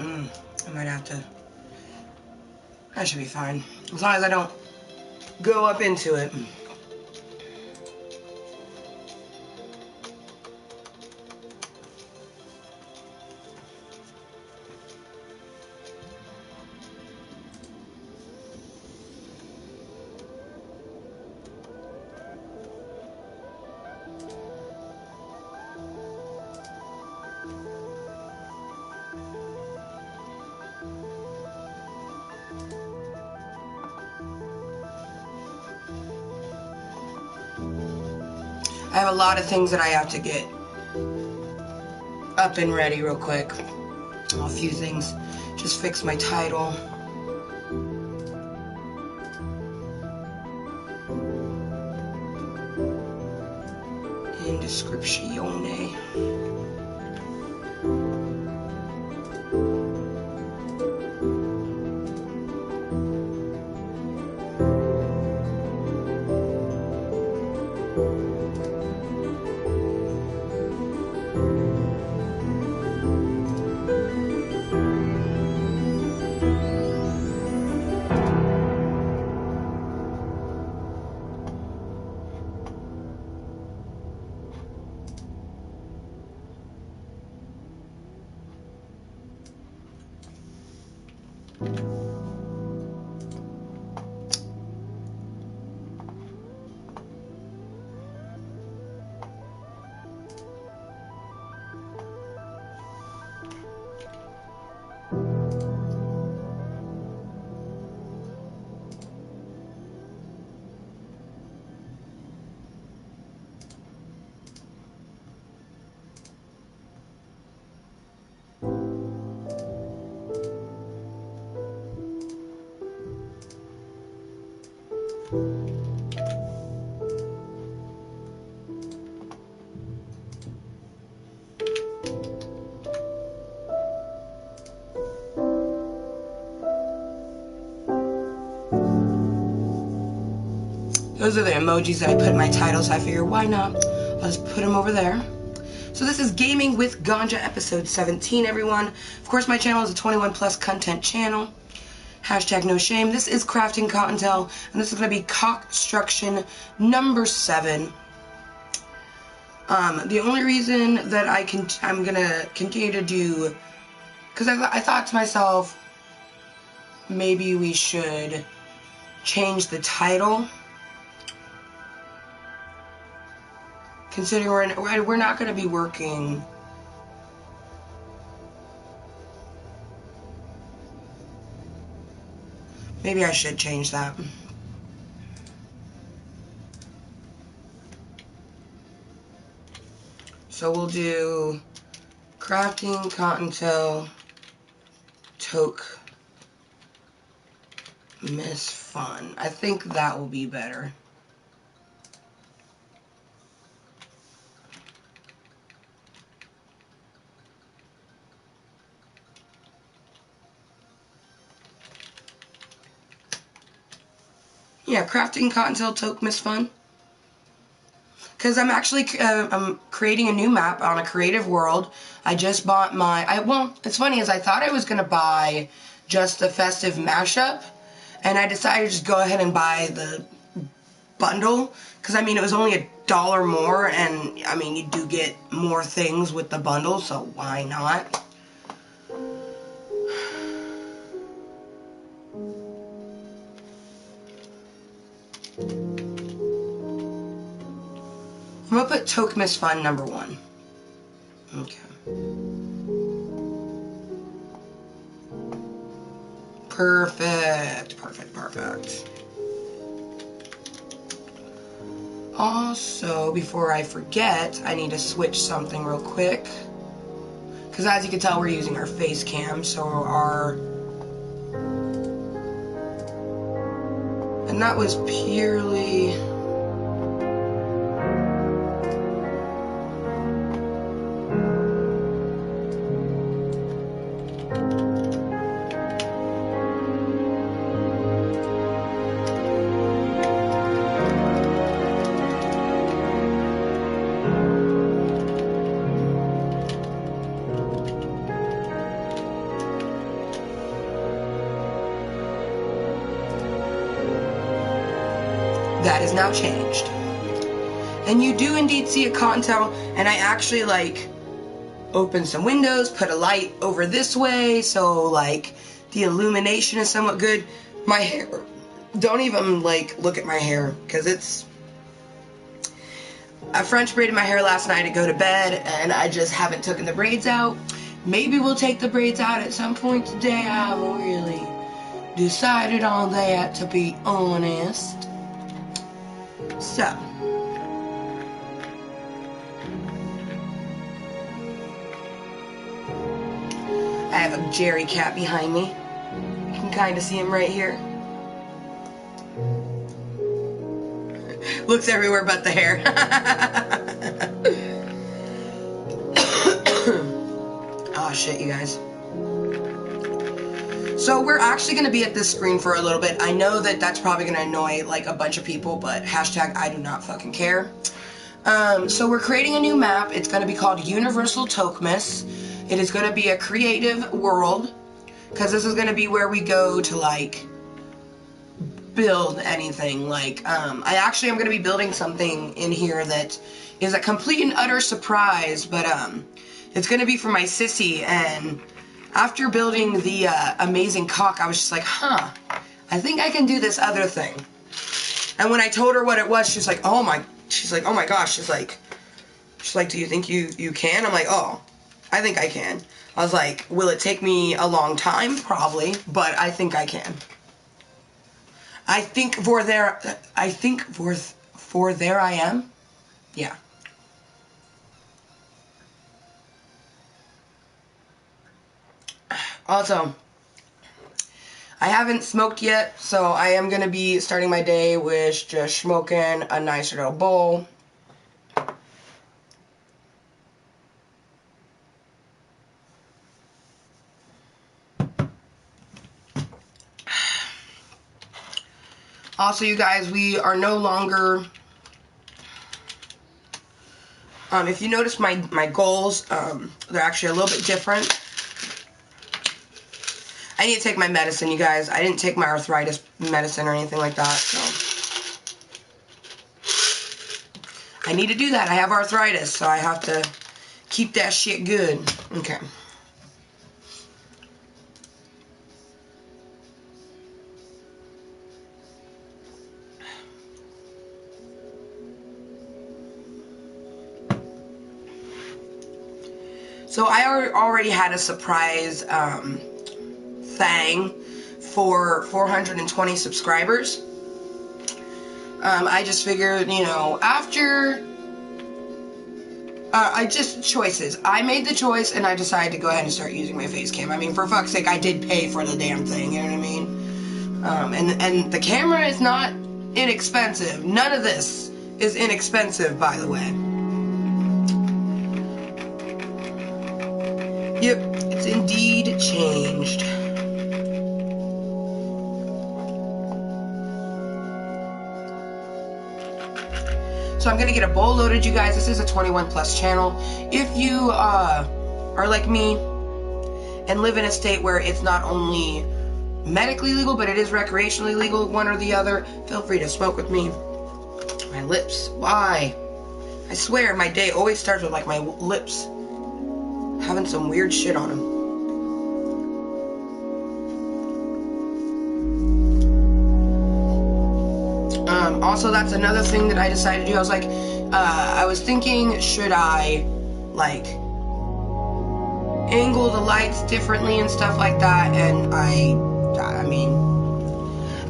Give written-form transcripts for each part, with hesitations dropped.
I might have to. That should be fine. As long as I don't go up into it. I have a lot of things that I have to get up and ready real quick. A few things. Just fix my title. And descriptione. Those are the emojis that I put in my title, so I figure why not? I'll just put them over there. So this is Gaming with Ganja episode 17, everyone. Of course, my channel is a 21+Cuntent channel. Hashtag no shame. This is Krafting Kottontale, and this is going to be construction number 7. The only reason that I'm going to continue to do, because I thought to myself, maybe we should change the title. Considering we're not going to be working maybe I should change that. So we'll do Krafting Kottontale Toke-Mas fun. I think that will be better. Yeah, Krafting Kottontale Toke-Mas fun. Because I'm actually I'm creating a new map on a creative world. I just bought well, it's funny, is I thought I was going to buy just the festive mashup. And I decided to just go ahead and buy the bundle. Because, I mean, it was only $1 more. And, I mean, you do get more things with the bundle. So, why not? I'm going to put Toke-Mas fun number 1. Okay. Perfect. Perfect, perfect. Also, before I forget, I need to switch something real quick. Because as you can tell, we're using our face cam, so and that was purely... that is now changed. And you do indeed see a Kottontale, and I actually like open some windows, put a light over this way, so like the illumination is somewhat good. My hair, don't even like look at my hair, because it's, I French braided my hair last night to go to bed, and I just haven't taken the braids out. Maybe we'll take the braids out at some point today. I haven't really decided on that, to be honest. So I have a Jerry cat behind me. You can kind of see him right here. Looks everywhere but the hair. Oh shit, you guys. So we're actually going to be at this screen for a little bit. I know that that's probably going to annoy like a bunch of people, but hashtag I do not fucking care. So we're creating a new map. It's going to be called Universal Toke-Mas. It is going to be a creative world, because this is going to be where we go to like build anything. Like I actually am going to be building something in here that is a complete and utter surprise, but it's going to be for my sissy. And after building the amazing cock, I was just like, huh, I think I can do this other thing. And when I told her what it was, she's like, oh my gosh. She's like, do you think you can? I'm like, oh, I think I can. I was like, will it take me a long time? Probably, but I think I can. I think for there I am. Yeah. Also, I haven't smoked yet, so I am going to be starting my day with just smoking a nice little bowl. Also, you guys, we are no longer, if you notice my goals, they're actually a little bit different. I need to take my medicine, you guys. I didn't take my arthritis medicine or anything like that, so I need to do that. I have arthritis, so I have to keep that shit good. Okay. So I already had a surprise thing for 420 subscribers. I just figured, you know, after choices. I made the choice and I decided to go ahead and start using my face cam. I mean, for fuck's sake, I did pay for the damn thing, you know what I mean? And the camera is not inexpensive. None of this is inexpensive, by the way. Yep, it's indeed changed. So I'm going to get a bowl loaded, you guys. This is a 21+ channel. If you are like me and live in a state where it's not only medically legal, but it is recreationally legal, one or the other, feel free to smoke with me. My lips, why? I swear my day always starts with like my lips having some weird shit on them. Also, that's another thing that I decided to do. I was like, I was thinking, should I, like, angle the lights differently and stuff like that? And I mean,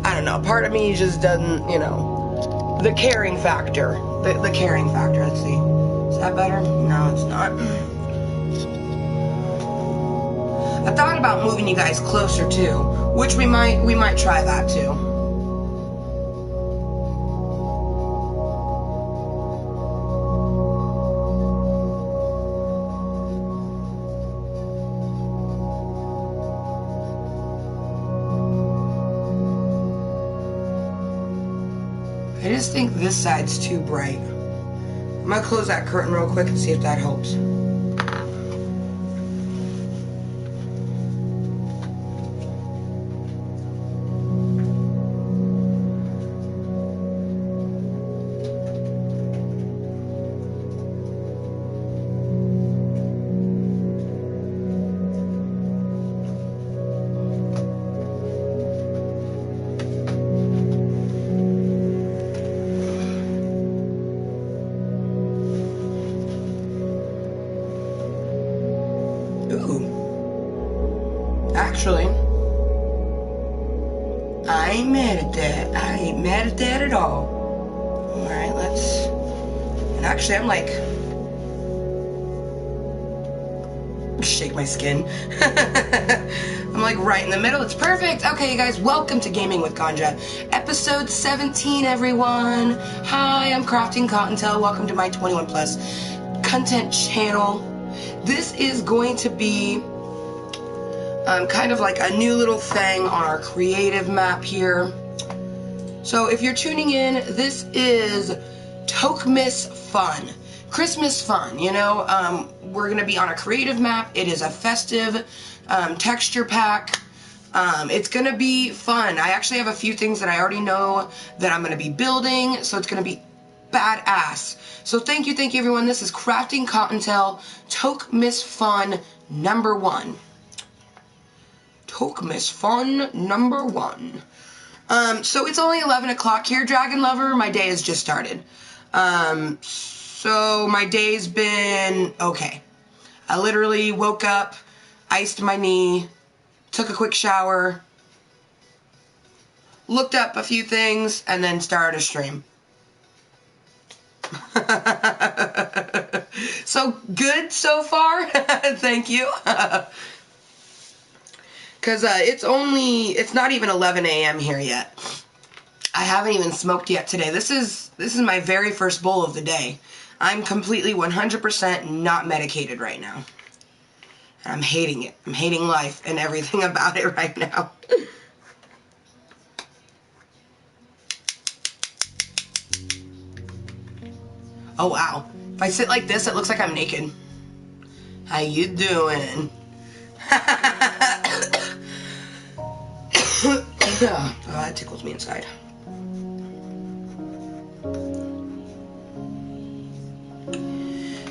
I don't know. Part of me just doesn't, you know, the caring factor. The caring factor. Let's see. Is that better? No, it's not. I thought about moving you guys closer too, which we might try that too. I just think this side's too bright. I'm gonna close that curtain real quick and see if that helps. Actually, I ain't mad at that. I ain't mad at that at all. Alright, let's... And actually, I'm like... Shake my skin. I'm like right in the middle. It's perfect. Okay, you guys, welcome to Gaming with Ganja. Episode 17, everyone. Hi, I'm Krafting Kottontale. Welcome to my 21+Cuntent channel. This is going to be kind of like a new little thing on our creative map here. So if you're tuning in, this is Toke-Mas fun. Christmas fun, you know. We're going to be on a creative map. It is a festive texture pack. It's going to be fun. I actually have a few things that I already know that I'm going to be building, so it's going to be badass. So thank you everyone. This is Krafting Kottontale, Toke-Mas fun number 1. Toke-Mas fun number 1. So it's only 11 o'clock here, Dragon Lover. My day has just started. So my day's been okay. I literally woke up, iced my knee, took a quick shower, looked up a few things, and then started a stream. So good so far. Thank you. Because it's not even 11 a.m. here yet. I haven't even smoked yet today. This is my very first bowl of the day. I'm completely 100% not medicated right now. And I'm hating it. I'm hating life and everything about it right now. Oh wow. If I sit like this, it looks like I'm naked. How you doing? Oh, that tickles me inside.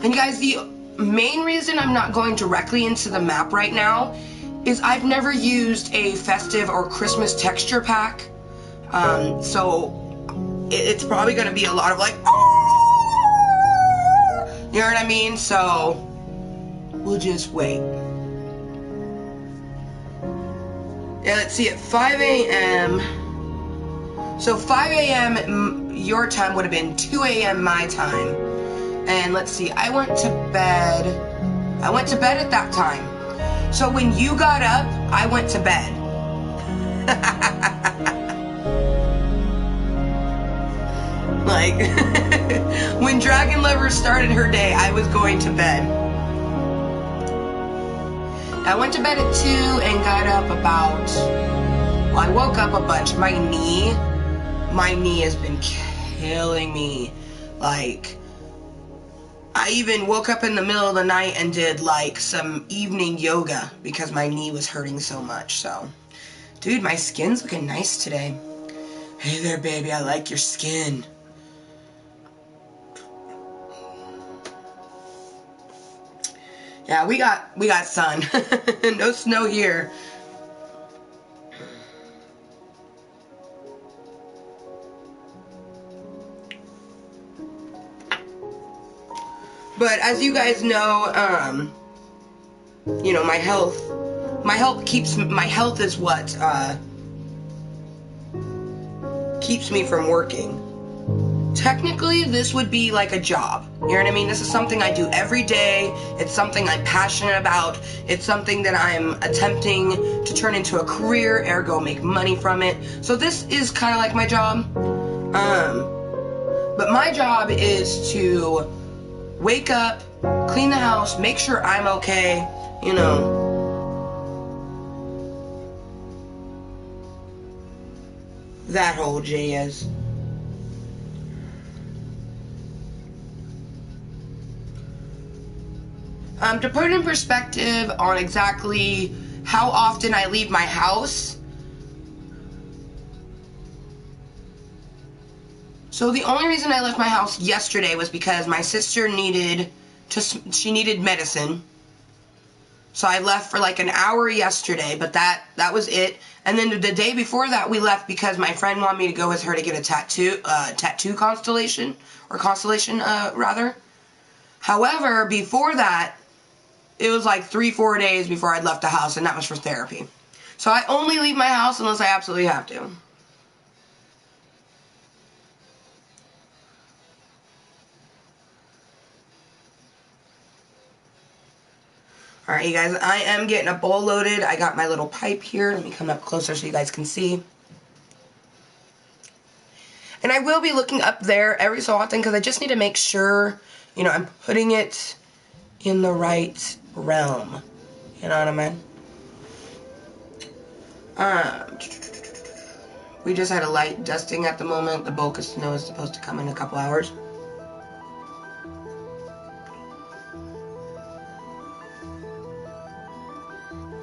And guys, the main reason I'm not going directly into the map right now is I've never used a festive or Christmas texture pack. So it's probably going to be a lot of like, oh! You know what I mean? So we'll just wait. Yeah, let's see, at 5 a.m. So 5 a.m. your time would have been 2 a.m. my time. And let's see, I went to bed at that time. So when you got up, I went to bed. Like, when Dragon Lover started her day, I was going to bed. I went to bed at 2 and got up about, well, I woke up a bunch. My knee has been killing me. Like, I even woke up in the middle of the night and did like some evening yoga because my knee was hurting so much. So, dude, my skin's looking nice today. Hey there, baby, I like your skin. Yeah, we got sun. No snow here. But as you guys know, you know, my health is what keeps me from working. Technically, this would be like a job. You know what I mean? This is something I do every day. It's something I'm passionate about. It's something that I'm attempting to turn into a career, ergo make money from it. So this is kind of like my job. But my job is to wake up, clean the house, make sure I'm okay, you know. That whole jazz. To put in perspective on exactly how often I leave my house. So the only reason I left my house yesterday was because my sister needed medicine. So I left for like an hour yesterday, but that was it. And then the day before that, we left because my friend wanted me to go with her to get a tattoo constellation, rather. However, before that, it was like 3-4 days before I'd left the house, and that was for therapy. So I only leave my house unless I absolutely have to. Alright, you guys, I am getting a bowl loaded. I got my little pipe here. Let me come up closer so you guys can see. And I will be looking up there every so often because I just need to make sure, you know, I'm putting it in the right realm. You know what I mean? We just had a light dusting at the moment. The bulk of snow is supposed to come in a couple hours.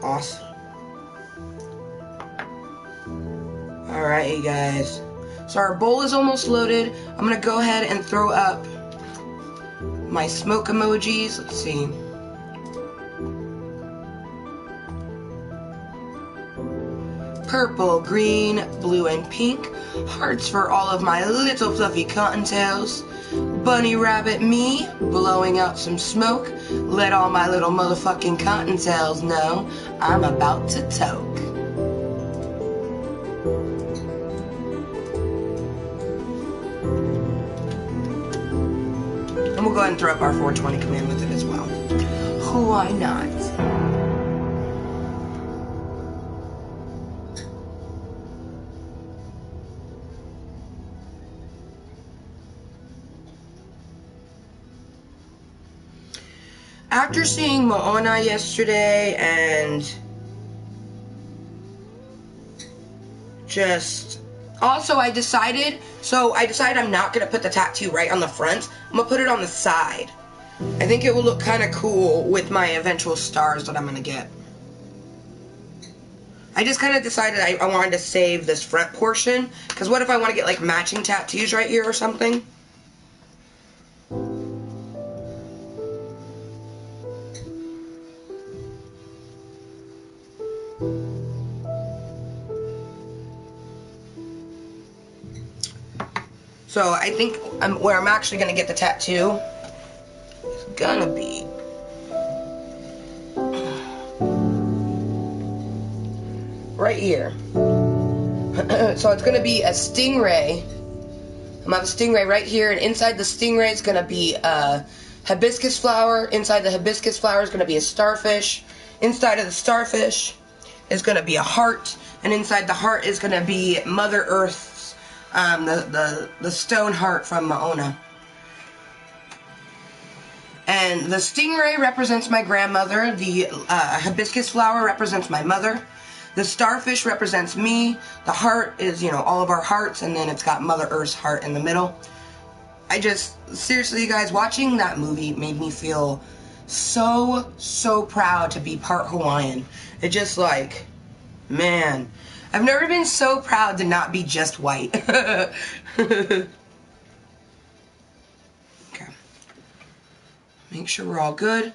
Awesome. Alright, you guys. So our bowl is almost loaded. I'm going to go ahead and throw up my smoke emojis. Let's see. Purple, green, blue, and pink. Hearts for all of my little fluffy cottontails. Bunny rabbit me, blowing out some smoke. Let all my little motherfucking cottontails know I'm about to toke. And we'll go ahead and throw up our 420 command with it as well. Why not? After seeing Moana yesterday and just also I decided I'm not going to put the tattoo right on the front. I'm going to put it on the side. I think it will look kind of cool with my eventual stars that I'm going to get. I just kind of decided I wanted to save this front portion because what if I want to get like matching tattoos right here or something? So I think where I'm actually going to get the tattoo is going to be right here. So it's going to be a stingray. I'm going to have a stingray right here, and inside the stingray is going to be a hibiscus flower. Inside the hibiscus flower is going to be a starfish. Inside of the starfish is going to be a heart, and inside the heart is going to be Mother Earth's the stone heart from Moana. And the stingray represents my grandmother. The hibiscus flower represents my mother. The starfish represents me. The heart is, you know, all of our hearts, and then it's got Mother Earth's heart in the middle. Seriously, you guys, watching that movie made me feel so proud to be part Hawaiian. It just like, man, I've never been so proud to not be just white. Okay. Make sure we're all good.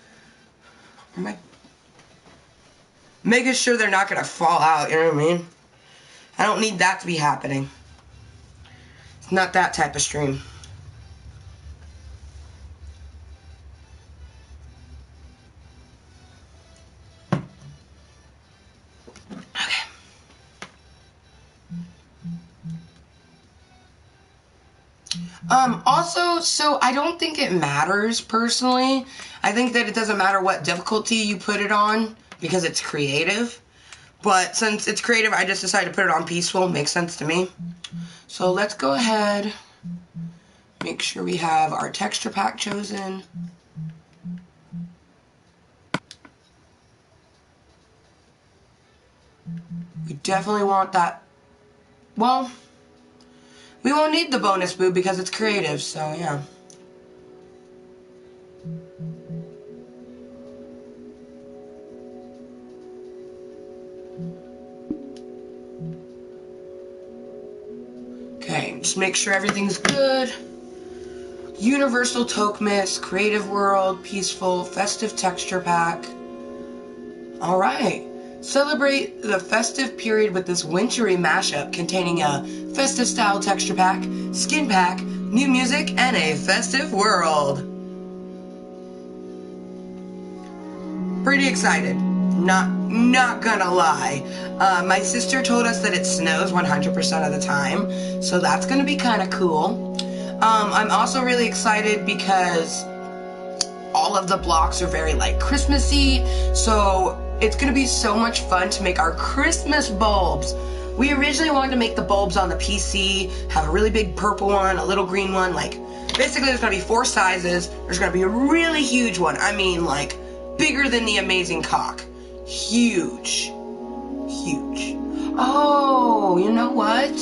Making sure they're not going to fall out, you know what I mean? I don't need that to be happening. It's not that type of stream. Also, so I don't think it matters, personally. I think that it doesn't matter what difficulty you put it on, because it's creative. But since it's creative, I just decided to put it on peaceful. Makes sense to me. So let's go ahead, make sure we have our texture pack chosen. We definitely want that. Well, we won't need the bonus boob because it's creative, so yeah. Okay, just make sure everything's good. Universal Toke-Mas, Creative World, Peaceful, Festive Texture Pack. Alright. Celebrate the festive period with this wintry mashup containing a festive style texture pack, skin pack, new music, and a festive world. Pretty excited. Not gonna lie. My sister told us that it snows 100% of the time, so that's gonna be kind of cool. I'm also really excited because all of the blocks are very like Christmassy, so it's gonna be so much fun to make our Christmas bulbs. We originally wanted to make the bulbs on the PC, have a really big purple one, a little green one, like basically there's gonna be 4 sizes. There's gonna be a really huge one. I mean, like bigger than the Amazing Cock. Huge. Huge. Oh, you know what?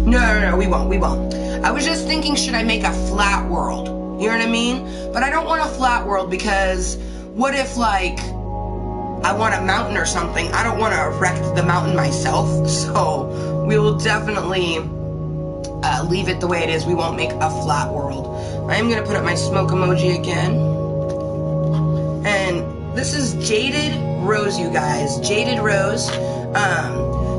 No, we won't. I was just thinking, should I make a flat world? You know what I mean? But I don't want a flat world because what if, like, I want a mountain or something? I don't want to erect the mountain myself, so we will definitely leave it the way it is. We won't make a flat world. I am going to put up my smoke emoji again. And this is Jaded Rose, you guys. Jaded Rose.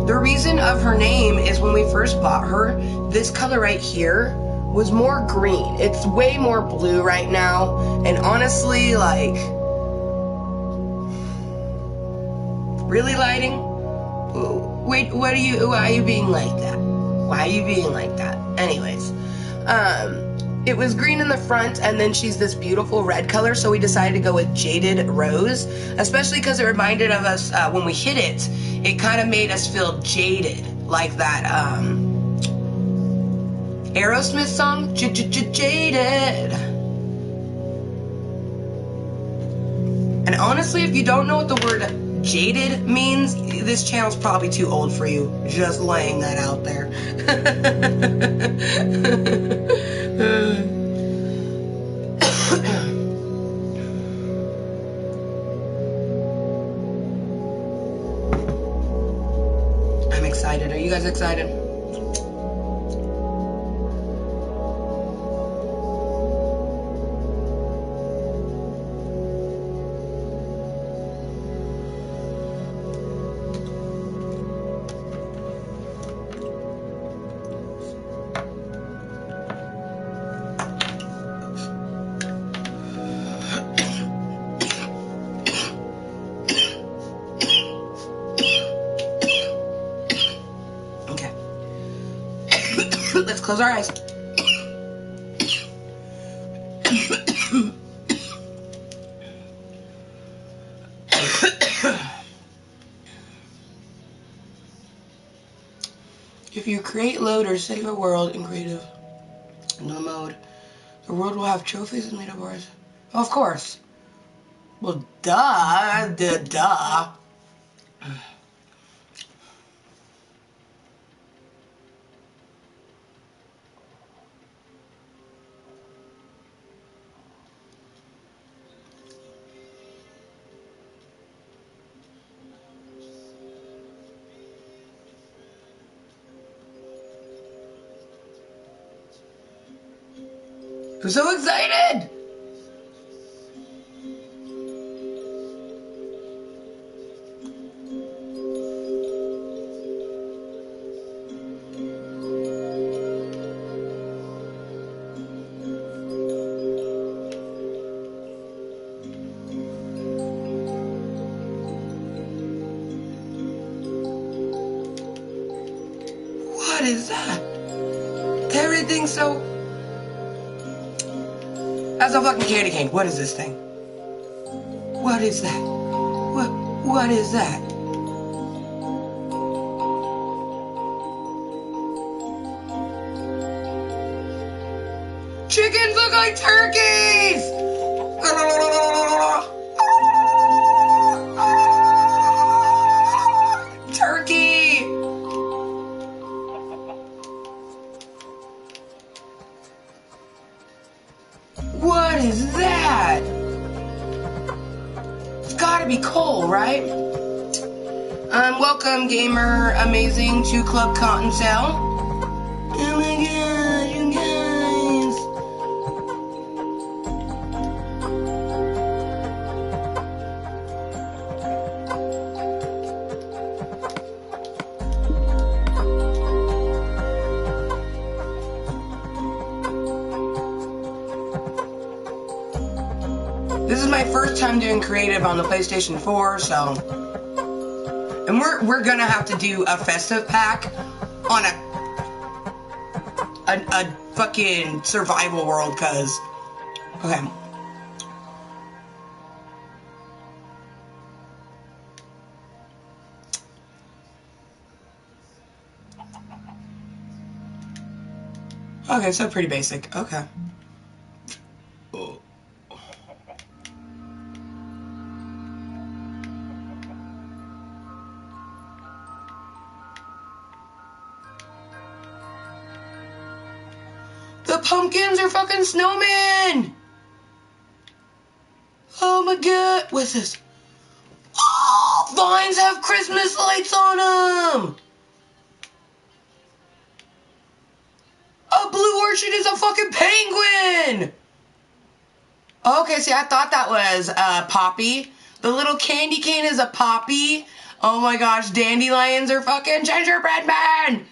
The reason of her name is when we first bought her, this color right here was more green. It's way more blue right now. And honestly, like, really, lighting? Wait, why are you being like that? Why are you being like that? Anyways, it was green in the front, and then she's this beautiful red color, so we decided to go with Jaded Rose, especially because it reminded of us, when we hit it, it kind of made us feel jaded, like that, Aerosmith song, Jaded. And honestly, if you don't know what the word jaded means, this channel's probably too old for you. Just laying that out there. I'm excited. Are you guys excited? Let's close our eyes. If you create, load, or save a world in creative mode, the world will have trophies and leaderboards. Oh, of course. Well, duh. I'm so excited! What is that? Everything's so... That's a fucking candy cane. What is this thing? What is that? What is that? Chickens look like turkeys! Turkey! What is that? It's gotta be coal, right? Welcome, gamer amazing, to Klub Kottontale. Oh my god, you guys. This This is my first time doing creative on the PlayStation 4, so... And we're gonna have to do a festive pack on a fucking survival world, cause... Okay. Okay, so pretty basic. Okay. The pumpkins are fucking snowmen! Oh my god, what's this? Oh, vines have Christmas lights on them! A blue orchid is a fucking penguin! Okay, see, I thought that was poppy. The little candy cane is a poppy. Oh my gosh, dandelions are fucking gingerbread men!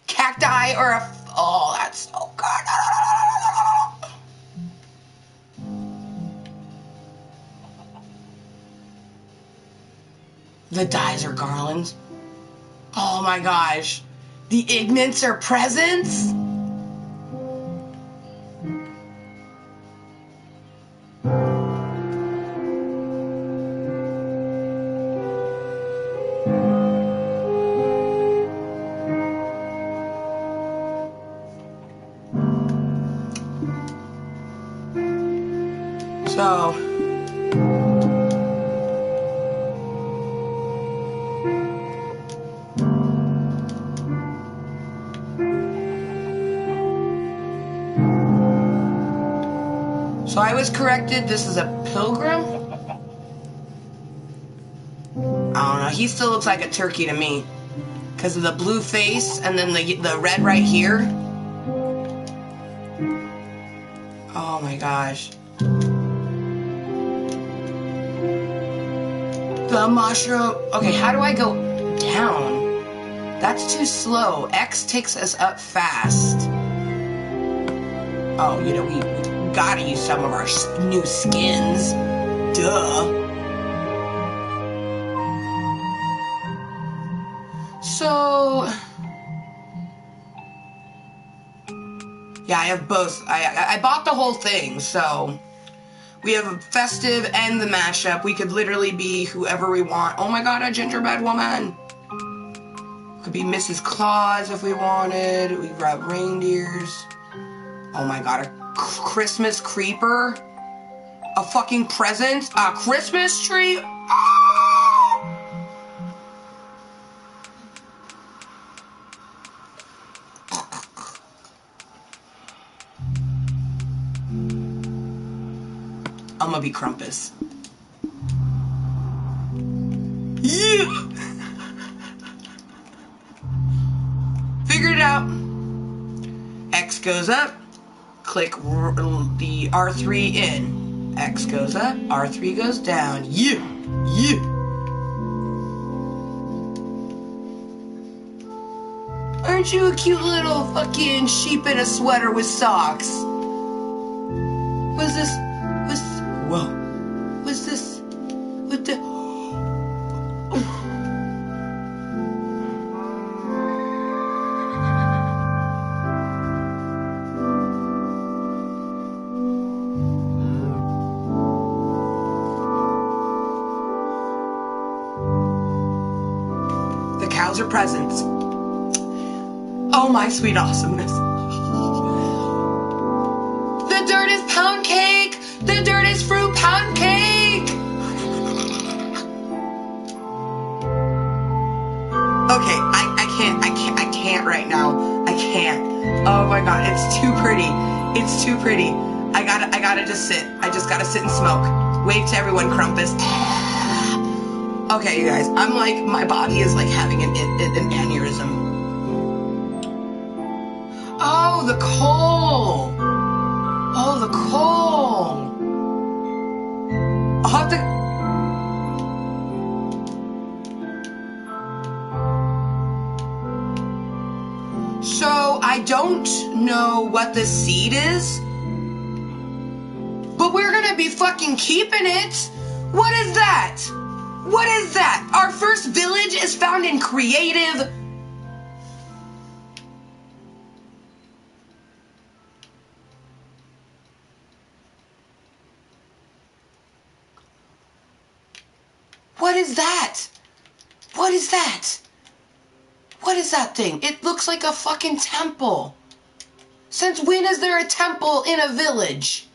Cacti or a... Oh, that's so good. The dyes are garlands. Oh my gosh. The ignits are presents? So I was corrected, this is a pilgrim? I don't know, he still looks like a turkey to me. Because of the blue face and then the red right here. Oh my gosh. The mushroom. Okay, how do I go down? That's too slow. X takes us up fast. Oh, you know, we gotta use some of our new skins. Duh. So... yeah, I have both. I bought the whole thing, so... we have a festive and the mashup. We could literally be whoever we want. Oh my god, a gingerbread woman! Could be Mrs. Claus if we wanted. We've got reindeers. Oh my god, a Christmas creeper? A fucking present? A Christmas tree? Ah! I'm gonna be Krampus. Yeah! Figured it out. X goes up. Click the R3 in. X goes up. R3 goes down. Yeah! Yeah! Aren't you a cute little fucking sheep in a sweater with socks? What's this? Whoa. What's this? What the... The cows are presents. Oh my sweet awesomeness. The dirt is pound cake! The dirt is fruit pound cake! Okay, I can't right now. I can't. Oh my god, it's too pretty. It's too pretty. I gotta just sit. I just gotta sit and smoke. Wave to everyone, Krampus. Okay, you guys, I'm like, my body is like having an aneurysm. Oh, the coal! Oh, the coal! I'll have to... So, I don't don't know what the seed is, but we're gonna be fucking keeping it. What is that? What is that? Our first village is found in creative. What is that? What is that? What is that thing? It looks like a fucking temple. Since when is there a temple in a village?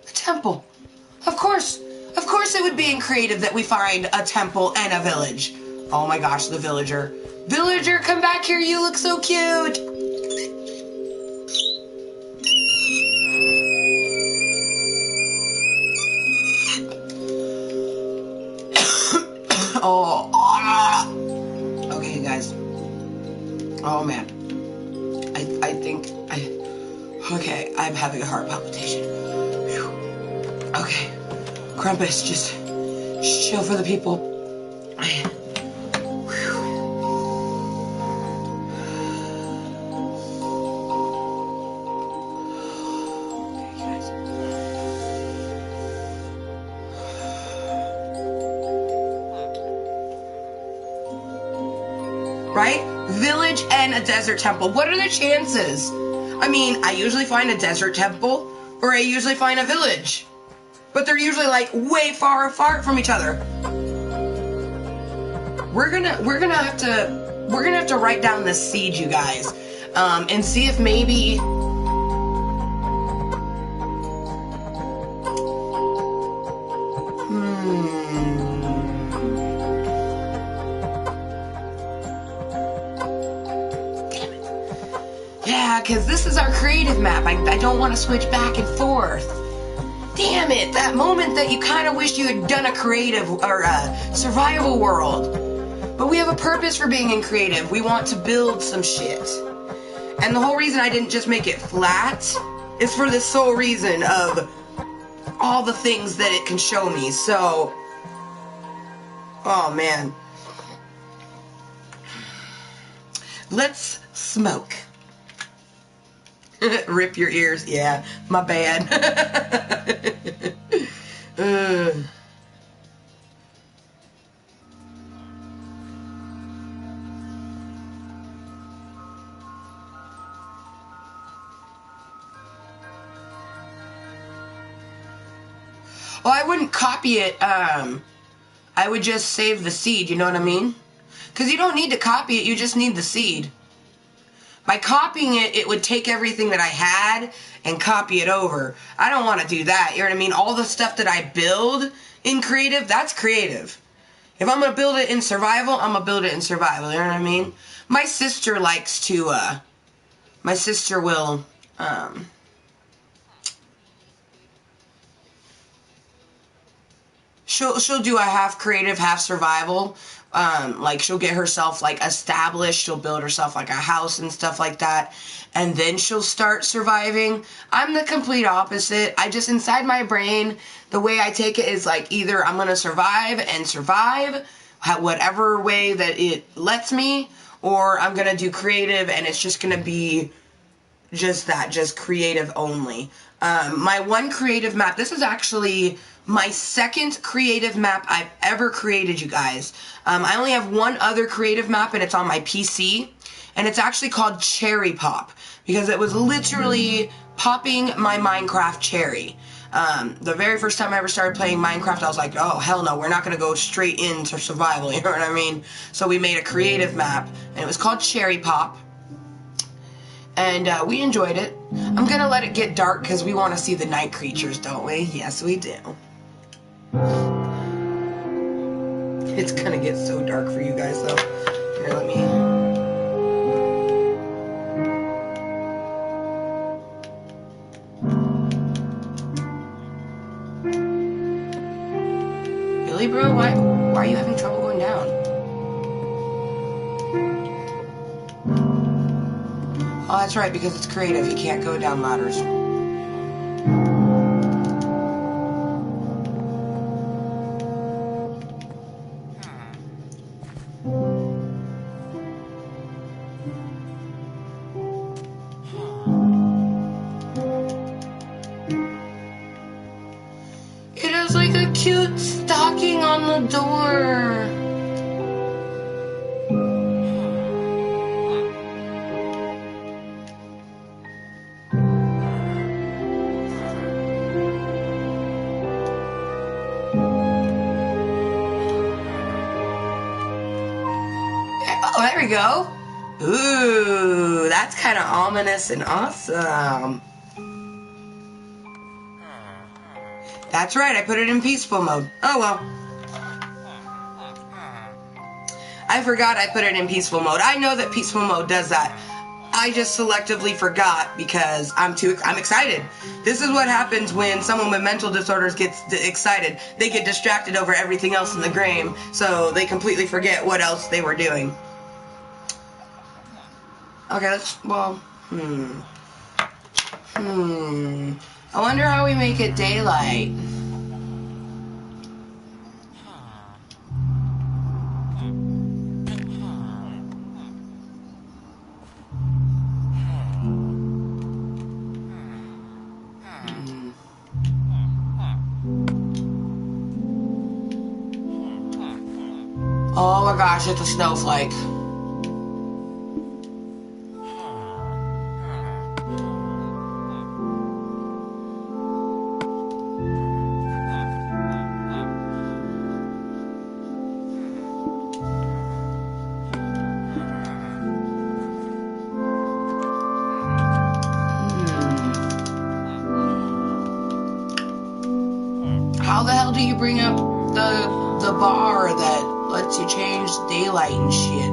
A temple. Of course it would be in creative that we find a temple and a village. Oh my gosh, the villager. Villager, come back here, you look so cute. Okay, guys. Oh man. Okay, I'm having a heart palpitation. Whew. Okay. Krampus, just chill for the people. Right? Village and a desert temple. What are the chances? I mean, I usually find a desert temple or I usually find a village. But they're usually like way far apart from each other. We're gonna have to write down the seed, you guys, and see if maybe because this is our creative map. I don't want to switch back and forth. Damn it, that moment that you kind of wished you had done a creative or a survival world. But we have a purpose for being in creative. We want to build some shit. And the whole reason I didn't just make it flat is for the sole reason of all the things that it can show me. So, oh man. Let's smoke. Rip your ears. Yeah, my bad. Well, I wouldn't copy it. I would just save the seed, you know what I mean? Because you don't need to copy it, you just need the seed. By copying it, it would take everything that I had and copy it over. I don't want to do that, you know what I mean? All the stuff that I build in creative, that's creative. If I'm going to build it in survival, I'm going to build it in survival, you know what I mean? My sister likes to, my sister will, she'll do a half creative, half survival. Like she'll get herself like established, she'll build herself like a house and stuff like that, and then she'll start surviving. I'm the complete opposite. I just, inside my brain, the way I take it is like either I'm gonna survive and survive whatever way that it lets me, or I'm gonna do creative and it's just gonna be just that, just creative only. My one creative map, this is actually my second creative map I've ever created, you guys. I only have one other creative map and it's on my PC, and it's actually called Cherry Pop, because it was literally popping my Minecraft cherry. The very first time I ever started playing Minecraft, I was like, oh, hell no, we're not going to go straight into survival, you know what I mean? So we made a creative map, and it was called Cherry Pop. And we enjoyed it. I'm going to let it get dark because we want to see the night creatures, don't we? Yes, we do. It's going to get so dark for you guys, though. Here, let me... Really, bro? Why are you having trouble going down? Oh, that's right, because it's creative. You can't go down ladders. on the door. Oh, there we go. Ooh, that's kind of ominous and awesome. That's right, I put it in peaceful mode. Oh well. I forgot I put it in peaceful mode. I know that peaceful mode does that. I just selectively forgot because I'm excited. This is what happens when someone with mental disorders gets excited. They get distracted over everything else in the game, so they completely forget what else they were doing. Okay, I wonder how we make it daylight. Oh my gosh, it's a snowflake. How the hell do you bring up the bar that lets you change daylight and shit?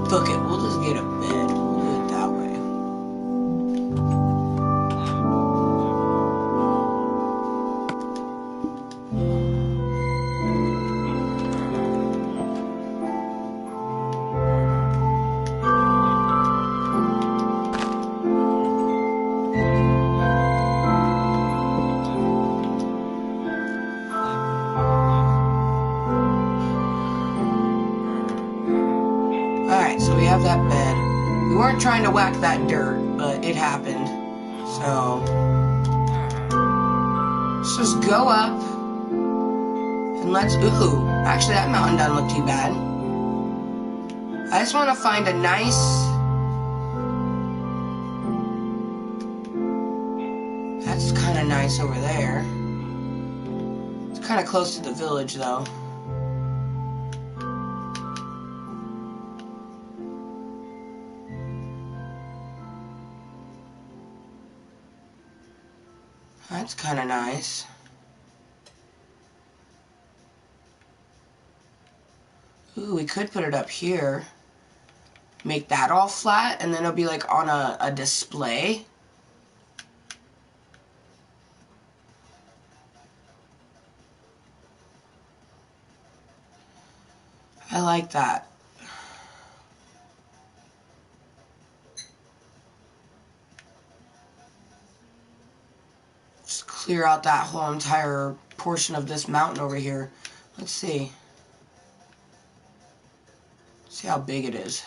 Fuck it, we'll just get a bed. We'll do it that way. So we have that bed. We weren't trying to whack that dirt, but it happened. So let's just go up and ooh, actually that mountain doesn't look too bad. I just want to find a nice, that's kind of nice over there. It's kind of close to the village though. That's kind of nice. Ooh, we could put it up here. Make that all flat, and then it'll be like on a display. I like that. Clear out that whole entire portion of this mountain over here. Let's see. See how big it is.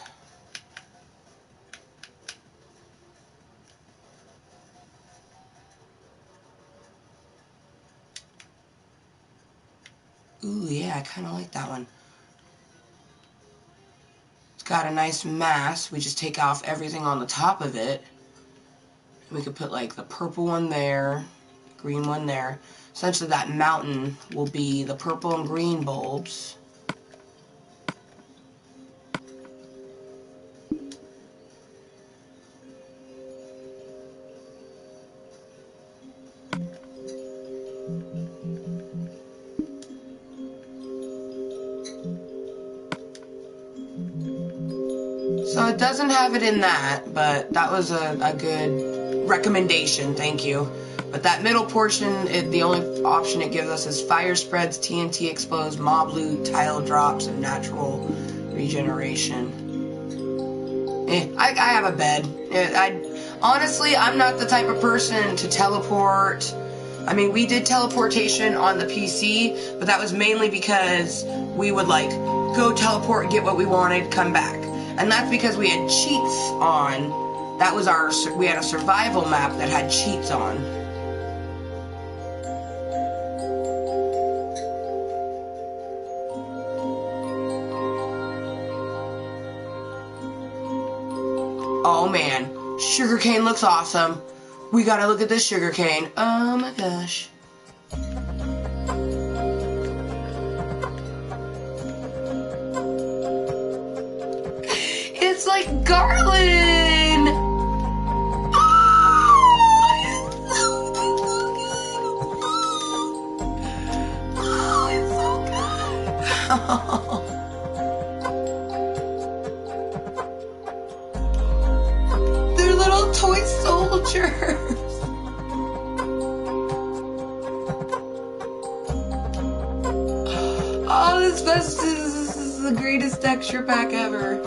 Ooh, yeah, I kind of like that one. It's got a nice mass. We just take off everything on the top of it. We could put like the purple one there. Green one there. Essentially that mountain will be the purple and green bulbs. So it doesn't have it in that, but that was a good recommendation, thank you. But that middle portion, the only option it gives us is fire spreads, TNT exposed, mob loot, tile drops, and natural regeneration. I have a bed. Honestly, I'm not the type of person to teleport. I mean, we did teleportation on the PC, but that was mainly because we would like go teleport, get what we wanted, come back. And that's because we had cheats on. That was we had a survival map that had cheats on. Oh man, sugarcane looks awesome. We gotta look at this sugarcane. Oh my gosh. It's like garland. Oh, it's so good. They're little toy soldiers. Oh, this is the greatest texture pack ever.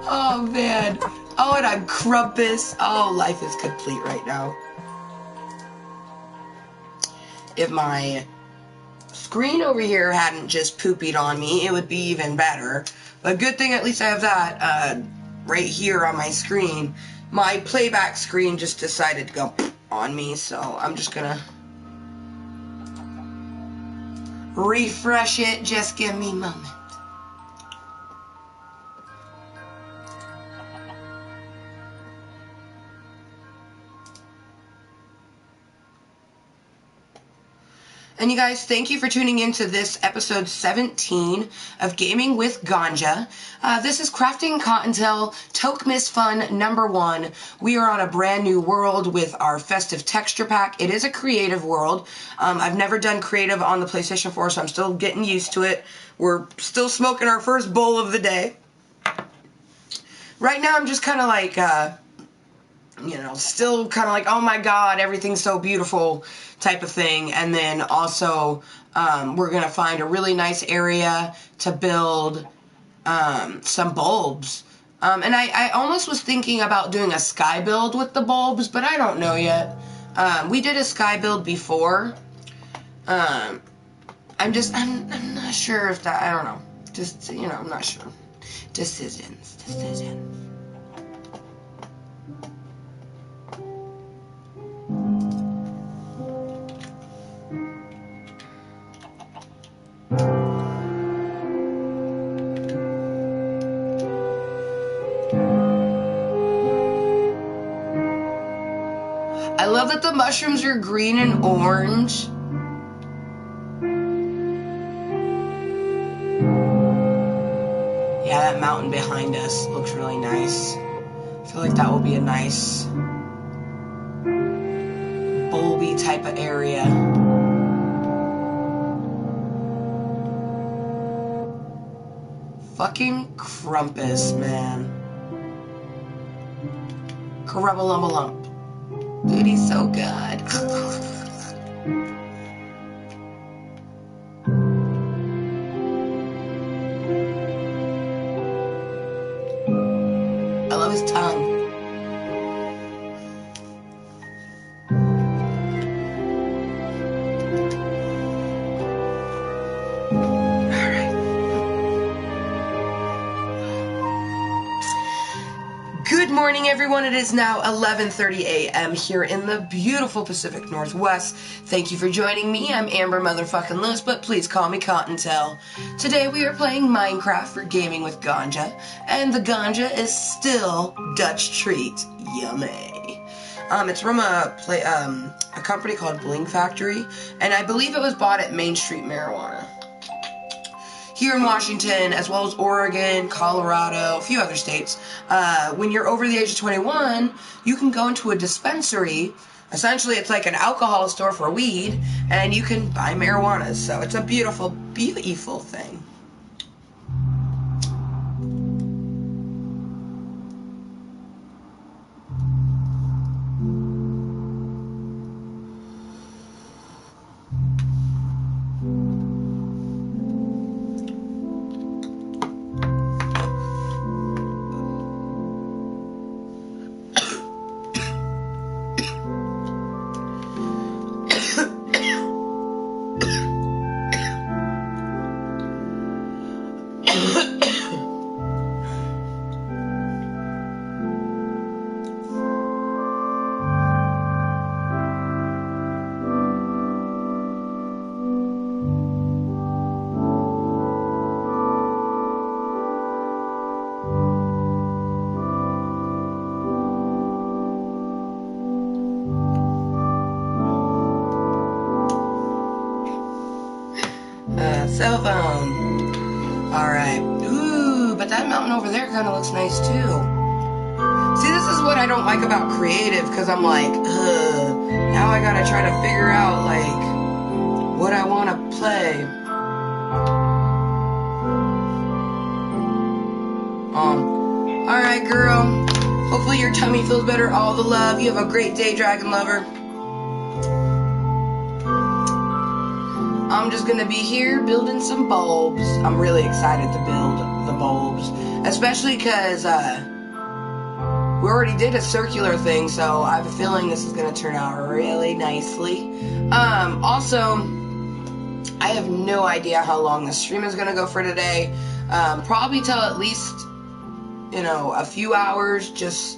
Oh man. Oh, and I'm Krampus. Oh, life is complete right now. If my screen over here hadn't just poopied on me, it would be even better. But good thing at least I have that right here on my screen. My playback screen just decided to go on me, so I'm just gonna refresh it. Just give me a moment. And you guys, thank you for tuning in to this episode 17 of Gaming with Ganja. This is Krafting Kottontale Toke-Mas Fun #1. We are on a brand new world with our festive texture pack. It is a creative world. I've never done creative on the PlayStation 4, so I'm still getting used to it. We're still smoking our first bowl of the day. Right now, I'm just kind of like, you know, still kind of like, oh my god, everything's so beautiful type of thing. And then also, we're going to find a really nice area to build some bulbs. And I almost was thinking about doing a sky build with the bulbs, but I don't know yet. We did a sky build before. I'm not sure if that, I don't know. Just, you know, I'm not sure. Decisions. I love that the mushrooms are green and orange. Yeah, that mountain behind us looks really nice. I feel like that will be a nice bulby type of area. Fucking Krampus, man. Carubba-lumba-lump. Dude, he's so good. I love his tongue. Good morning, everyone. It is now 11:30 a.m. here in the beautiful Pacific Northwest. Thank you for joining me. I'm Amber Motherfucking Lewis, but please call me Kottontale. Today we are playing Minecraft for Gaming with Ganja, and the ganja is still Dutch Treat. Yummy. It's from a company called Bling Factory, and I believe it was bought at Main Street Marijuana. Here in Washington, as well as Oregon, Colorado, a few other states, when you're over the age of 21, you can go into a dispensary. Essentially, it's like an alcohol store for weed, and you can buy marijuana. So it's a beautiful, beautiful thing. cell phone. Alright. Ooh, but that mountain over there kind of looks nice too. See, this is what I don't like about creative, because I'm like, ugh. Now I gotta try to figure out, like, what I want to play. Alright, girl. Hopefully your tummy feels better. All the love. You have a great day, Dragon Lover. I'm just gonna be here building some bulbs. I'm really excited to build the bulbs. Especially because, we already did a circular thing, so I have a feeling this is gonna turn out really nicely. Also, I have no idea how long this stream is gonna go for today. Probably till at least, you know, a few hours. Just,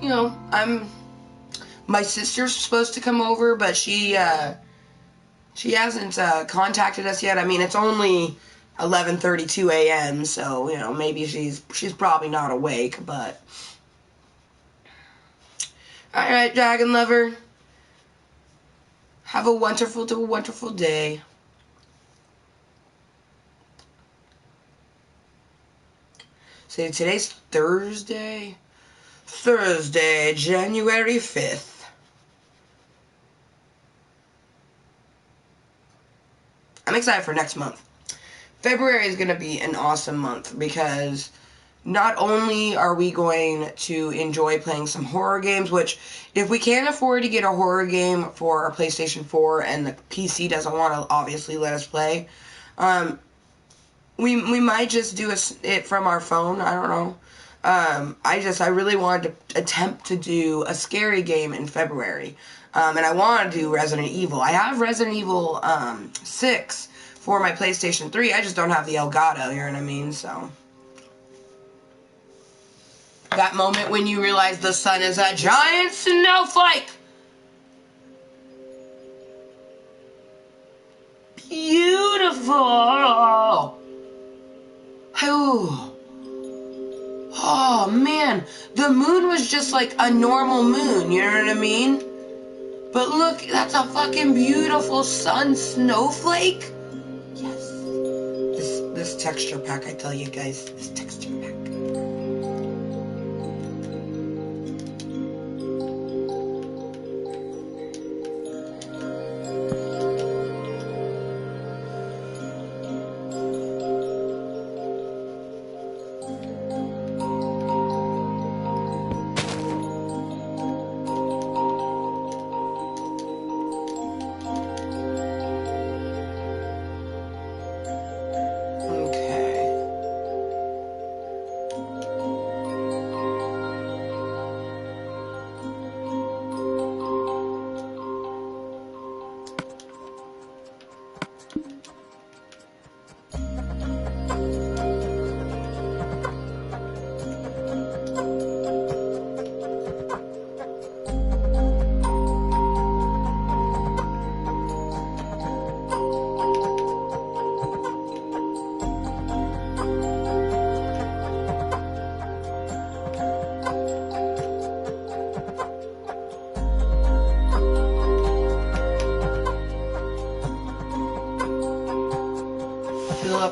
you know, my sister's supposed to come over, but she hasn't contacted us yet. I mean, it's only 11:32 a.m., so, you know, maybe she's probably not awake, but... Alright, Dragon Lover. Have a wonderful day. So today's Thursday, January 5th. I'm excited for next month. February is going to be an awesome month because not only are we going to enjoy playing some horror games, which if we can't afford to get a horror game for our PlayStation 4 and the PC doesn't want to obviously let us play, we might just do it from our phone. I don't know. I really wanted to attempt to do a scary game in February. And I want to do Resident Evil. I have Resident Evil 6 for my PlayStation 3. I just don't have the Elgato, you know what I mean? So that moment when you realize the sun is a giant snowflake. Beautiful. Oh man, the moon was just like a normal moon, you know what I mean? But look, that's a fucking beautiful sun snowflake. Yes. This texture pack, I tell you guys, this texture pack.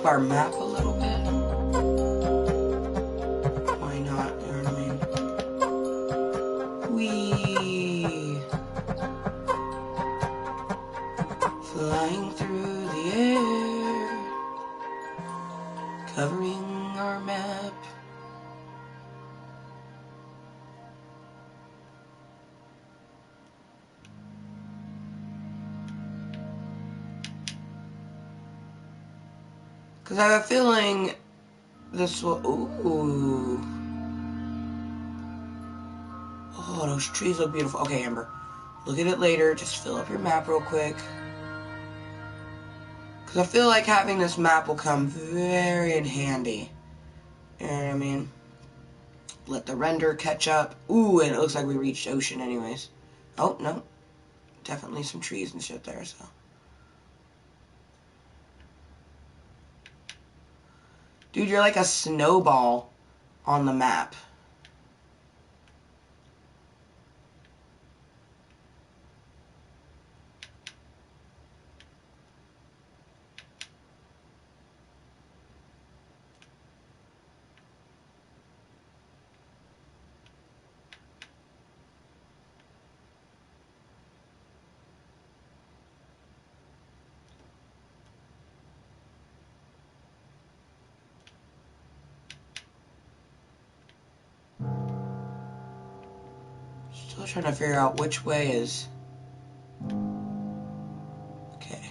Our map a little bit. Why not? You know what I mean? Whee! Flying through the air, covering our map. Because I have a feeling this will... Ooh. Oh, those trees look beautiful. Okay, Amber. Look at it later. Just fill up your map real quick. Because I feel like having this map will come very in handy. You know what I mean? Let the render catch up. Ooh, and it looks like we reached ocean anyways. Oh, no. Definitely some trees and shit there, so... Dude, you're like a snowball on the map. Still trying to figure out which way is... Okay.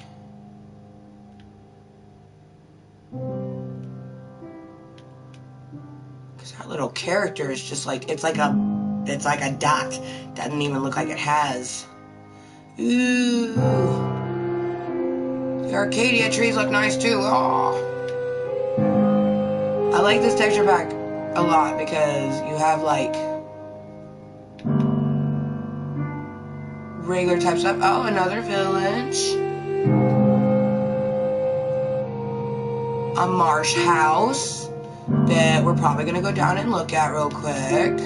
Because that little character is just like... It's like a dot. Doesn't even look like it has. Ooh. The Arcadia trees look nice too. Oh. I like this texture pack a lot because you have like regular type stuff. Oh, another village. A marsh house that we're probably gonna go down and look at real quick.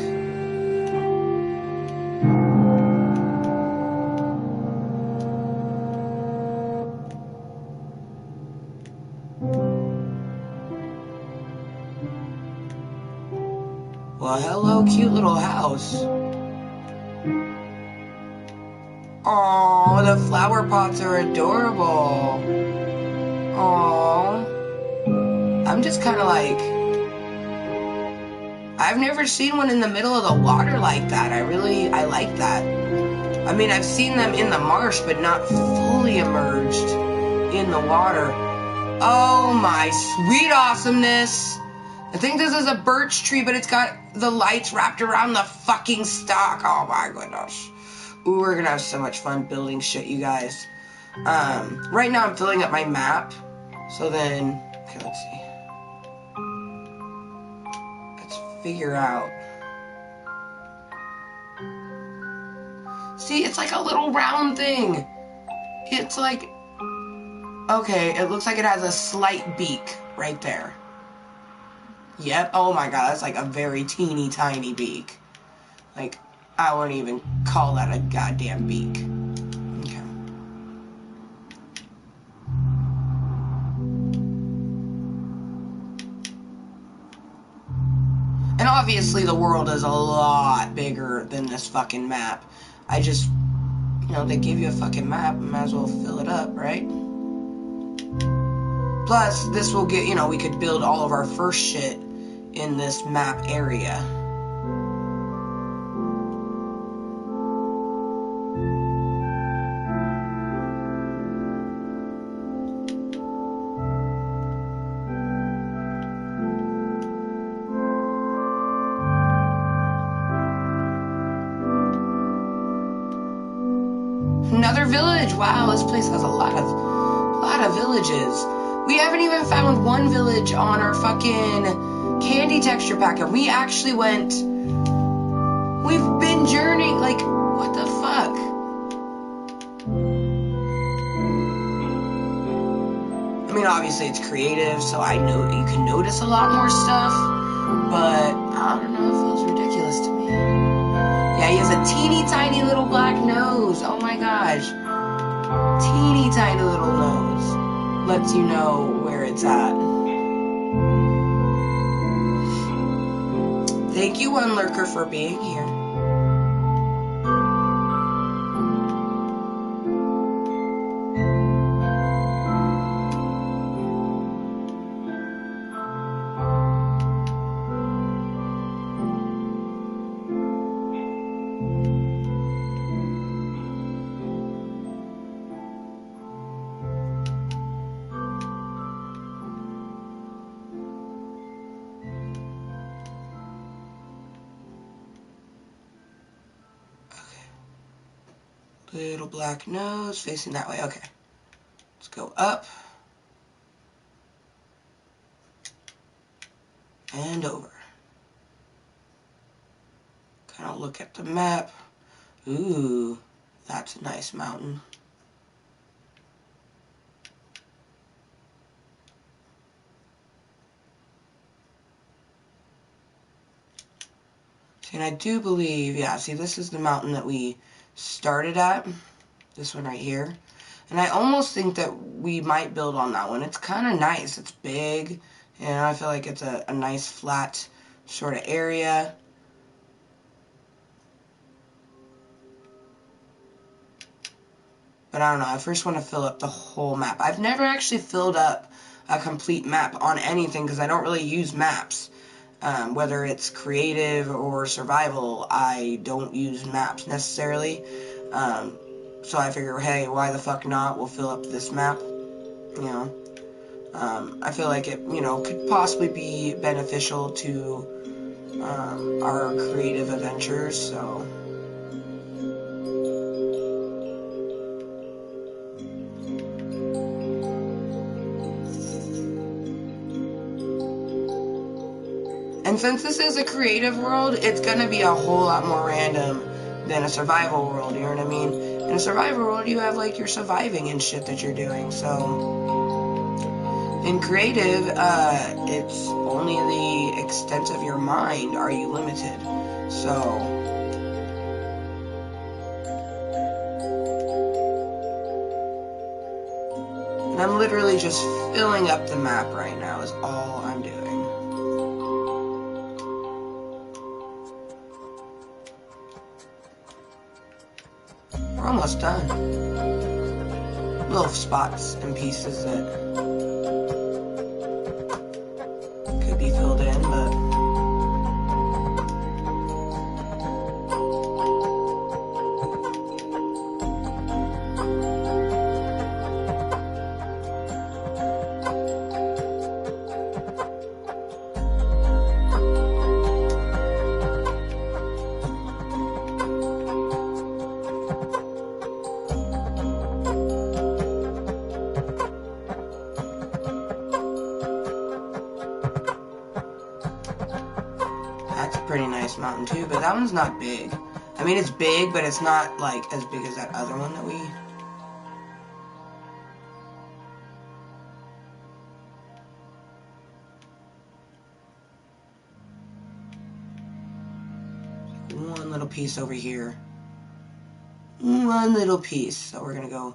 Well, hello, cute little house. Aww, the flower pots are adorable. Aww. I'm just kind of like... I've never seen one in the middle of the water like that. I like that. I mean, I've seen them in the marsh, but not fully immersed in the water. Oh my sweet awesomeness. I think this is a birch tree, but it's got the lights wrapped around the fucking stalk. Oh my goodness. Ooh, we're gonna have so much fun building shit, you guys. Right now I'm filling up my map. So then, okay, let's see. Let's figure out. See, it's like a little round thing. It's like, okay, it looks like it has a slight beak right there. Yep, oh my god, that's like a very teeny tiny beak. Like, I wouldn't even call that a goddamn beak. Okay. And obviously the world is a lot bigger than this fucking map. I just, you know, they give you a fucking map, might as well fill it up, right? Plus, this will get, you know, we could build all of our first shit in this map area. Another village. Wow, this place has a lot of villages. We haven't even found one village on our fucking candy texture pack, and we actually went... We've been journeying, like, what the fuck? I mean, obviously it's creative, so I know you can notice a lot more stuff, but I don't know, it feels ridiculous to me. Yeah, he has a teeny tiny little black nose. Oh my gosh. Teeny tiny little nose. Lets you know where it's at. Thank you, One Lurker, for being here. Little black nose facing that way. Okay. Let's go up. And over. Kind of look at the map. Ooh, that's a nice mountain. See, and I do believe, yeah, see, this is the mountain that we started at, this one right here, and I almost think that we might build on that one. It's kind of nice. It's big, and I feel like it's a nice flat sort of area. But I don't know, I first want to fill up the whole map. I've never actually filled up a complete map on anything because I don't really use maps. Whether it's creative or survival, I don't use maps necessarily. So I figure, hey, why the fuck not? We'll fill up this map, you know. I feel like it, you know, could possibly be beneficial to our creative adventures, so. And since this is a creative world, it's gonna be a whole lot more random than a survival world, you know what I mean? In a survival world, you have, like, your surviving and shit that you're doing, so. In creative, it's only the extent of your mind are you limited, so. And I'm literally just filling up the map right now is all I'm doing. We're almost done. Little spots and pieces that could be filled in, but pretty nice mountain too, but that one's not big. I mean, it's big, but it's not like as big as that other one that we. One little piece over here. One little piece. So we're gonna go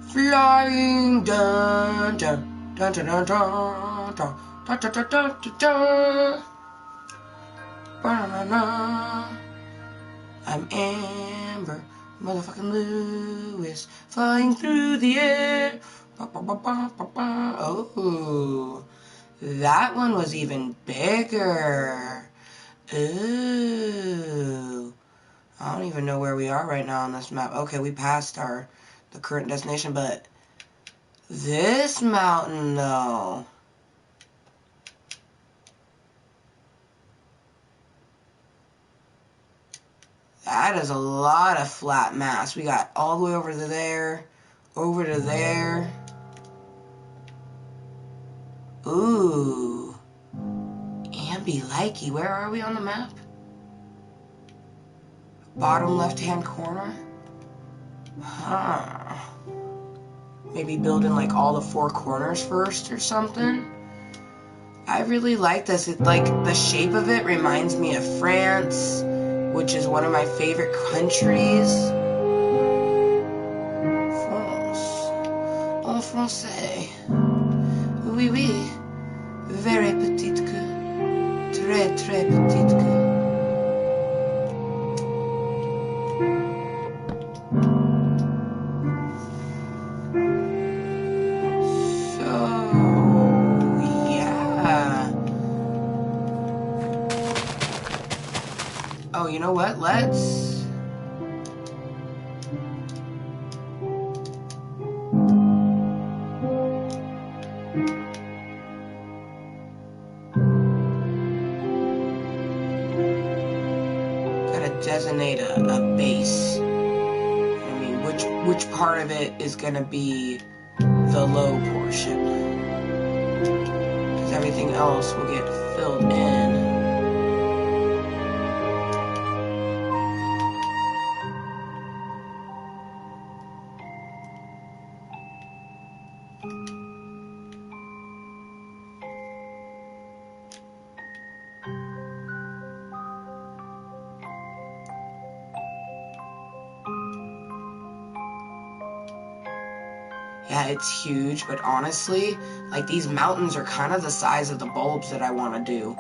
flying dun dun dun dun dun dun dun dun dun dun dun dun dun. I'm Amber, motherfucking Lewis, flying through the air. Oh, that one was even bigger. Ooh, I don't even know where we are right now on this map. Okay, we passed the current destination, but this mountain though. That is a lot of flat mass. We got all the way over to there, over to there. Ooh. Ambi likey. Where are we on the map? Bottom left-hand corner? Huh. Maybe building like all the four corners first or something? I really like this. It, like, the shape of it reminds me of France, which is one of my favorite countries. France. En français. Oui, oui. Very petite que. Très, très petite que. So, yeah. Oh, you know what? Let's... designate a base. I mean, which part of it is going to be the low portion? Because everything else will get filled in. Yeah, it's huge, but honestly, like, these mountains are kind of the size of the bulbs that I want to do.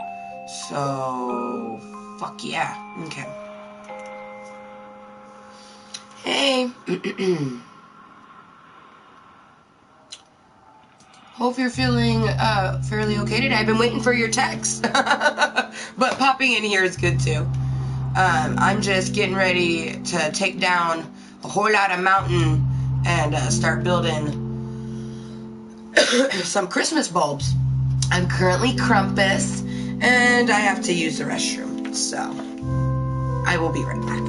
So, fuck yeah. Okay. Hey. Hope you're feeling fairly okay today. I've been waiting for your text. But popping in here is good too. I'm just getting ready to take down a whole lot of mountain and start building some Christmas bulbs. I'm currently Krampus, and I have to use the restroom, so I will be right back.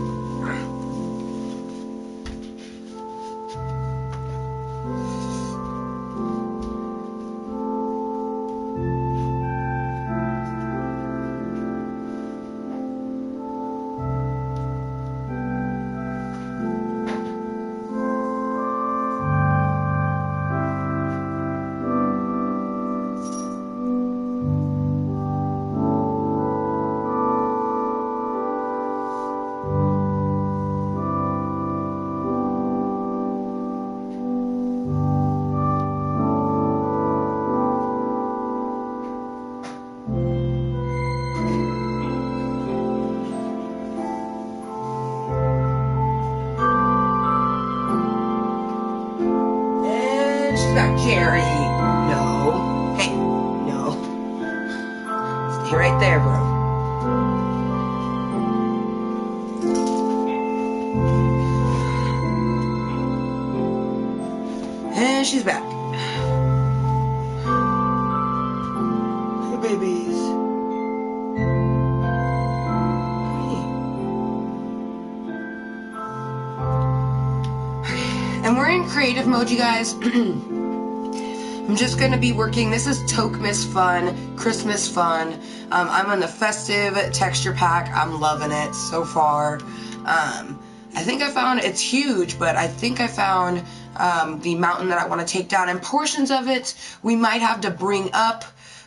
Jerry. No. Hey, no. Stay right there, bro. And she's back. Hey, babies. And we're in creative mode, you guys. I'm just going to be working. This is Toke-Mas fun, Christmas fun. I'm on the festive texture pack. I'm loving it so far. I think I found, it's huge, but I think I found the mountain that I want to take down. And portions of it we might have to bring up,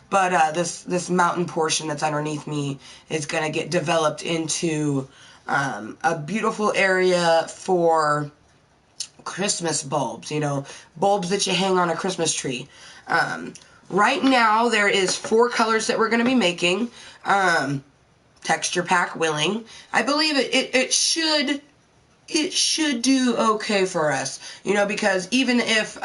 but this mountain portion that's underneath me is going to get developed into a beautiful area for Christmas bulbs, you know, bulbs that you hang on a Christmas tree. Right now there is 4 colors that we're going to be making, texture pack willing. I believe it should do okay for us, you know, because even if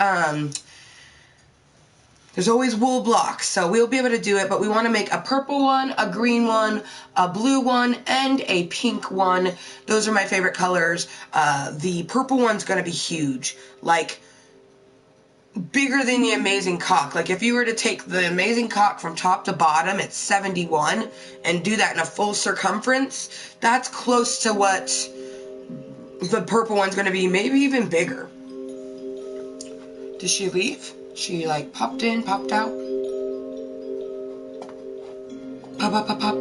there's always wool blocks, so we'll be able to do it, but we want to make a purple one, a green one, a blue one, and a pink one. Those are my favorite colors. The purple one's going to be huge, like bigger than the Amazing Cock. Like if you were to take the Amazing Cock from top to bottom, it's 71, and do that in a full circumference, that's close to what the purple one's going to be, maybe even bigger. Did she leave? She like popped in, popped out. Pop, pop, pop, pop.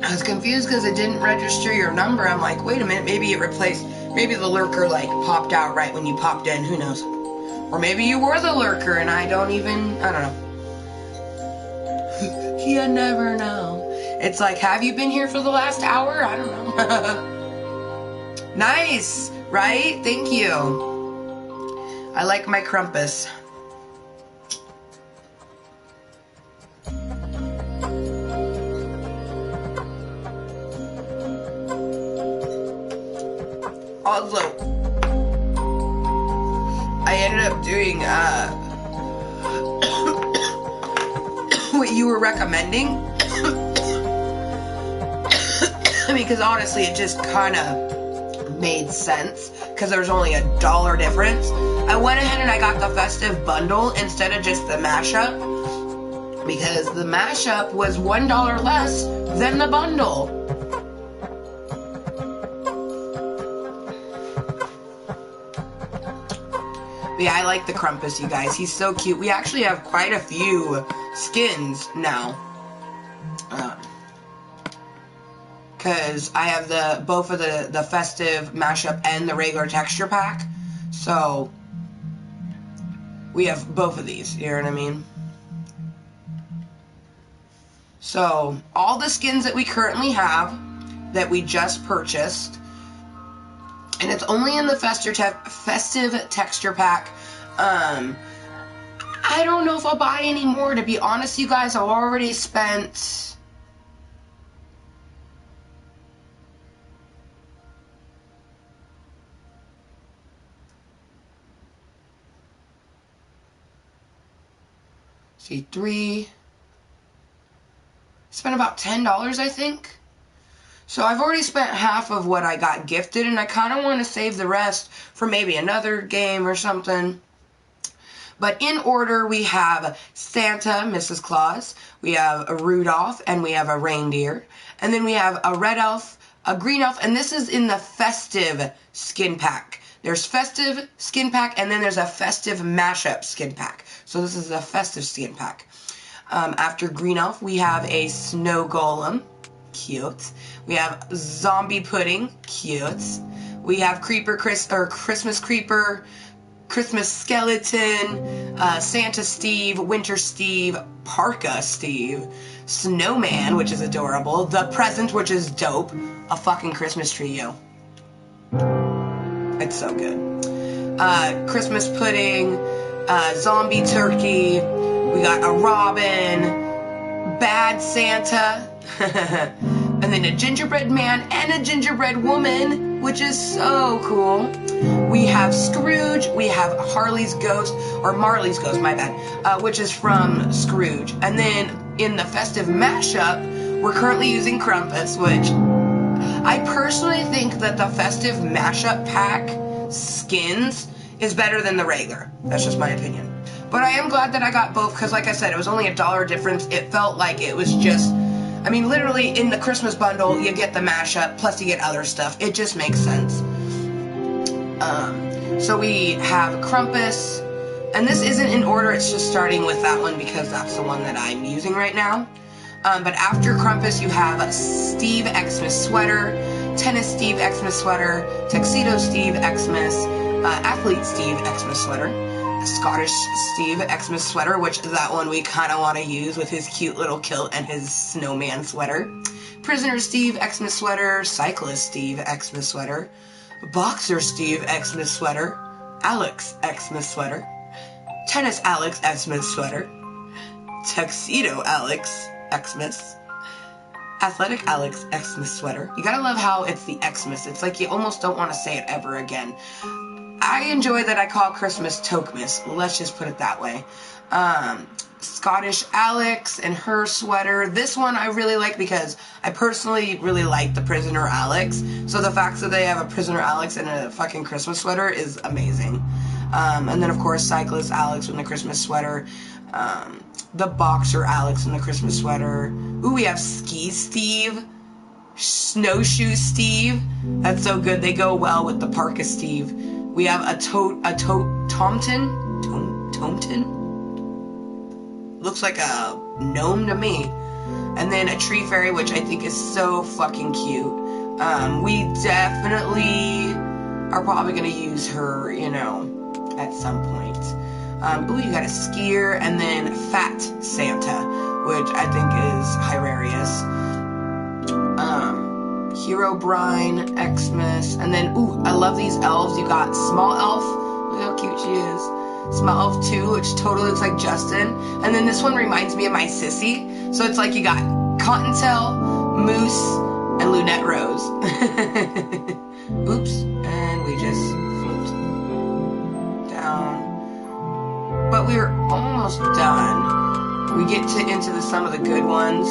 I was confused because it didn't register your number. I'm like, wait a minute, maybe it replaced, maybe the lurker like popped out right when you popped in, who knows? Or maybe you were the lurker and I don't know. You never know. It's like, have you been here for the last hour? I don't know. Nice, right? Thank you. I like my Krampus. Also, I ended up doing what you were recommending. I mean, because honestly, it just kind of made sense because there was only $1 difference. I went ahead and I got the festive bundle instead of just the mashup because the mashup was $1 less than the bundle. Yeah, I like the Krampus, you guys. He's so cute. We actually have quite a few skins now. Because I have both of the festive mashup and the regular texture pack. So, we have both of these. You know what I mean? So, all the skins that we currently have, that we just purchased, And it's only in the festive texture pack. I don't know if I'll buy any more. To be honest, you guys, I've already spent... See, spent about $10, I think. So I've already spent half of what I got gifted, and I kind of want to save the rest for maybe another game or something. But in order, we have Santa, Mrs. Claus, we have a Rudolph, and we have a reindeer. And then we have a red elf, a green elf, and this is in the festive skin pack. There's festive skin pack, and then there's a festive mashup skin pack. So this is a festive skin pack. After green elf, we have a snow golem. Cute. We have zombie pudding. Cute. We have Christmas creeper, Christmas skeleton, Santa Steve, Winter Steve, Parka Steve, Snowman, which is adorable, the present, which is dope, a fucking Christmas tree, yo. It's so good. Christmas pudding, zombie turkey, we got a Robin, bad Santa, and then a gingerbread man and a gingerbread woman, which is so cool. We have Scrooge, we have Harley's Ghost, or Marley's Ghost, my bad, which is from Scrooge. And then in the festive mashup, we're currently using Krampus, which I personally think that the festive mashup pack skins is better than the regular. That's just my opinion. But I am glad that I got both, because like I said, it was only $1 difference. It felt like it was just... I mean, literally, in the Christmas bundle, you get the mashup, plus you get other stuff. It just makes sense. So we have Krampus, and this isn't in order, it's just starting with that one because that's the one that I'm using right now. But after Krampus, you have Steve Xmas Sweater, Tennis Steve Xmas Sweater, Tuxedo Steve Xmas, Athlete Steve Xmas Sweater, Scottish Steve Xmas Sweater, which is that one we kind of want to use with his cute little kilt and his snowman sweater. Prisoner Steve Xmas Sweater, Cyclist Steve Xmas Sweater, Boxer Steve Xmas Sweater, Alex Xmas Sweater, Tennis Alex Xmas Sweater, Tuxedo Alex Xmas, Athletic Alex Xmas Sweater. You gotta love how it's the Xmas. It's like you almost don't want to say it ever again. I enjoy that I call Christmas Toke-Mas. Let's just put it that way. Scottish Alex and her sweater. This one I really like because I personally really like the Prisoner Alex. So the fact that they have a Prisoner Alex and a fucking Christmas sweater is amazing. And then of course Cyclist Alex in the Christmas sweater. The Boxer Alex in the Christmas sweater. Ooh, we have Ski Steve. Snowshoe Steve. That's so good. They go well with the Parka Steve. We have a Tomten? Looks like a gnome to me. And then a Tree Fairy, which I think is so fucking cute. We definitely are probably going to use her, you know, at some point. Ooh, you got a Skier, and then Fat Santa, which I think is hilarious. Hero Brine, Xmas, and then, ooh, I love these elves. You got Small Elf, look how cute she is. Small Elf 2, which totally looks like Justin. And then this one reminds me of my sissy. So it's like you got Cottontail, Moose, and Lunette Rose. Oops, and we just flipped down. But we're almost done. We get into some of the good ones.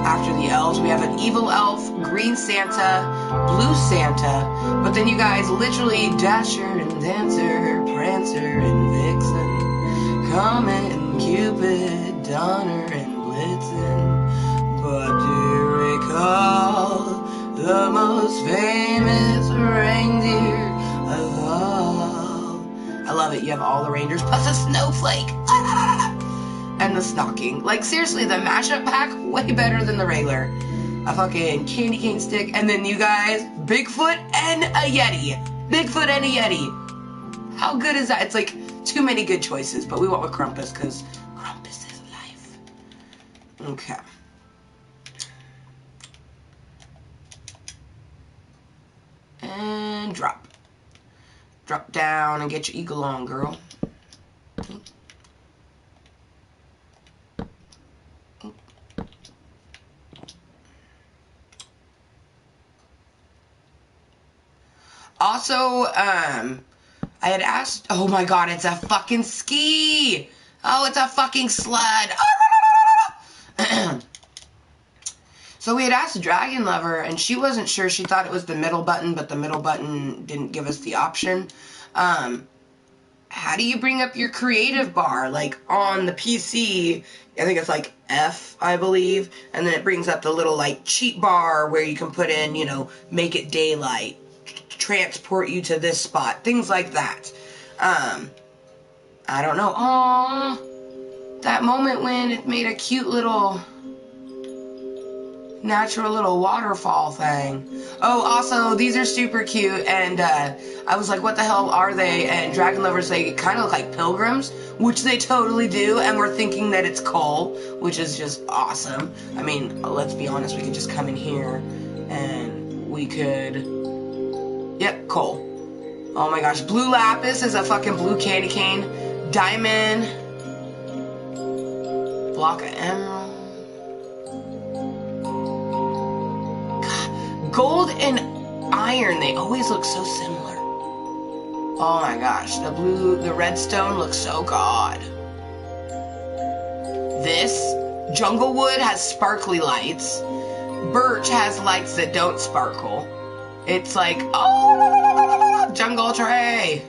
After the elves, we have an evil elf, green Santa, blue Santa, but then you guys literally Dasher and Dancer, Prancer and Vixen, Comet and Cupid, Donner and Blitzen. But do you recall the most famous reindeer of all? I love it. You have all the reindeers plus a snowflake. And the stocking. Like, seriously, the mashup pack, way better than the regular. A fucking candy cane stick, and then you guys, Bigfoot and a Yeti. Bigfoot and a Yeti. How good is that? It's like too many good choices, but we went with Krampus, because Krampus is life. Okay. and drop. Drop down and get your eagle on, girl. Also, I had asked, oh my god, it's a fucking ski! Oh, it's a fucking sled! So we had asked the Dragon Lover, and she wasn't sure. She thought it was the middle button, but the middle button didn't give us the option. How do you bring up your creative bar? Like, on the PC, I think it's like F, I believe, and then it brings up the little, like, cheat bar where you can put in, you know, make it daylight, transport you to this spot, things like that. I don't know. Aww, that moment when it made a cute little natural little waterfall thing. Oh, also, these are super cute, and I was like, what the hell are they? And Dragon Lovers, they kind of look like pilgrims, which they totally do, and we're thinking that it's coal, which is just awesome. I mean, let's be honest, we could just come in here, and we could... Yep, coal. Oh my gosh, blue lapis is a fucking blue candy cane. Diamond. Block of emerald. Gold and iron, they always look so similar. Oh my gosh, the redstone looks so god. This jungle wood has sparkly lights. Birch has lights that don't sparkle. It's like, oh, jungle tray.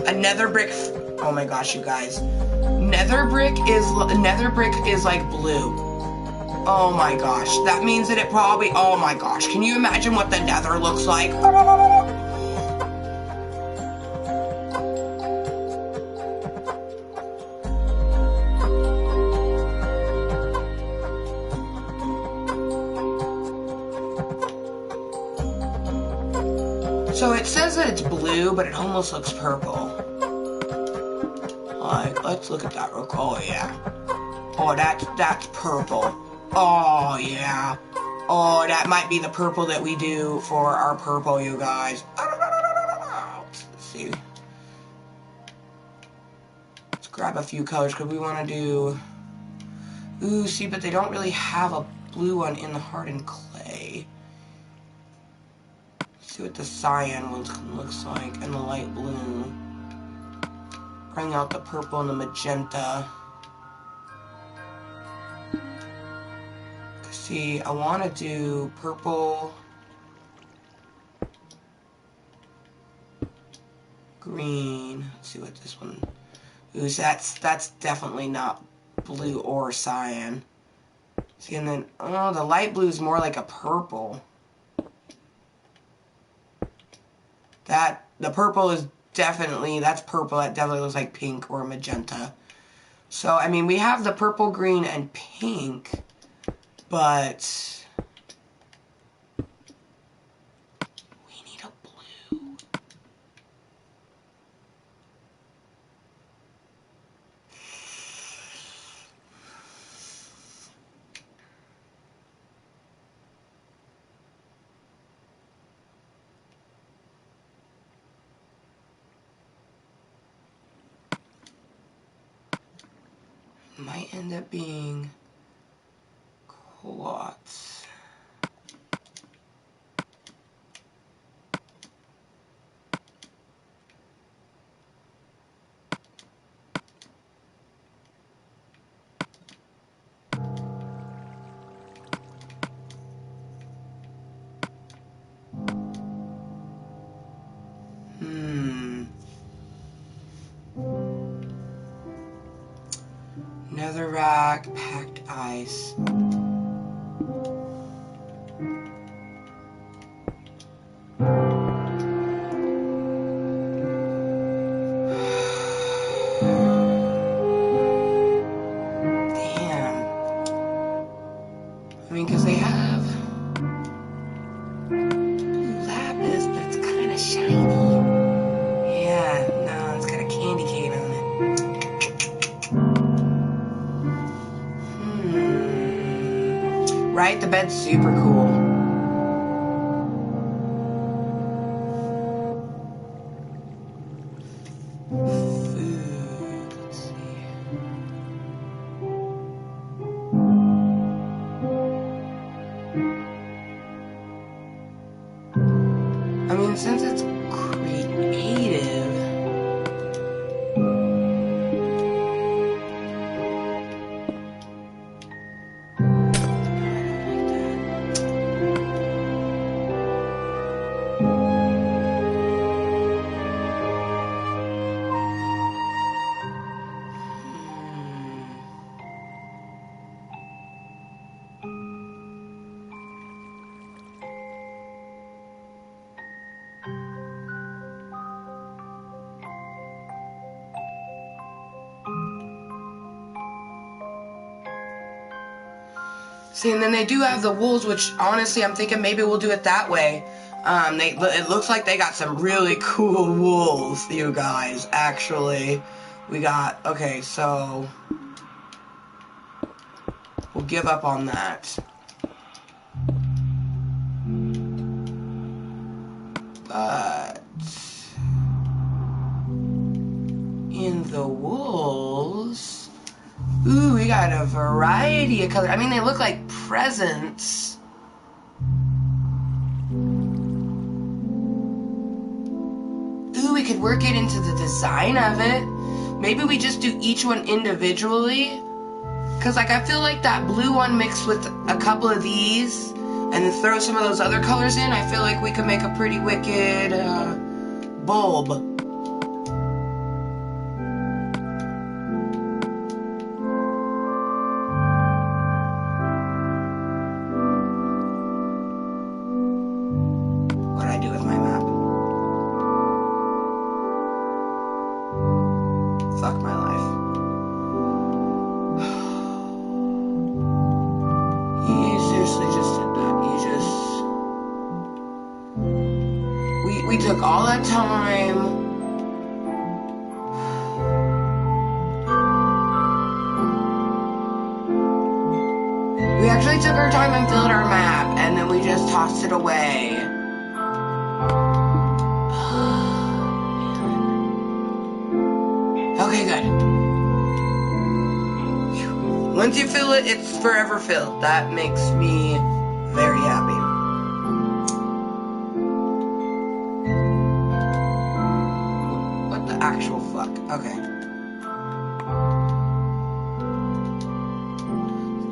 A nether brick. Oh my gosh, you guys. Nether brick is like blue. Oh my gosh. That means that it probably, oh my gosh. Can you imagine what the nether looks like? So it says that it's blue, but it almost looks purple. Like, let's look at that real quick. Oh yeah. Oh, that's purple. Oh yeah. Oh, that might be the purple that we do for our purple, you guys. Let's see. Let's grab a few colors because we want to do. Ooh, see, but they don't really have a blue one in the hardened clay. See what the cyan one looks like, and the light blue. Bring out the purple and the magenta. See, I want to do purple, green. Let's see what this one. Ooh, so that's definitely not blue or cyan. See, and then oh, the light blue is more like a purple. The purple is definitely, that's purple. That definitely looks like pink or magenta. So, I mean, we have the purple, green, and pink, but we need a blue. Might end up being quartz. Netherrack, packed ice. Damn. I mean, because they have lapis, but it's kind of shiny. Yeah, no, it's got a candy cane on it. Right? The bed's super cool. Food. Let's see. I mean, since it's creative. See, and then they do have the wolves, which honestly I'm thinking maybe we'll do it that way. It looks like they got some really cool wolves, you guys, actually. We got, okay, so we'll give up on that. But in the wolves, ooh, we got a variety of colors. I mean, they look like presents. Ooh, we could work it into the design of it. Maybe we just do each one individually. Because, like, I feel like that blue one mixed with a couple of these and then throw some of those other colors in, I feel like we could make a pretty wicked bulb. Fuck my life. He seriously just did that. We took all that time. We actually took our time and filled our map, and then we just tossed it away. Okay, good. Once you fill it, it's forever filled. That makes me very happy. What the actual fuck? Okay.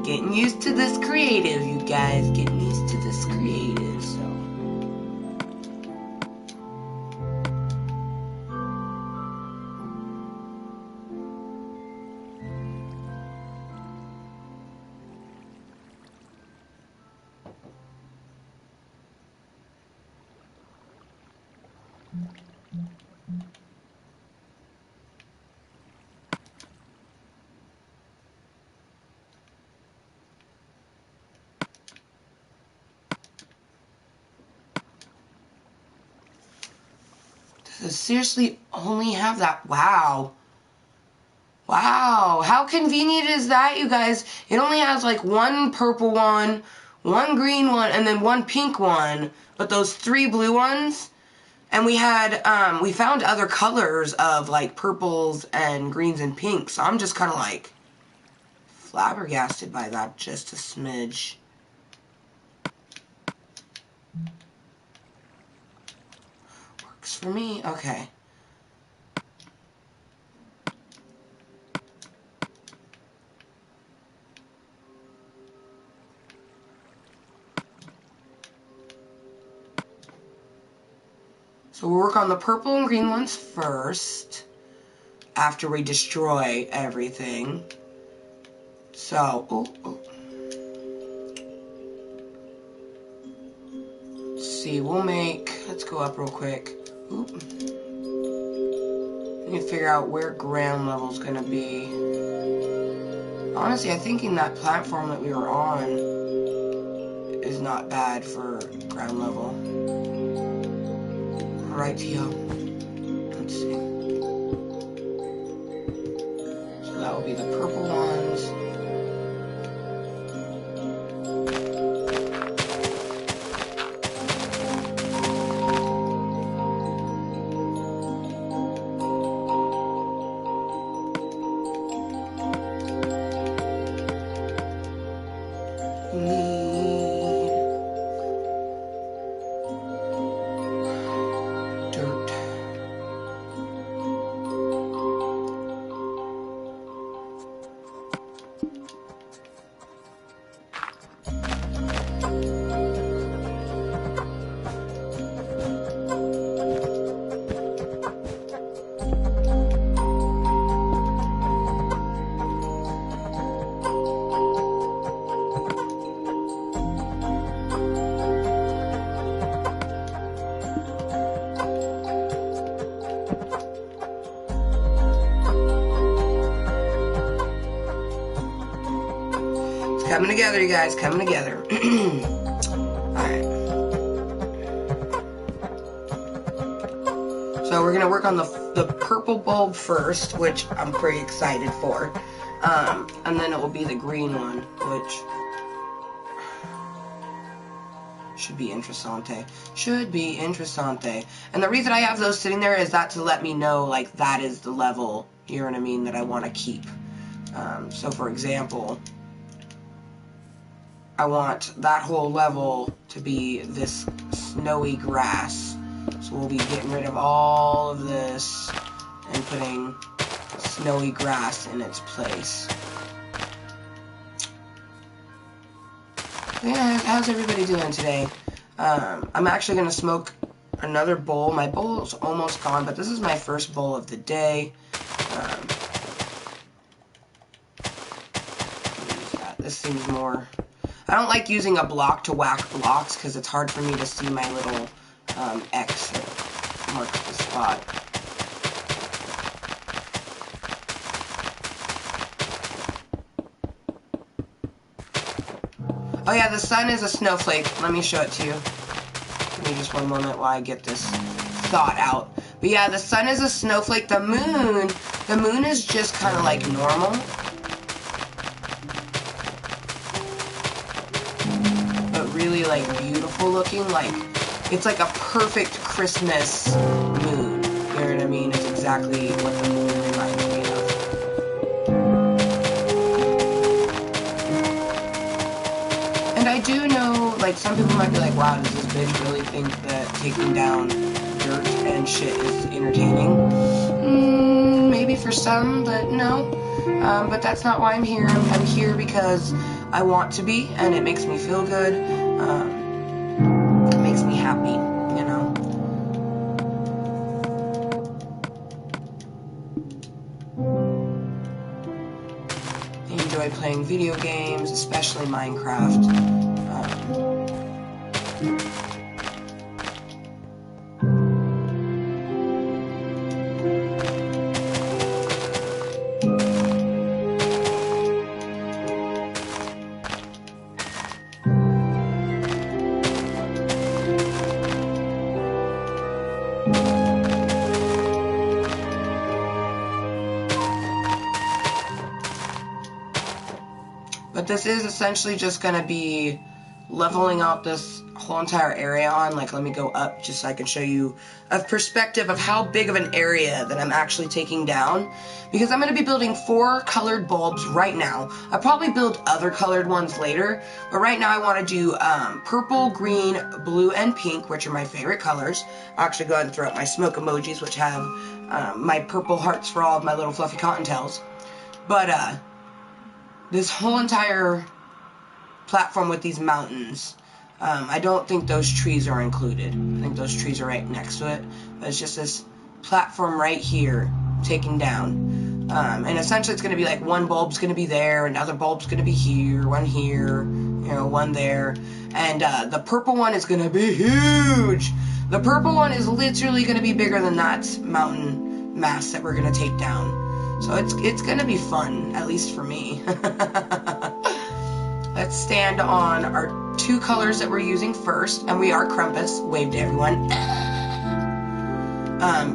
Getting used to this creative, you guys. Getting used to this creative, so. Does it seriously only have that? Wow. Wow. How convenient is that, you guys? It only has like one purple one, one green one, and then one pink one. But those three blue ones. And we had, we found other colors of like purples and greens and pinks. So I'm just kind of like flabbergasted by that just a smidge. Works for me. Okay. So we'll work on the purple and green ones first, after we destroy everything. So, let's see, we'll make, let's go up real quick. Oop. We need to figure out where ground level's gonna be. Honestly, I'm thinking that platform that we were on is not bad for ground level. Right here. Let's see. So that will be the purple ones. coming together, you guys, coming together. Alright. So we're going to work on the purple bulb first, which I'm pretty excited for. And then it will be the green one, which should be interessante. Should be interessante. And the reason I have those sitting there is that to let me know, like, that is the level, you know what I mean, that I want to keep. So for example, I want that whole level to be this snowy grass. So we'll be getting rid of all of this and putting snowy grass in its place. Yeah, how's everybody doing today? I'm actually going to smoke another bowl. My bowl is almost gone, but this is my first bowl of the day. This seems more... I don't like using a block to whack blocks because it's hard for me to see my little X that marks the spot. Oh yeah, the sun is a snowflake. Let me show it to you. Give me just one moment while I get this thought out. But yeah, the sun is a snowflake. The moon is just kind of like normal. But really like beautiful looking. Like, it's like a perfect Christmas moon. You know what I mean? It's exactly what the moon reminds me of. And I do know, like, some people might be like, wow, does this bitch really think that taking down dirt and shit is entertaining? Maybe for some, but no. But that's not why I'm here. I'm here because I want to be, and it makes me feel good. It makes me happy, you know. I enjoy playing video games, especially Minecraft. But this is essentially just going to be leveling out this whole entire area on. Like, let me go up just so I can show you a perspective of how big of an area that I'm actually taking down. Because I'm going to be building 4 colored bulbs right now. I'll probably build other colored ones later. But right now I want to do purple, green, blue, and pink, which are my favorite colors. I'll actually go ahead and throw up my smoke emojis, which have my purple hearts for all of my little fluffy cottontails. But, this whole entire platform with these mountains, I don't think those trees are included. I think those trees are right next to it. But it's just this platform right here, taken down. And essentially it's going to be like one bulb's going to be there, another bulb's going to be here, you know, one there. And the purple one is going to be huge. The purple one is literally going to be bigger than that mountain mass that we're going to take down. So it's going to be fun, at least for me. Let's stand on our 2 colors that we're using first, and we are Krampus. Wave to everyone.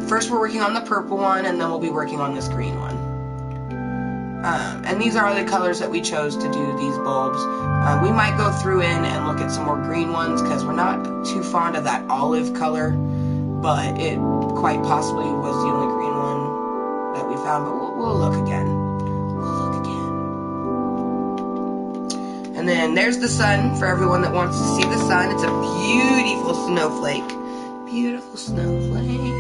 First we're working on the purple one, and then we'll be working on this green one. And these are the colors that we chose to do these bulbs. We might go through and look at some more green ones, because we're not too fond of that olive color, but it quite possibly was the only green one that we found, but we'll look again. And then there's the sun for everyone that wants to see the sun. It's a beautiful snowflake. Beautiful snowflake.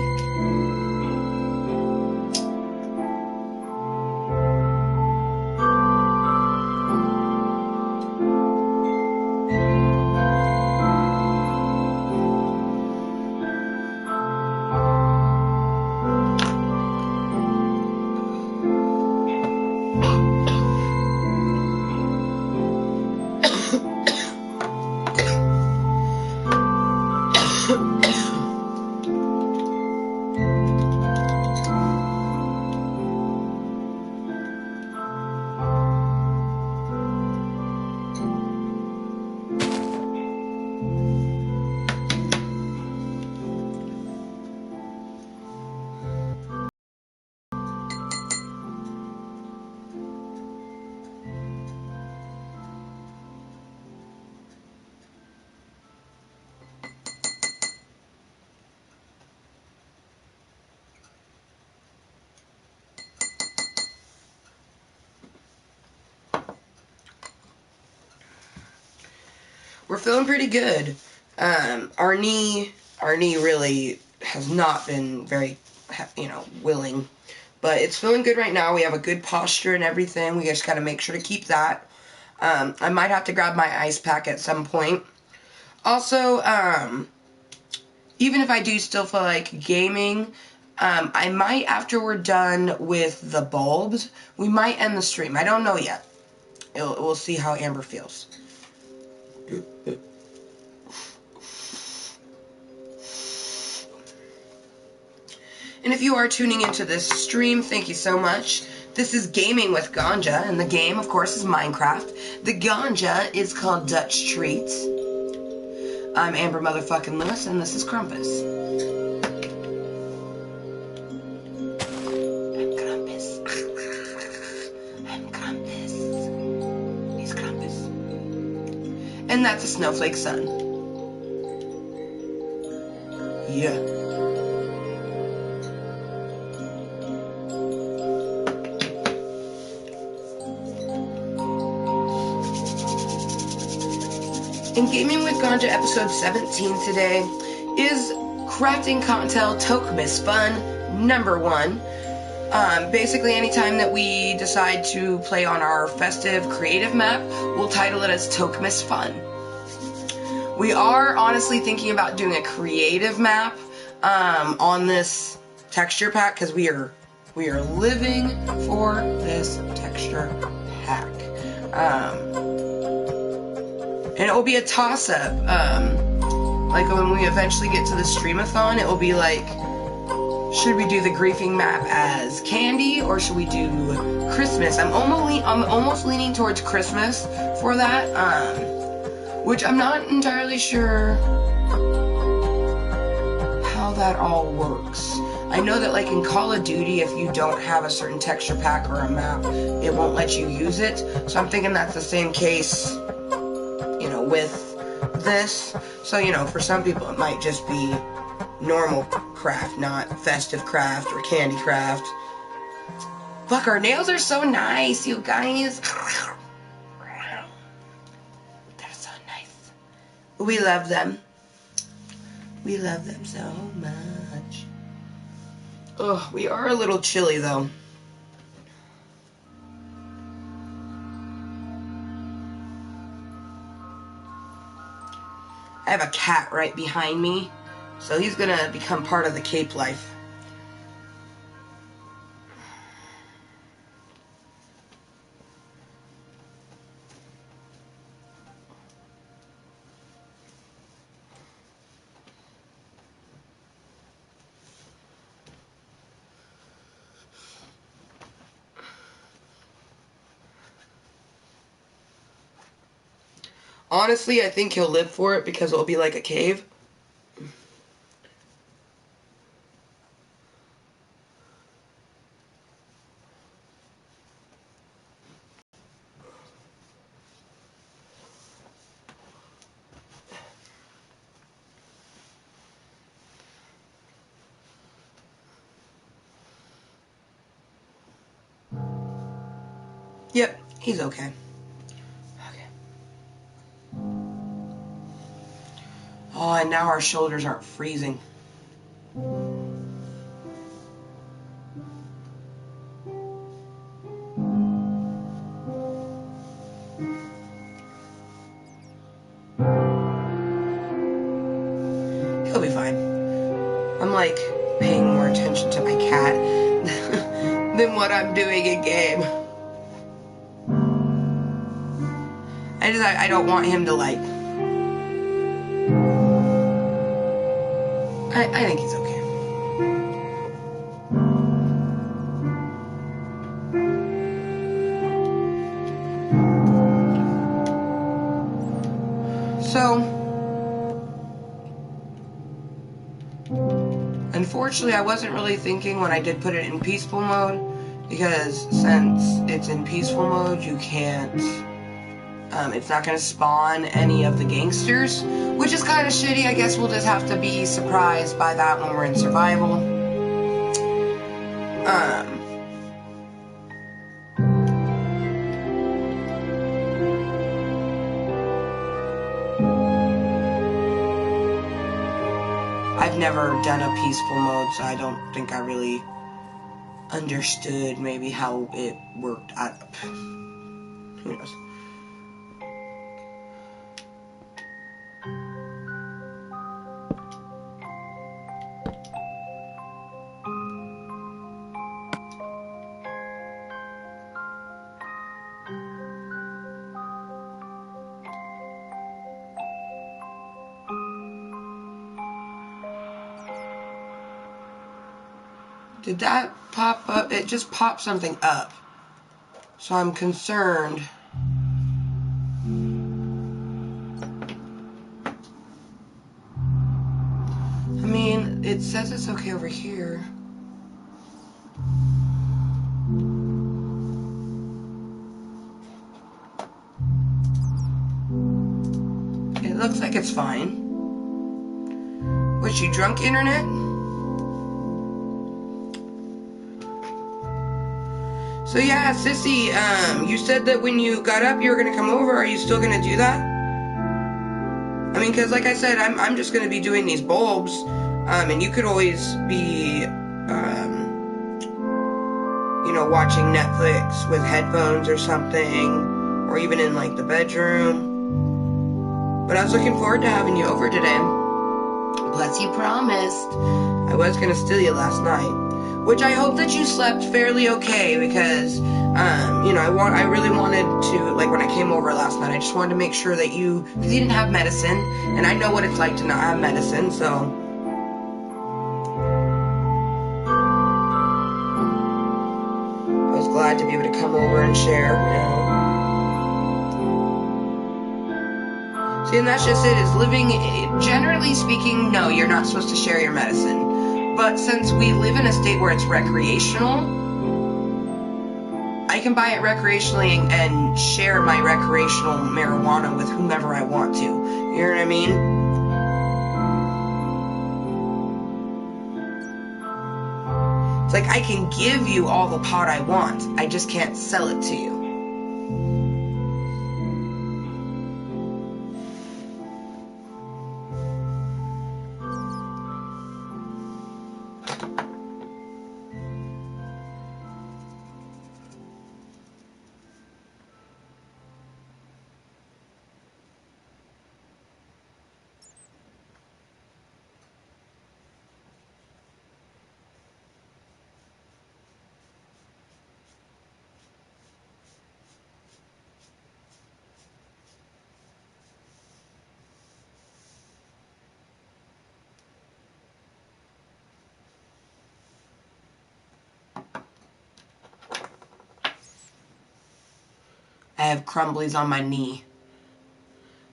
we're feeling pretty good. Our knee really has not been very, willing. But it's feeling good right now. We have a good posture and everything. We just got to make sure to keep that. I might have to grab my ice pack at some point. Also, even if I do still feel like gaming, I might, after we're done with the bulbs, we might end the stream. I don't know yet. We'll see how Amber feels. And if you are tuning into this stream, thank you so much. This is Gaming with Ganja, and the game, of course, is Minecraft. The Ganja is called Dutch Treats. I'm Amber motherfucking Lewis, and this is Krampus. I'm Krampus. He's Krampus. And that's a snowflake sun. Yeah. In Gaming with Ganja episode 17 today is Krafting Kottontale Toke-Mas fun #1. Basically, anytime that we decide to play on our festive creative map, we'll title it as Toke-Mas fun. We are honestly thinking about doing a creative map on this texture pack because we are living for this texture pack. And it will be a toss-up. Like when we eventually get to the streamathon, it will be like, should we do the griefing map as candy or should we do Christmas? I'm almost leaning towards Christmas for that, which I'm not entirely sure how that all works. I know that like in Call of Duty, if you don't have a certain texture pack or a map, it won't let you use it. So I'm thinking that's the same case with this. So, for some people it might just be normal craft, not festive craft or candy craft. Fuck, our nails are so nice, you guys. They're so nice. We love them. We love them so much. Oh, we are a little chilly though. I have a cat right behind me, so he's gonna become part of the cape life. Honestly, I think he'll live for it because it'll be like a cave. Yep, he's okay. Oh, and now our shoulders aren't freezing. He'll be fine. I'm like paying more attention to my cat than what I'm doing in game. I don't want him to like... I think he's okay. So, unfortunately, I wasn't really thinking when I did put it in peaceful mode, because since it's in peaceful mode, you can't, it's not going to spawn any of the gangsters, which is kind of shitty. I guess we'll just have to be surprised by that when we're in survival. I've never done a peaceful mode, so I don't think I really understood maybe how it worked. Who knows? Did that pop up? It just popped something up. So I'm concerned. I mean, it says it's okay over here. It looks like it's fine. Was she drunk, internet? So yeah, Sissy, you said that when you got up you were gonna come over. Are you still gonna do that? I mean, cause like I said, I'm just gonna be doing these bulbs, and you could always be, you know, watching Netflix with headphones or something, or even in like the bedroom. But I was looking forward to having you over today. Plus, you promised. I was gonna steal you last night. Which I hope that you slept fairly okay, because, you know, I really wanted to, like, when I came over last night, I just wanted to make sure that because you didn't have medicine, and I know what it's like to not have medicine, so. I was glad to be able to come over and share, you know. See, and that's just it, is living, generally speaking, no, you're not supposed to share your medicine. But since we live in a state where it's recreational, I can buy it recreationally and share my recreational marijuana with whomever I want to. You know what I mean? It's like I can give you all the pot I want. I just can't sell it to you. I have crumblies on my knee.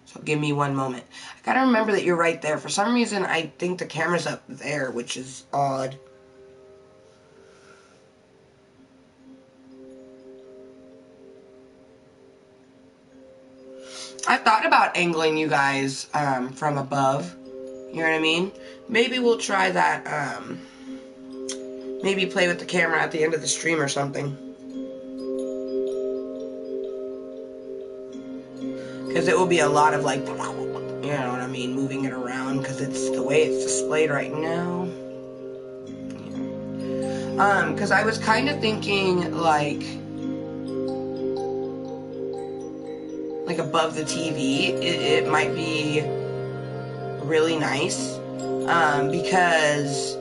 So give me one moment. I gotta remember that you're right there. For some reason, I think the camera's up there, which is odd. I thought about angling you guys from above. You know what I mean? Maybe we'll try that. Maybe play with the camera at the end of the stream or something. Because it will be a lot of like, you know what I mean, moving it around, because it's the way it's displayed right now. Yeah. Because I was kind of thinking like above the TV, it might be really nice, because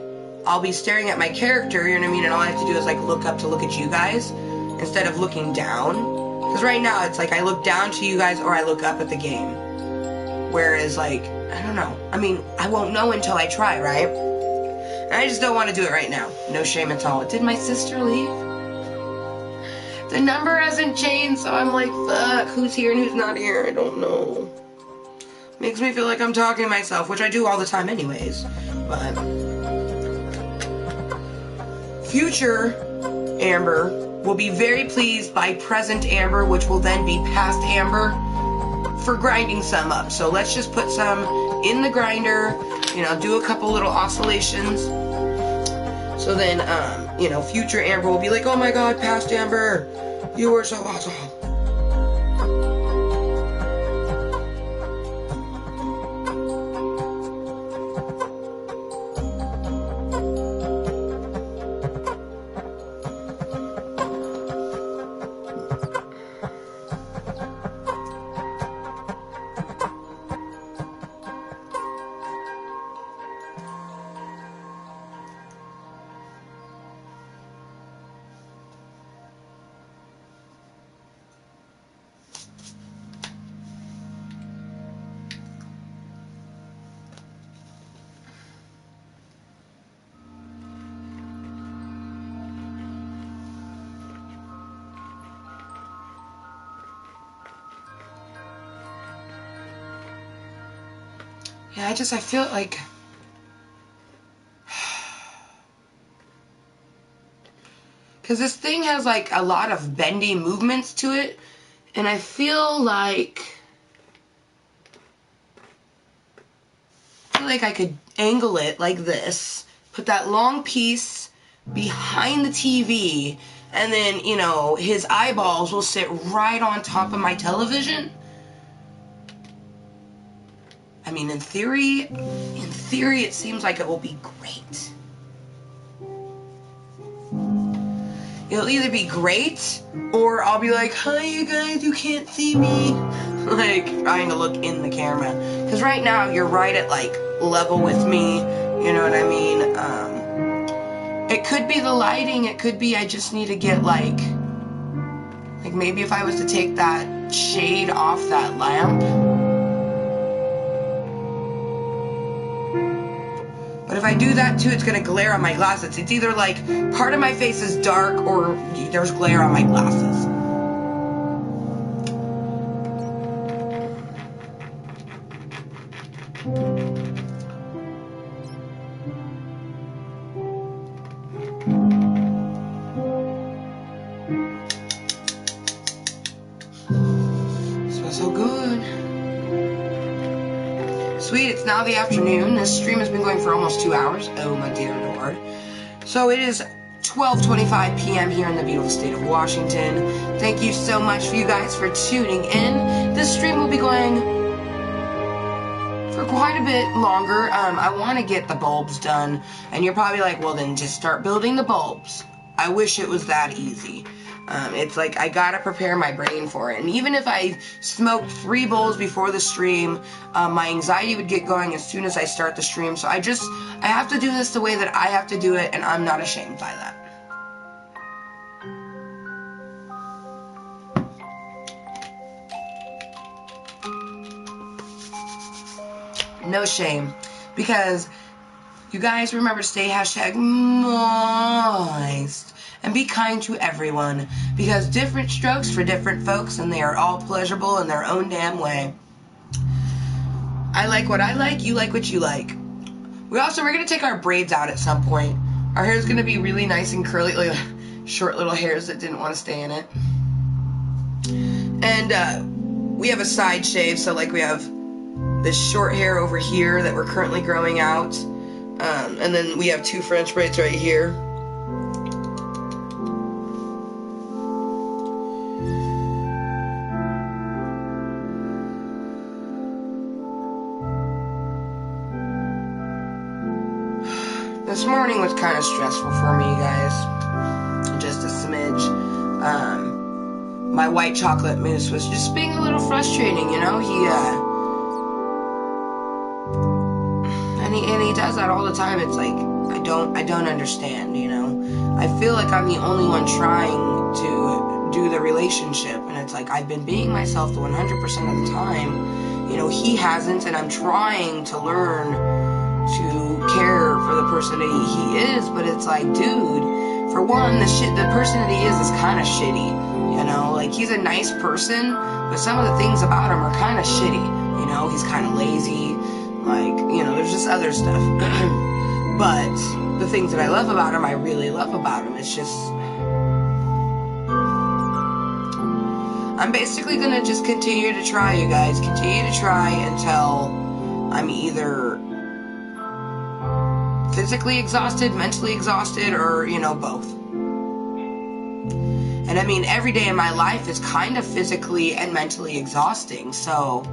I'll be staring at my character, you know what I mean, and all I have to do is like look up to look at you guys, instead of looking down. Because right now, it's like I look down to you guys or I look up at the game. Whereas, like, I don't know. I mean, I won't know until I try, right? And I just don't want to do it right now. No shame at all. Did my sister leave? The number hasn't changed, so I'm like, fuck, who's here and who's not here? I don't know. Makes me feel like I'm talking to myself, which I do all the time anyways. But future Amber will be very pleased by present Amber, which will then be past Amber, for grinding some up. So let's just put some in the grinder, you know, do a couple little oscillations. So then, you know, future Amber will be like, oh my god, past Amber, you were so awesome. Yeah, I feel like... Because this thing has, like, a lot of bendy movements to it. And I feel like... I could angle it like this. Put that long piece behind the TV. And then, you know, his eyeballs will sit right on top of my television. I mean, in theory, it seems like it will be great. It'll either be great, or I'll be like, hi, you guys, you can't see me. Like, trying to look in the camera. Because right now, you're right at, like, level with me. You know what I mean? It could be the lighting. It could be I just need to get, like maybe if I was to take that shade off that lamp. But if I do that too, it's going to glare on my glasses. It's either like part of my face is dark or there's glare on my glasses. Smells so good. Sweet, it's now the afternoon. This stream has been going for almost 2 hours. Oh, my dear Lord. So it is 12:25 p.m. here in the beautiful state of Washington. Thank you so much for you guys for tuning in. This stream will be going for quite a bit longer. I want to get the bulbs done. And you're probably like, well, then just start building the bulbs. I wish it was that easy. It's like I gotta prepare my brain for it. And even if I smoked 3 bowls before the stream, my anxiety would get going as soon as I start the stream. So I have to do this the way that I have to do it, and I'm not ashamed by that. No shame. Because you guys remember to stay #Mooiisstt. And be kind to everyone, because different strokes for different folks, and they are all pleasurable in their own damn way. I like what I like, you like what you like. We're going to take our braids out at some point. Our hair is going to be really nice and curly, like short little hairs that didn't want to stay in it. And we have a side shave, so like we have this short hair over here that we're currently growing out. And then we have 2 French braids right here. This morning was kind of stressful for me, guys. Just a smidge. My white chocolate mousse was just being a little frustrating, you know? And he does that all the time. It's like, I don't understand, you know? I feel like I'm the only one trying to do the relationship, and it's like, I've been being myself the 100% of the time. You know, he hasn't, and I'm trying to learn to care for the person that he is, but it's like, dude, for one, the person that he is kind of shitty, you know? Like, he's a nice person, but some of the things about him are kind of shitty, you know? He's kind of lazy, like, you know, there's just other stuff. But the things that I love about him, I really love about him. It's just, I'm basically gonna just continue to try, you guys. Continue to try until I'm either physically exhausted, mentally exhausted, or, you know, both. And I mean, every day in my life is kind of physically and mentally exhausting, so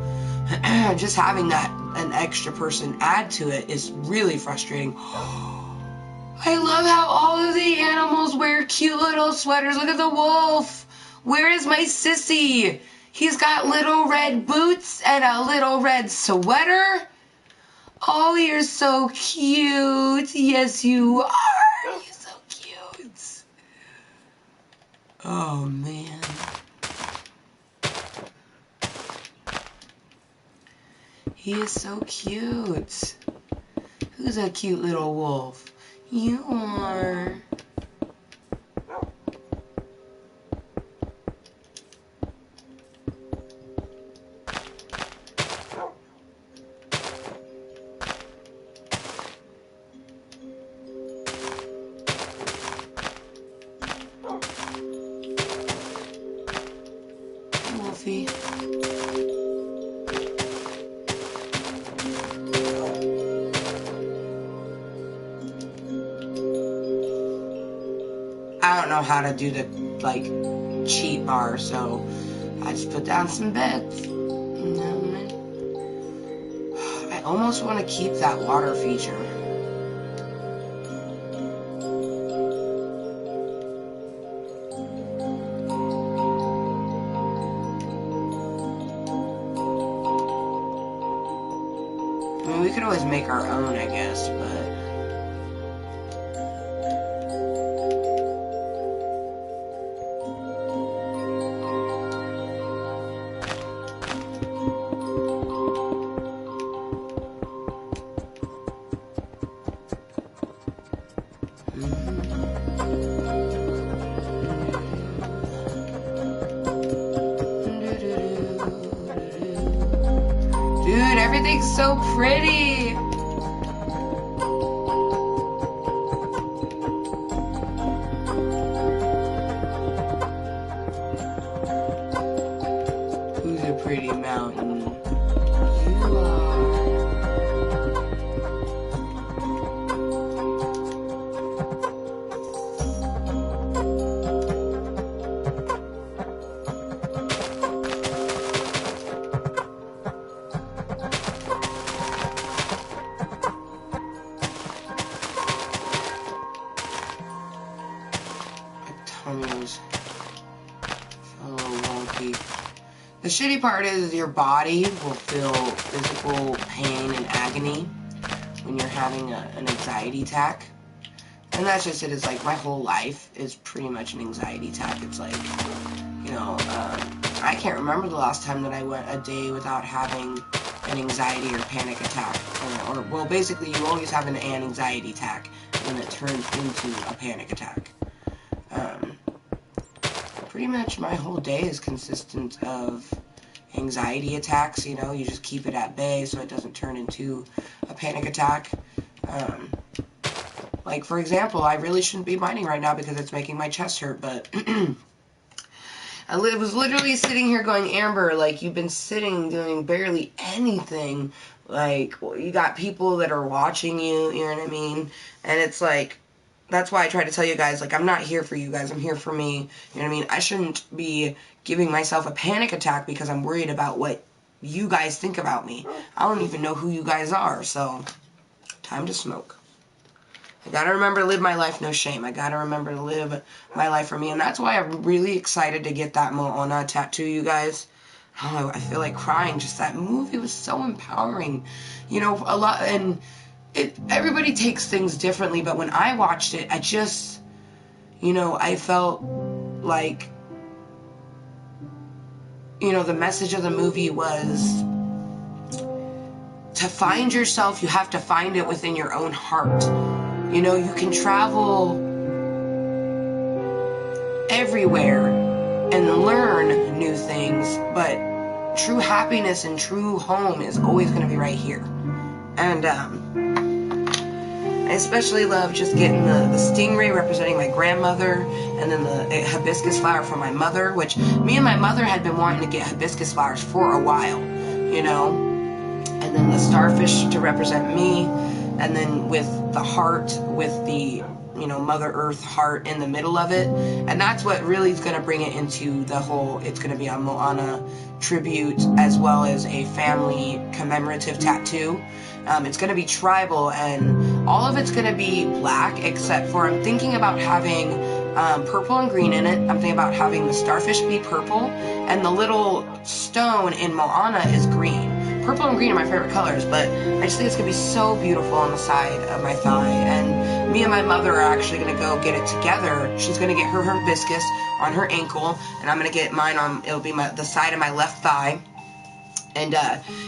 just having an extra person add to it is really frustrating. I love how all of the animals wear cute little sweaters. Look at the wolf. Where is my sissy? He's got little red boots and a little red sweater. Oh, you're so cute. Yes, you are. You're so cute. Oh, man. He is so cute. Who's a cute little wolf? You are. Fluffy. I don't know how to do the, like, cheat bar, so I just put down some bets. I almost want to keep that water feature. I mean, we could always make our own, I guess, but... Dude, everything's so pretty! Who's a pretty mountain? You are. Tummy's a little wonky. The shitty part is your body will feel physical pain and agony when you're having an anxiety attack. And that's just it. It's like my whole life is pretty much an anxiety attack. It's like, you know, I can't remember the last time that I went a day without having an anxiety or panic attack. Or well, basically you always have an anxiety attack when it turns into a panic attack. Pretty much my whole day is consistent of anxiety attacks, you know, you just keep it at bay so it doesn't turn into a panic attack. Like, for example, I really shouldn't be mining right now because it's making my chest hurt, but I was literally sitting here going, Amber, like, you've been sitting doing barely anything. Like, you got people that are watching you, you know what I mean? And it's like, that's why I try to tell you guys, like, I'm not here for you guys, I'm here for me, you know what I mean? I shouldn't be giving myself a panic attack because I'm worried about what you guys think about me. I don't even know who you guys are, so time to smoke. I gotta remember to live my life, no shame. I gotta remember to live my life for me, and that's why I'm really excited to get that Moana tattoo, you guys. Oh, I feel like crying. Just that movie was so empowering, you know, a lot, and everybody takes things differently, but when I watched it, I just, you know, I felt like, you know, the message of the movie was to find yourself, you have to find it within your own heart. You know, you can travel everywhere and learn new things, but true happiness and true home is always going to be right here. And I especially love just getting the stingray representing my grandmother, and then the hibiscus flower for my mother, which me and my mother had been wanting to get hibiscus flowers for a while, you know. And then the starfish to represent me, and then with the heart, with the, you know, Mother Earth heart in the middle of it. And that's what really is going to bring it into the whole, it's going to be a Moana tribute as well as a family commemorative tattoo. It's going to be tribal, and all of it's going to be black, except for I'm thinking about having purple and green in it. I'm thinking about having the starfish be purple, and the little stone in Moana is green. Purple and green are my favorite colors, but I just think it's going to be so beautiful on the side of my thigh. And me and my mother are actually going to go get it together. She's going to get her hibiscus on her ankle, and I'm going to get mine on, it'll be the side of my left thigh. And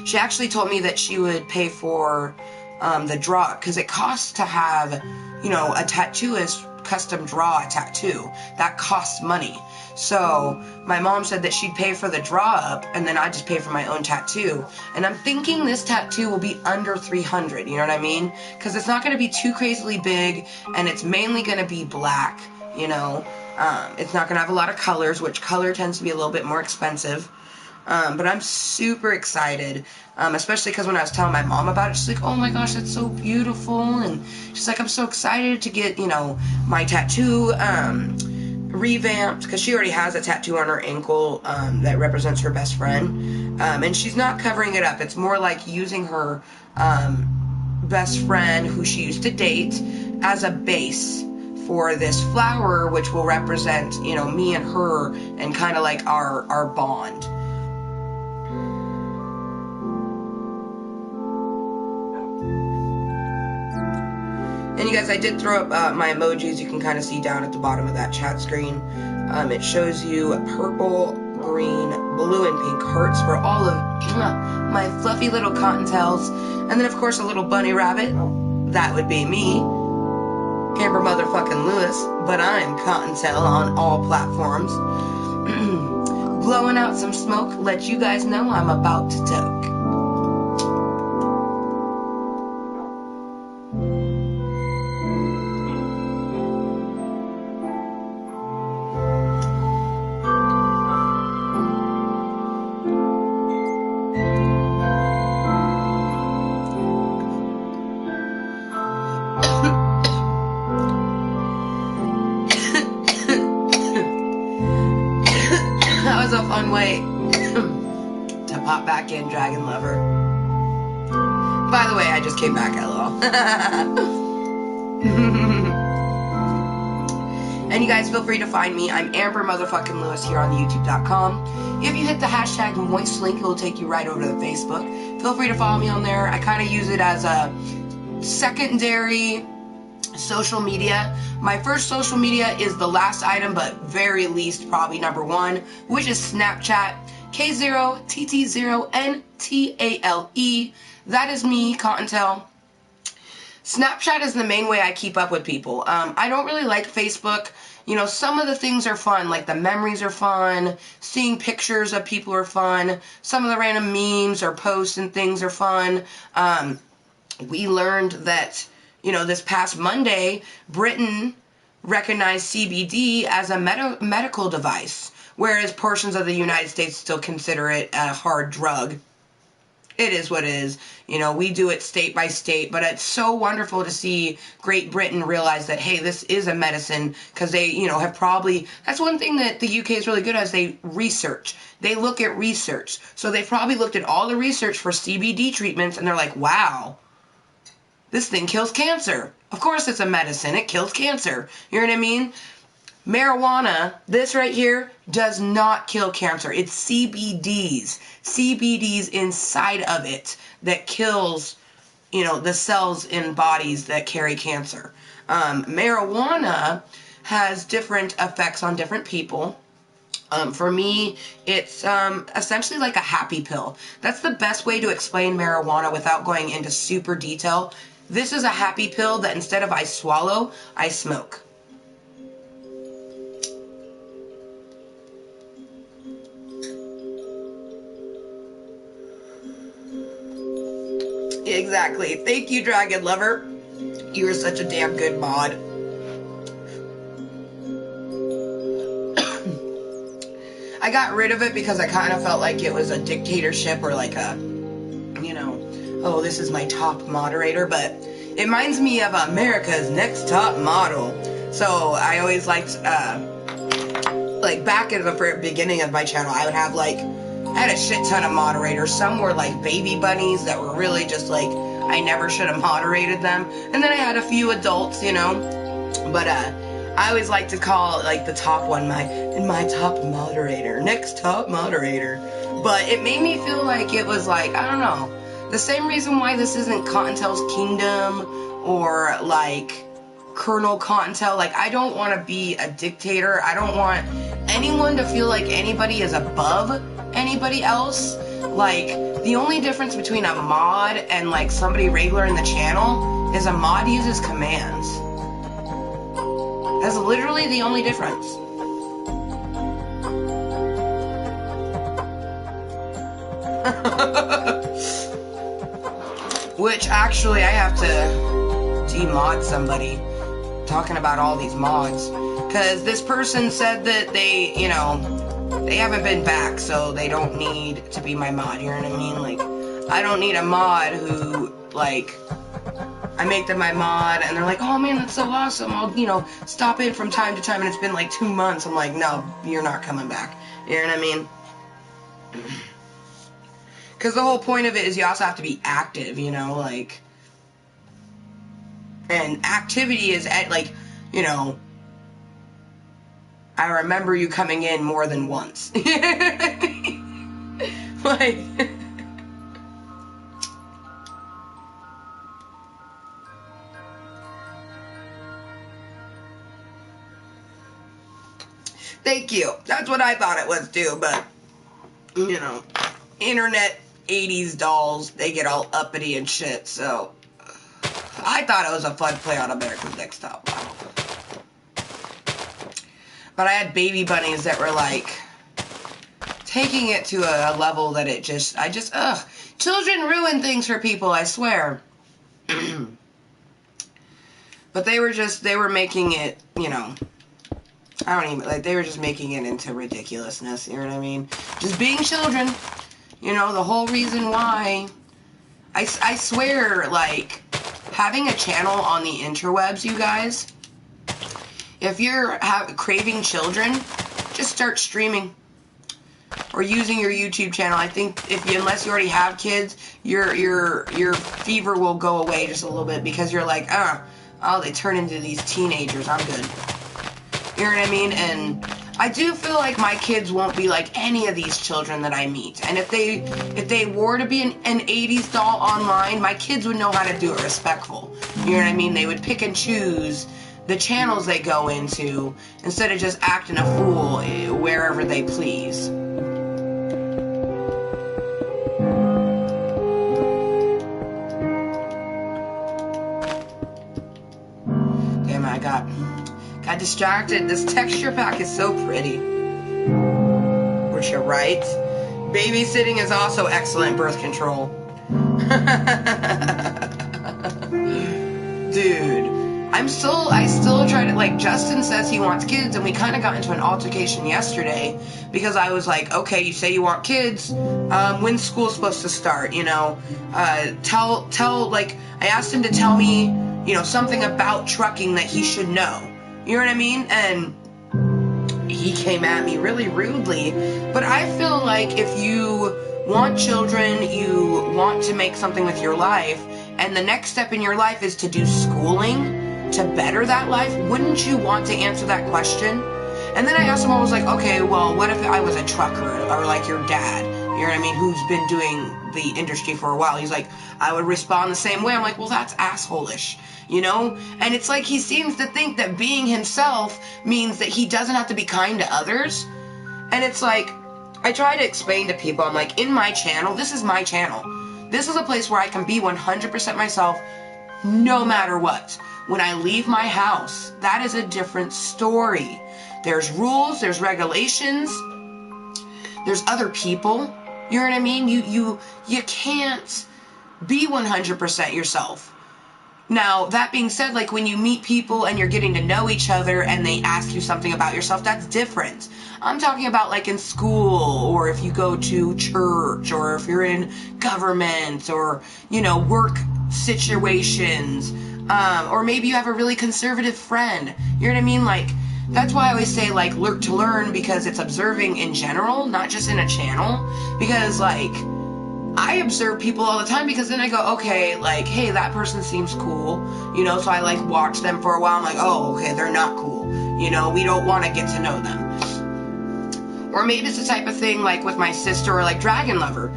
she actually told me that she would pay for the draw, because it costs to have, you know, a tattooist custom draw a tattoo. That costs money. So my mom said that she'd pay for the draw up, and then I'd just pay for my own tattoo. And I'm thinking this tattoo will be under 300, you know what I mean? Because it's not going to be too crazily big, and it's mainly going to be black, you know. It's not going to have a lot of colors, which color tends to be a little bit more expensive. But I'm super excited, especially because when I was telling my mom about it, she's like, oh my gosh, that's so beautiful. And she's like, I'm so excited to get, you know, my tattoo revamped, because she already has a tattoo on her ankle that represents her best friend. And she's not covering it up. It's more like using her best friend, who she used to date, as a base for this flower, which will represent, you know, me and her, and kind of like our bond. And you guys, I did throw up my emojis. You can kind of see down at the bottom of that chat screen. It shows you purple, green, blue, and pink hearts for all of my fluffy little cottontails. And then, of course, a little bunny rabbit. That would be me, Amber motherfucking Lewis. But I'm Kottontale on all platforms. Blowing out some smoke, let you guys know I'm about to toke. A fun way to pop back in, Dragon Lover. By the way, I just came back, LOL. And you guys, feel free to find me. I'm Amber motherfucking Lewis here on YouTube.com. If you hit the hashtag Mooiisstt link, it will take you right over to the Facebook. Feel free to follow me on there. I kind of use it as a secondary social media. My first social media is the last item, but very least probably number one, which is Snapchat. K0TT0NTALE. That is me, Kottontale. Snapchat is the main way I keep up with people. I don't really like Facebook. You know, some of the things are fun, like the memories are fun, seeing pictures of people are fun, some of the random memes or posts and things are fun. We learned that, you know, this past Monday, Britain recognized CBD as a medical device, whereas portions of the United States still consider it a hard drug. It is what it is. You know, we do it state by state, but it's so wonderful to see Great Britain realize that, hey, this is a medicine, because they, you know, have probably, that's one thing that the UK is really good at, is they research. They look at research. So they've probably looked at all the research for CBD treatments, and they're like, wow, this thing kills cancer. Of course it's a medicine. It kills cancer. You know what I mean? Marijuana, this right here, does not kill cancer. It's CBDs. CBDs inside of it that kills, you know, the cells in bodies that carry cancer. Marijuana has different effects on different people. For me, it's essentially like a happy pill. That's the best way to explain marijuana without going into super detail. This is a happy pill that instead of I swallow, I smoke. Exactly. Thank you, Dragon Lover. You are such a damn good mod. I got rid of it because I kind of felt like it was a dictatorship, or like a, you know, oh, this is my top moderator, but it reminds me of America's Next Top Model. So I always liked, like back in the beginning of my channel, I would have like, I had a shit ton of moderators. Some were like baby bunnies that were really just like, I never should have moderated them. And then I had a few adults, you know, but I always like to call like the top one my top moderator, next top moderator. But it made me feel like it was like, I don't know, the same reason why this isn't Kottontale's Kingdom or like Colonel Kottontale. Like, I don't want to be a dictator. I don't want anyone to feel like anybody is above anybody else. Like, the only difference between a mod and like somebody regular in the channel is a mod uses commands. That's literally the only difference. Which actually I have to demod somebody talking about all these mods, because this person said that they, you know, they haven't been back, so they don't need to be my mod, you know what I mean? Like, I don't need a mod who, like, I make them my mod, and they're like, oh man, that's so awesome, I'll, you know, stop in from time to time, and it's been like 2 months. I'm like, no, you're not coming back, you know what I mean? Because the whole point of it is you also have to be active, you know, like, and activity is, like, you know, I remember you coming in more than once. Like, thank you. That's what I thought it was too, but, you know, internet 80s dolls, they get all uppity and shit, so I thought it was a fun play on American Desktop. But I had baby bunnies that were like taking it to a level that it just, children ruin things for people, I swear. But they were making it, you know, they were just making it into ridiculousness, you know what I mean? Just being children, you know, the whole reason why, I swear, like, having a channel on the interwebs, you guys, if you're craving children, just start streaming or using your YouTube channel. I think unless you already have kids, your fever will go away just a little bit, because you're like, oh, they turn into these teenagers, I'm good. You know what I mean? And I do feel like my kids won't be like any of these children that I meet. And if they were to be an 80s doll online, my kids would know how to do it respectful. You know what I mean? They would pick and choose the channels they go into instead of just acting a fool wherever they please. Damn, I got distracted. This texture pack is so pretty. Which you're right. Babysitting is also excellent birth control. Dude, I still try to, like, Justin says he wants kids, and we kind of got into an altercation yesterday because I was like, okay, you say you want kids, when's school supposed to start, you know? Like, I asked him to tell me, you know, something about trucking that he should know. You know what I mean? And he came at me really rudely. But I feel like if you want children, you want to make something with your life, and the next step in your life is to do schooling to better that life, wouldn't you want to answer that question? And then I asked him, I was like, okay, well, what if I was a trucker, or like your dad, you know what I mean, who's been doing the industry for a while? He's like, I would respond the same way. I'm like, well, that's asshole-ish, you know? And it's like he seems to think that being himself means that he doesn't have to be kind to others. And it's like, I try to explain to people, I'm like, in my channel, this is my channel. This is a place where I can be 100% myself no matter what. When I leave my house, that is a different story. There's rules, there's regulations, there's other people. You know what I mean? You can't be 100% yourself. Now, that being said, like when you meet people and you're getting to know each other and they ask you something about yourself, that's different. I'm talking about like in school, or if you go to church, or if you're in government, or, you know, work situations, or maybe you have a really conservative friend. You know what I mean? Like, that's why I always say, like, to learn, because it's observing in general, not just in a channel. Because, like, I observe people all the time, because then I go, okay, like, hey, that person seems cool, you know, so I, like, watch them for a while. I'm like, oh, okay, they're not cool, you know, we don't want to get to know them. Or maybe it's the type of thing, like, with my sister, or, like, Dragon Lover.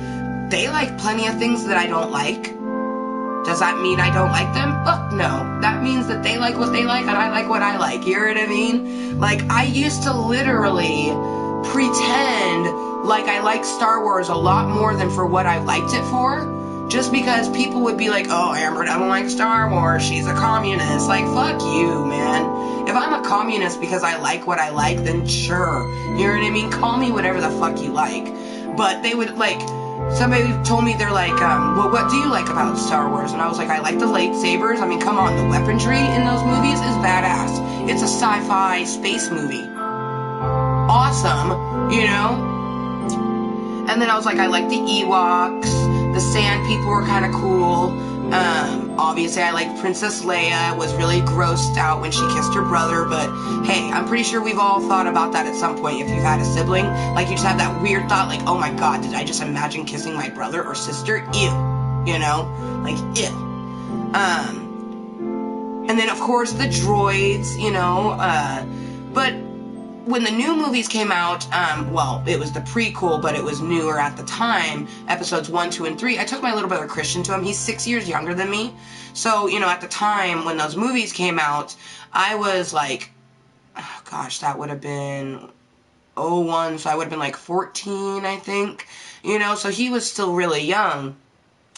They like plenty of things that I don't like. Does that mean I don't like them? Fuck no. That means that they like what they like, and I like what I like. You know what I mean? Like, I used to literally pretend like I liked Star Wars a lot more than for what I liked it for, just because people would be like, oh, Amber doesn't like Star Wars, she's a communist. Like, fuck you, man. If I'm a communist because I like what I like, then sure. You know what I mean? Call me whatever the fuck you like. But they would, like, somebody told me, they're like, well, what do you like about Star Wars? And I was like, I like the lightsabers. I mean, come on, the weaponry in those movies is badass. It's a sci-fi space movie. Awesome. awesome, you know? And then I was like, I like the Ewoks. The Sand People were kind of cool. Obviously, I like Princess Leia. Was really grossed out when she kissed her brother. But hey, I'm pretty sure we've all thought about that at some point if you've had a sibling. Like, you just have that weird thought, like, oh my god, did I just imagine kissing my brother or sister? Ew. You know? Like, ew. And then, of course, the droids, you know. But when the new movies came out, well, it was the prequel, but it was newer at the time, episodes 1, 2, and 3, I took my little brother Christian to him. He's 6 years younger than me. So, you know, at the time when those movies came out, I was like, oh gosh, that would have been 01, so I would have been like 14, I think. You know, so he was still really young.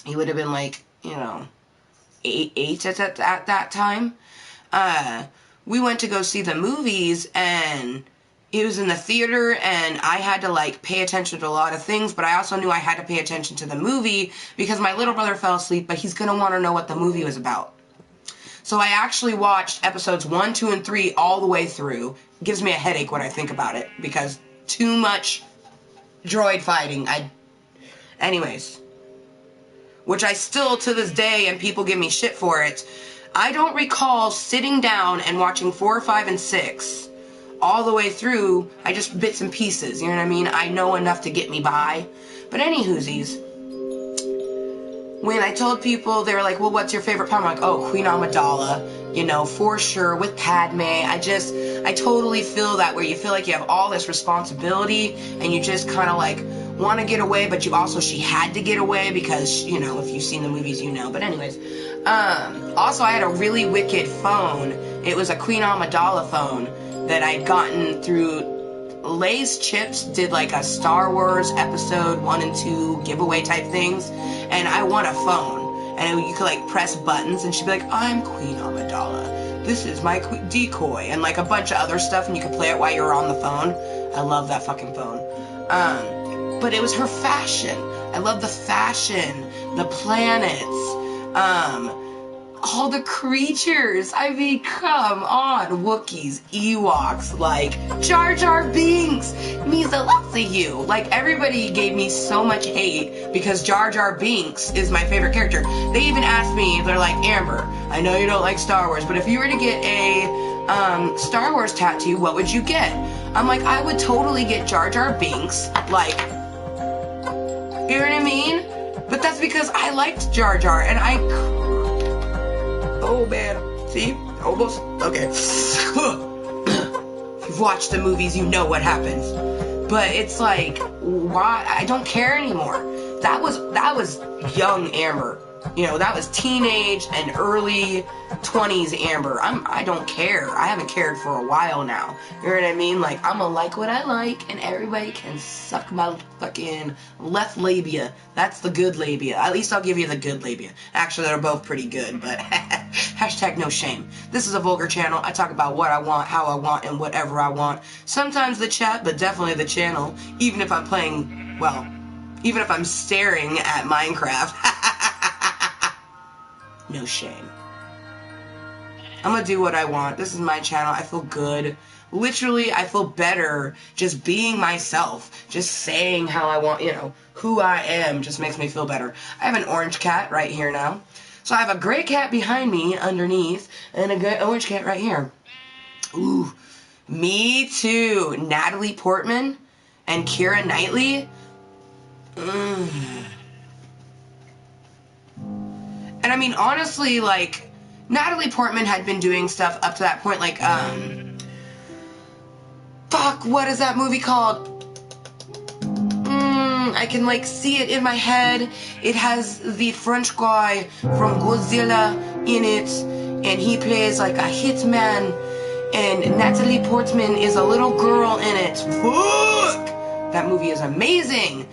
He would have been like, you know, 8 at that time. We went to go see the movies, and it was in the theater, and I had to, like, pay attention to a lot of things, but I also knew I had to pay attention to the movie because my little brother fell asleep, but he's going to want to know what the movie was about. So I actually watched episodes 1, 2, and 3 all the way through. It gives me a headache when I think about it because too much droid fighting. Anyways. Which I still, to this day, and people give me shit for it, I don't recall sitting down and watching 4, 5, and 6 all the way through. I just bits and pieces, you know what I mean? I know enough to get me by. But anywhoosies, when I told people, they were like, well, what's your favorite part? I'm like, oh, Queen Amidala, you know, for sure, with Padme. I totally feel that, where you feel like you have all this responsibility, and you just kind of like want to get away, but she had to get away because, you know, if you've seen the movies, you know. But anyways, also I had a really wicked phone. It was a Queen Amidala phone that I'd gotten through Lay's Chips, did like a Star Wars episode 1 and 2 giveaway type things, and I won a phone, and you could like press buttons, and she'd be like, I'm Queen Amidala, this is my decoy, and like a bunch of other stuff, and you could play it while you were on the phone. I love that fucking phone. But it was her fashion. I love the fashion, the planets, all the creatures. I mean, come on. Wookiees, Ewoks, like Jar Jar Binks, you. Like, everybody gave me so much hate because Jar Jar Binks is my favorite character. They even asked me, they're like, Amber, I know you don't like Star Wars, but if you were to get a Star Wars tattoo, what would you get? I'm like, I would totally get Jar Jar Binks, like, you know what I mean? But that's because I liked Jar Jar, and oh man, see? Almost, okay. If you've watched the movies, you know what happens. But it's like, why? I don't care anymore. That was young Amber. You know, that was teenage and early 20s Amber. I don't care. I haven't cared for a while now. You know what I mean? Like, I'm gonna like what I like, and everybody can suck my fucking left labia. That's the good labia. At least I'll give you the good labia. Actually, they're both pretty good, but hashtag no shame. This is a vulgar channel. I talk about what I want, how I want, and whatever I want. Sometimes the chat, but definitely the channel. Even if I'm playing, well, even if I'm staring at Minecraft. No shame. I'm gonna do what I want. This is my channel. I feel good. Literally, I feel better just being myself. Just saying how I want, you know, who I am just makes me feel better. I have an orange cat right here now. So I have a gray cat behind me, underneath, and a gray orange cat right here. Ooh, me too. Natalie Portman and Keira Knightley. And I mean, honestly, like, Natalie Portman had been doing stuff up to that point, like, fuck, what is that movie called? I can, like, see it in my head. It has the French guy from Godzilla in it, and he plays, like, a hitman, and Natalie Portman is a little girl in it. Fuck! That movie is amazing.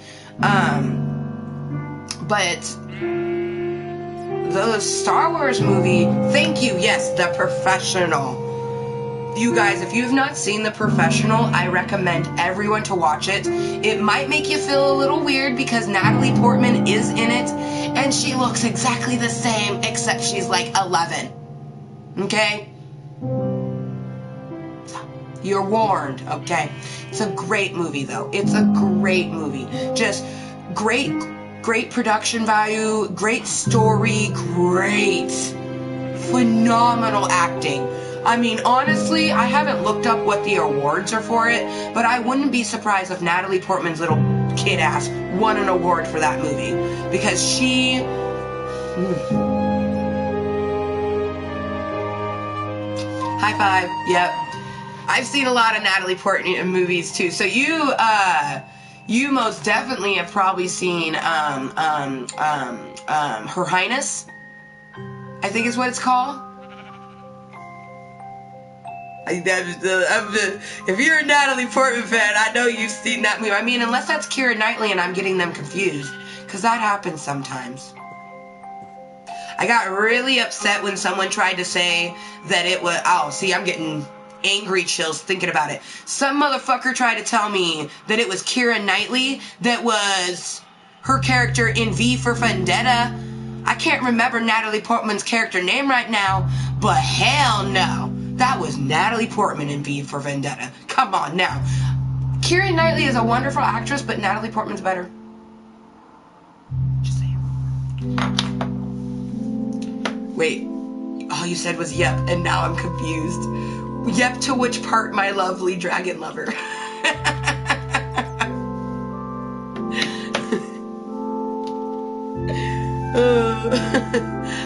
But the Star Wars movie, thank you, yes, The Professional. You guys, if you've not seen The Professional, I recommend everyone to watch it. It might make you feel a little weird because Natalie Portman is in it, and she looks exactly the same, except she's like 11. Okay? So, You're warned, okay? It's a great movie, though. It's a great movie. Just great production value, great story, great, phenomenal acting. I mean, honestly, I haven't looked up what the awards are for it, but I wouldn't be surprised if Natalie Portman's little kid ass won an award for that movie. Because she... High five. Yep. I've seen a lot of Natalie Portman movies too. So you most definitely have probably seen Her Highness, I think is what it's called. If you're a Natalie Portman fan, I know you've seen that movie. I mean, unless that's Keira Knightley and I'm getting them confused, because that happens sometimes. I got really upset when someone tried to say that it was... Oh, see, I'm getting angry chills thinking about it. Some motherfucker tried to tell me that it was Keira Knightley that was her character in V for Vendetta. I can't remember Natalie Portman's character name right now, but hell no. That was Natalie Portman in V for Vendetta. Come on now. Keira Knightley is a wonderful actress, but Natalie Portman's better. Just saying. Wait. All you said was yep, and now I'm confused. Yep to which part, my lovely dragon lover?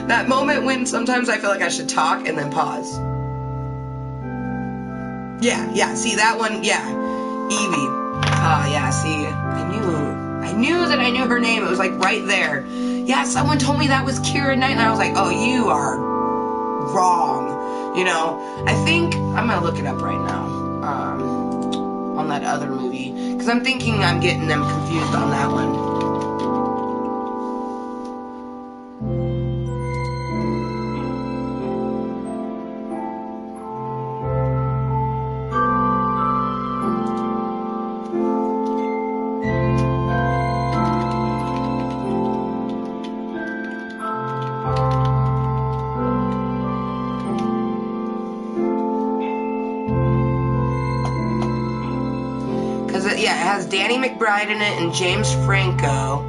That moment when sometimes I feel like I should talk and then pause. Yeah, see that one, yeah. Evie. Oh, yeah, see, I knew that I knew her name. It was like right there. Yeah, someone told me that was Keira Knightley. I was like, oh, you are wrong. You know, I think, I'm gonna look it up right now, on that other movie. Because I'm thinking I'm getting them confused on that one. Yeah, it has Danny McBride in it and James Franco.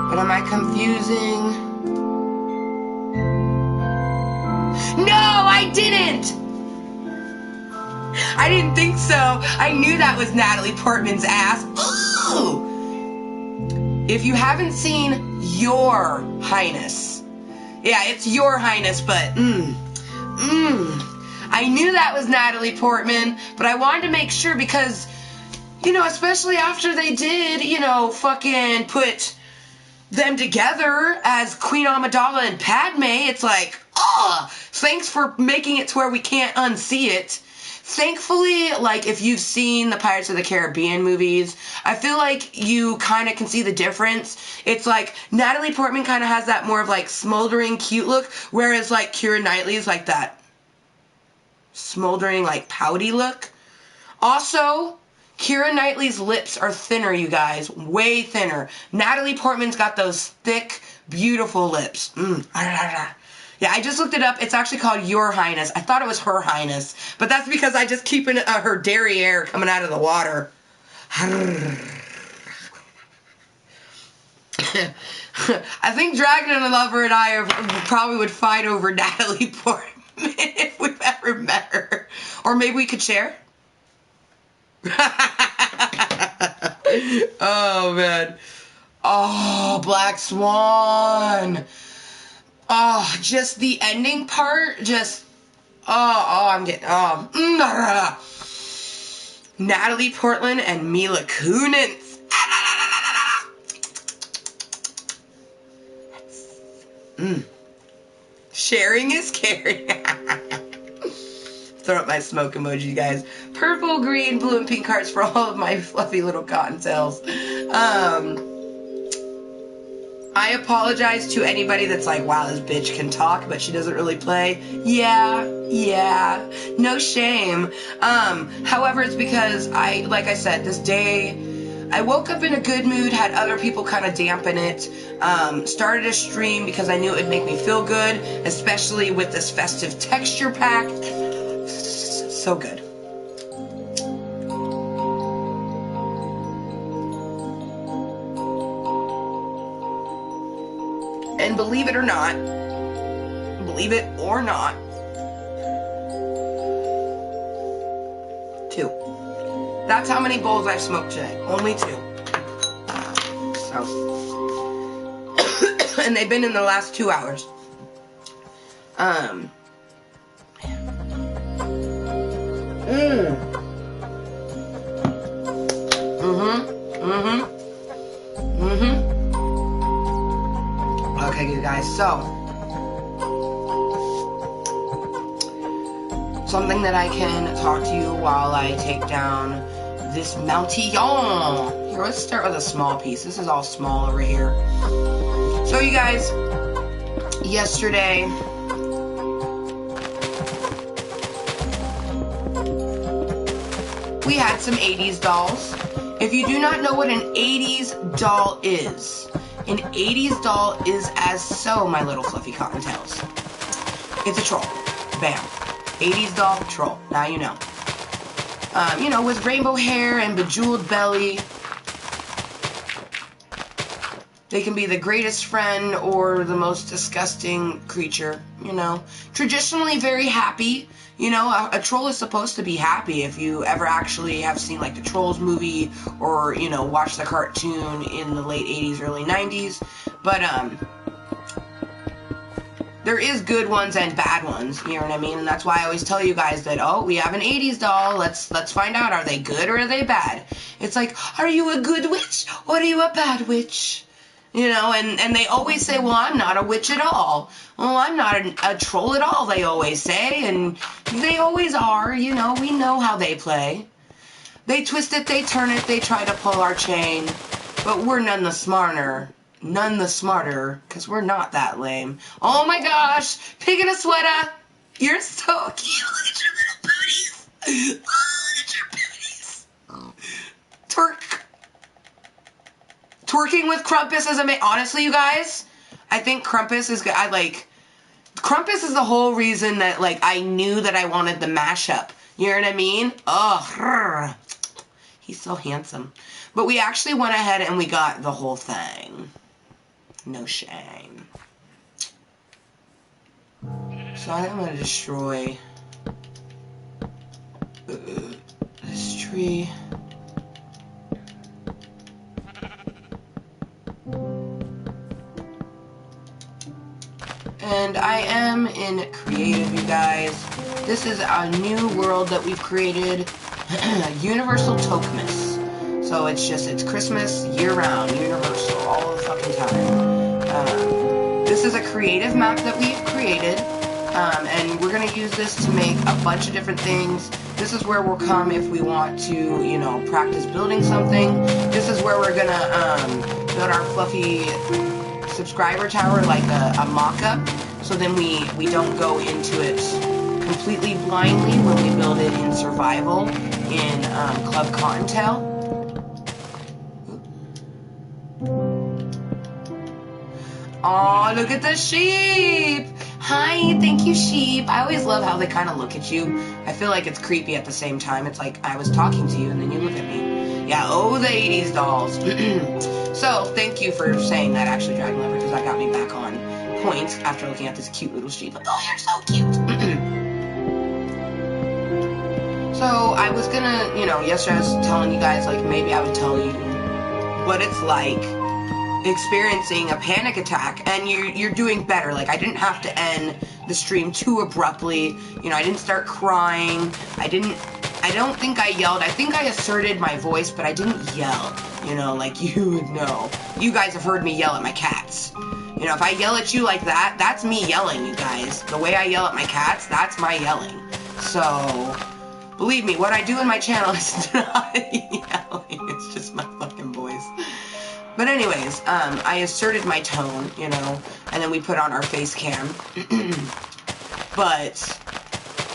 But am I confusing? No, I didn't! I didn't think so. I knew that was Natalie Portman's ass. Ooh! If you haven't seen Your Highness. Yeah, it's Your Highness, but I knew that was Natalie Portman, but I wanted to make sure because... You know, especially after they did, you know, fucking put them together as Queen Amidala and Padme, it's like, thanks for making it to where we can't unsee it. Thankfully, like, if you've seen the Pirates of the Caribbean movies, I feel like you kind of can see the difference. It's like, Natalie Portman kind of has that more of, like, smoldering, cute look, whereas, like, Keira Knightley is, like, that smoldering, like, pouty look. Also... Keira Knightley's lips are thinner, you guys. Way thinner. Natalie Portman's got those thick, beautiful lips. Yeah, I just looked it up. It's actually called Your Highness. I thought it was Her Highness. But that's because I just keep her derriere coming out of the water. I think Dragon and Lover and I probably would fight over Natalie Portman if we've ever met her. Or maybe we could share. Oh, man. Oh, Black Swan. Oh, just the ending part. Just, I'm getting, Natalie Portman and Mila Kunis. Sharing is caring. Throw up my smoke emoji, guys. Purple, green, blue, and pink hearts for all of my fluffy little cottontails. I apologize to anybody that's like, wow, this bitch can talk, but she doesn't really play. Yeah. No shame. However, it's because like I said, this day, I woke up in a good mood, had other people kind of dampen it, started a stream because I knew it would make me feel good, especially with this festive texture pack. So good. And believe it or not, two. That's how many bowls I've smoked today. Only 2. So. And they've been in the last 2 hours. Okay, you guys, so something that I can talk to you while I take down this Moutillon. Here, let's start with a small piece. This is all small over here. So you guys, yesterday, we had some 80s dolls. If you do not know what an 80s doll is, an 80s doll is as so, my little fluffy cottontails. It's a troll. Bam. 80s doll, troll. Now you know. You know, with rainbow hair and bejeweled belly. They can be the greatest friend or the most disgusting creature, you know. Traditionally very happy. You know, a troll is supposed to be happy. If you ever actually have seen, like, the Trolls movie or, you know, watched the cartoon in the late 80s, early 90s. But, there is good ones and bad ones, you know what I mean? And that's why I always tell you guys that, oh, we have an 80s doll, let's find out, are they good or are they bad? It's like, are you a good witch or are you a bad witch? You know, and they always say, well, I'm not a witch at all. Well, I'm not a troll at all, they always say. And they always are, you know, we know how they play. They twist it, they turn it, they try to pull our chain. But we're none the smarter, because we're not that lame. Oh my gosh, pig in a sweater. You're so cute. Look at your little booties. Oh, look at your booties. Twerking with Krampus is amazing. Honestly, you guys, I think Krampus is good. Krampus is the whole reason that, like, I knew that I wanted the mashup. You know what I mean? Ugh. He's so handsome. But we actually went ahead and we got the whole thing. No shame. So I think I'm going to destroy this tree. And I am in creative, you guys. This is a new world that we've created. Universal Toke-Mas. So it's Christmas year-round, universal, all the fucking time. This is a creative map that we've created. And we're going to use this to make a bunch of different things. This is where we'll come if we want to, you know, practice building something. This is where we're going to build our fluffy subscriber tower, like a mock-up, so then we don't go into it completely blindly when we build it in survival in Klub Kottontale. Aw, look at the sheep! Hi, thank you, sheep. I always love how they kind of look at you. I feel like it's creepy at the same time. It's like I was talking to you and then you look at me. Yeah, oh, the 80s dolls. So, thank you for saying that, actually, Dragon Lover, because that got me back on point after looking at this cute little sheep. Like, oh, you're so cute. So, I was gonna, you know, yesterday I was telling you guys, like, maybe I would tell you what it's like experiencing a panic attack, and you're doing better. Like, I didn't have to end the stream too abruptly. You know, I didn't start crying. I don't think I yelled. I think I asserted my voice, but I didn't yell. You know, like you would know. You guys have heard me yell at my cats. You know, if I yell at you like that, that's me yelling, you guys. The way I yell at my cats, that's my yelling. So, believe me, what I do in my channel is not yelling. It's just my fucking voice. But anyways, I asserted my tone, you know, and then we put on our face cam. But,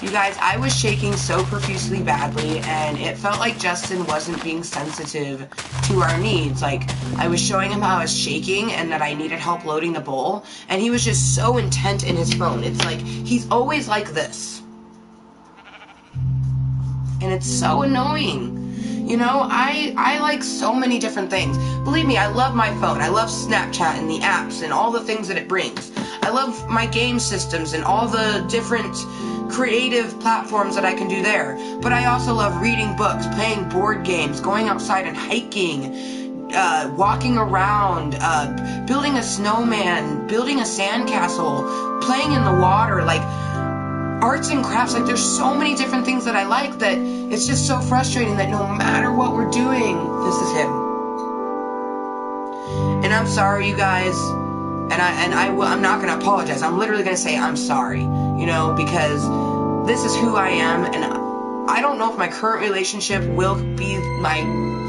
you guys, I was shaking so profusely badly, and it felt like Justin wasn't being sensitive to our needs. Like, I was showing him how I was shaking and that I needed help loading the bowl, and he was just so intent in his phone. It's like, he's always like this. And it's so annoying. You know, I like so many different things. Believe me, I love my phone. I love Snapchat and the apps and all the things that it brings. I love my game systems and all the different creative platforms that I can do there. But I also love reading books, playing board games, going outside and hiking, walking around, building a snowman, building a sandcastle, playing in the water, like arts and crafts. Like, there's so many different things that I like that it's just so frustrating that no matter what we're doing, this is him. And I'm sorry, you guys. I'm not going to apologize. I'm literally going to say I'm sorry, you know, because this is who I am, and I don't know if my current relationship will be my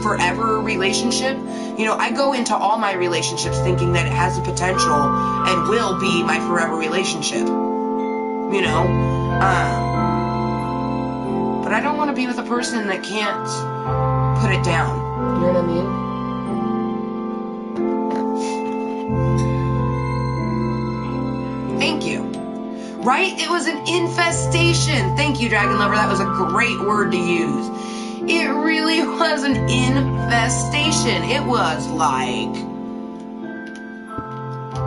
forever relationship. You know, I go into all my relationships thinking that it has the potential and will be my forever relationship, you know, but I don't want to be with a person that can't put it down, you know what I mean? Thank you. Right? It was an infestation. Thank you, Dragon Lover. That was a great word to use. It really was an infestation. It was like,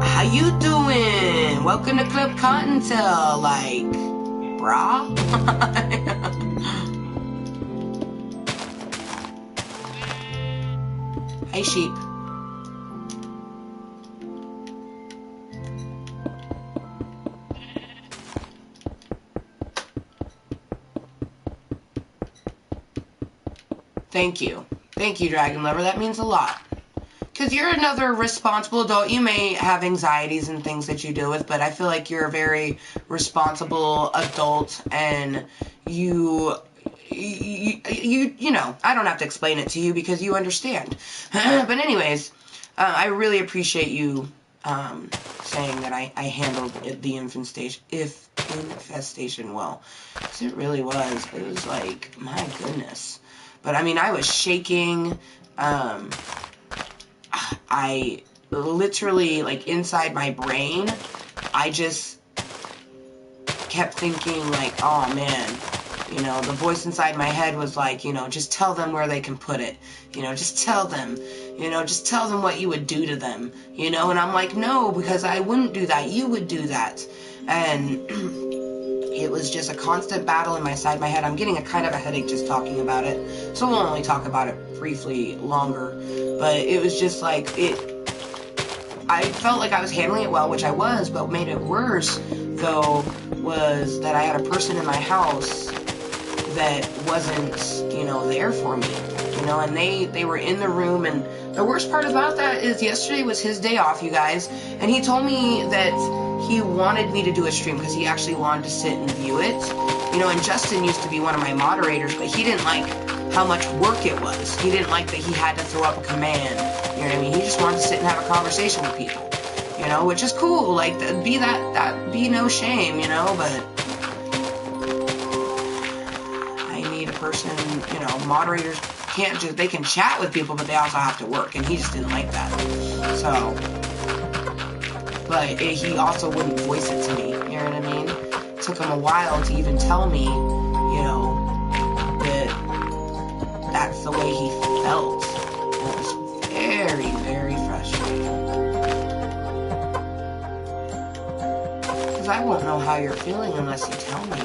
how you doing? Welcome to Klub Kottontale. Like, brah? Hey, sheep. Thank you. Thank you, Dragon Lover. That means a lot. Because you're another responsible adult. You may have anxieties and things that you deal with, but I feel like you're a very responsible adult, and you know, I don't have to explain it to you because you understand. But anyways, I really appreciate you saying that I handled the infestation well. Because it really was. It was like, my goodness. But I mean, I was shaking. I literally, like, inside my brain, I just kept thinking, like, oh man, you know, the voice inside my head was like, you know, just tell them where they can put it, you know, just tell them, you know, just tell them what you would do to them, you know, and I'm like, no, because I wouldn't do that, you would do that, and it was just a constant battle inside my head. I'm getting a kind of a headache just talking about it, so we'll only talk about it briefly longer, but it was just like, I felt like I was handling it well, which I was, but what made it worse, though, was that I had a person in my house that wasn't, you know, there for me, you know, and they were in the room, and the worst part about that is yesterday was his day off, you guys, and he told me that he wanted me to do a stream because he actually wanted to sit and view it, you know, and Justin used to be one of my moderators, but he didn't like how much work it was. He didn't like that he had to throw up a command, you know what I mean? He just wanted to sit and have a conversation with people, you know, which is cool, like, be no shame, you know, but I need a person, you know, moderators can't just, they can chat with people, but they also have to work, and he just didn't like that, so, but he also wouldn't voice it to me, you know what I mean? It took him a while to even tell me, you know, that that's the way he felt. It was very, very frustrating. Because I won't know how you're feeling unless you tell me.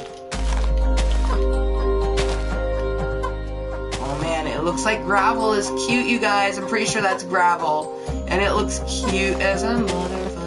Oh man, it looks like gravel is cute, you guys. I'm pretty sure that's gravel. And it looks cute as a motherfucker.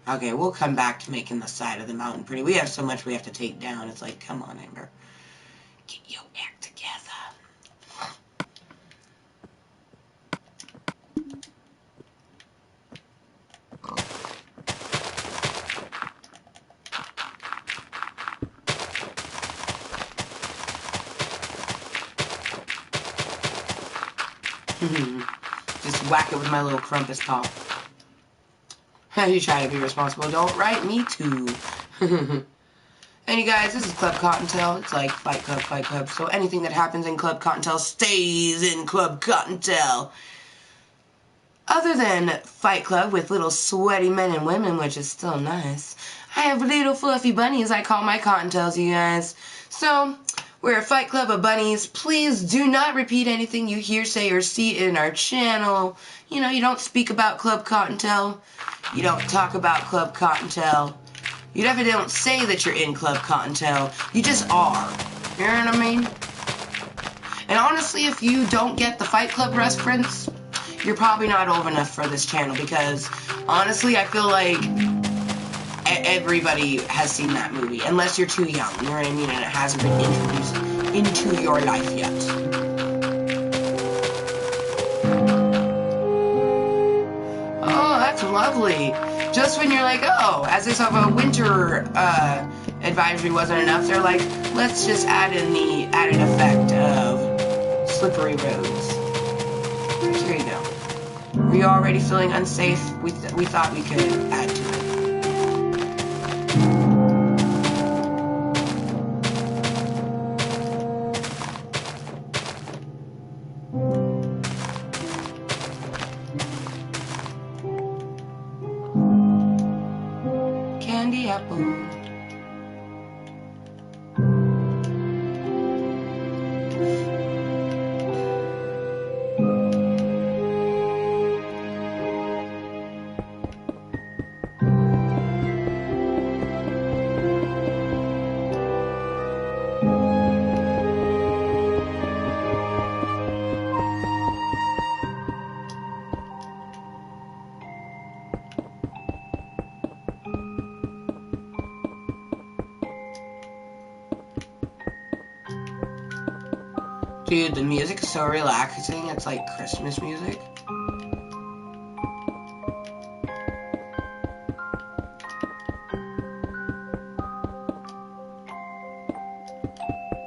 Okay, we'll come back to making the side of the mountain pretty. We have so much we have to take down. It's like, come on, Amber. Get your act together. Just whack it with my little crumpus paw. You try to be responsible. Don't write me too. And you guys, this is Klub Kottontale. It's like Fight Club, Fight Club. So anything that happens in Klub Kottontale stays in Klub Kottontale. Other than Fight Club with little sweaty men and women, which is still nice, I have little fluffy bunnies I call my Kottontales, you guys. So, we're a Fight Club of bunnies. Please do not repeat anything you hear, say, or see in our channel. You know, you don't speak about Klub Kottontale. You don't talk about Klub Kottontale. You definitely don't say that you're in Klub Kottontale. You just are. You know what I mean? And honestly, if you don't get the Fight Club reference, you're probably not old enough for this channel, because honestly, I feel like everybody has seen that movie, unless you're too young, you know what I mean, and it hasn't been introduced into your life yet. Oh, that's lovely. Just when you're like, oh, as if a winter advisory wasn't enough, they're like, let's just add in the added effect of slippery roads. Here you go. Were you already feeling unsafe? We thought we could add to it. Candy apple. Dude, the music is so relaxing. It's like Christmas music.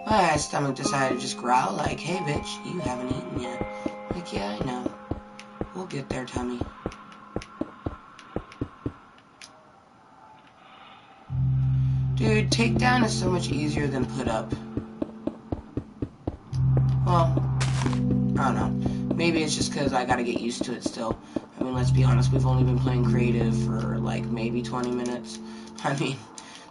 My stomach decided to just growl like, hey bitch, you haven't eaten yet. Like, yeah, I know. We'll get there, tummy. Dude, takedown is so much easier than put up. Well, I don't know. Maybe it's just because I gotta get used to it still. I mean, let's be honest, we've only been playing creative for like maybe 20 minutes. I mean,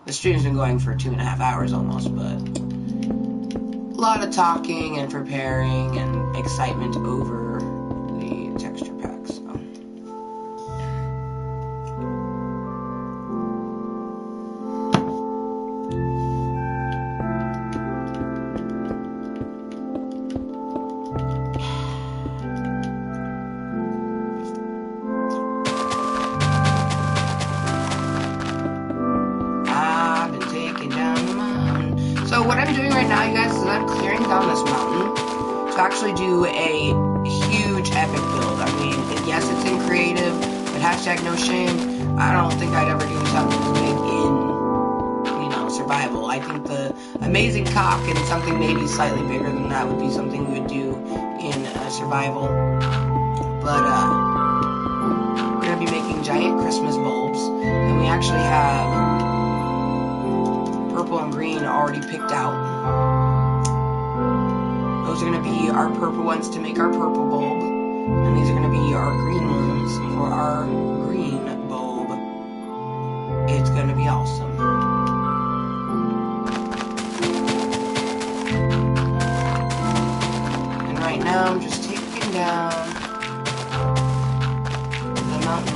the stream's been going for 2.5 hours almost, but a lot of talking and preparing and excitement over the texture packs. So. So what I'm doing right now, you guys, is I'm clearing down this mountain to actually do a huge epic build. I mean, yes, it's in creative, but hashtag no shame. I don't think I'd ever do something as big in, you know, survival. I think the amazing cock and something maybe slightly bigger than that would be something we would do in survival. But we're gonna be making giant Christmas bulbs, and we actually have purple and green already picked out. Those are going to be our purple ones to make our purple bulb, and these are going to be our green ones for our green bulb. It's going to be awesome. And right now I'm just taking down the mountain.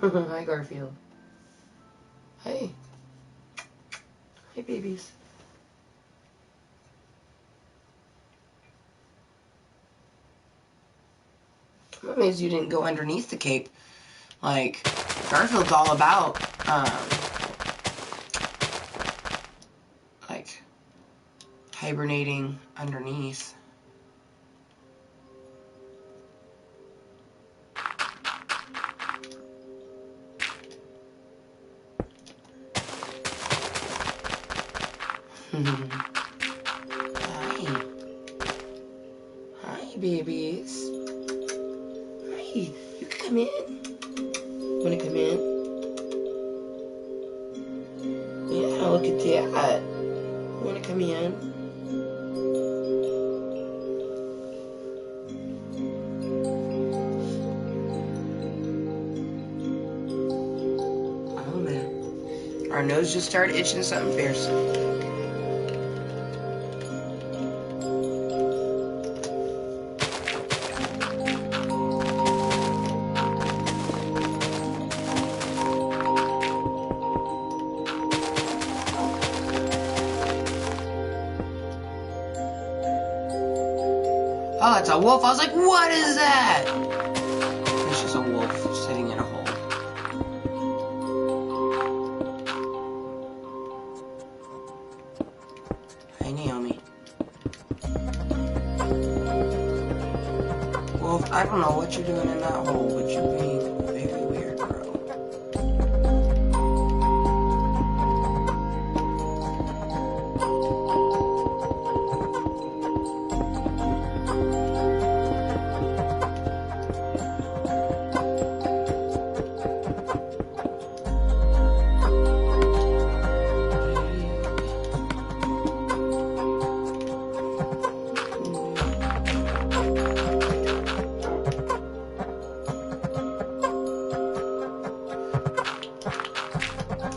Hi, Garfield. Hey. Hey, babies. I'm amazed you didn't go underneath the cape. Like, Garfield's all about, like, hibernating underneath. Hi. Hi, babies. Hi. You can come in. Wanna come in? Yeah, look at that. Wanna come in? Oh man. Our nose just started itching something fierce. Oh, it's a wolf. I was like, what is that? It's just a wolf sitting in a hole. Hey, Naomi. Wolf, I don't know what you're doing in that hole, but you're being very weird, girl.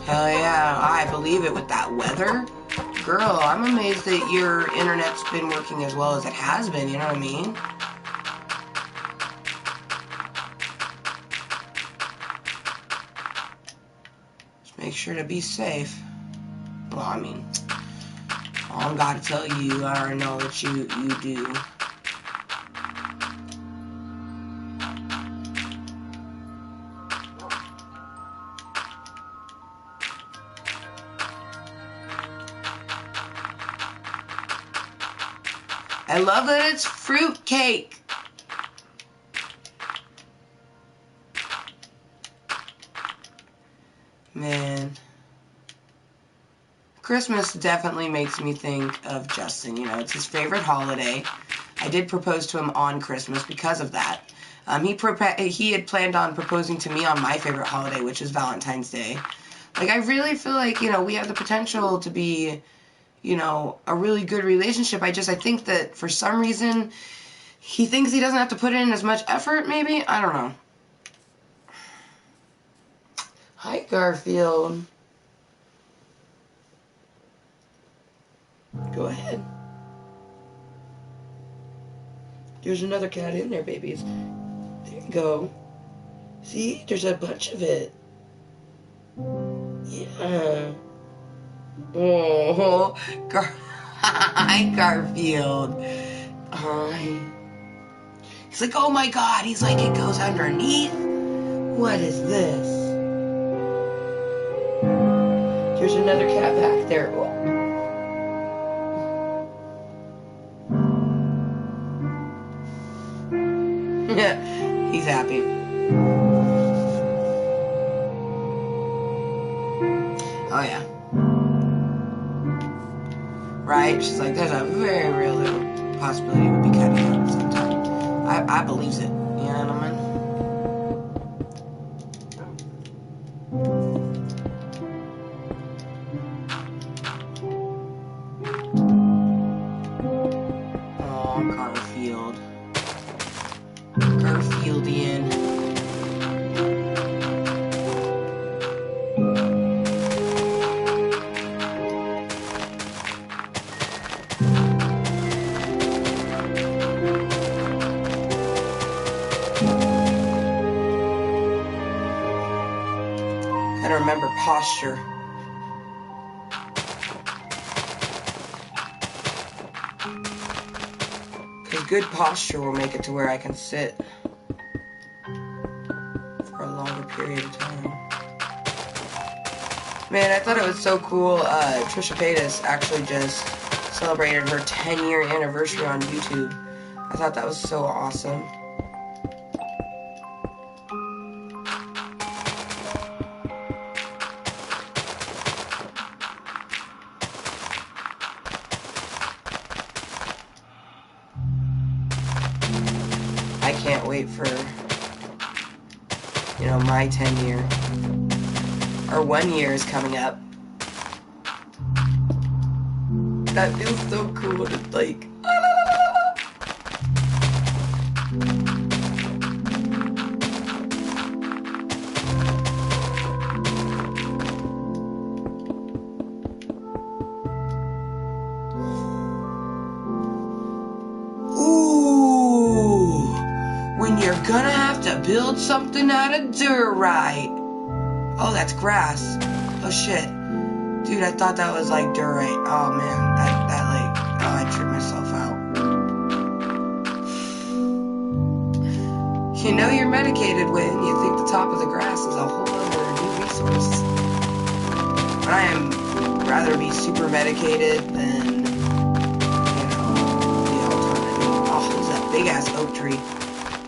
Hell yeah, I believe it with that weather. Girl, I'm amazed that your internet's been working as well as it has been, you know what I mean? Just make sure to be safe. Well, I mean, all I gotta tell you, I already know that you do. I love that it's fruit cake. Man. Christmas definitely makes me think of Justin. You know, it's his favorite holiday. I did propose to him on Christmas because of that. He had planned on proposing to me on my favorite holiday, which is Valentine's Day. Like, I really feel like, you know, we have the potential to be, you know, a really good relationship. I think that for some reason, he thinks he doesn't have to put in as much effort, maybe? I don't know. Hi, Garfield. Go ahead. There's another cat in there, babies. There you go. See? There's a bunch of it. Yeah. Oh, hi, Garfield. Hi. He's like, oh my god. He's like, it goes underneath? What is this? There's another cat back there. Oh. He's happy. Oh yeah. Right? She's like, there's a very real little possibility we'll be cutting out at some time. I believes it. You know what I mean? Oh, Garfield. Garfieldian. Gotta remember posture. Because good posture will make it to where I can sit for a longer period of time. Man, I thought it was so cool. Trisha Paytas actually just celebrated her 10-year anniversary on YouTube. I thought that was so awesome. can't wait for, you know, my 10-year. Or 1 year is coming up. That feels so cool to, like... Gonna have to build something out of diorite. Oh, that's grass. Oh shit. Dude, I thought that was like diorite. Oh man, that like, oh, I tripped myself out. You know you're medicated when you think the top of the grass is a whole other new resource. But I am rather be super medicated than, you know, the alternative. Oh, there's that big ass oak tree.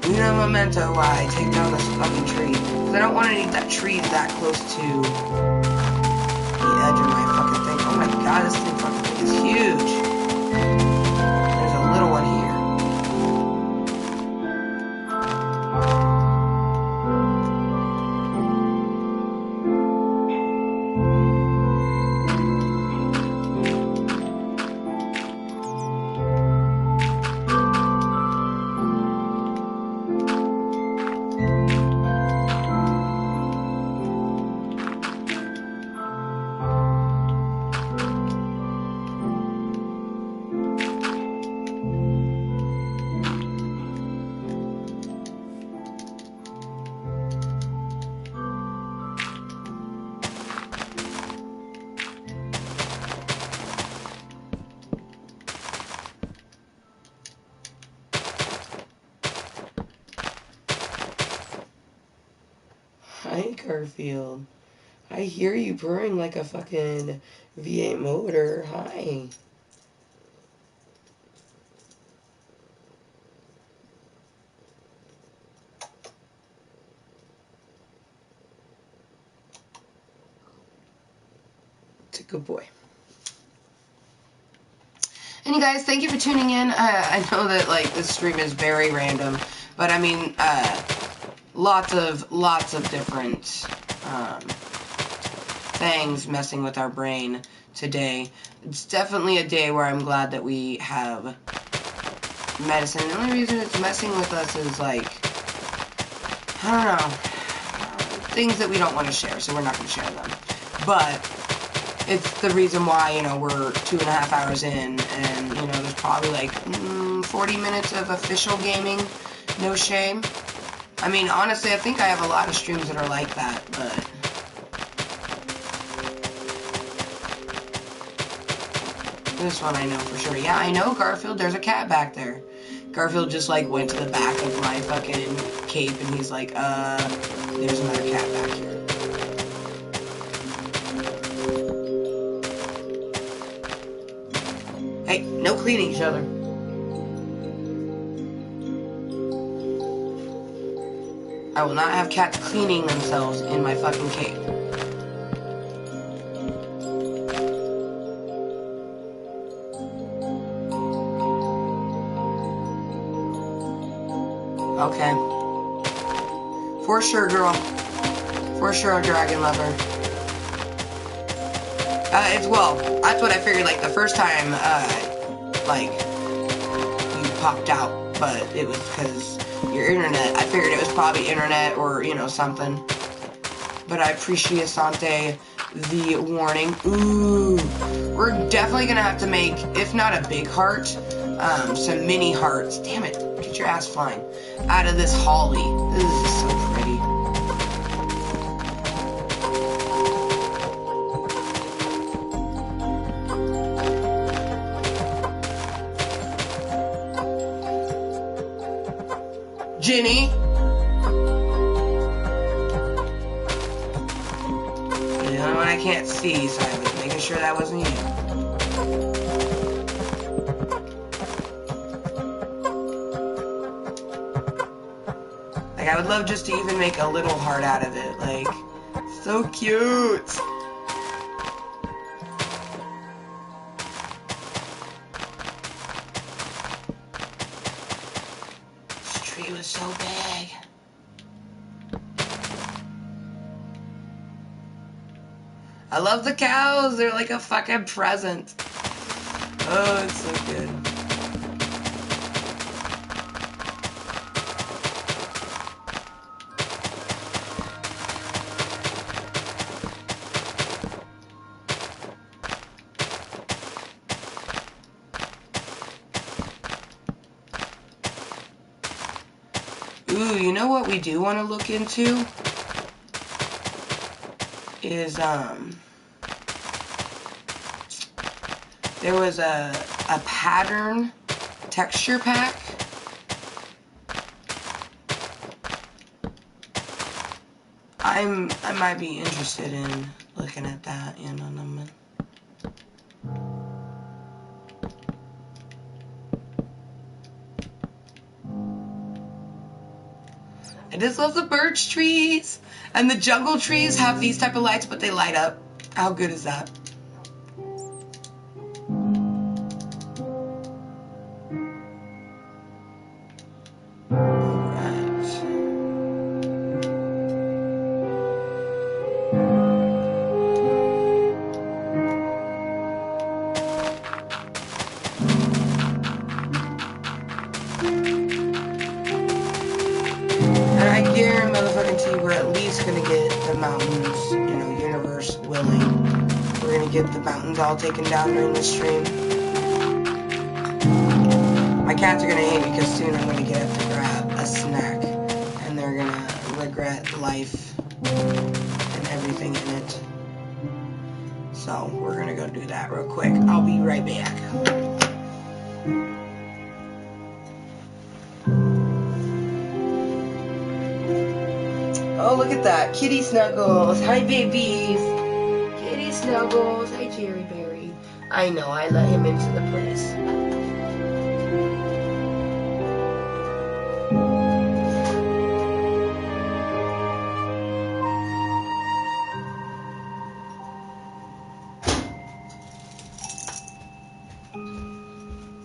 Uno memento why I take down this fucking tree. Because I don't want to need that tree that close to the edge of my fucking thing. Oh my god, this thing fucking is huge. There's a little one here. Hi, Garfield. I hear you purring like a fucking V8 motor. Hi. It's a good boy. And you guys, thank you for tuning in. I know that like this stream is very random, but I mean, lots of different things messing with our brain today. It's definitely a day where I'm glad that we have medicine. And the only reason it's messing with us is like, I don't know, things that we don't want to share, so we're not going to share them. But it's the reason why, you know, we're 2.5 hours in, and, you know, there's probably like 40 minutes of official gaming, no shame. I mean, honestly, I think I have a lot of streams that are like that, but... this one I know for sure. Yeah, I know, Garfield, there's a cat back there. Garfield just, like, went to the back of my fucking cape, and he's like, there's another cat back here. Hey, no cleaning each other. I will not have cats cleaning themselves in my fucking cape. Okay. For sure, girl. For sure, dragon lover. Well, that's what I figured, like, the first time, like, you popped out, but it was because your internet, I figured it was probably internet or, you know, something. But I appreciate Sante the warning. Ooh, we're definitely gonna have to make, if not a big heart, some mini hearts. Damn it, get your ass flying. Out of this holly. This is so pretty. Ginny? You're the only one I can't see, so I was making sure that wasn't you. Like, I would love just to even make a little heart out of it. Like, so cute! He was so big. I love the cows. They're like a fucking present. Oh, it's so good. Ooh, you know what we do want to look into? Is, there was a pattern texture pack. I might be interested in looking at that, you know what I mean? I just love the birch trees. And the jungle trees have these type of lights, but they light up. How good is that? We're at least gonna get the mountains, you know, universe willing. We're gonna get the mountains all taken down during this stream. My cats are gonna hate me because soon I'm gonna get up to grab a snack and they're gonna regret life and everything in it. So we're gonna go do that real quick. I'll be right back. Oh, look at that. Kitty Snuggles. Hi, babies. Kitty Snuggles. Hi, Jerry Berry. I know, I let him into the place.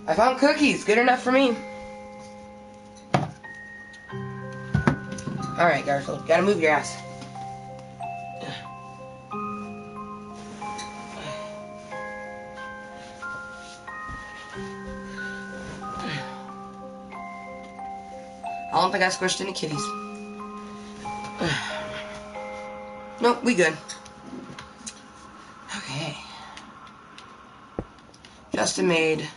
I found cookies. Good enough for me. Alright, Garfield. Gotta move your ass. I don't think I squished any kitties. Nope, we good. Okay. Justin made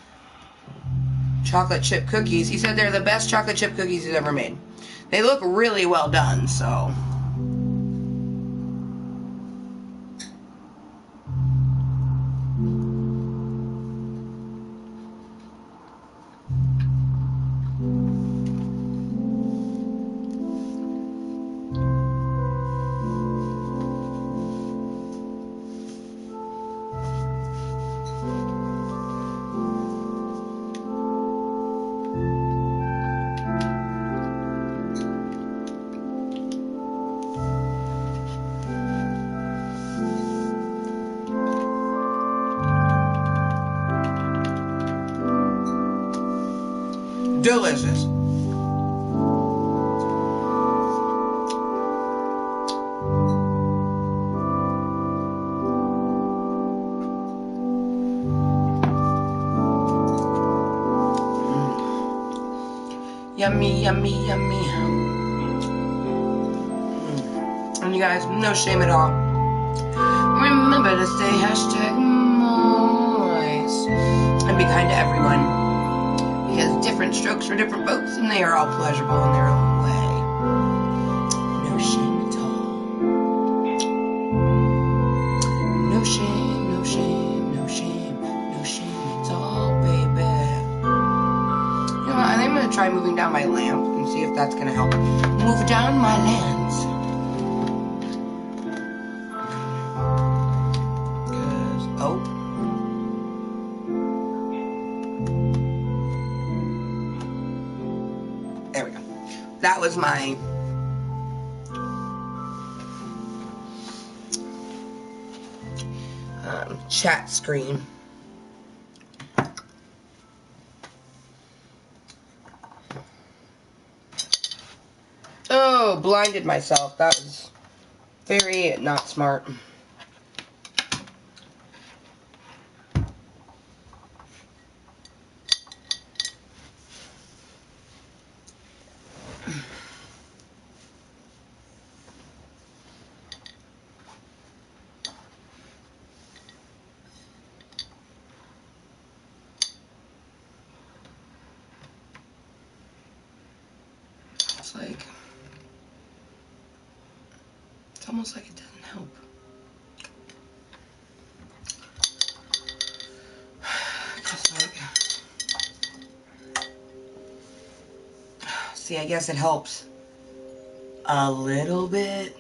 chocolate chip cookies. He said they're the best chocolate chip cookies he's ever made. They look really well done, so. Delicious. Yummy, yummy, yummy. And you guys, no shame at all. Remember to stay #Mooiisstt and be kind to everyone. Because different strokes for different folks, and they are all pleasurable in their own way. No shame at all. No shame, no shame, no shame, no shame at all, baby. You know what, I think I'm going to try moving down my lamp and see if that's going to help move down my lands. Because, oh. There we go. That was my chat screen. Oh, blinded myself. That was very not smart. It's almost like it doesn't help. See, I guess it helps a little bit.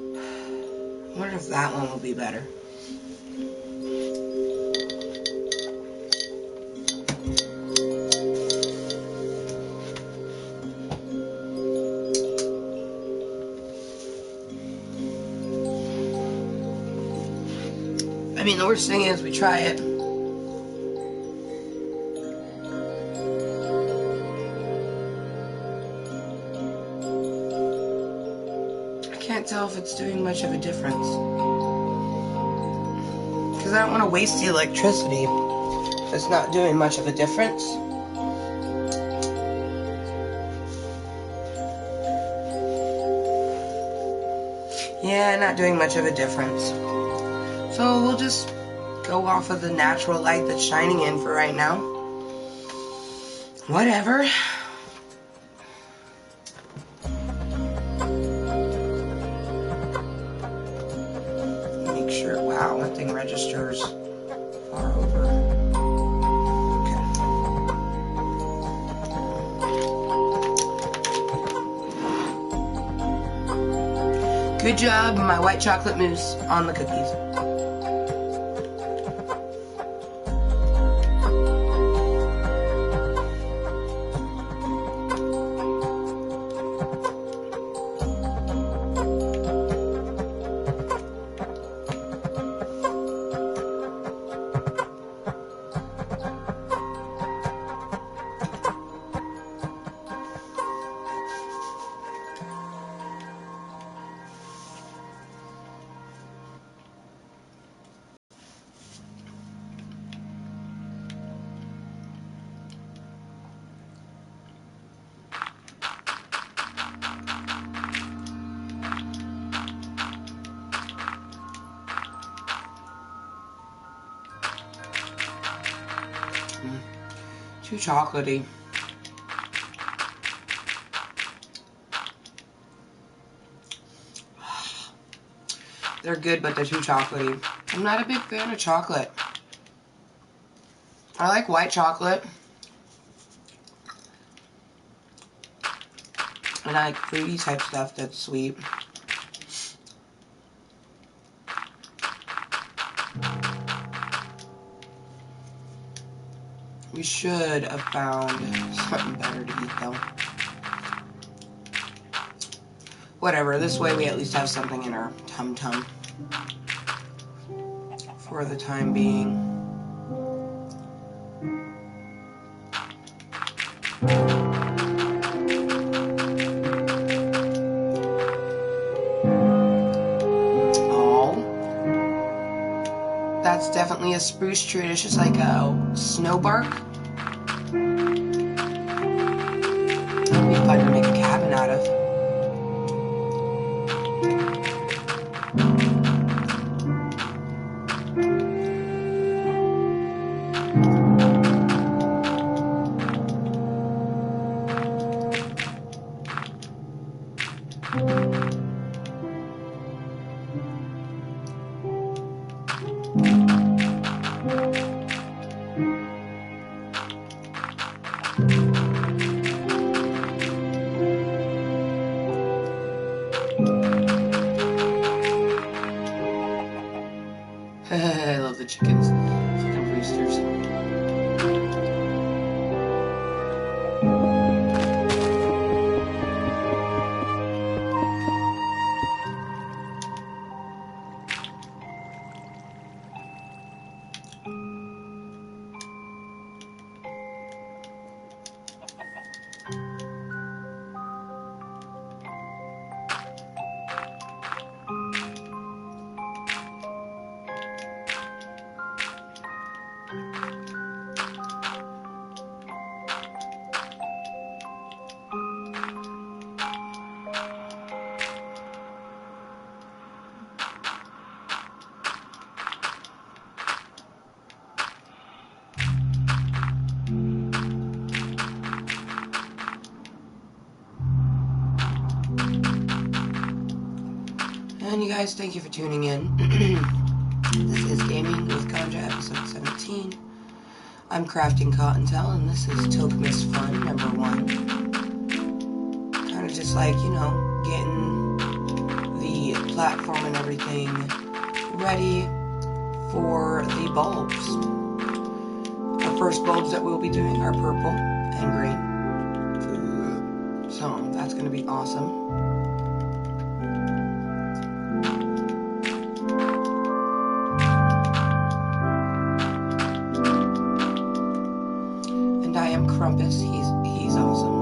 I wonder if that one will be better. I mean, the worst thing is we try it. I can't tell if it's doing much of a difference. Because I don't want to waste the electricity. It's not doing much of a difference. Yeah, not doing much of a difference. So we'll just go off of the natural light that's shining in for right now. Whatever. Make sure, wow, that thing registers far over. Okay. Good job, my white chocolate mousse on the cookies. Too chocolatey. They're good, but they're too chocolatey. I'm not a big fan of chocolate. I like white chocolate. And I like fruity type stuff that's sweet. We should have found something better to eat though. Whatever, this way we at least have something in our tum-tum. For the time being. Oh. That's definitely a spruce tree. It's just like a snow bark. That'd be fun to make a cabin out of. I love the chickens. Fucking roosters. And you guys, thank you for tuning in. This is Gaming with Ganja, episode 17. I'm Krafting Kottontale, and this is Toke-Mas Fun, number 1. Kind of just like, you know, getting the platform and everything ready for the bulbs. Our first bulbs that we'll be doing are purple and green. So, that's going to be awesome. Krampus, he's awesome.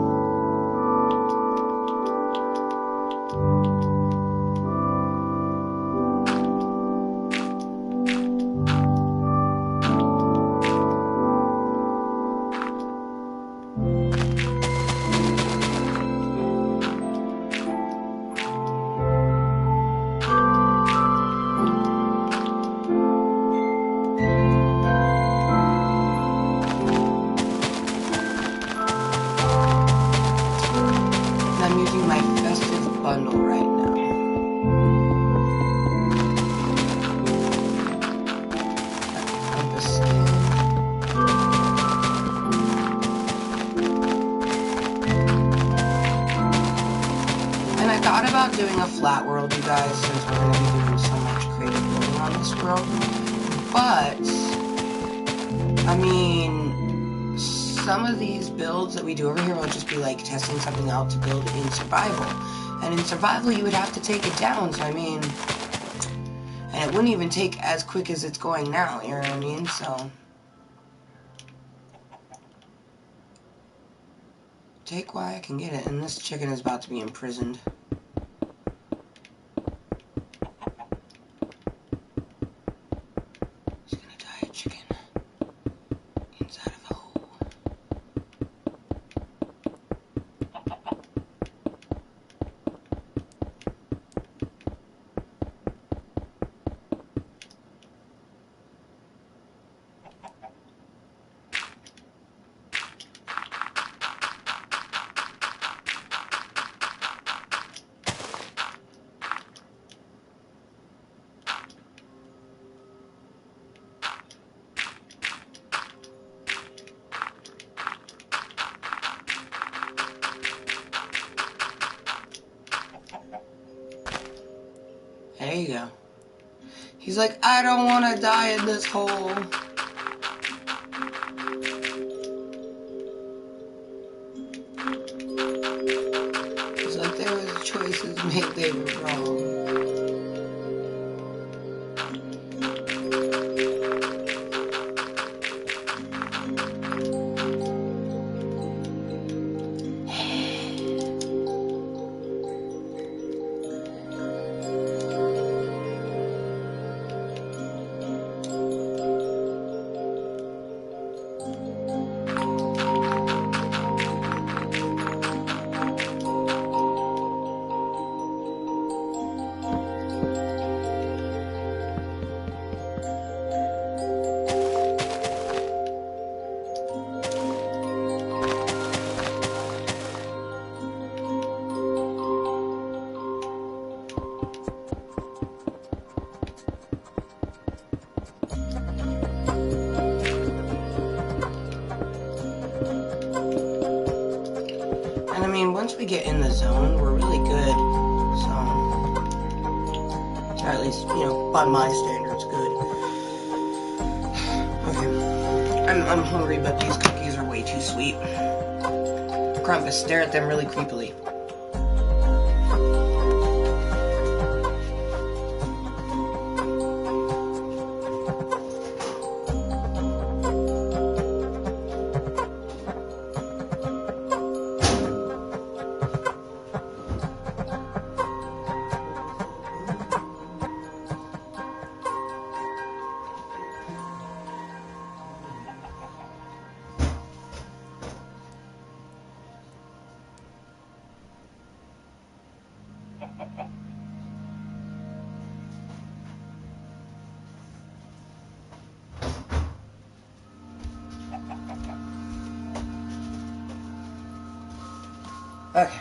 I'm using my festive bundle right now. Got the skin. And I thought about doing a flat world, you guys, since we're going to be doing so much creative building on this world. But, I mean, some of these builds that we do over here will just be like testing something out to build in survival. And in survival you would have to take it down, so I mean, and it wouldn't even take as quick as it's going now, you know what I mean? So, take why I can get it, and this chicken is about to be imprisoned. He's gonna die a chicken. Inside of a hole. There you go. He's like, I don't want to die in this hole. He's like, there was choices made, they were wrong. And I mean, once we get in the zone, we're really good. So, or at least, you know, by my standards, good. Okay. I'm hungry, but these cookies are way too sweet. Krampus, stare at them really creepily. Okay.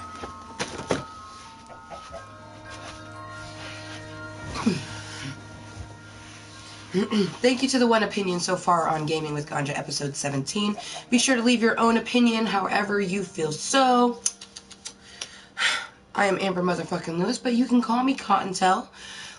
Thank you to the one opinion so far on Gaming with Ganja episode 17. Be sure to leave your own opinion however you feel so. I am Amber motherfucking Lewis, but you can call me Kottontale.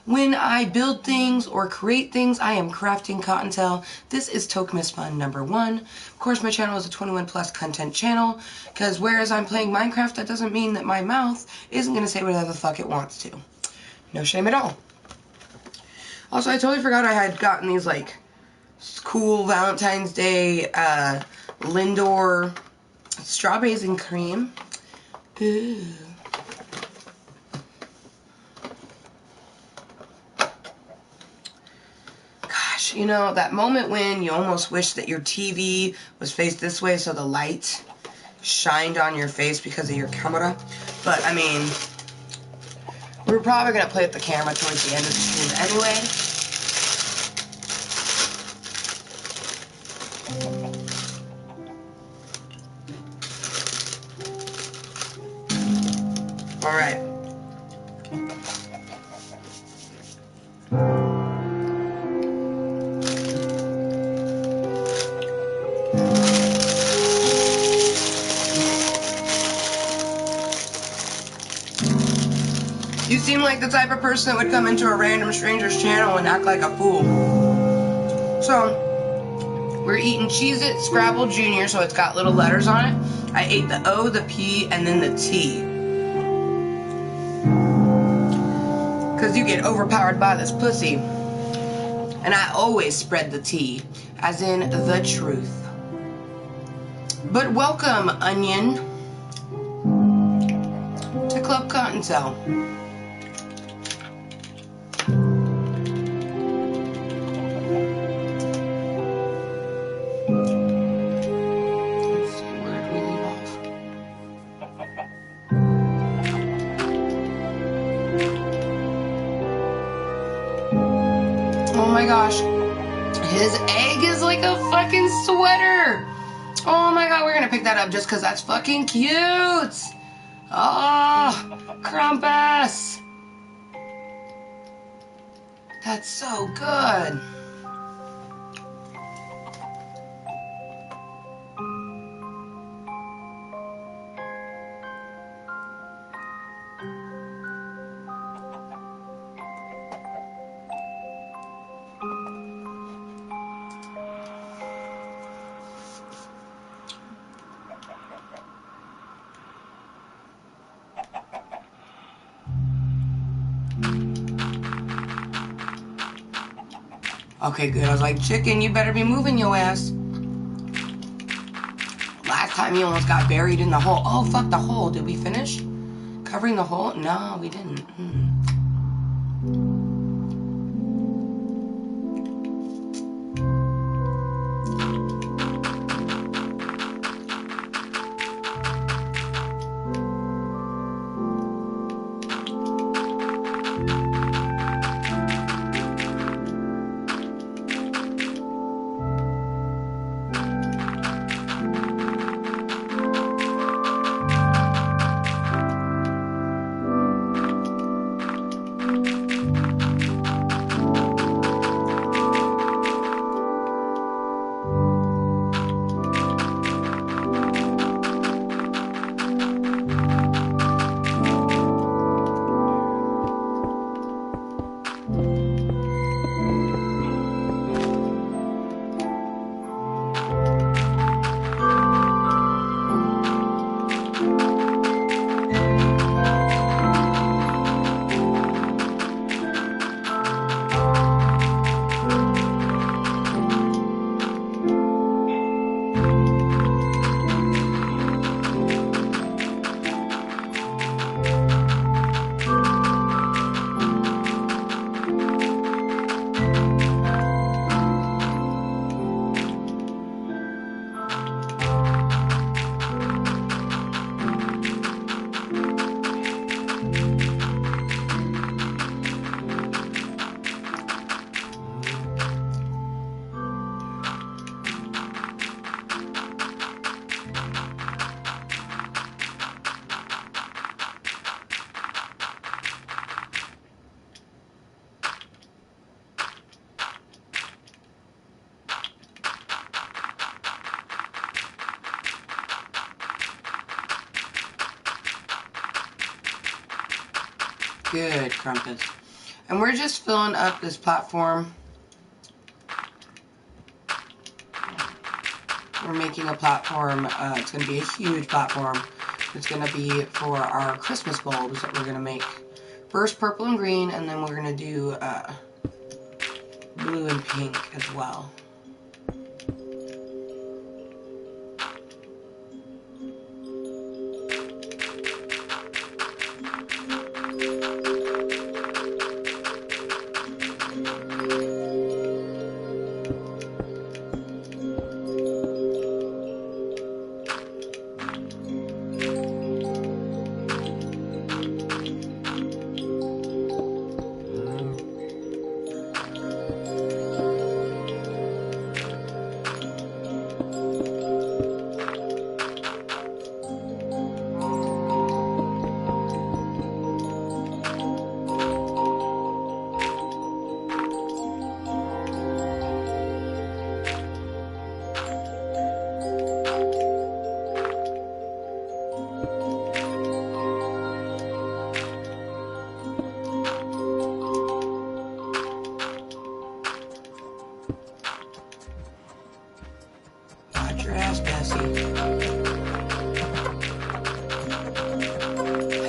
When I build things or create things, I am Krafting Kottontale. This is Toke-Mas Fun number 1. Of course, my channel is a 21+ content channel, because whereas I'm playing Minecraft, that doesn't mean that my mouth isn't going to say whatever the fuck it wants to. No shame at all. Also, I totally forgot I had gotten these, like, cool Valentine's Day Lindor strawberries and cream. Ooh. Gosh, you know, that moment when you almost wish that your TV was faced this way so the light shined on your face because of your camera. But, I mean, we're probably going to play with the camera towards the end of the stream anyway. Alright. You seem like the type of person that would come into a random stranger's channel and act like a fool. So, we're eating Cheez-It Scrabble Jr., so it's got little letters on it. I ate the O, the P, and then the T. Because you get overpowered by this pussy. And I always spread the T, as in the truth. But welcome, Onion, to Klub Kottontale. Oh my gosh, his egg is like a fucking sweater. Oh my god, we're gonna pick that up just because that's fucking cute. Oh, Krampus. That's so good. Okay, good. I was like, chicken, you better be moving your ass. Last time you almost got buried in the hole. Oh, fuck the hole. Did we finish covering the hole? No, we didn't. Good, Crumpets. And we're just filling up this platform. We're making a platform. It's going to be a huge platform. It's going to be for our Christmas bulbs that we're going to make. First purple and green, and then we're going to do blue and pink as well.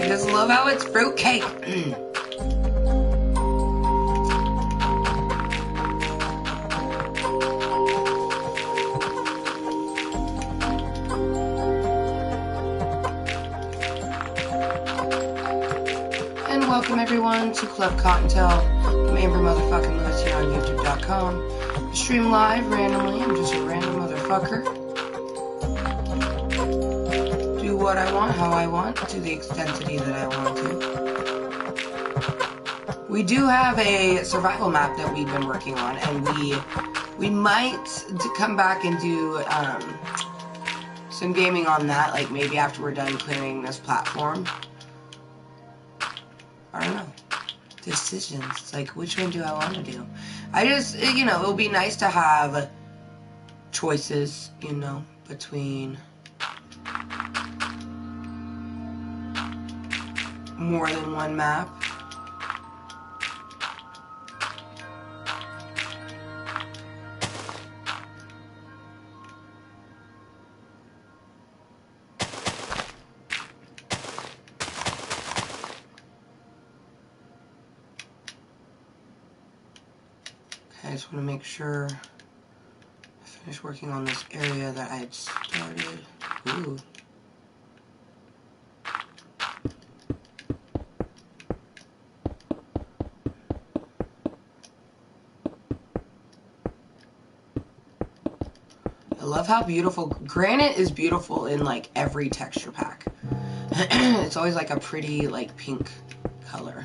I just love how it's fruitcake. And welcome everyone to Klub Kottontale. I'm Amber motherfucking Lewis here on YouTube.com. I stream live randomly. I'm just a random motherfucker. Do what I want, how I want, to the extensity that I want to. We do have a survival map that we've been working on, and we might come back and do some gaming on that, like maybe after we're done clearing this platform. I don't know. Decisions. It's like, which one do I want to do? I just, you know, it'll be nice to have choices, you know, between more than one map. I just want to make sure I finish working on this area that I had started. Ooh. I love how beautiful granite is beautiful in like every texture pack. It's always like a pretty like pink color.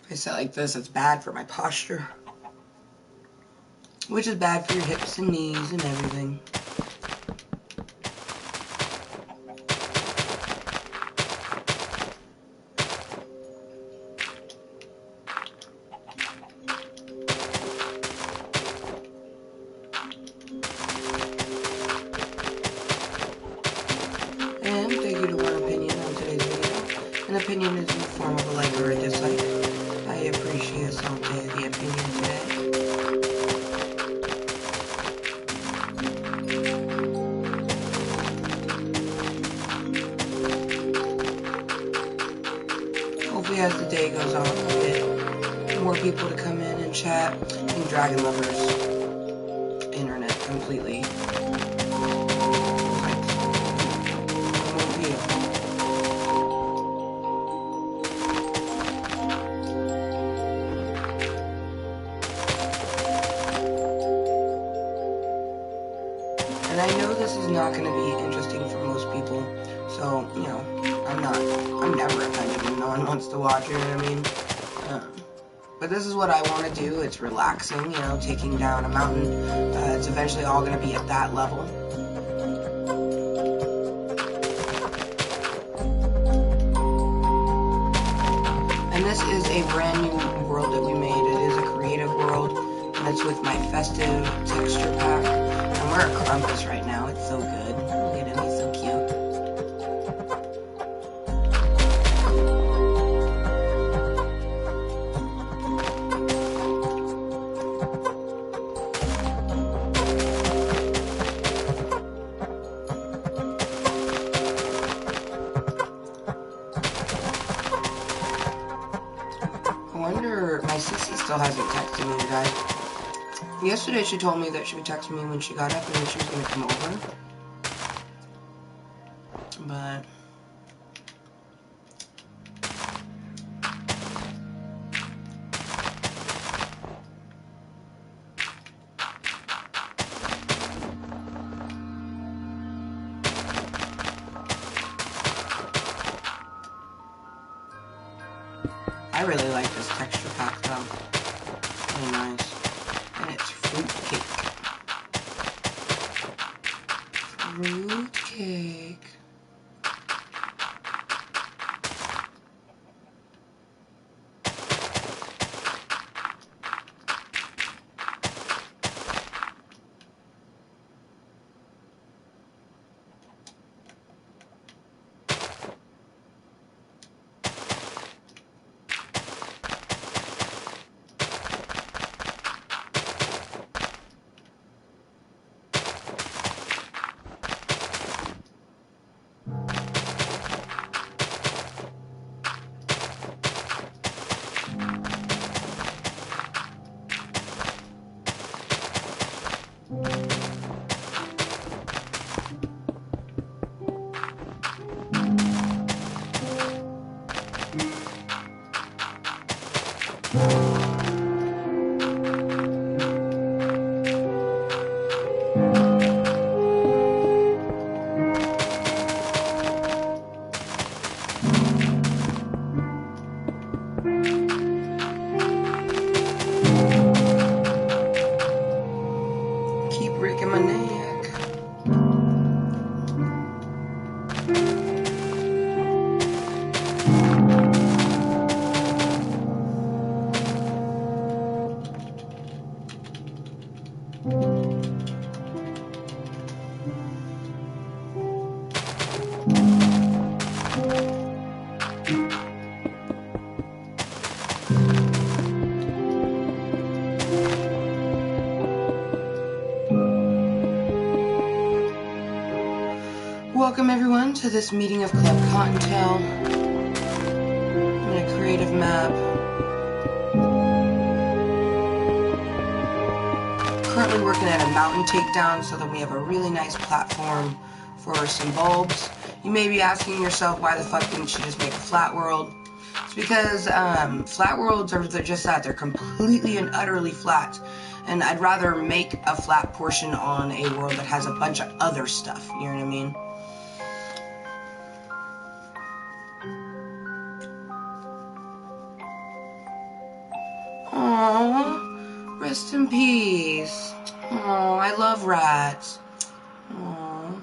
If I sit like this, it's bad for my posture. Which is bad for your hips and knees and everything. And thank you to One Opinion on today's video. An opinion is in the form of a like or a dislike. I appreciate the opinion today. Hopefully as the day goes on, we'll get more people to come in and chat. I think Dragon Lover's internet completely. And I know this is not going to be interesting for most people, so, you know, I'm never offended when no one wants to watch, you know what I mean? But this is what I want to do. It's relaxing, you know, taking down a mountain. It's eventually all going to be at that level. And this is a brand new world that we made. It is a creative world, and it's with my festive texture pack. And we're a Krampus right now. It's so good. Look at him. He's so cute. I wonder, my sissy still hasn't texted me, you guys. Yesterday she told me that she would text me when she got up and when she was going to come over. But I really like this texture pack though. Really nice. And it's fruit cake. Fruit cake. Keep breaking my neck. Welcome everyone to this meeting of Klub Kottontale. I'm in a creative map. Currently working at a mountain takedown so that we have a really nice platform for some bulbs. You may be asking yourself, why the fuck didn't you just make a flat world? It's because flat worlds they're just that. They're completely and utterly flat. And I'd rather make a flat portion on a world that has a bunch of other stuff. You know what I mean? Oh, rest in peace. Oh, I love rats. Oh.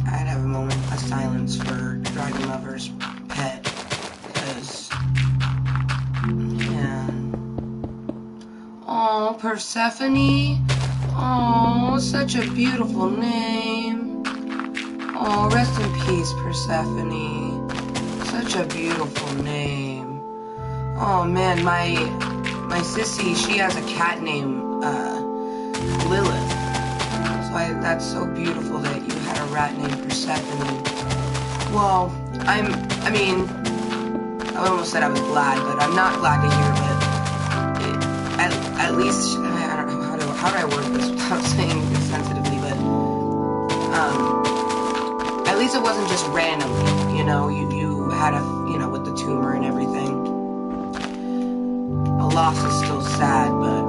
I'd have a moment of silence for Dragon Lover's pet, because, yeah. Oh, Persephone. Oh, such a beautiful name. Oh, rest in peace, Persephone. Such a beautiful name. Oh man, my sissy, she has a cat named Lilith. So that's so beautiful that you had a rat named Persephone. Well, I almost said I was glad, but I'm not glad to hear. But at least I don't know how do I word this without saying it sensitively, but at least it wasn't just randomly, you know, you had with the tumor and everything. A loss is still sad, but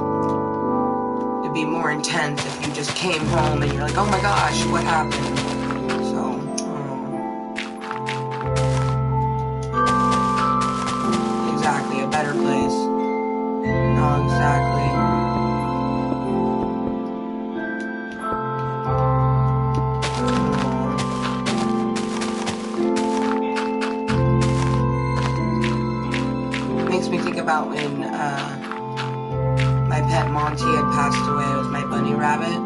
it'd be more intense if you just came home and you're like, oh my gosh, what happened? So, exactly, a better place. No, exactly. About when my pet Monty had passed away with my bunny rabbit.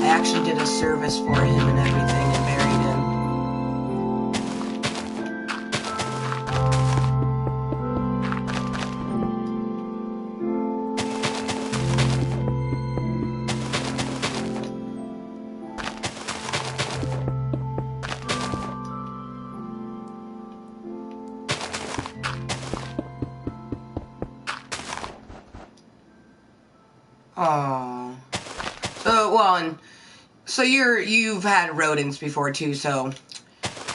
I actually did a service for him and everything and buried him. Oh, so you've had rodents before too. So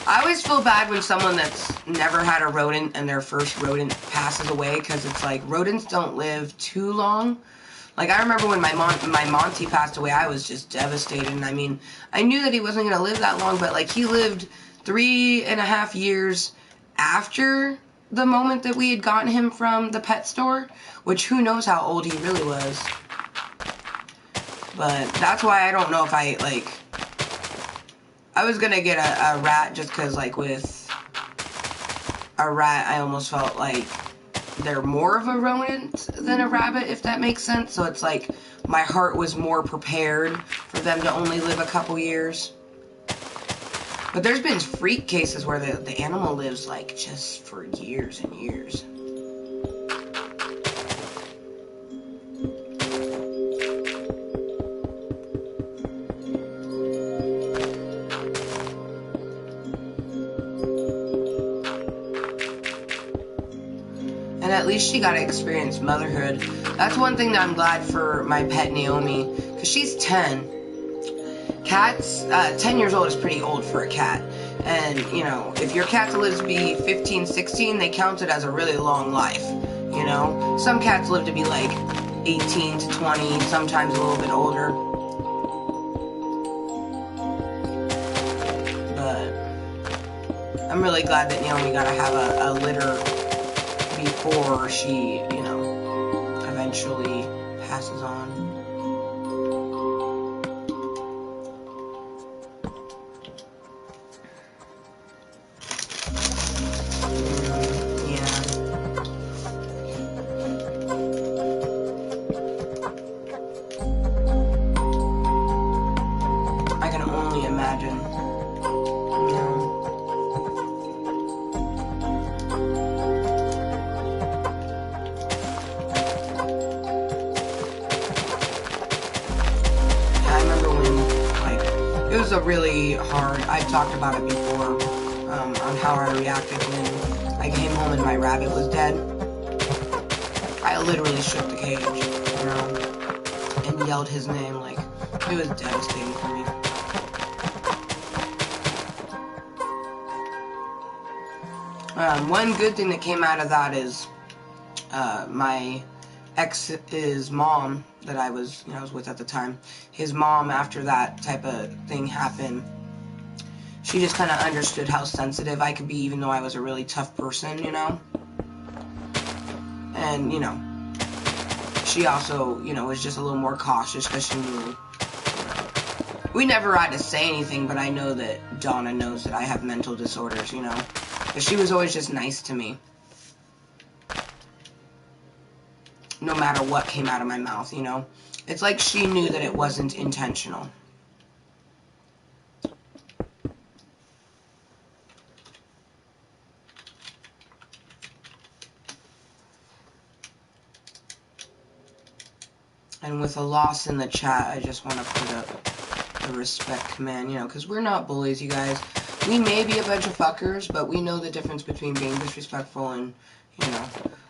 I always feel bad when someone that's never had a rodent and their first rodent passes away, because it's like rodents don't live too long. Like I remember when my Monty passed away, I was just devastated. And I mean, I knew that he wasn't gonna live that long, but like he lived 3.5 years after the moment that we had gotten him from the pet store, which who knows how old he really was. But that's why I don't know if I was gonna get a rat, just because like with a rat I almost felt like they're more of a rodent than a rabbit, if that makes sense. So it's like my heart was more prepared for them to only live a couple years. But there's been freak cases where the animal lives like just for years and years. At least she got to experience motherhood. That's one thing that I'm glad for my pet Naomi, because she's 10. Cats, 10 years old is pretty old for a cat. And, you know, if your cat lives to be 15, 16, they count it as a really long life. You know, some cats live to be like 18 to 20, sometimes a little bit older. But I'm really glad that Naomi got to have a litter before she, you know, eventually passes on. Yeah. I can only imagine. It was a really hard, I've talked about it before, on how I reacted when I came home and my rabbit was dead. I literally shook the cage, you know, and yelled his name. Like, it was devastating for me. One good thing that came out of that is my ex's mom that I was with at the time, his mom, after that type of thing happened, she just kind of understood how sensitive I could be, even though I was a really tough person, you know? And, you know, she also, you know, was just a little more cautious because she knew. We never had to say anything, but I know that Donna knows that I have mental disorders, you know? But she was always just nice to me. No matter what came out of my mouth, you know? It's like she knew that it wasn't intentional. And with a loss in the chat, I just want to put up the respect command, you know, because we're not bullies, you guys. We may be a bunch of fuckers, but we know the difference between being disrespectful and, you know,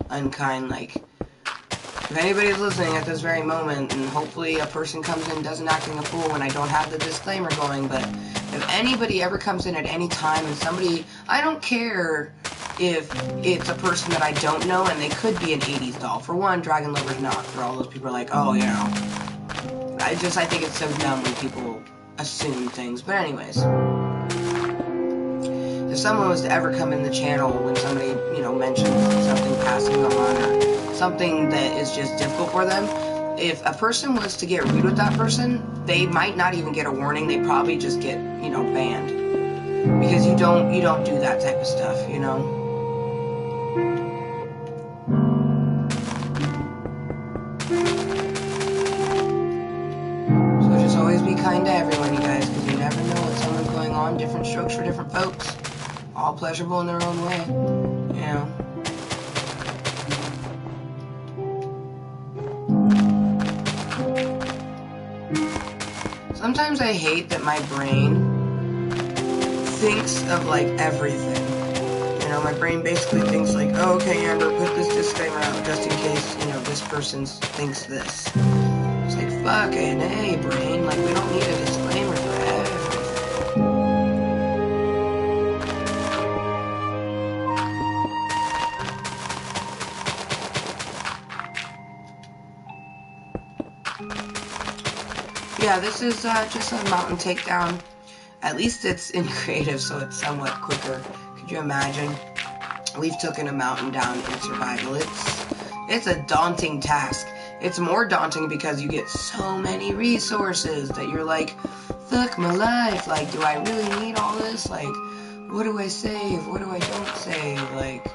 unkind. Like, if anybody's listening at this very moment, and hopefully a person comes in doesn't acting a fool when I don't have the disclaimer going, but if anybody ever comes in at any time and somebody, I don't care if it's a person that I don't know, and they could be an 80s doll. For one, Dragon Lover's not. For all those people are like, oh, you know. I think it's so dumb when people assume things. But anyways, if someone was to ever come in the channel when somebody, you know, mentions something passing on or something that is just difficult for them, if a person was to get rude with that person, they might not even get a warning. They probably just get, you know, banned. Because you don't do that type of stuff, you know? So just always be kind to everyone, you guys, because you never know what someone's going on. Different strokes for different folks. All pleasurable in their own way, you know? Sometimes I hate that my brain thinks of, like, everything. You know, my brain basically thinks, like, oh, okay, Amber, put this disclaimer out just in case, you know, this person thinks this. It's like, fucking hey, brain. Like, we don't need a disclaimer for everything. Yeah, this is just a mountain takedown. At least it's in creative, so it's somewhat quicker. Could you imagine? We've taken a mountain down in survival. It's a daunting task. It's more daunting because you get so many resources that you're like, fuck my life. Like, do I really need all this? Like, what do I save? What do I don't save? Like,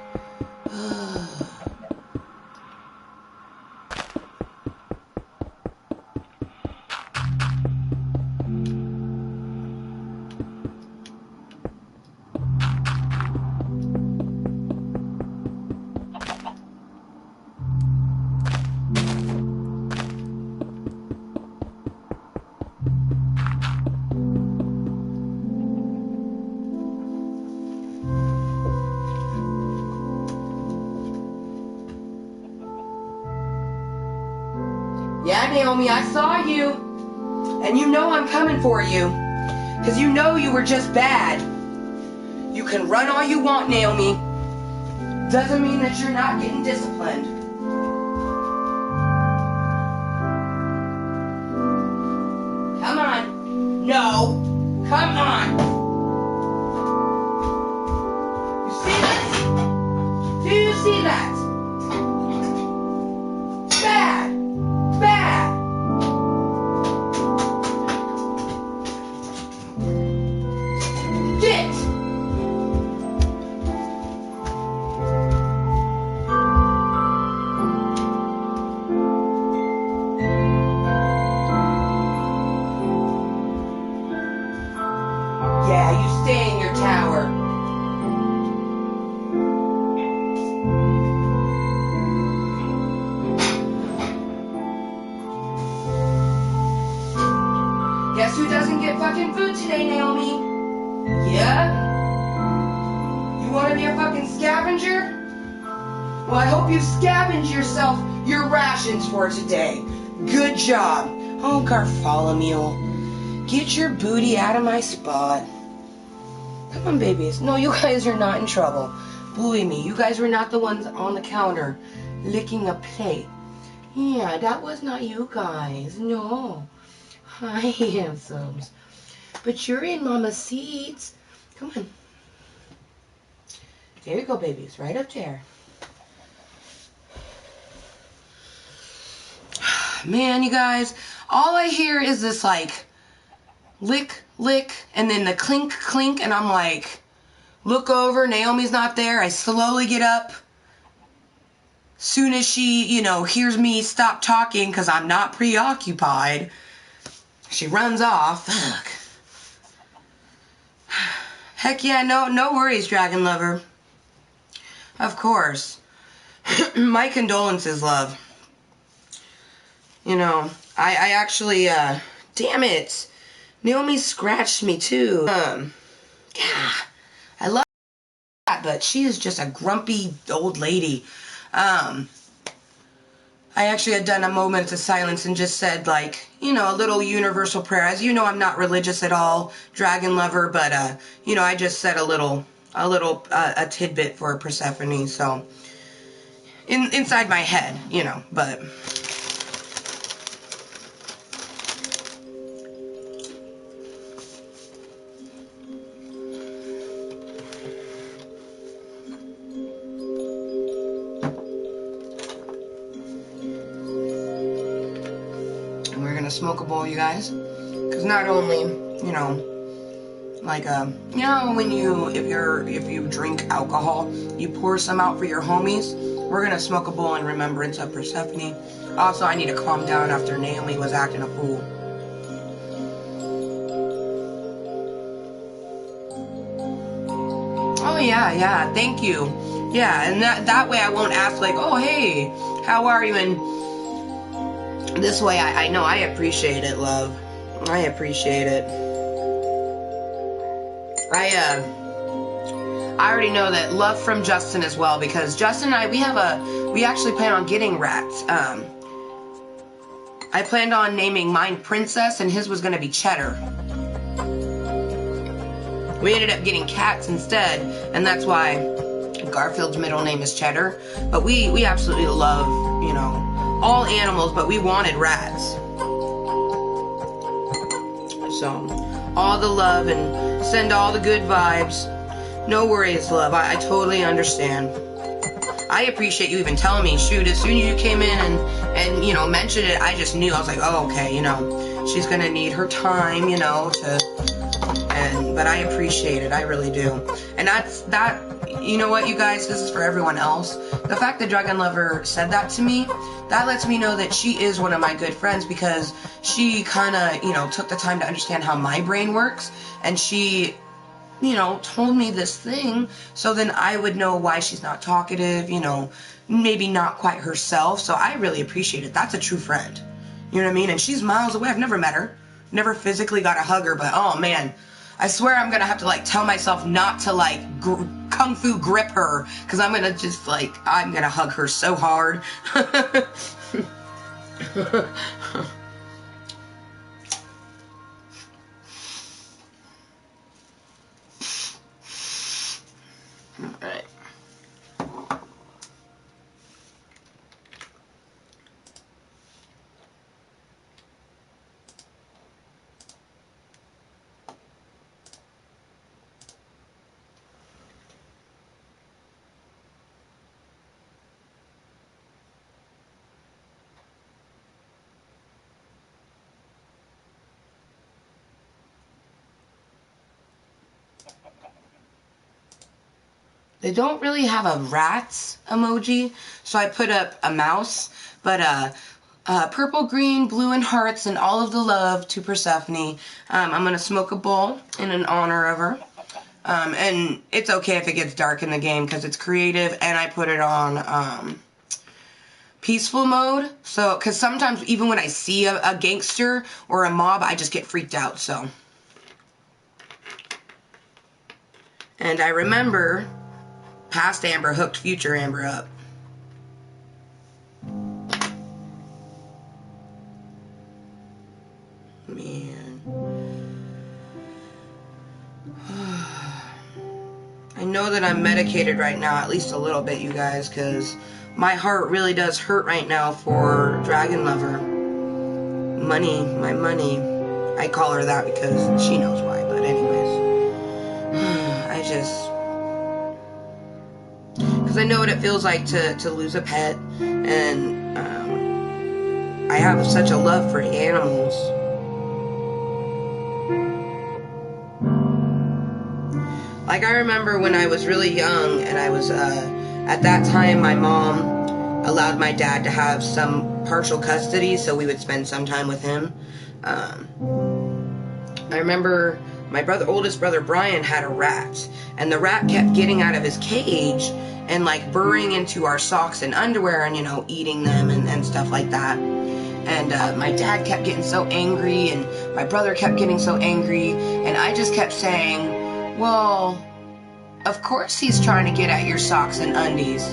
yeah, Naomi, I saw you. And you know I'm coming for you. Because you know you were just bad. You can run all you want, Naomi. Doesn't mean that you're not getting disciplined. Come on. No. Come on. You see this? Do you see that? Bad. Bad. Get. Yeah, you stay in your tower. Guess who doesn't get fucking food today, Naomi? Yeah? You wanna be a fucking scavenger? Well, I hope you scavenge yourself your rations for today. Good job. Oh, Gartholomew. Get your booty out of my spot. Come on, babies. No, you guys are not in trouble. Believe me, you guys were not the ones on the counter licking a plate. Yeah, that was not you guys. No. Hi, handsomes. But you're in Mama's seats. Come on. There you go, babies. Right up there. Man, you guys, all I hear is this, like, lick, lick, and then the clink, clink, and I'm like, look over, Naomi's not there. I slowly get up. Soon as she, you know, hears me stop talking because I'm not preoccupied, she runs off. Fuck. Heck yeah, no worries, Dragon Lover. Of course. My condolences, love. You know, I actually, damn it. Naomi scratched me too. Yeah, I love that, but she is just a grumpy old lady. I actually had done a moment of silence and just said, like, you know, a little universal prayer. As you know, I'm not religious at all, Dragon Lover, but, you know, I just said a tidbit for Persephone, so, inside my head, you know, but... We're gonna smoke a bowl, you guys, because not only, you know, like, you know, when if you drink alcohol, you pour some out for your homies. We're gonna smoke a bowl in remembrance of Persephone. Also, I need to calm down after Naomi was acting a fool. Oh yeah, thank you. Yeah, and that way I won't ask like, oh hey, how are you? And this way, I know I appreciate it, love. I appreciate it. I already know that love from Justin as well, because Justin and I, we actually plan on getting rats. I planned on naming mine Princess, and his was going to be Cheddar. We ended up getting cats instead, and that's why Garfield's middle name is Cheddar. But we absolutely love, you know, all animals, but we wanted rats. So, all the love and send all the good vibes. No worries, love. I totally understand. I appreciate you even telling me. Shoot, as soon as you came in and you know, mentioned it, I just knew. I was like, oh, okay, you know, she's gonna need her time, you know, but I appreciate it. I really do. And that, you know what, you guys, this is for everyone else. The fact that Dragon Lover said that to me, that lets me know that she is one of my good friends, because she kind of, you know, took the time to understand how my brain works, and she, you know, told me this thing, so then I would know why she's not talkative, you know, maybe not quite herself. So I really appreciate it. That's a true friend. You know what I mean? And she's miles away. I've never met her. Never physically got to hug her, but oh man, I swear I'm gonna have to like tell myself not to like kung fu grip her, because I'm gonna just like, I'm gonna hug her so hard. Alright. They don't really have a rats emoji, so I put up a mouse, but purple, green, blue, and hearts, and all of the love to Persephone. I'm going to smoke a bowl in honor of her. And it's okay if it gets dark in the game, because it's creative, and I put it on peaceful mode. So, because sometimes even when I see a gangster or a mob, I just get freaked out, so. And I remember... past Amber hooked future Amber up. Man. I know that I'm medicated right now, at least a little bit, you guys, because my heart really does hurt right now for Dragon Lover. Money, my money. I call her that because she knows why, but anyways. I just... Because I know what it feels like to lose a pet, and I have such a love for animals. Like, I remember when I was really young, and I was, at that time, my mom allowed my dad to have some partial custody, so we would spend some time with him. I remember my oldest brother Brian had a rat, and the rat kept getting out of his cage and, like, burrowing into our socks and underwear and, you know, eating them and stuff like that. And my dad kept getting so angry, and my brother kept getting so angry, and I just kept saying, well, of course he's trying to get at your socks and undies.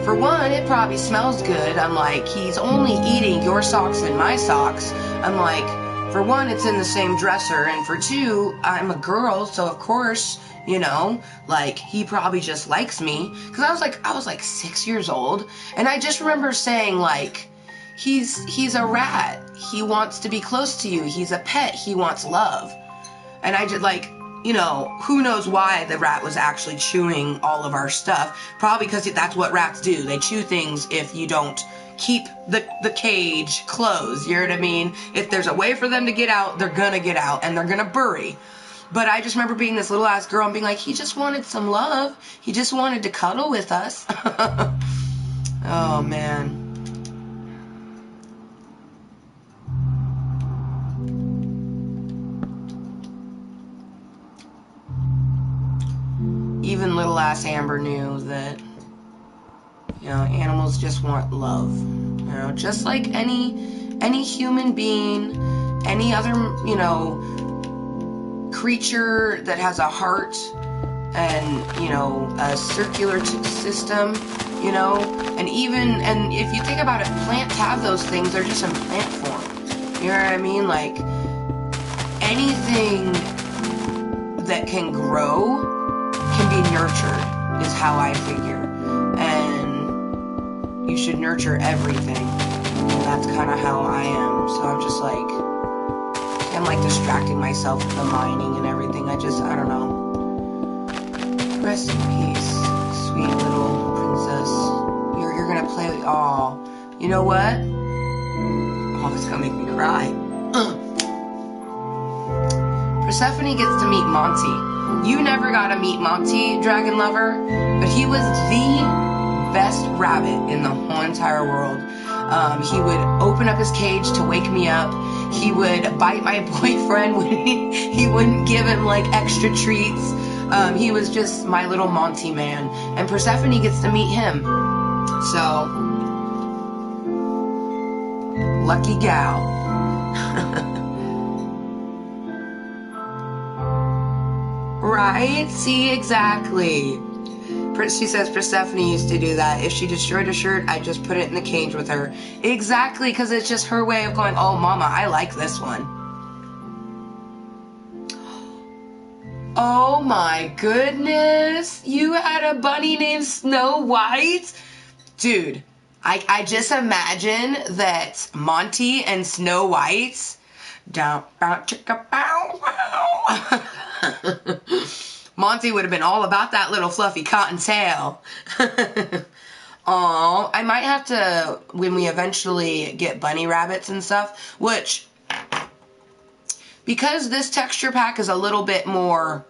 For one, it probably smells good. I'm like, he's only eating your socks and my socks. I'm like, for one, it's in the same dresser, and for two, I'm a girl, so of course, you know, like, he probably just likes me. Because I was like 6 years old, and I just remember saying, like, he's a rat. He wants to be close to you. He's a pet. He wants love. And I just, like, you know, who knows why the rat was actually chewing all of our stuff. Probably because that's what rats do. They chew things if you don't keep the cage closed. You know what I mean? If there's a way for them to get out, they're gonna get out, and they're gonna bury. But I just remember being this little ass girl and being like, he just wanted some love. He just wanted to cuddle with us. Oh, man. Even little ass Amber knew that, you know, animals just want love. You know, just like any human being, any other, you know, creature that has a heart and, you know, a circular system, you know, and if you think about it, plants have those things. They're just in plant form. You know what I mean? Like, anything that can grow can be nurtured, is how I figure. And you should nurture everything. And that's kind of how I am. So I'm just like, I'm like distracting myself with the mining and everything. I don't know. Rest in peace, sweet little princess. You're gonna play with, aw. You know what? Oh, it's gonna make me cry. Persephone gets to meet Monty. You never got to meet Monty, Dragon Lover, but he was the best rabbit in the whole entire world. He would open up his cage to wake me up. He would bite my boyfriend when he wouldn't give him, like, extra treats. He was just my little Monty man. And Persephone gets to meet him. So, lucky gal. Right? See, exactly. She says Persephone used to do that. If she destroyed a shirt, I'd just put it in the cage with her. Exactly, because it's just her way of going, oh, mama, I like this one. Oh, my goodness. You had a bunny named Snow White? Dude, I just imagine that Monty and Snow White... Down, bow, chicka, bow, wow. Monty would have been all about that little fluffy cottontail. Aw, I might have to, when we eventually get bunny rabbits and stuff, which, because this texture pack is a little bit more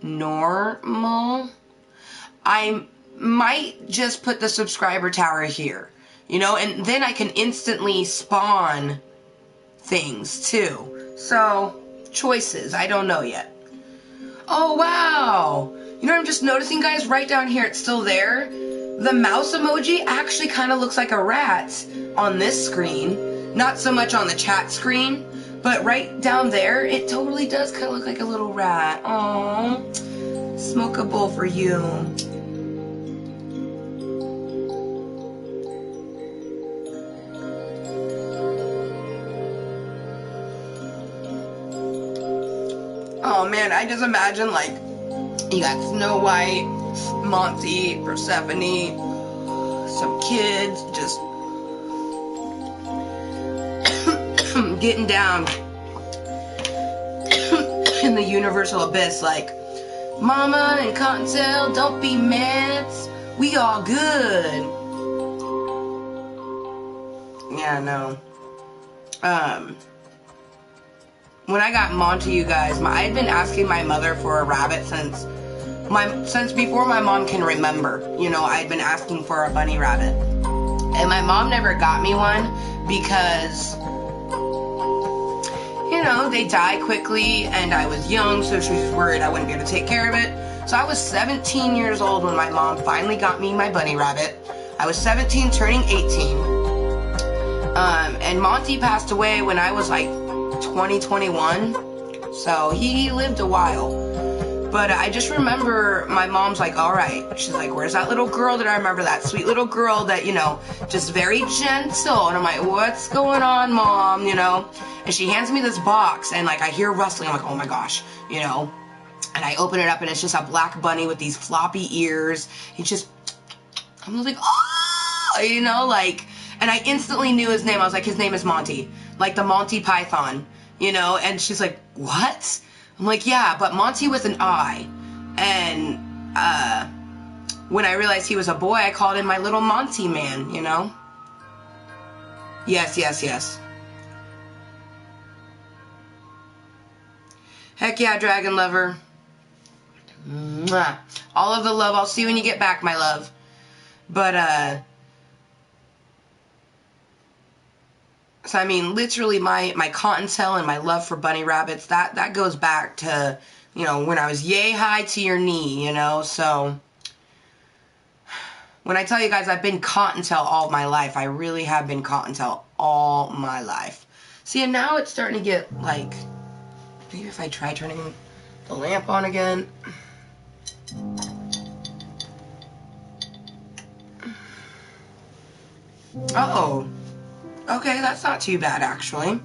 normal, I might just put the subscriber tower here, you know, and then I can instantly spawn things too. So, choices. I don't know yet. Oh, wow. You know what I'm just noticing, guys? Right down here, it's still there. The mouse emoji actually kind of looks like a rat on this screen. Not so much on the chat screen, but right down there, it totally does kind of look like a little rat. Aww. Smoke a bowl for you. Oh man, I just imagine, like, you got Snow White, Monty, Persephone, some kids just getting down in the universal abyss like, Mama and Kottontale, don't be mad, we all good. Yeah, no. When I got Monty, you guys, I had been asking my mother for a rabbit since before my mom can remember. You know, I'd been asking for a bunny rabbit. And my mom never got me one because, you know, they die quickly and I was young, so she was worried I wouldn't be able to take care of it. So I was 17 years old when my mom finally got me my bunny rabbit. I was 17, turning 18. And Monty passed away when I was like 21. So he lived a while. But I just remember my mom's like, all right. She's like, where's that little girl that I remember? That sweet little girl that, you know, just very gentle. And I'm like, what's going on, Mom? You know? And she hands me this box and like I hear rustling. I'm like, oh my gosh, you know? And I open it up and it's just a black bunny with these floppy ears. He's just, I'm like, oh, you know, like, and I instantly knew his name. I was like, his name is Monty, like the Monty Python, you know? And she's like, what? I'm like, yeah, but Monty with an I. And when I realized he was a boy, I called him my little Monty man, you know? Yes, yes, yes. Heck yeah, dragon lover. Mwah. All of the love. I'll see you when you get back, my love. But, so I mean, literally my Kottontale and my love for bunny rabbits, that goes back to, you know, when I was yay high to your knee, you know? So, when I tell you guys I've been Kottontale all my life, I really have been Kottontale all my life. See, and now it's starting to get, like, maybe if I try turning the lamp on again. Oh, okay, that's not too bad, actually.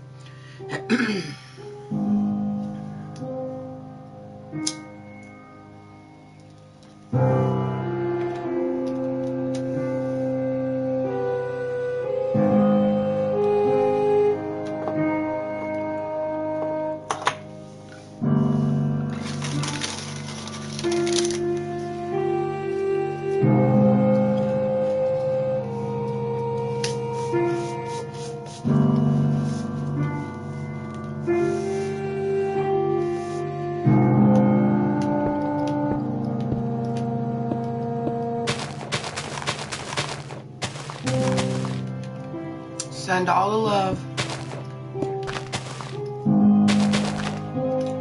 Send all the love.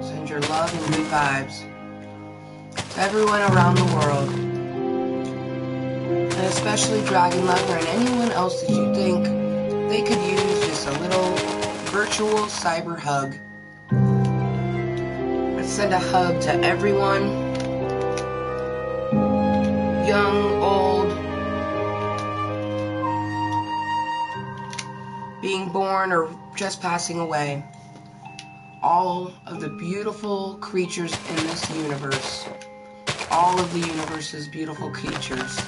Send your love and good vibes to everyone around the world. And especially Dragon Lover and anyone else that you think they could use just a little virtual cyber hug. Let's send a hug to everyone. Young, old, being born or just passing away. All of the beautiful creatures in this universe. All of the universe's beautiful creatures.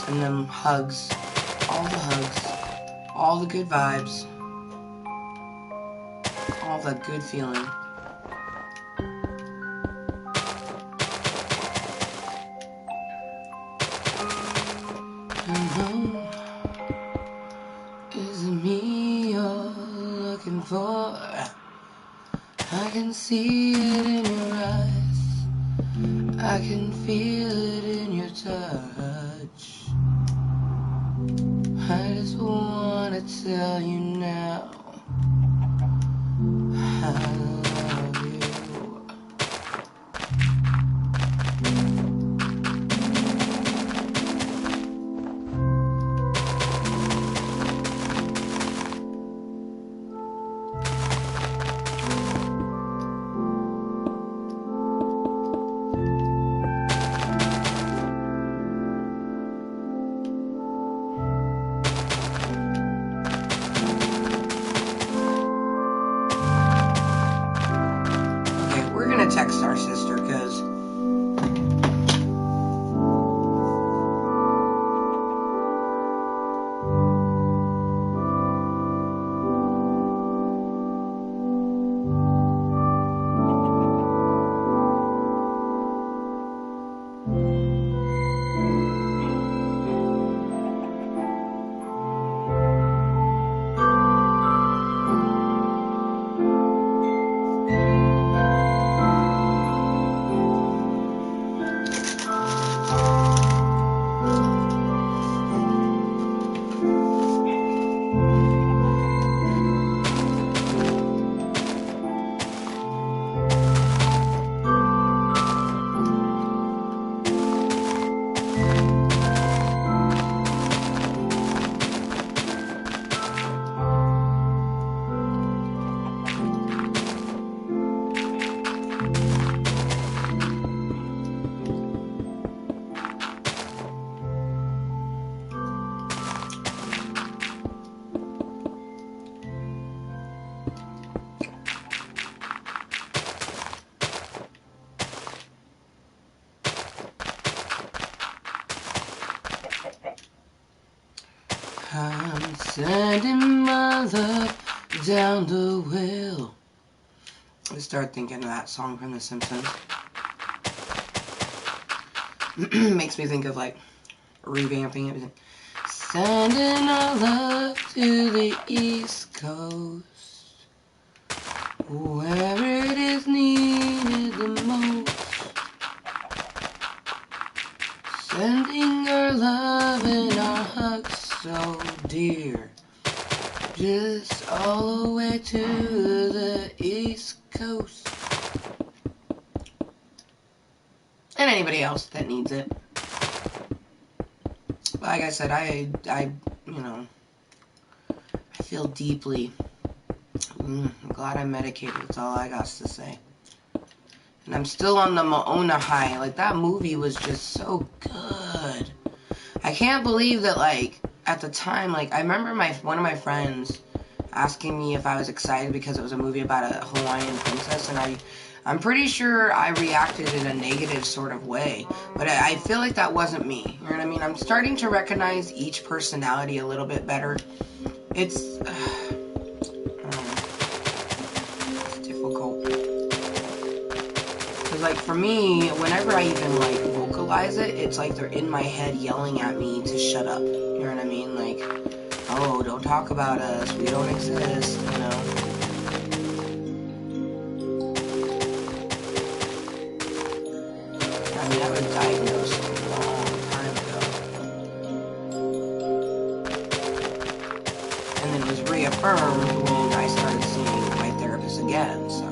Send them hugs. All the hugs. All the good vibes. All the good feeling. Is it me you're looking for? I can see it in your eyes. I can feel it in your touch. I just wanna tell you now, I love you. Sending my love down the well. I start thinking of that song from The Simpsons. Makes me think of like revamping everything. Sending our love to the East Coast, where it is needed the most. Sending our love and our hugs so dear, just all the way to the East Coast. And anybody else that needs it. Like I said, I you know, I feel deeply. I'm glad I'm medicated. That's all I got to say. And I'm still on the Moana high. Like, that movie was just so good. I can't believe that, like, at the time, like, I remember one of my friends asking me if I was excited because it was a movie about a Hawaiian princess, and I'm pretty sure I reacted in a negative sort of way, but I feel like that wasn't me, you know what I mean? I'm starting to recognize each personality a little bit better. It's difficult. Because, like, for me, whenever I even, like, vocalize it, it's like they're in my head yelling at me to shut up, you know what I mean? Like, oh, don't talk about us, we don't exist, you know? I mean, I was diagnosed a long time ago. And then it was reaffirmed when I started seeing my therapist again, so.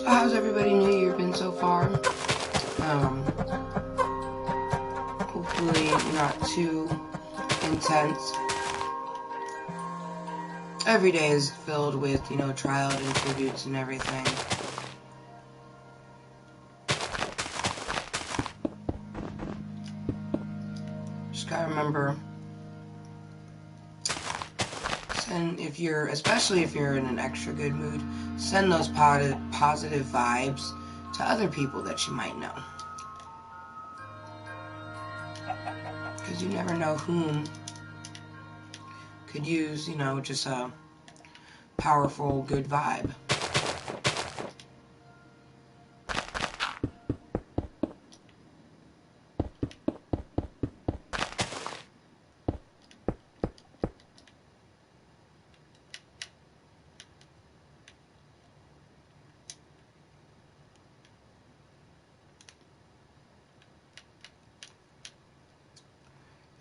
How's everybody New Year been so far? Hopefully not too intense. Every day is filled with, you know, trials and tributes and everything. Just gotta remember, especially if you're in an extra good mood, send those positive vibes to other people that you might know. Because you never know whom could use, you know, just a powerful, good vibe.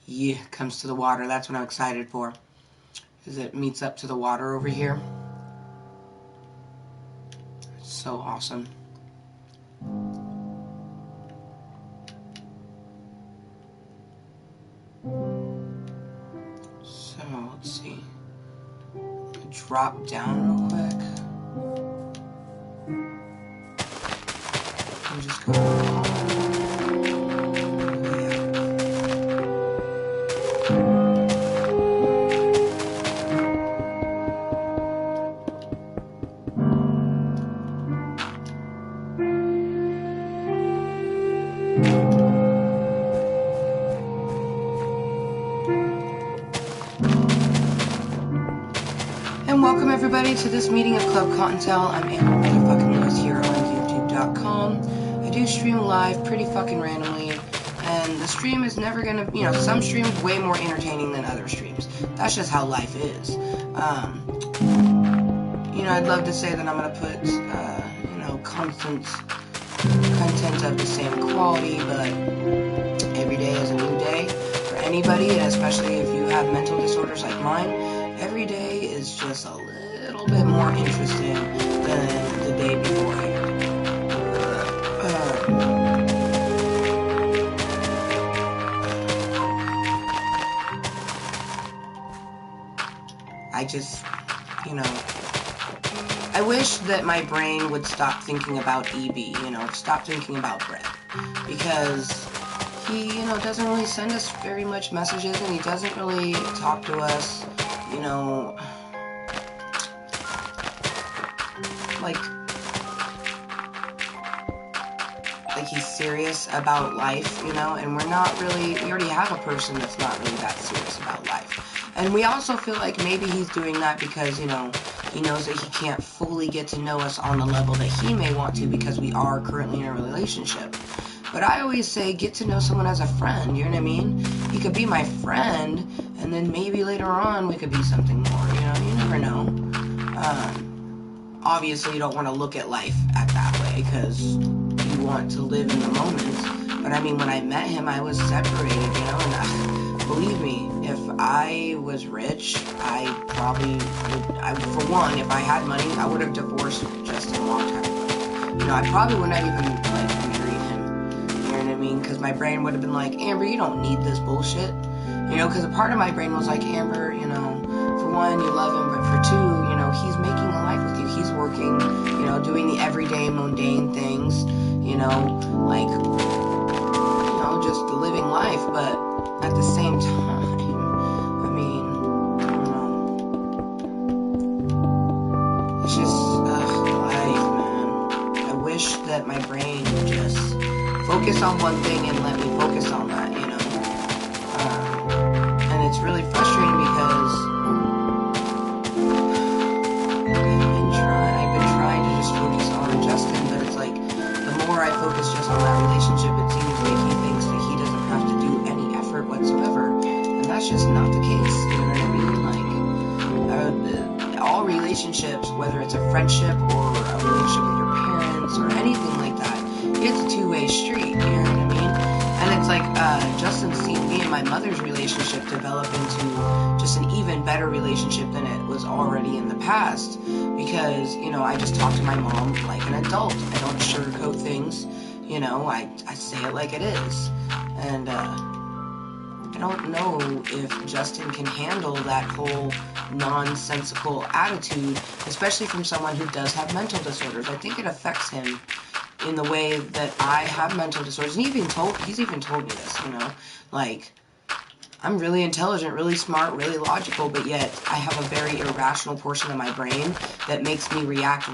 Yeah, comes to the water. That's what I'm excited for. Because it meets up to the water over here. It's so awesome. So, let's see. Drop down real quick. I'm just going welcome everybody to this meeting of Klub Kottontale. I'm Ello Motherfuckers here on YouTube.com. I do stream live pretty fucking randomly, and the stream is never gonna, you know, some streams way more entertaining than other streams. That's just how life is. you know, I'd love to say that I'm gonna put, you know, content of the same quality, but every day is a new day for anybody, and especially if you have mental disorders like mine, every day is just a little bit more interesting than the day beforehand. I just, you know, I wish that my brain would stop thinking about EB, you know, stop thinking about Brett, because he, you know, doesn't really send us very much messages, and he doesn't really talk to us, you know, like he's serious about life, you know, and we already have a person that's not really that serious about life. And we also feel like maybe he's doing that because, you know, he knows that he can't fully get to know us on the level that he may want to because we are currently in a relationship. But I always say get to know someone as a friend, you know what I mean? He could be my friend, and then maybe later on we could be something more, you know? You never know. Obviously you don't want to look at life at that way because you want to live in the moment. But I mean, when I met him, I was separated, you know, and believe me, if I was rich, I probably would, for one, if I had money, I would have divorced Justin a long time ago. You know, I probably wouldn't have even, like, married him, you know what I mean? Because my brain would have been like, Amber, you don't need this bullshit. You know, because a part of my brain was like, Amber, you know, for one, you love him, but for two, you know, he's making a life with you. He's working, you know, doing the everyday mundane things, you know, like, you know, just living life, but at the same time, I mean, I don't know. It's just, life, man. I wish that my brain would just focus on one thing and let me focus on that, you know. And it's really frustrating because I've been trying to just focus on Justin, but it's like, the more I focus just on that relationship, it seems like he thinks that he doesn't have to do any effort whatsoever, and that's just not the case, you know what I mean? Like, all relationships, whether it's a friendship or a relationship with your parents or anything like that, it's a two-way street, you know what I mean? And it's like, Justin's seen me and my mother's relationship develop into just an even better relationship than it was already in the past, because, you know, I just talk to my mom like an adult. I don't sugarcoat things, you know, I say it like it is, and, I don't know if Justin can handle that whole nonsensical attitude, especially from someone who does have mental disorders. I think it affects him in the way that I have mental disorders. And he's even told me this, you know, like, I'm really intelligent, really smart, really logical, but yet I have a very irrational portion of my brain that makes me react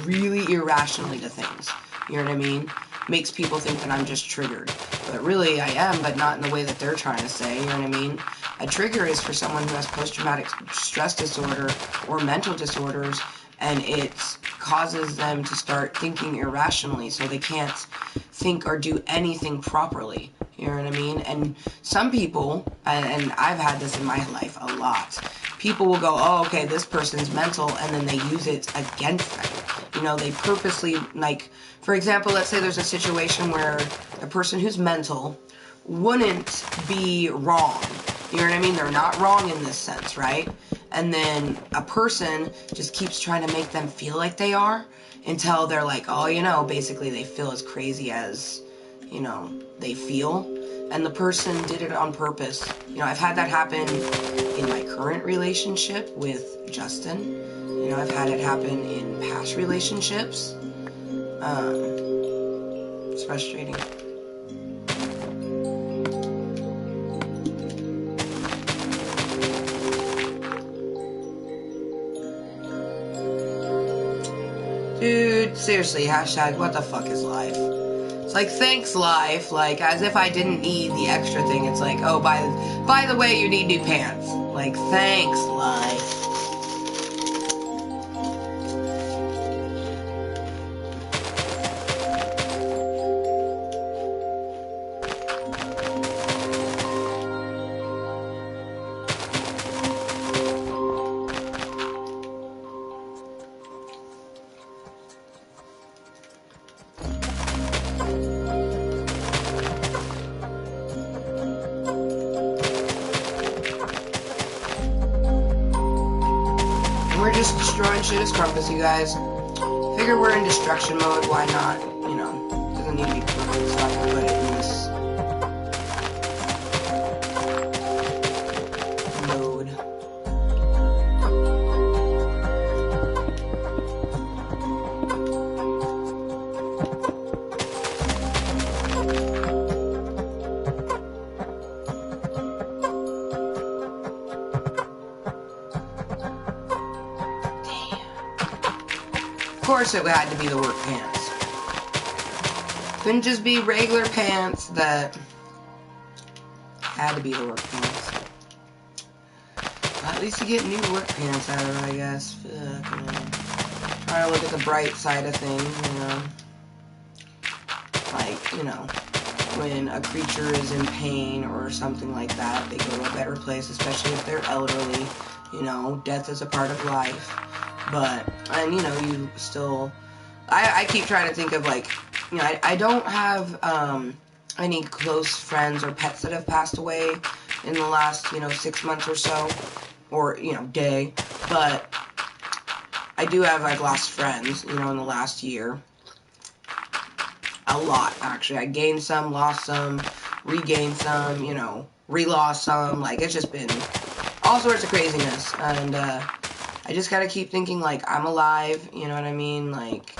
really irrationally to things. You know what I mean? Makes people think that I'm just triggered. But really, I am, but not in the way that they're trying to say, you know what I mean? A trigger is for someone who has post-traumatic stress disorder or mental disorders, and it causes them to start thinking irrationally, so they can't think or do anything properly. You know what I mean? And some people, and I've had this in my life a lot, people will go, oh, okay, this person's mental, and then they use it against them. You know, they purposely, like, for example, let's say there's a situation where a person who's mental wouldn't be wrong. You know what I mean? They're not wrong in this sense, right? And then a person just keeps trying to make them feel like they are until they're like, oh, you know, basically they feel as crazy as, you know, they feel. And the person did it on purpose. You know, I've had that happen in my current relationship with Justin. You know, I've had it happen in past relationships. It's frustrating. Dude, seriously, hashtag what the fuck is life? It's like, thanks life, like, as if I didn't need the extra thing. It's like, oh, by the way, you need new pants. Like, thanks life. destroying shit as Krampus, you guys. Figure we're in destruction mode, why not? You know, doesn't need to be perfect, so I can put it in this mode. Of course it had to be the work pants. Couldn't just be regular pants that had to be the work pants. Well, at least you get new work pants out of it, I guess. Fuck, man. Try to look at the bright side of things, you know. Like, you know, when a creature is in pain or something like that, they go to a better place, especially if they're elderly. You know, death is a part of life. But, and you know, you still, I keep trying to think of, like, you know, I don't have any close friends or pets that have passed away in the last, you know, 6 months or so, or, you know, day, but I do have, like, lost friends, you know, in the last year. A lot, actually. I gained some, lost some, regained some, you know, re-lost some, like, it's just been all sorts of craziness, and, I just gotta keep thinking, like, I'm alive, you know what I mean? Like,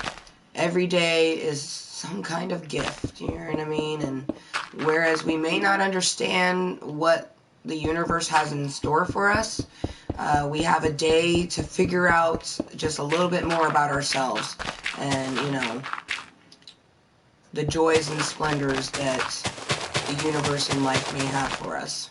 every day is some kind of gift, you know what I mean? And whereas we may not understand what the universe has in store for us, we have a day to figure out just a little bit more about ourselves and, you know, the joys and splendors that the universe and life may have for us.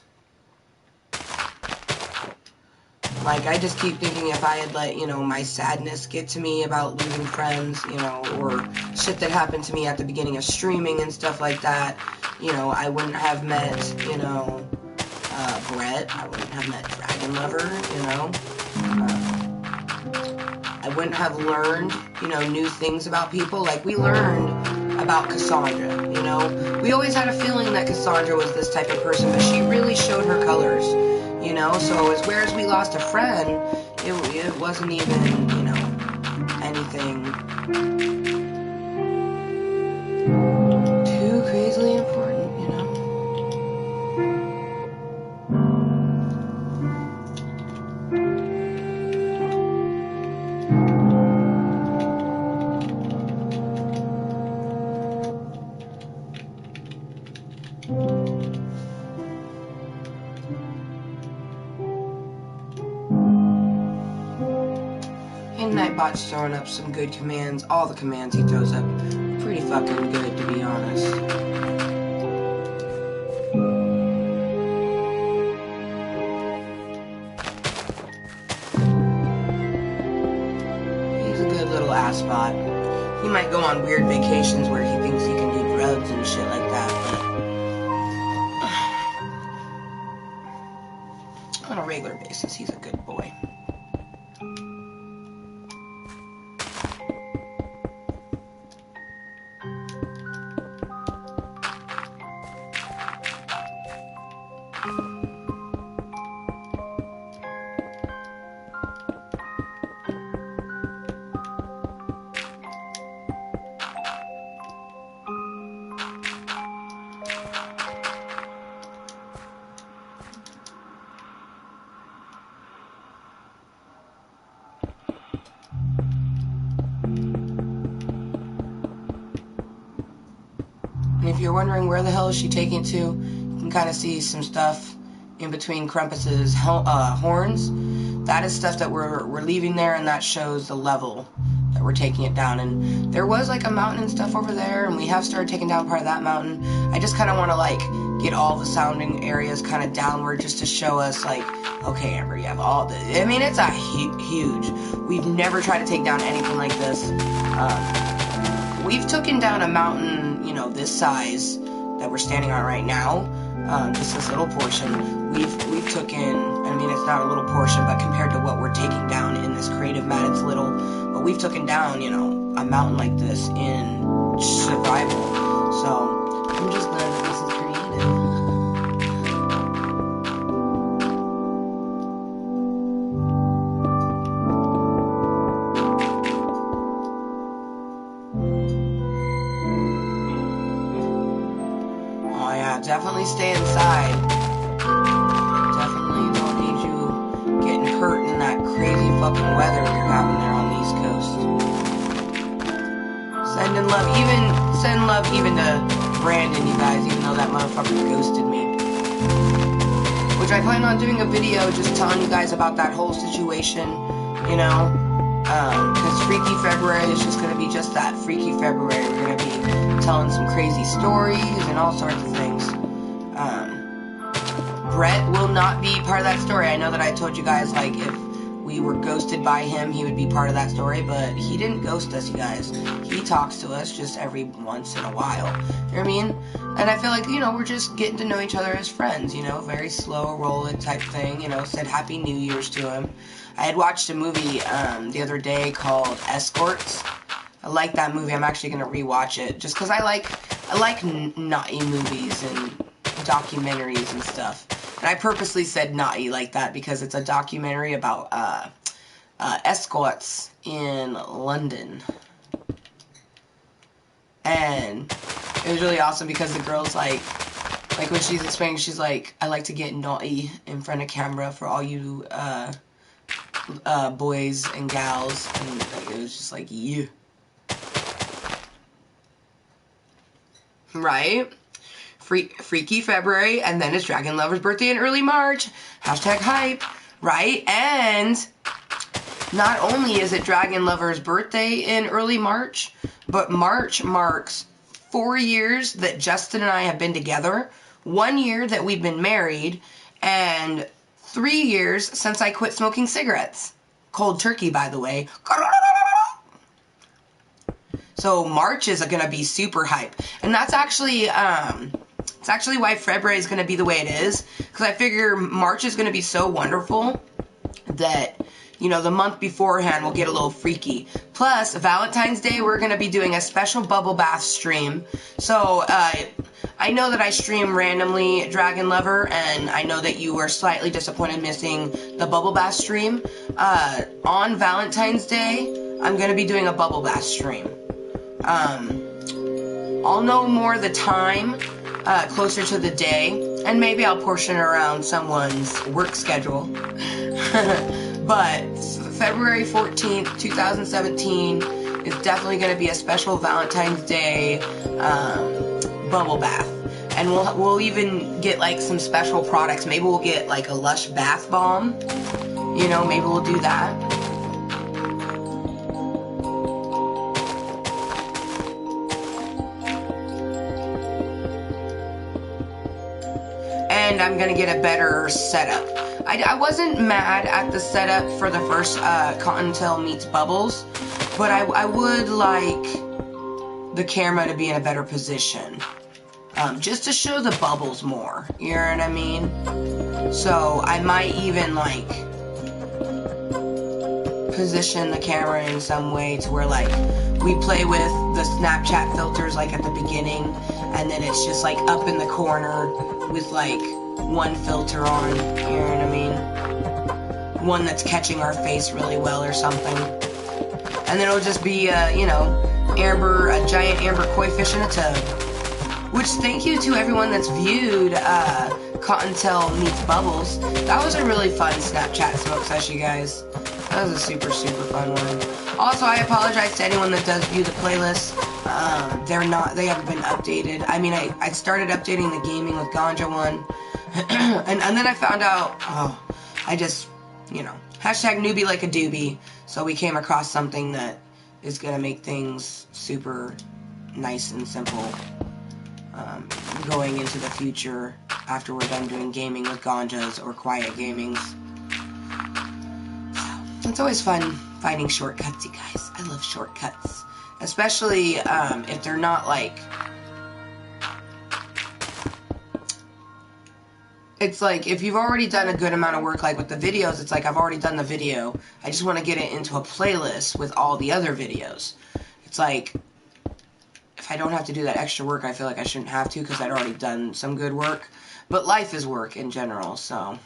Like, I just keep thinking if I had let, you know, my sadness get to me about losing friends, you know, or shit that happened to me at the beginning of streaming and stuff like that, you know, I wouldn't have met, you know, Brett, I wouldn't have met Dragon Lover, you know, I wouldn't have learned, you know, new things about people. Like, we learned about Cassandra, you know, we always had a feeling that Cassandra was this type of person, but she really showed her colors. You know, so whereas we lost a friend, it wasn't even, you know, anything too crazily important, you know. Nightbot's throwing up some good commands. All the commands he throws up pretty fucking good, to be honest. He's a good little assbot. He might go on weird vacations where he thinks he can do drugs and shit like that, but on a regular basis, he's a good boy. And if you're wondering where the hell is she taking it to, you can kind of see some stuff in between Krampus's horns. That is stuff that we're leaving there, and that shows the level that we're taking it down. And there was like a mountain and stuff over there, and we have started taking down part of that mountain. I just kind of want to like get all the sounding areas kind of downward just to show us like, okay, Amber, you have all the, I mean, it's a huge. We've never tried to take down anything like this. We've taken down a mountain, you know, this size that we're standing on right now. Just this little portion. We've taken, I mean, it's not a little portion, but compared to what we're taking down in this creative mat, it's little. But we've taken down, you know, a mountain like this in survival. So I'm just glad that this is creative. Yeah, definitely stay inside. Definitely don't need you getting hurt in that crazy fucking weather you're having there on the East Coast. Send love even to Brandon, you guys, even though that motherfucker ghosted me. Which I plan on doing a video just telling you guys about that whole situation, you know, because Freaky February is just going to be just that, Freaky February. We're going to be telling some crazy stories and all sorts of things. Brett will not be part of that story. I know that I told you guys, like, if we were ghosted by him, he would be part of that story, but he didn't ghost us, you guys. He talks to us just every once in a while. You know what I mean? And I feel like, you know, we're just getting to know each other as friends, you know, very slow rolling type thing, you know, said Happy New Year's to him. I had watched a movie the other day called Escorts. I like that movie. I'm actually going to rewatch it just because I like naughty movies and documentaries and stuff. And I purposely said naughty like that because it's a documentary about escorts in London. And it was really awesome because the girl's like when she's explaining, she's like, I like to get naughty in front of camera for all you boys and gals. And it was just like, yeah. Right? Freaky February, and then it's Dragon Lover's birthday in early March. Hashtag hype, right? And not only is it Dragon Lover's birthday in early March, but March marks 4 years that Justin and I have been together, 1 year that we've been married, and 3 years since I quit smoking cigarettes. Cold turkey, by the way. So March is going to be super hype. And that's actually, it's actually why February is going to be the way it is. Because I figure March is going to be so wonderful that, you know, the month beforehand will get a little freaky. Plus, Valentine's Day, we're going to be doing a special bubble bath stream. So, I know that I stream randomly Dragon Lover, and I know that you were slightly disappointed missing the bubble bath stream. On Valentine's Day, I'm going to be doing a bubble bath stream. I'll know more the time closer to the day, and maybe I'll portion it around someone's work schedule. But February 14th, 2017 is definitely going to be a special Valentine's Day bubble bath. And we'll even get like some special products. Maybe we'll get like a Lush bath bomb. You know, maybe we'll do that. And I'm going to get a better setup. I wasn't mad at the setup for the first Kottontale meets Bubbles, but I would like the camera to be in a better position. Just to show the bubbles more, you know what I mean? So I might even like position the camera in some way to where like we play with the Snapchat filters like at the beginning, and then it's just like up in the corner with like one filter on, you know what I mean? One that's catching our face really well or something. And then it'll just be, you know, a giant amber koi fish in a tub. Which, thank you to everyone that's viewed Kottontale meets Bubbles. That was a really fun Snapchat smoke session, guys. That was a super, super fun one. Also, I apologize to anyone that does view the playlist. They haven't been updated. I mean, I started updating the gaming with Ganja one. and then I found out, I just, you know, hashtag newbie like a doobie. So we came across something that is going to make things super nice and simple going into the future after we're done doing gaming with Ganjas or quiet gamings. So, it's always fun finding shortcuts, you guys. I love shortcuts. Especially if they're not like... It's like, if you've already done a good amount of work, like with the videos, it's like, I've already done the video. I just want to get it into a playlist with all the other videos. It's like, if I don't have to do that extra work, I feel like I shouldn't have to because I'd already done some good work. But life is work in general, so...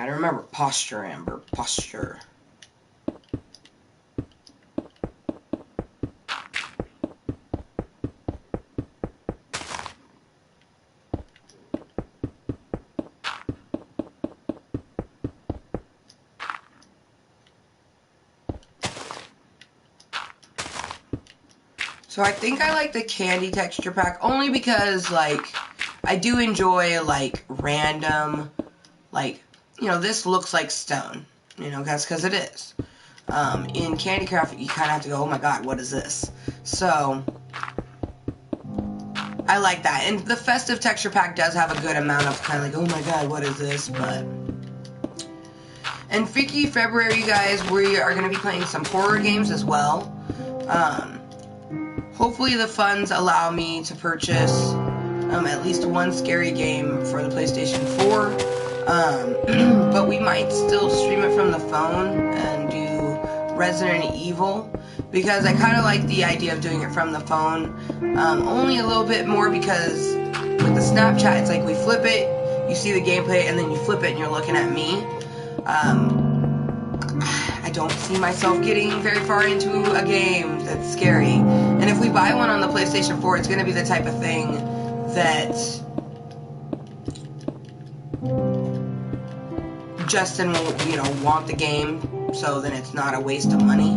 Gotta remember, posture, Amber, posture. So I think I like the candy texture pack only because, like, I do enjoy, like, random, like, you know, this looks like stone. You know, that's because it is. In Candy Craft, you kind of have to go, oh my god, what is this? So, I like that. And the festive texture pack does have a good amount of kind of like, oh my god, what is this? But, and Freaky February, you guys, we are going to be playing some horror games as well. Hopefully the funds allow me to purchase at least one scary game for the PlayStation 4. But we might still stream it from the phone and do Resident Evil, because I kind of like the idea of doing it from the phone. Only a little bit more because with the Snapchat, it's like we flip it, you see the gameplay, and then you flip it and you're looking at me. I don't see myself getting very far into a game that's scary. And if we buy one on the PlayStation 4, it's going to be the type of thing that Justin will, you know, want the game, so then it's not a waste of money.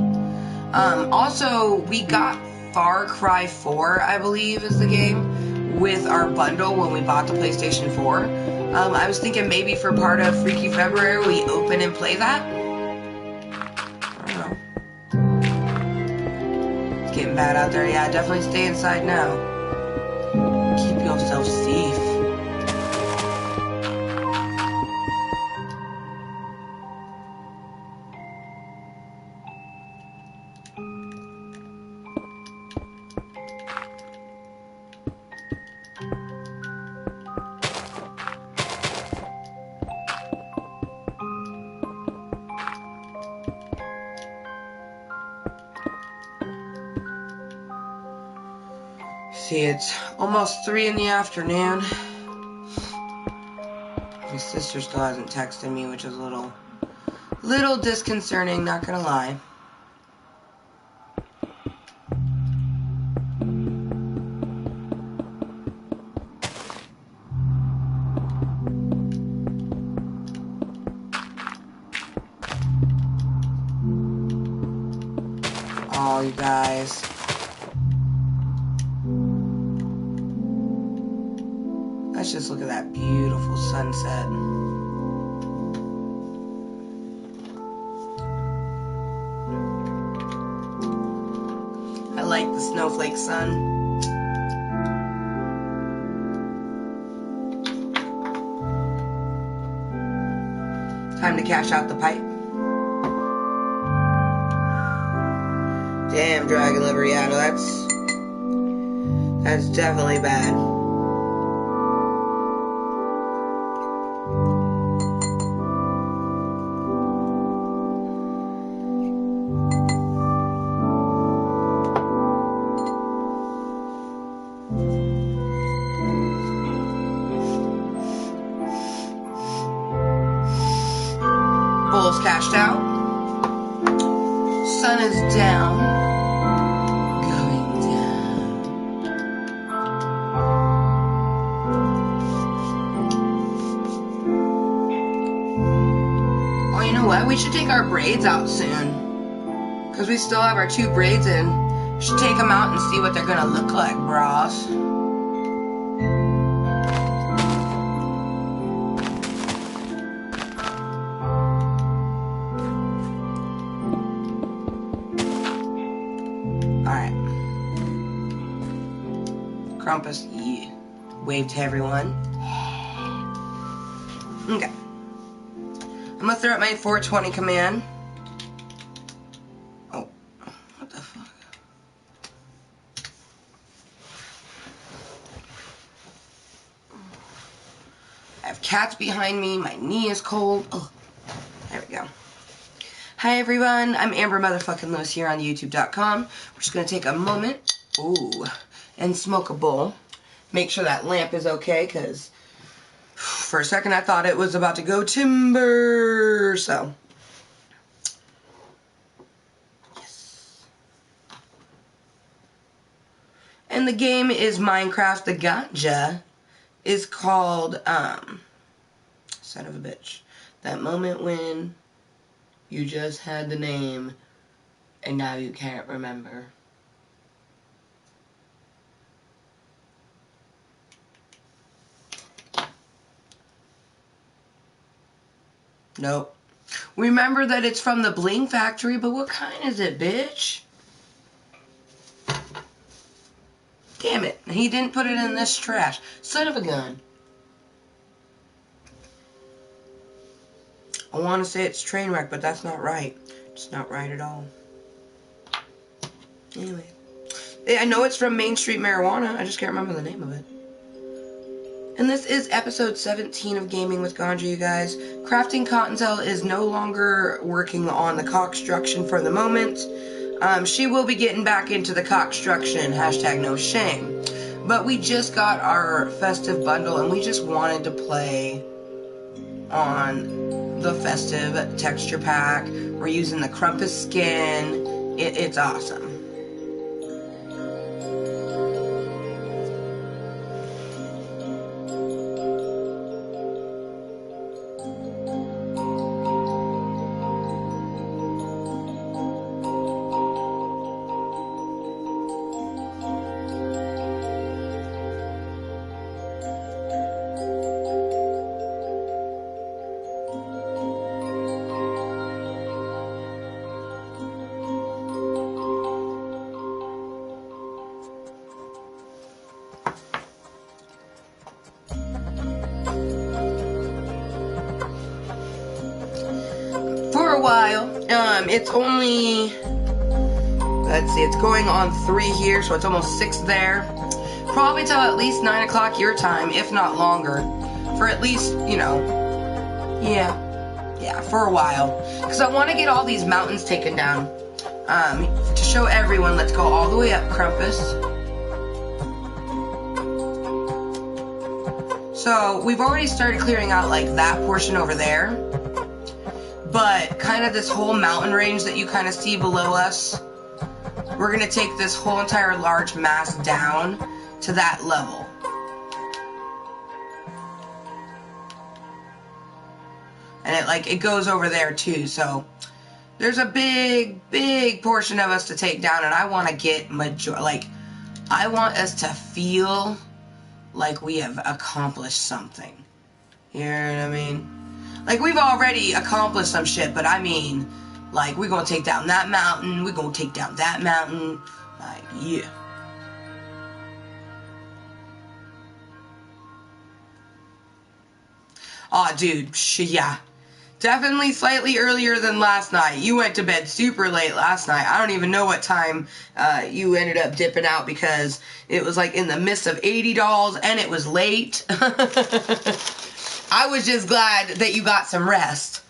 Also, we got Far Cry 4, I believe is the game, with our bundle when we bought the PlayStation 4. I was thinking maybe for part of Freaky February we open and play that. Getting bad out there. Yeah, definitely stay inside now. Keep yourself safe. See, it's almost 3 in the afternoon. My sister still hasn't texted me, which is a little disconcerting, not gonna lie. Oh, you guys. Let's just look at that beautiful sunset. I like the snowflake sun. Time to cash out the pipe. Damn, dragon liver, yeah, that's definitely bad. Bulls cashed out. Sun is down. Going down. Oh, you know what? We should take our braids out soon. Because we still have our 2 braids in. We should take them out and see what they're going to look like, bros. Krampus, yeah. Wave to everyone. Okay. I'm gonna throw out my 420 command. Oh, what the fuck? I have cats behind me. My knee is cold. Oh, there we go. Hi everyone. I'm Amber Motherfucking Lewis here on YouTube.com. We're just gonna take a moment. Ooh. And smoke a bowl. Make sure that lamp is okay, because For a second, I thought it was about to go timber. So, yes. And the game is Minecraft. The Ganja is called, son of a bitch. That moment when you just had the name and now you can't remember. Nope. Remember that it's from the Bling Factory, but what kind is it, bitch? Damn it. He didn't put it in this trash. Son of a gun. I want to say it's Trainwreck, but that's not right. It's not right at all. Anyway. I know it's from Main Street Marijuana. I just can't remember the name of it. And this is episode 17 of Gaming with Ganja, you guys. Krafting Kottontale is no longer working on the cockstruction for the moment. She will be getting back into the cockstruction, hashtag no shame. But we just got our festive bundle and we just wanted to play on the festive texture pack. We're using the Krampus skin. It's awesome. For a while, it's only, let's see, it's going on 3 here, so it's almost 6 there. Probably till at least 9 o'clock your time, if not longer. For at least, you know, yeah, for a while. Because I want to get all these mountains taken down. To show everyone, let's go all the way up, Krampus. So, we've already started clearing out, like, that portion over there. But kind of this whole mountain range that you kind of see below us, we're going to take this whole entire large mass down to that level. And it goes over there too, so there's a big portion of us to take down, and I want to get I want us to feel like we have accomplished something. You know what I mean? Like, we've already accomplished some shit, but I mean, like, we're gonna take down that mountain, we're gonna take down that mountain, like, yeah. Aw, dude, yeah. Definitely slightly earlier than last night. You went to bed super late last night. I don't even know what time you ended up dipping out because it was, like, in the midst of 80 dolls, and it was late. I was just glad that you got some rest.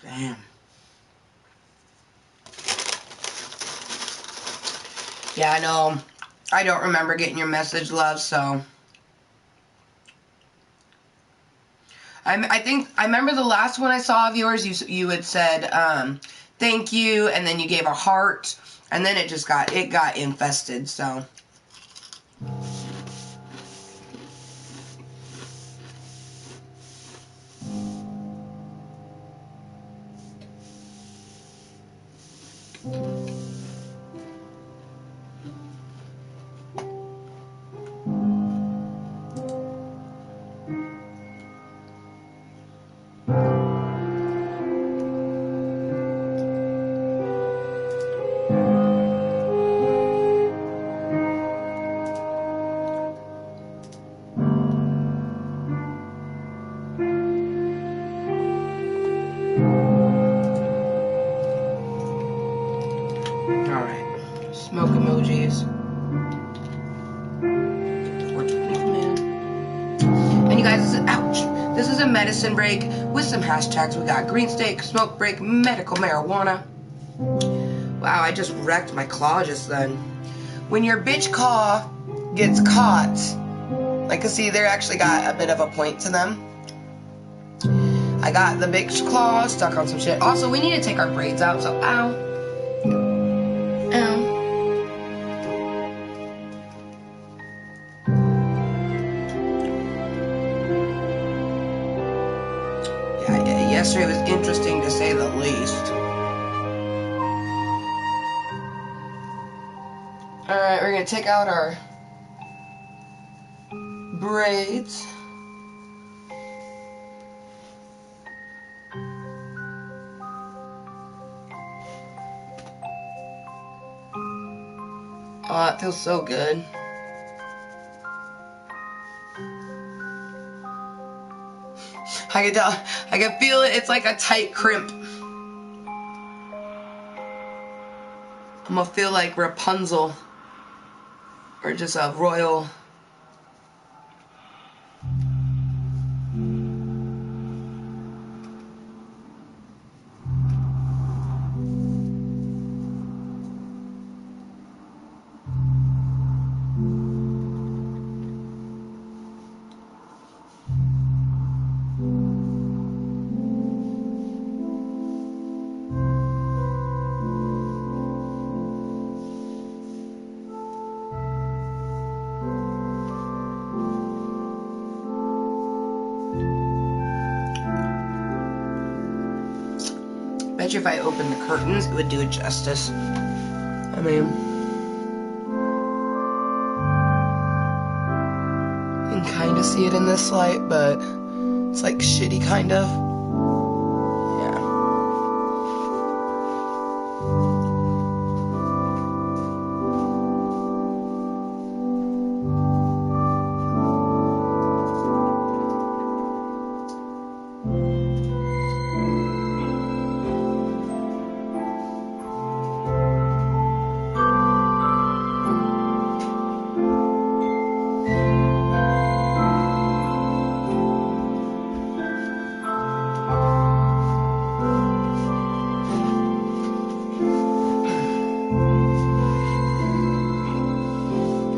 Damn. Yeah, I know. I don't remember getting your message, love, so. I remember the last one I saw of yours, you had said, thank you, and then you gave a heart, and then it got infested, so. Smoke emojis. And you guys, ouch. This is a medicine break with some hashtags. We got green steak, smoke break, medical marijuana. Wow, I just wrecked my claw just then. When your bitch claw gets caught, like you see, they actually got a bit of a point to them. I got the bitch claw stuck on some shit. Also, we need to take our braids out, so ow. Ow. Yeah, yesterday was interesting to say the least. Alright, we're gonna take out our braids. Oh, it feels so good. I can tell, I can feel it, it's like a tight crimp. I'm gonna feel like Rapunzel. Or just a royal. Bet you if I opened the curtains, it would do it justice. I mean, you can kind of see it in this light, but it's like shitty kind of. Yeah.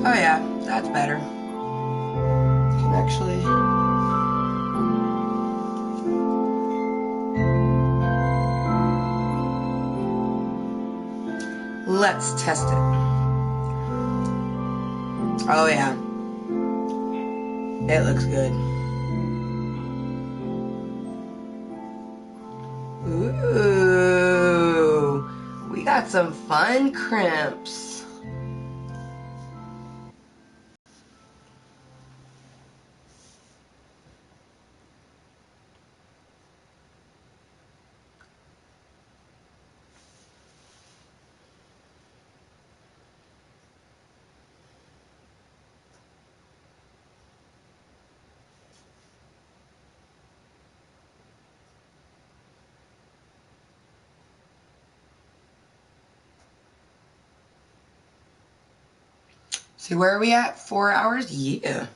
Oh yeah, that's better. You can actually... Let's test it. Oh yeah. It looks good. Ooh. We got some fun crimps. See, where are we at? 4 hours? Yeah.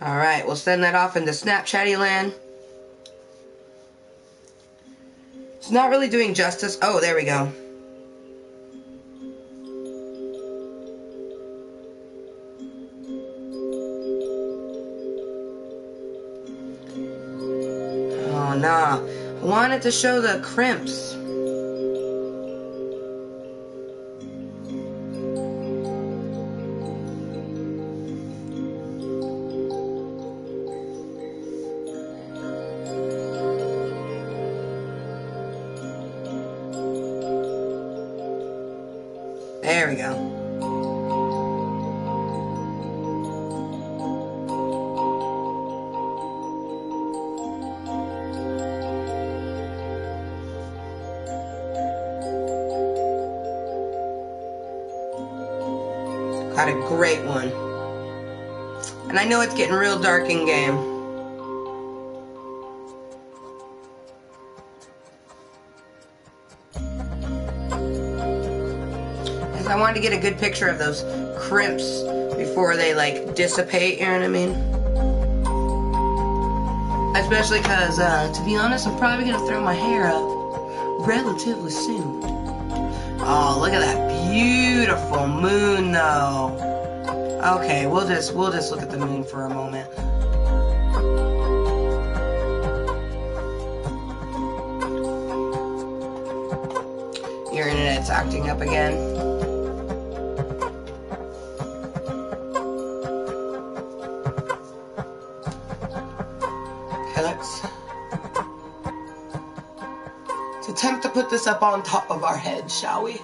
Alright, we'll send that off into Snapchatty land. It's not really doing justice. Oh, there we go. Oh, nah. I wanted to show the crimps. There we go. Got a great one. And I know it's getting real dark in game. Because I wanted to get a good picture of those crimps before they like dissipate, you know what I mean? Especially because, to be honest, I'm probably going to throw my hair up relatively soon. Oh, look at that beautiful moon, though. Okay, we'll just look at the moon for a moment. Your internet's acting up again. Okay, let's attempt to put this up on top of our head, shall we?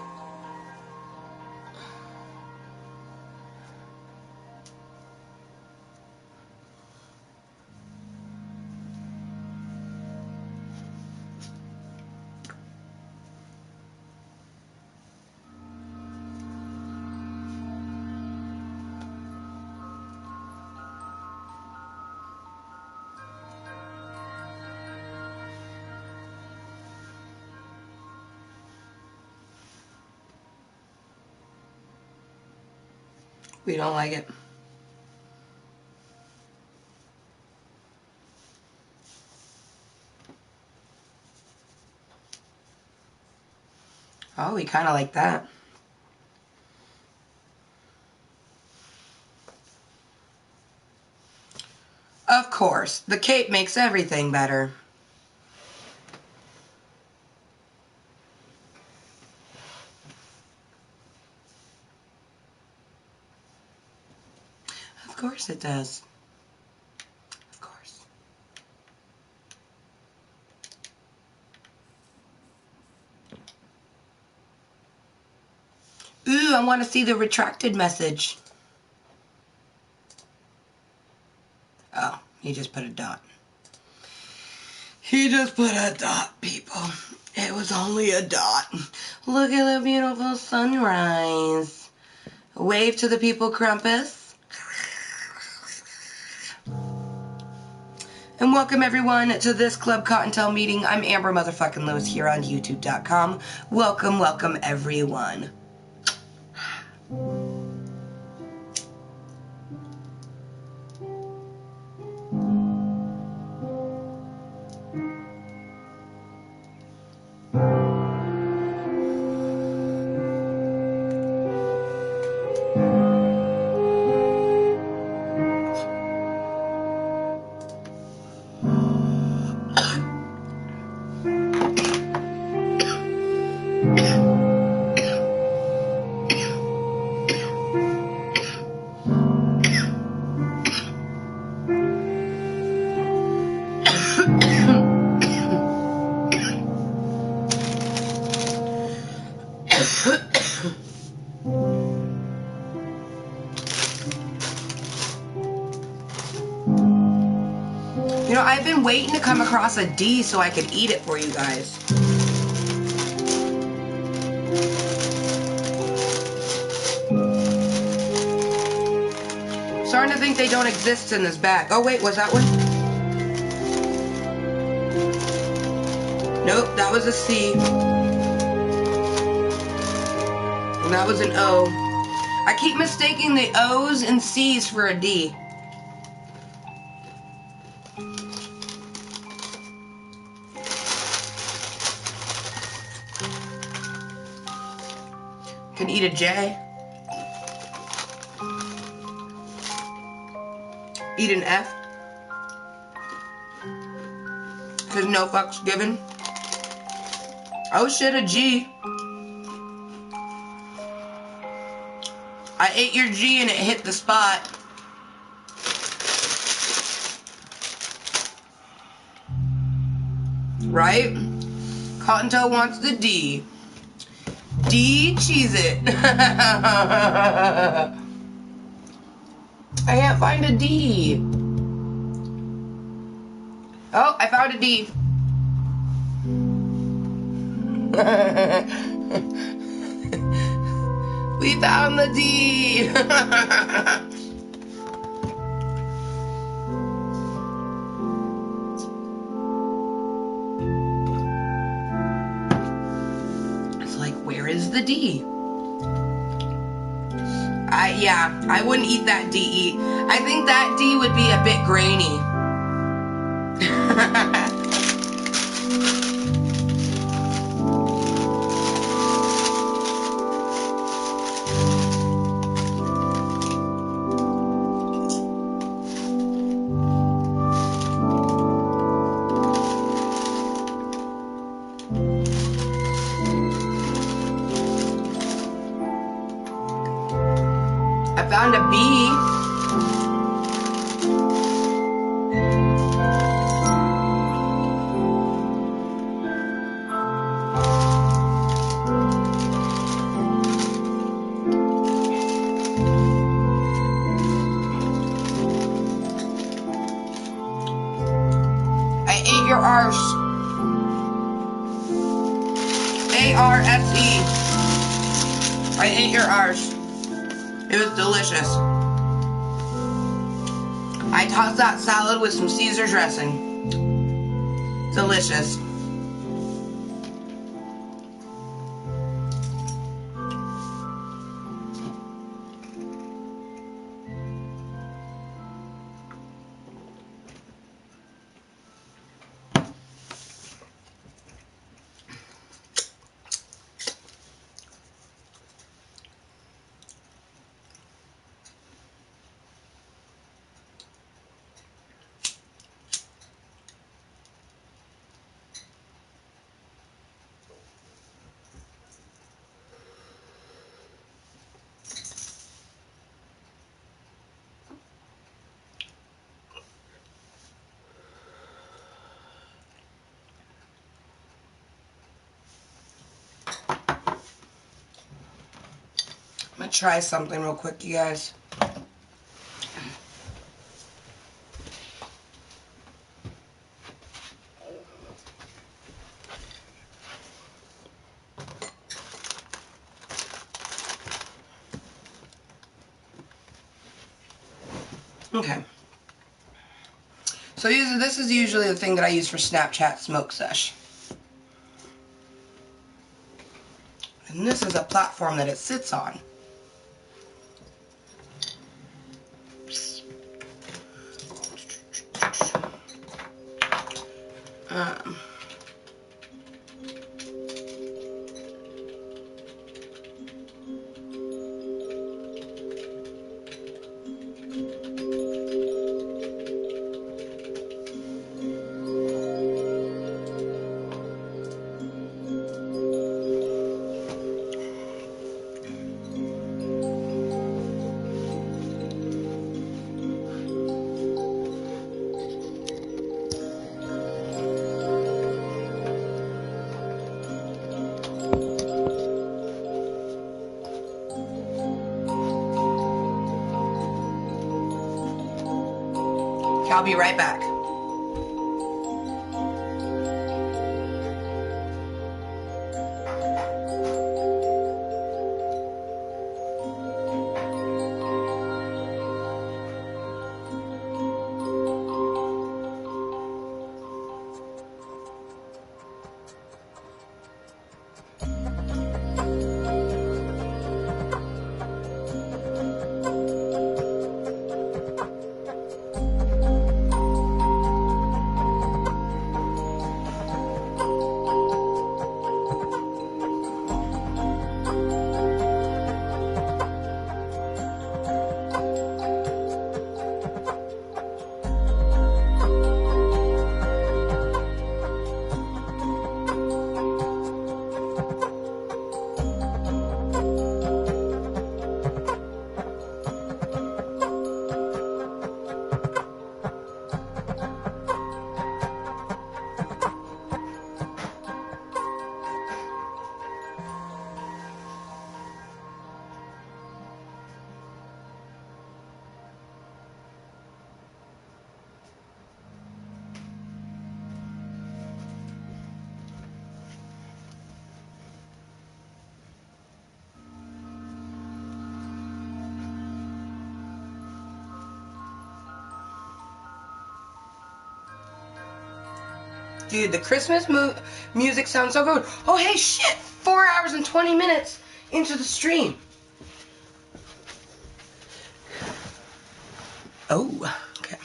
We don't like it. Oh, we kind of like that. Of course, the cape makes everything better. Of course it does. Of course. Ooh, I want to see the retracted message. Oh, he just put a dot. He just put a dot, people. It was only a dot. Look at the beautiful sunrise. Wave to the people, Krampus. And welcome everyone to this Klub Kottontale meeting. I'm Amber Motherfucking Lewis here on YouTube.com. Welcome, welcome everyone. You know, I've been waiting to come across a D so I could eat it for you guys. Starting to think they don't exist in this bag. Oh wait, was that one? Nope, that was a C. And that was an O. I keep mistaking the O's and C's for a D. Can eat a J. Eat an F. Cause no fucks given. Oh shit, a G. I ate your G and it hit the spot. Right? Kottontale wants the D. D, cheese it. I can't find a D. Oh, I found a D. We found the D. It's like, where is the D? Yeah, I wouldn't eat that D. I think that D would be a bit grainy. I found a B. I ate your arse. A-R-S-E. I ate your arse. It was delicious. I tossed that salad with some Caesar dressing. Delicious. I'm gonna try something real quick, you guys. Okay. So this is usually the thing that I use for Snapchat smoke sesh. And this is a platform that it sits on. I'll be right back. Dude, the Christmas music sounds so good. Oh, hey, shit! 4 hours and 20 minutes into the stream. Oh, okay.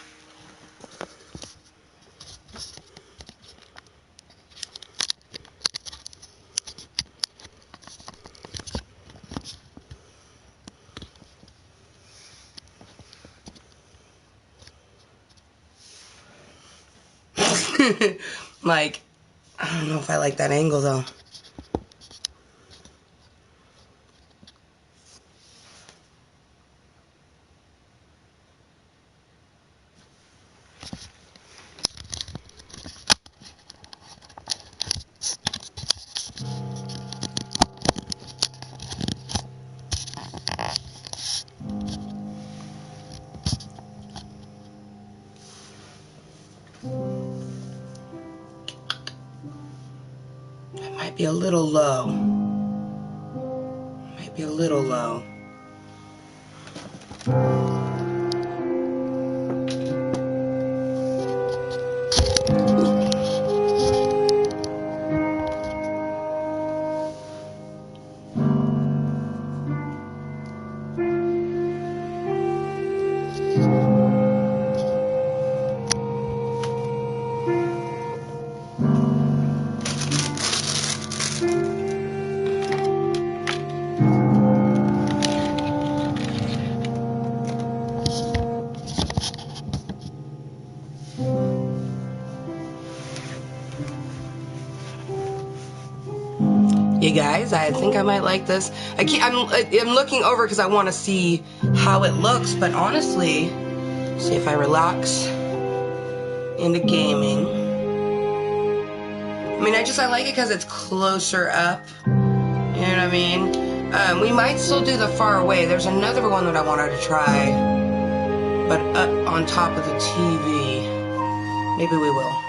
Like, I don't know if I like that angle though. That might be a little low. Might be a little low. You guys, I think I might like this. I'm looking over because I want to see how it looks, but honestly, see if I relax into gaming. I mean, I like it because it's closer up. You know what I mean? We might still do the far away. There's another one that I wanted to try, but up on top of the TV. Maybe we will.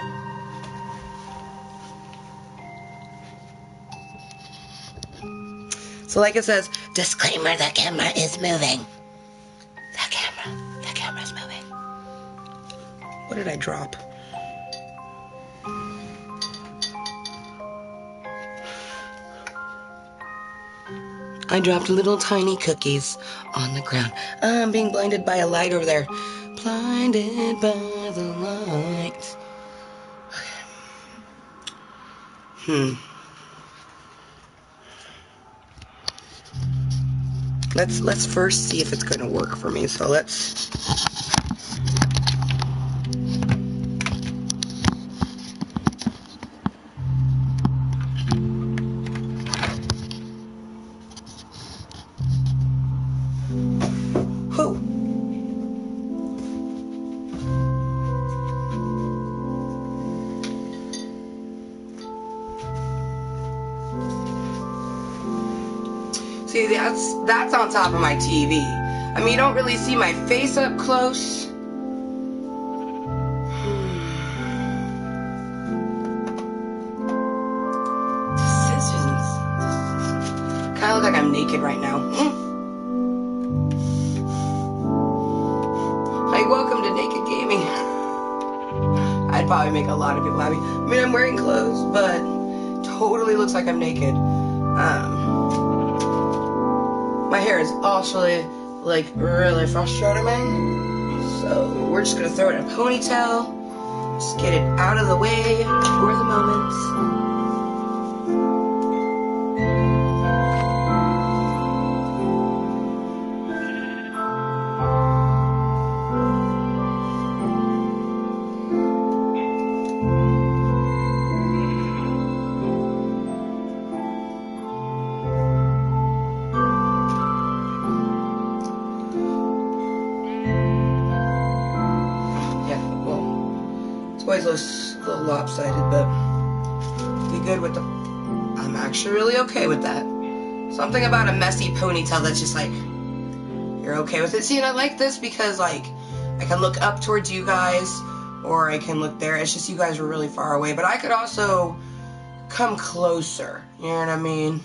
So like it says, disclaimer, the camera is moving. The camera's moving. What did I drop? I dropped little tiny cookies on the ground. I'm being blinded by a light over there. Blinded by the light. Let's first see if it's going to work for me. So let's... Whew. See, that's on top of my TV. I mean, you don't really see my face up close. Decisions. Kind of look like I'm naked right now. Like, welcome to Naked Gaming. I'd probably make a lot of people happy. I mean, I'm wearing clothes, but totally looks like I'm naked. My hair is actually, like, really frustrating me. So we're just gonna throw it in a ponytail. Just get it out of the way for the moment. Always a little lopsided, but be good with the... I'm actually really okay with that. Something about a messy ponytail that's just like, you're okay with it. See, and I like this because, like, I can look up towards you guys, or I can look there. It's just you guys are really far away, but I could also come closer, you know what I mean?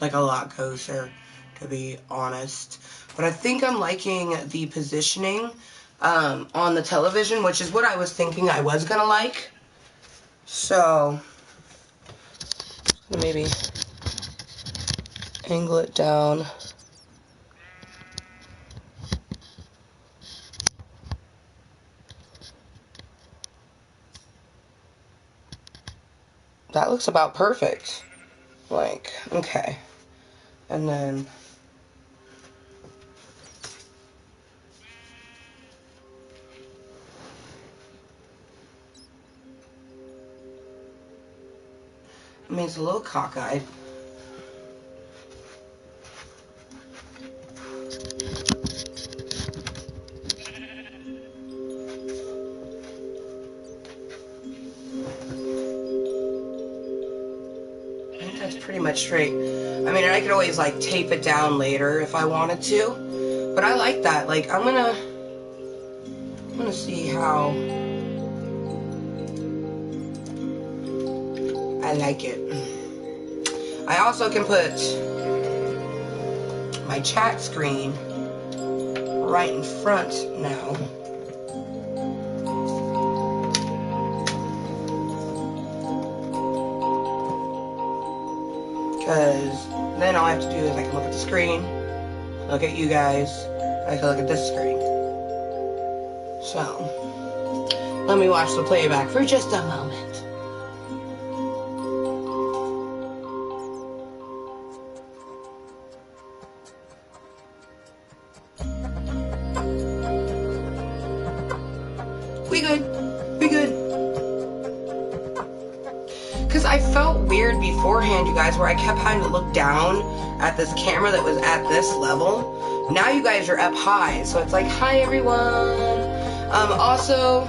Like, a lot closer, to be honest. But I think I'm liking the positioning on the television, which is what I was thinking I was gonna like. So, maybe angle it down. That looks about perfect. Like, okay. And then I mean, it's a little cockeyed. I think that's pretty much straight. I mean, I could always like tape it down later if I wanted to, but I like that. Like, I'm gonna see how I like it. I also can put my chat screen right in front now. Because then all I have to do is I can look at the screen, look at you guys, I can look at this screen. So, let me watch the playback for just a moment. We good. We good. Because I felt weird beforehand, you guys, where I kept having to look down at this camera that was at this level. Now you guys are up high, so it's like, hi everyone. Also,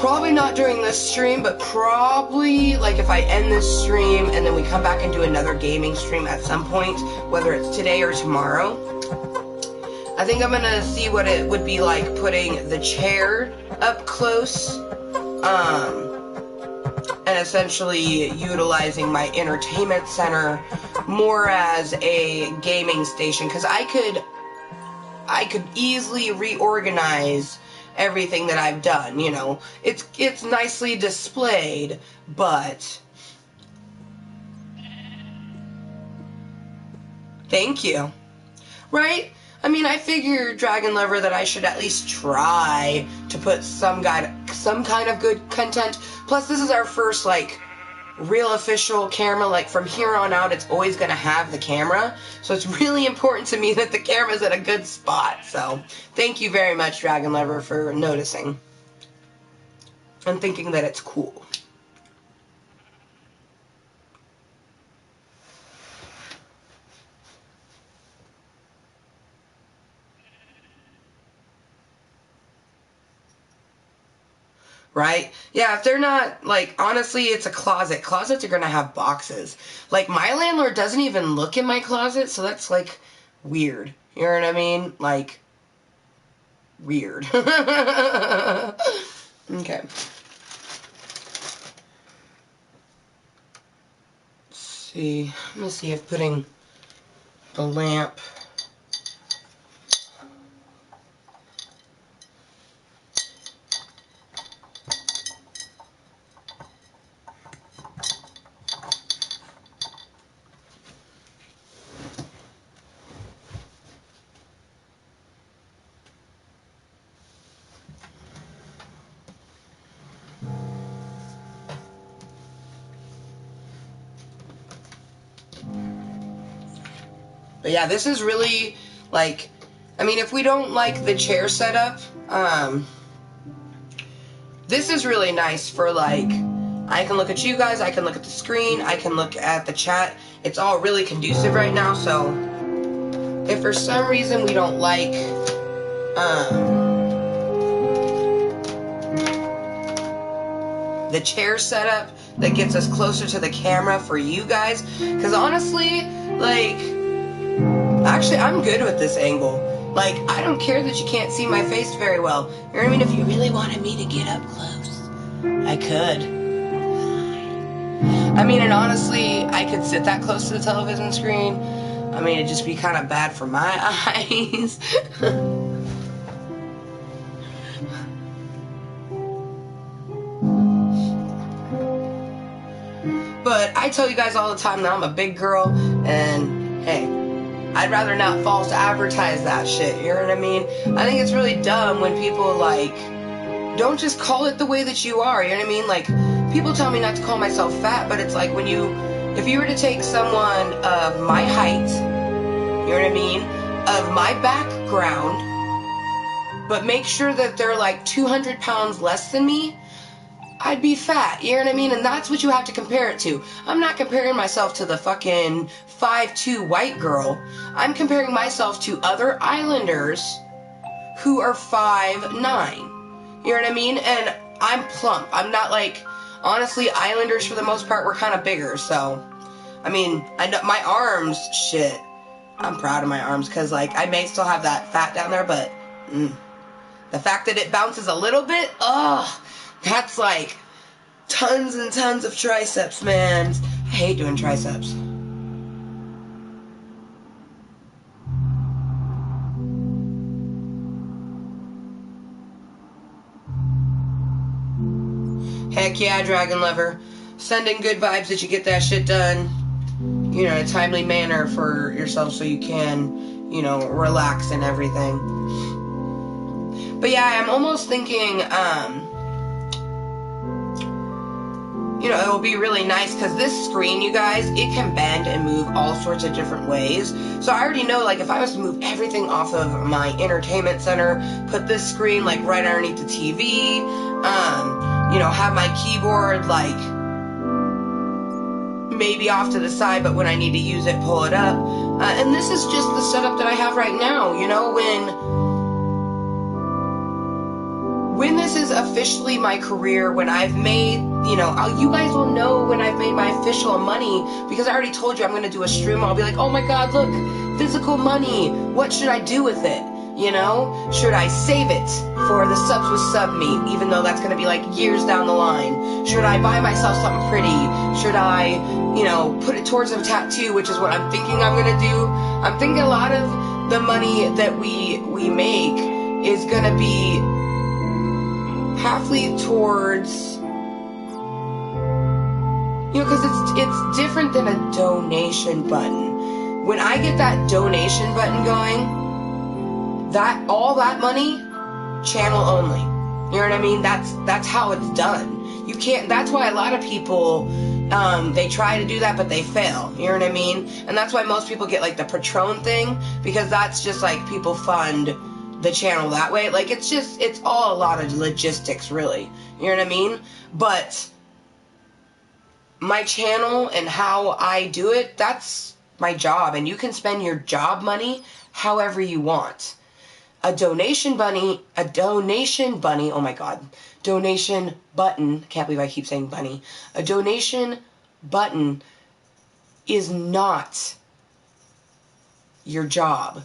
probably not during this stream, but probably like if I end this stream and then we come back and do another gaming stream at some point, whether it's today or tomorrow. I think I'm gonna see what it would be like putting the chair up close, and essentially utilizing my entertainment center more as a gaming station, because I could easily reorganize everything that I've done. You know, it's nicely displayed, but thank you, right? I mean, I figure, Dragon Lover, that I should at least try to put some kind of good content. Plus, this is our first, like, real official camera. Like, from here on out, it's always going to have the camera. So it's really important to me that the camera's at a good spot. So, thank you very much, Dragon Lover, for noticing. And thinking that it's cool. Right? Yeah, if they're not, like, honestly, it's a closet. Closets are going to have boxes. Like, my landlord doesn't even look in my closet, so that's, like, weird. You know what I mean? Like, weird. Okay. Let's see. Let me see if putting the lamp... But yeah, this is really, like, I mean, if we don't like the chair setup, this is really nice for, like, I can look at you guys, I can look at the screen, I can look at the chat. It's all really conducive right now, so if for some reason we don't like, the chair setup that gets us closer to the camera for you guys, because honestly, like, actually, I'm good with this angle. Like, I don't care that you can't see my face very well. You know what I mean? If you really wanted me to get up close, I could. I mean, and honestly, I could sit that close to the television screen. I mean, it'd just be kind of bad for my eyes. But I tell you guys all the time that I'm a big girl, and hey, I'd rather not false advertise that shit, you know what I mean? I think it's really dumb when people, like, don't just call it the way that you are, you know what I mean? Like, people tell me not to call myself fat, but it's like if you were to take someone of my height, you know what I mean, of my background, but make sure that they're like 200 pounds less than me, I'd be fat, you know what I mean? And that's what you have to compare it to. I'm not comparing myself to the fucking 5'2" white girl. I'm comparing myself to other islanders who are 5'9". You know what I mean? And I'm plump. I'm not like, honestly, islanders for the most part were kind of bigger, so, I mean, I know my arms, shit, I'm proud of my arms, because, like, I may still have that fat down there, but, the fact that it bounces a little bit, that's like tons and tons of triceps, man. I hate doing triceps. Heck yeah, Dragon Lover. Sending good vibes that you get that shit done, you know, in a timely manner for yourself so you can, you know, relax and everything. But yeah, I'm almost thinking, you know, it will be really nice because this screen, you guys, it can bend and move all sorts of different ways. So I already know, like, if I was to move everything off of my entertainment center, put this screen, like, right underneath the TV, you know, have my keyboard, like, maybe off to the side, but when I need to use it, pull it up. And this is just the setup that I have right now, you know, when this is officially my career, when I've made, you know, you guys will know when I've made my official money, because I already told you I'm going to do a stream. I'll be like, oh my god, look, physical money. What should I do with it? You know, should I save it for the subs with sub me, even though that's going to be like years down the line? Should I buy myself something pretty? Should I, you know, put it towards a tattoo, which is what I'm thinking I'm going to do? I'm thinking a lot of the money that we make is going to be halfly towards, you know, because it's different than a donation button. When I get that donation button going, that all that money, channel only. You know what I mean? That's how it's done. You can't. That's why a lot of people they try to do that, but they fail. You know what I mean? And that's why most people get like the Patron thing, because that's just like people fund the channel that way. Like, it's all a lot of logistics, really. You know what I mean? But my channel and how I do it, that's my job, and you can spend your job money however you want. A donation bunny, oh my god, donation button, can't believe I keep saying bunny. A donation button is not your job.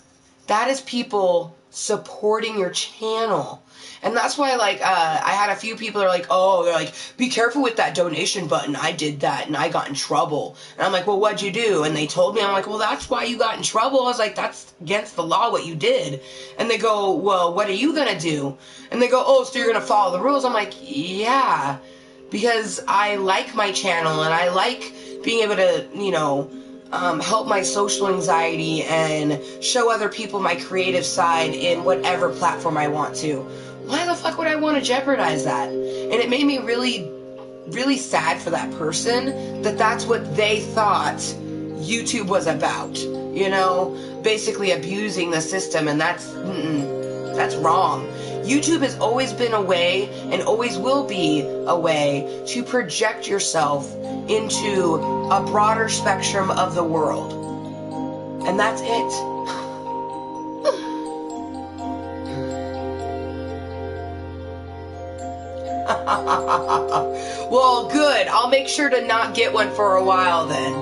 That is people supporting your channel. And that's why, like, I had a few people that are like, oh, they're like, be careful with that donation button. I did that and I got in trouble. And I'm like, well, what'd you do? And they told me. I'm like, well, that's why you got in trouble. I was like, that's against the law what you did. And they go, well, what are you gonna do? And they go, oh, so you're gonna follow the rules? I'm like, yeah, because I like my channel and I like being able to, you know, help my social anxiety and show other people my creative side in whatever platform I want to. Why the fuck would I want to jeopardize that? And it made me really, really sad for that person that that's what they thought YouTube was about. You know, basically abusing the system, and that's wrong. YouTube has always been a way, and always will be a way, to project yourself into a broader spectrum of the world. And that's it. Well, good. I'll make sure to not get one for a while then.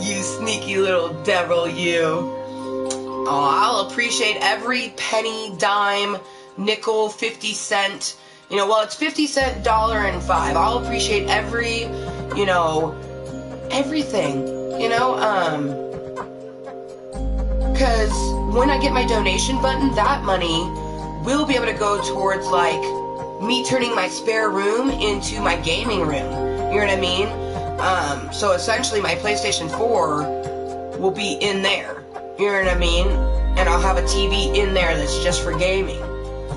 You sneaky little devil, you. Oh, I'll appreciate every penny, dime, nickel, 50 cent. You know, well, it's 50 cent, dollar, and 5. I'll appreciate every, you know, everything. You know, because when I get my donation button, that money will be able to go towards, like, me turning my spare room into my gaming room. You know what I mean? So essentially my PlayStation 4 will be in there. You know what I mean? And I'll have a TV in there that's just for gaming.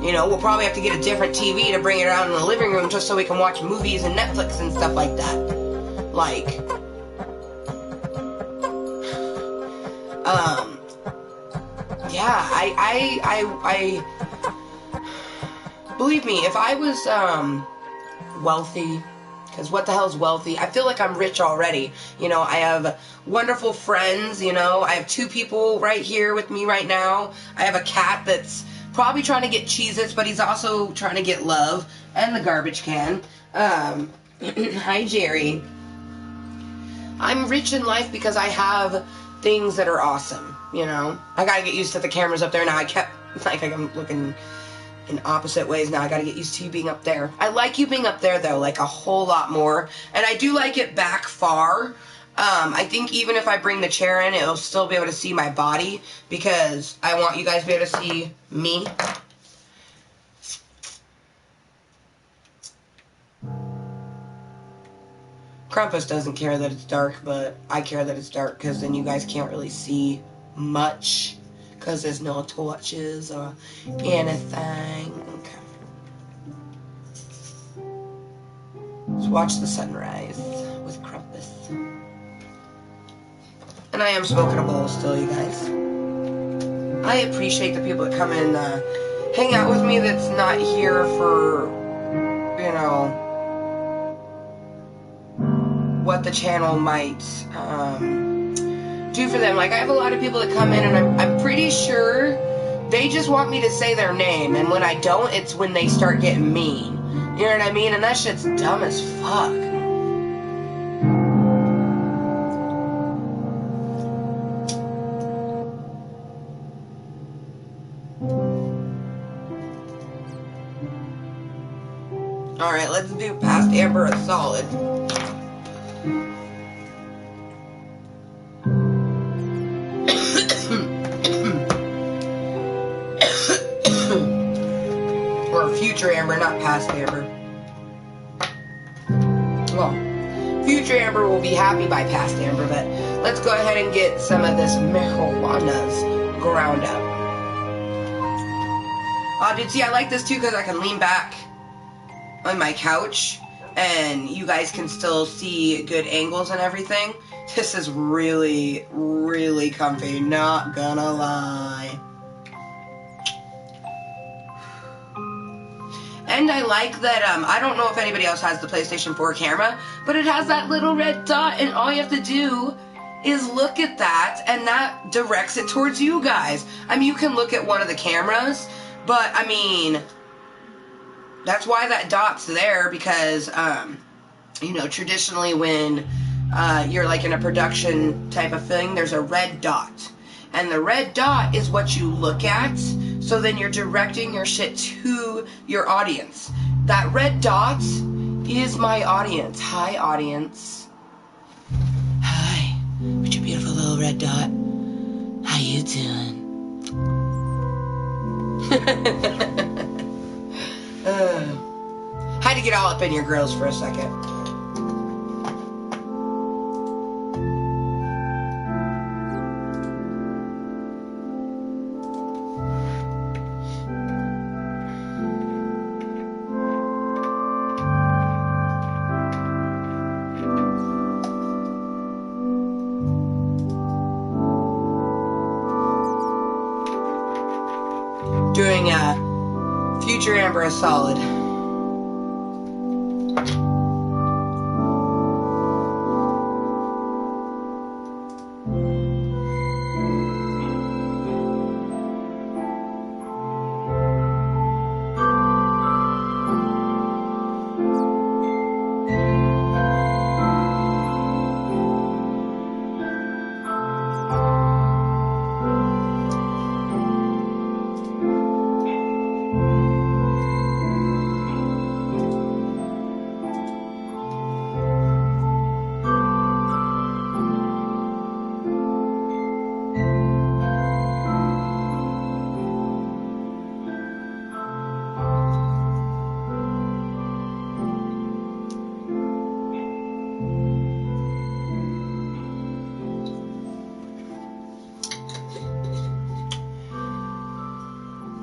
You know, we'll probably have to get a different TV to bring it around in the living room just so we can watch movies and Netflix and stuff like that. Like, yeah, I believe me, if I was, wealthy, because what the hell is wealthy? I feel like I'm rich already. You know, I have wonderful friends, you know, I have 2 people right here with me right now. I have a cat that's probably trying to get Cheez-Its, but he's also trying to get love, and the garbage can. Hi, Jerry. I'm rich in life because I have things that are awesome, you know? I gotta get used to the cameras up there now. I'm looking in opposite ways now. I gotta get used to you being up there. I like you being up there, though, like a whole lot more. And I do like it back far. I think even if I bring the chair in, it'll still be able to see my body, because I want you guys to be able to see me. Krampus doesn't care that it's dark, but I care that it's dark, because then you guys can't really see much, because there's no torches or anything. Okay. Let's watch the sunrise with Krampus. And I am smoking a bowl still, you guys. I appreciate the people that come in, hang out with me that's not here for, you know, what the channel might do for them. Like, I have a lot of people that come in, and I'm pretty sure they just want me to say their name, and when I don't, it's when they start getting mean. You know what I mean? And that shit's dumb as fuck. Alright, let's do past Amber a solid. Or future Amber, not past Amber. Well, future Amber will be happy by past Amber, but let's go ahead and get some of this marijuana's ground up. Oh, dude, see, I like this too because I can lean back on my couch and you guys can still see good angles and everything. This is really, really comfy, not gonna lie. And I like that, I don't know if anybody else has the PlayStation 4 camera, but it has that little red dot, and all you have to do is look at that, and that directs it towards you guys. I mean, you can look at one of the cameras, but, I mean, that's why that dot's there, because, you know, traditionally when you're, like, in a production type of thing, there's a red dot. And the red dot is what you look at, so then you're directing your shit to your audience. That red dot is my audience. Hi, audience. Hi, with your beautiful little red dot. How you doing? Had to get all up in your grills for a second. Doing future Amber a solid.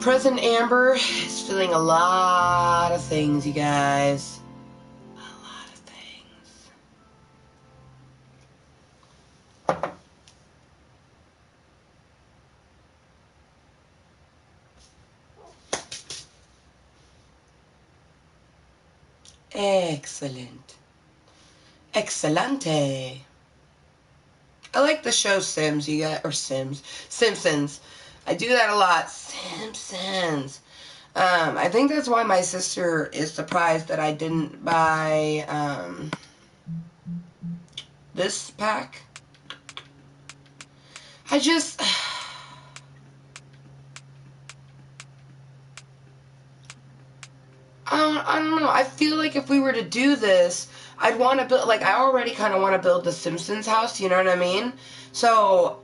present Amber is feeling a lot of things, you guys. A lot of things. Excellent. Excelente. I like the show Sims, you got, or Simpsons. I do that a lot. Simpsons. I think that's why my sister is surprised that I didn't buy this pack. I just... I don't know. I feel like if we were to do this, I'd want to build, like, I already kind of want to build the Simpsons house, you know what I mean? So,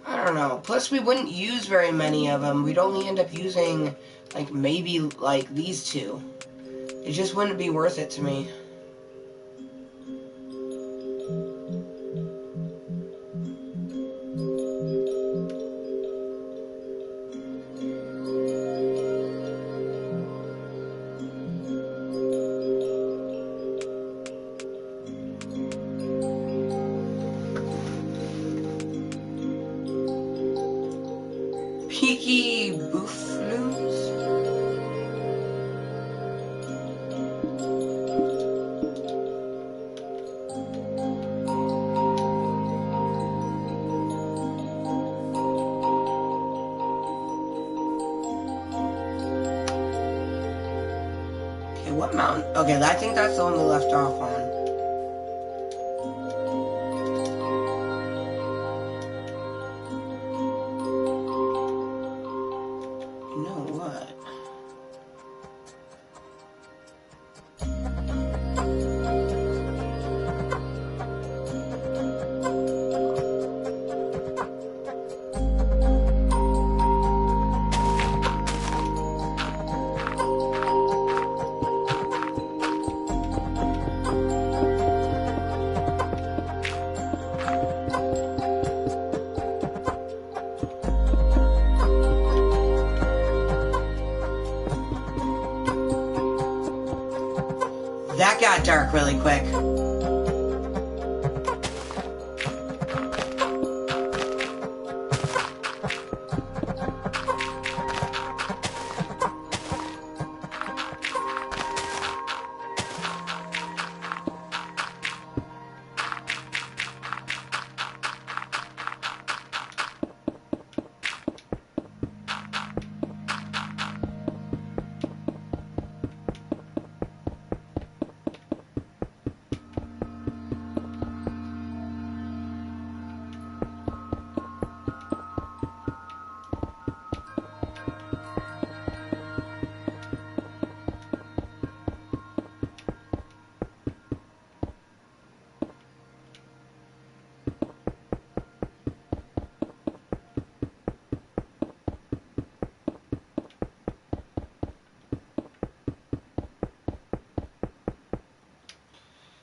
I don't know. Plus, we wouldn't use very many of them. We'd only end up using, like, maybe, like, these two. It just wouldn't be worth it to me. Peaky Boofloons? Okay, what mountain? Okay, I think that's the one we left off on. That got dark really quick.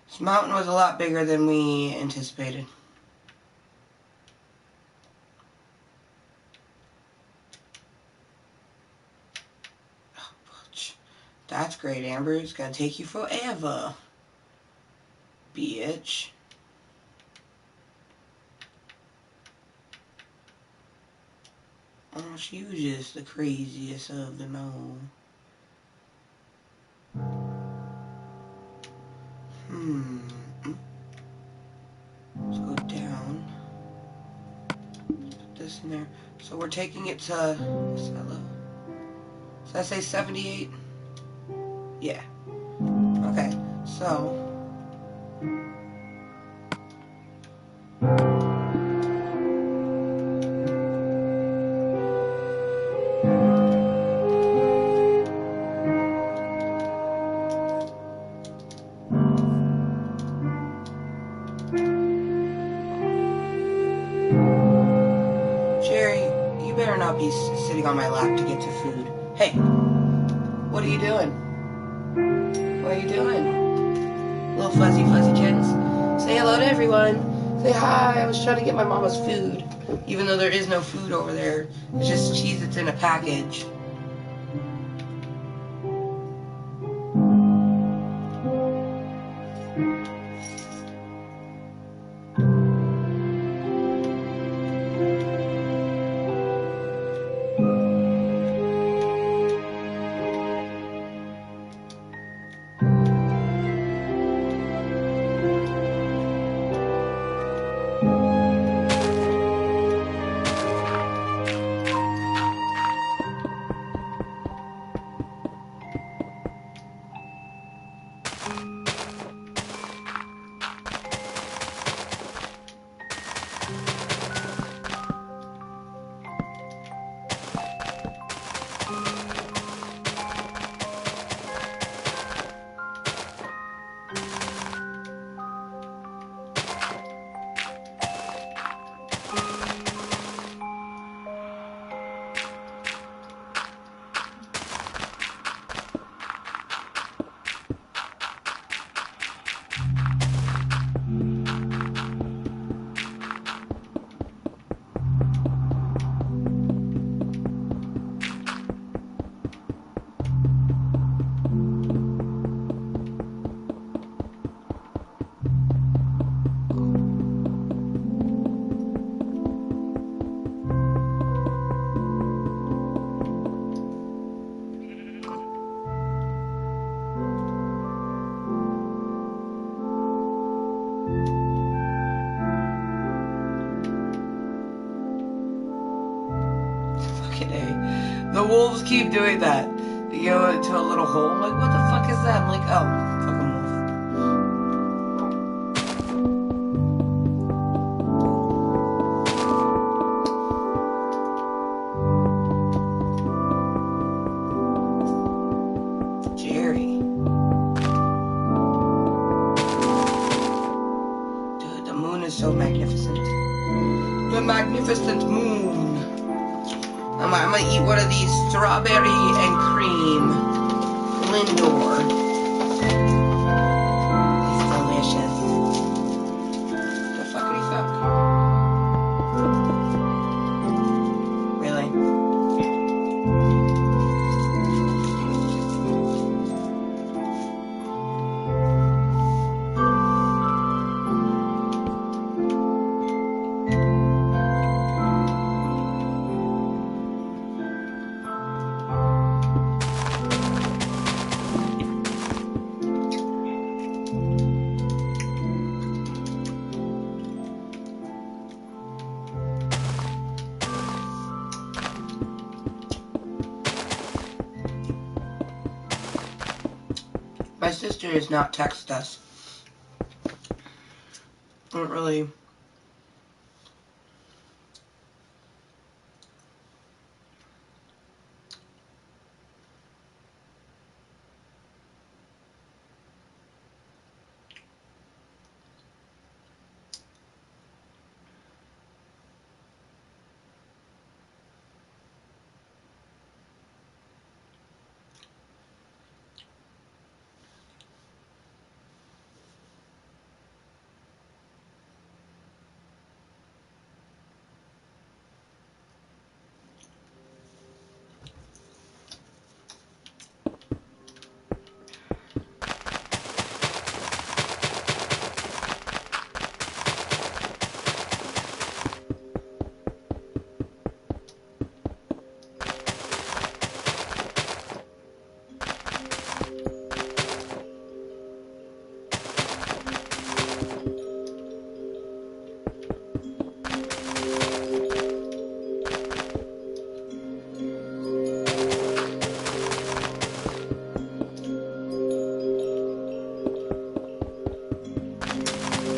This mountain was a lot bigger than we anticipated. Oh, that's great, Amber. It's gonna take you forever, bitch. Oh, she was just the craziest of them all. Let's go down. Put this in there. So we're taking it to, what's that level? Did I say 78? Yeah. Okay, so. Be sitting on my lap to get to food. Hey, what are you doing? What are you doing? Little fuzzy kittens. Say hello to everyone. Say hi. I was trying to get my mama's food. Even though there is no food over there. It's just cheese that's in a package. The wolves keep doing that. They go into a little hole. I'm like, what the fuck is that? I'm like, oh, fucking wolf. Jerry. Dude, the moon is so magnificent. The magnificent moon. I'm gonna eat one of these strawberry and cream Lindor. It's delicious. The fuckity fuck. Really? My sister has not texted us. I don't really.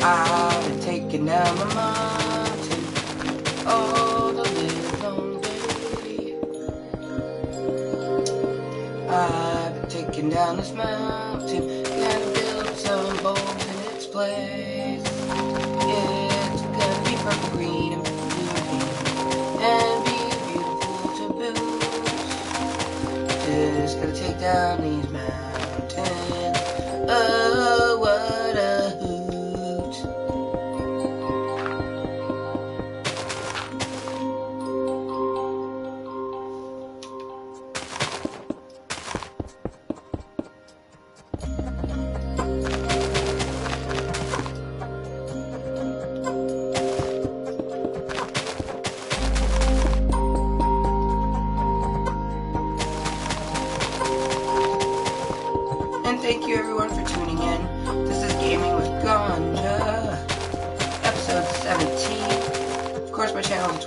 I've been taking down the mountain all the live long day. I've been taking down this mountain, gonna build some bones in its place. It's gonna be purple green and blue and be beautiful to boot. Just gonna take down these mountains. Oh, what a hoot.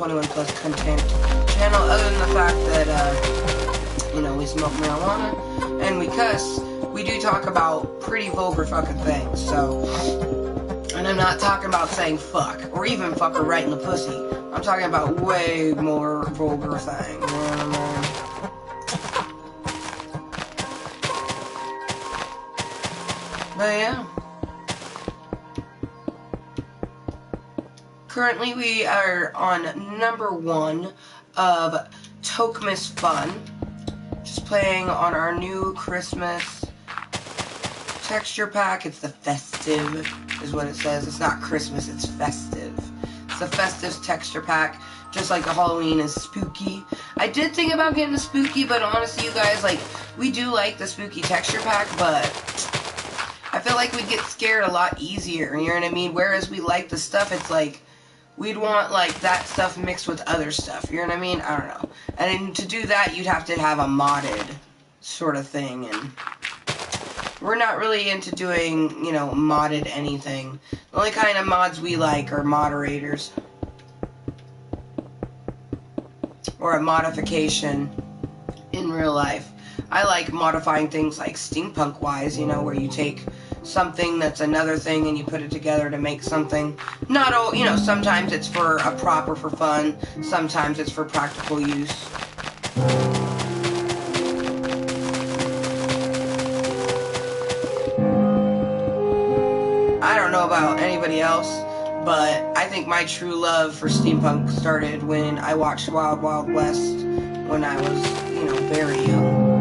21+Cuntent channel, other than the fact that, you know, we smoke marijuana and we cuss. We do talk about pretty vulgar fucking things, so. And I'm not talking about saying fuck, or even fuck her right in the pussy. I'm talking about way more vulgar things, you know what I mean? But yeah. Currently we are on #1 of Toke-Mas Fun. Just playing on our new Christmas texture pack. It's the festive, is what it says. It's not Christmas, it's festive. It's the festive texture pack, just like the Halloween is spooky. I did think about getting the spooky, but honestly, you guys, like, we do like the spooky texture pack, but I feel like we'd get scared a lot easier, you know what I mean? Whereas we like the stuff, it's like, we'd want, like, that stuff mixed with other stuff, you know what I mean? I don't know. And to do that, you'd have to have a modded sort of thing, and we're not really into doing, you know, modded anything. The only kind of mods we like are moderators. Or a modification in real life. I like modifying things like steampunk-wise, you know, where you take something that's another thing and you put it together to make something. Not all, you know, sometimes it's for a prop or for fun. Sometimes it's for practical use. I don't know about anybody else, but I think my true love for steampunk started when I watched Wild Wild West when I was, you know, very young.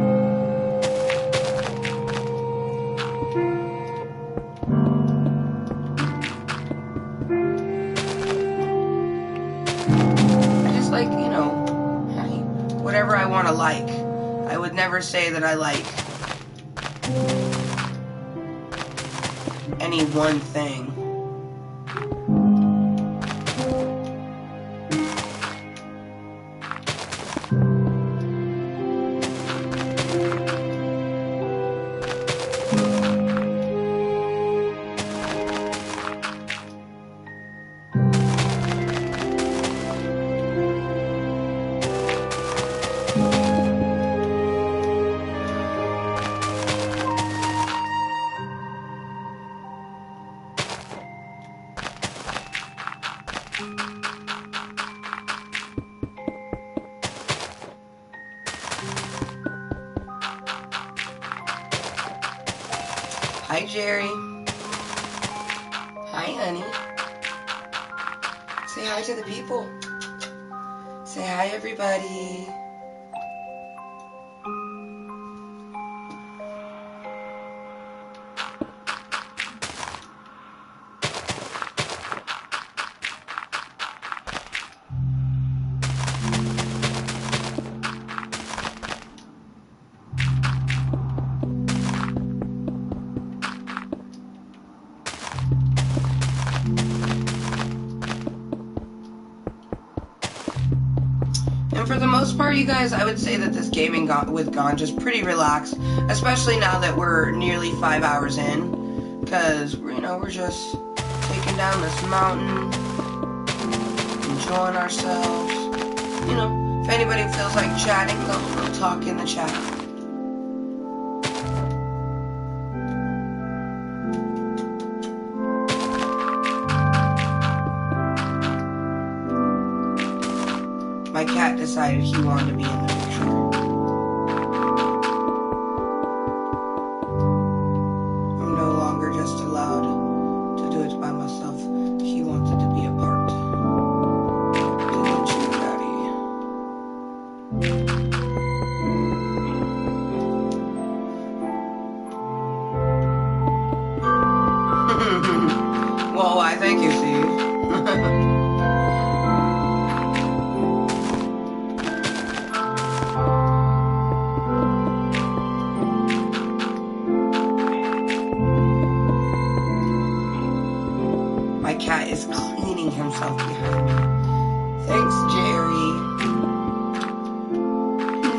I just like, you know, whatever I want to like. I would never say that I like any one thing. Hi, Jerry. Hi, honey. Say hi to the people. Say hi, everybody. And for the most part, you guys, I would say that this gaming with Ganja is pretty relaxed, especially now that we're nearly 5 hours in, because, you know, we're just taking down this mountain, enjoying ourselves. You know, if anybody feels like chatting, they'll talk in the chat. My cat decided he wanted to be in the picture. I'm no longer just allowed to do it by myself. He wanted to be a part. Didn't you, Daddy? Well, why, thank you, Steve. My cat is cleaning himself behind me. Thanks, Jerry.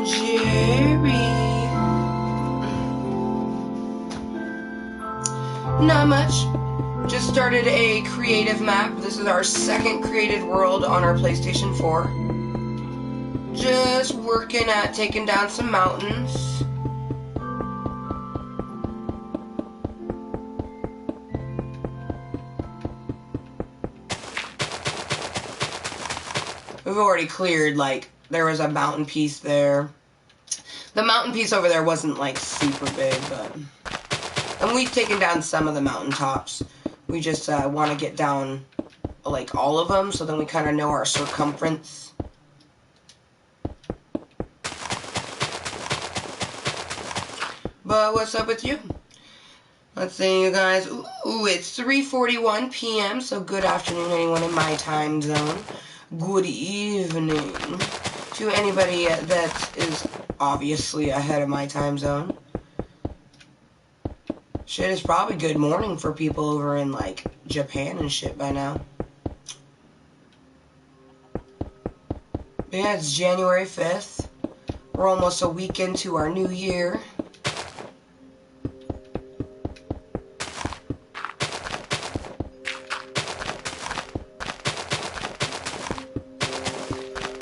Jerry. Not much. Just started a creative map. This is our second created world on our PlayStation 4. Just working at taking down some mountains. We've already cleared, like, there was a mountain piece there. The mountain piece over there wasn't, like, super big, but... And we've taken down some of the mountaintops. We just want to get down, like, all of them, so then we kind of know our circumference. But what's up with you? Let's see, you guys. Ooh, it's 3:41 p.m., so good afternoon, anyone in my time zone. Good evening to anybody that is obviously ahead of my time zone. Shit, it's probably good morning for people over in, like, Japan and shit by now. But yeah, it's January 5th. We're almost a week into our new year.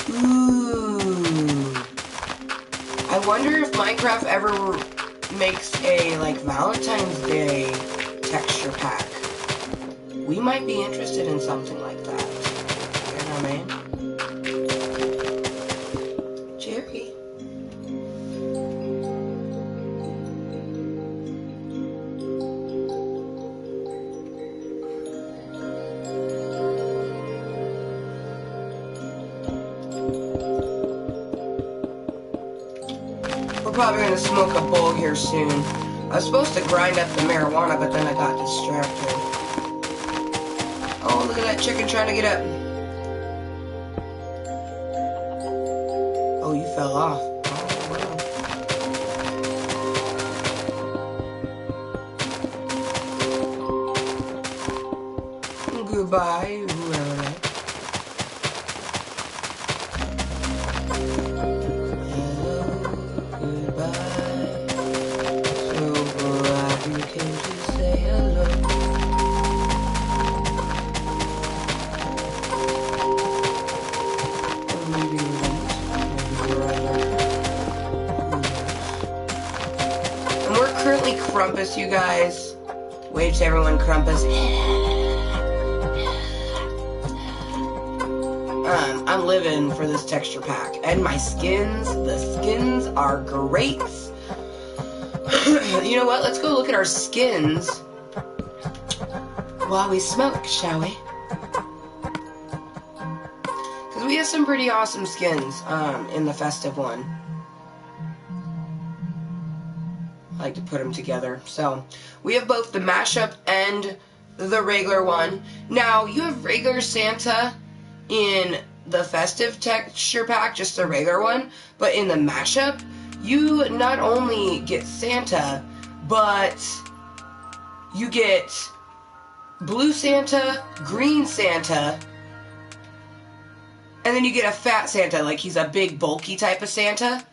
Ooh. I wonder if Minecraft ever makes a, like, Valentine's Day texture pack. We might be interested in something like that. You know what I mean? Jerry. We're probably going to smoke a bowl here soon. I was supposed to grind up the marijuana, but then I got distracted. Oh, look at that chicken trying to get up. Oh, you fell off. Oh, wow. Goodbye, whoever. Krampus, you guys. Wave to everyone, Krampus. I'm living for this texture pack. And my skins, the skins are great. You know what? Let's go look at our skins while we smoke, shall we? Because we have some pretty awesome skins in the festive one. I like to put them together. So, we have both the mashup and the regular one. Now, you have regular Santa in the festive texture pack, just the regular one, but in the mashup, you not only get Santa, but you get blue Santa, green Santa, and then you get a fat Santa, like he's a big bulky type of Santa.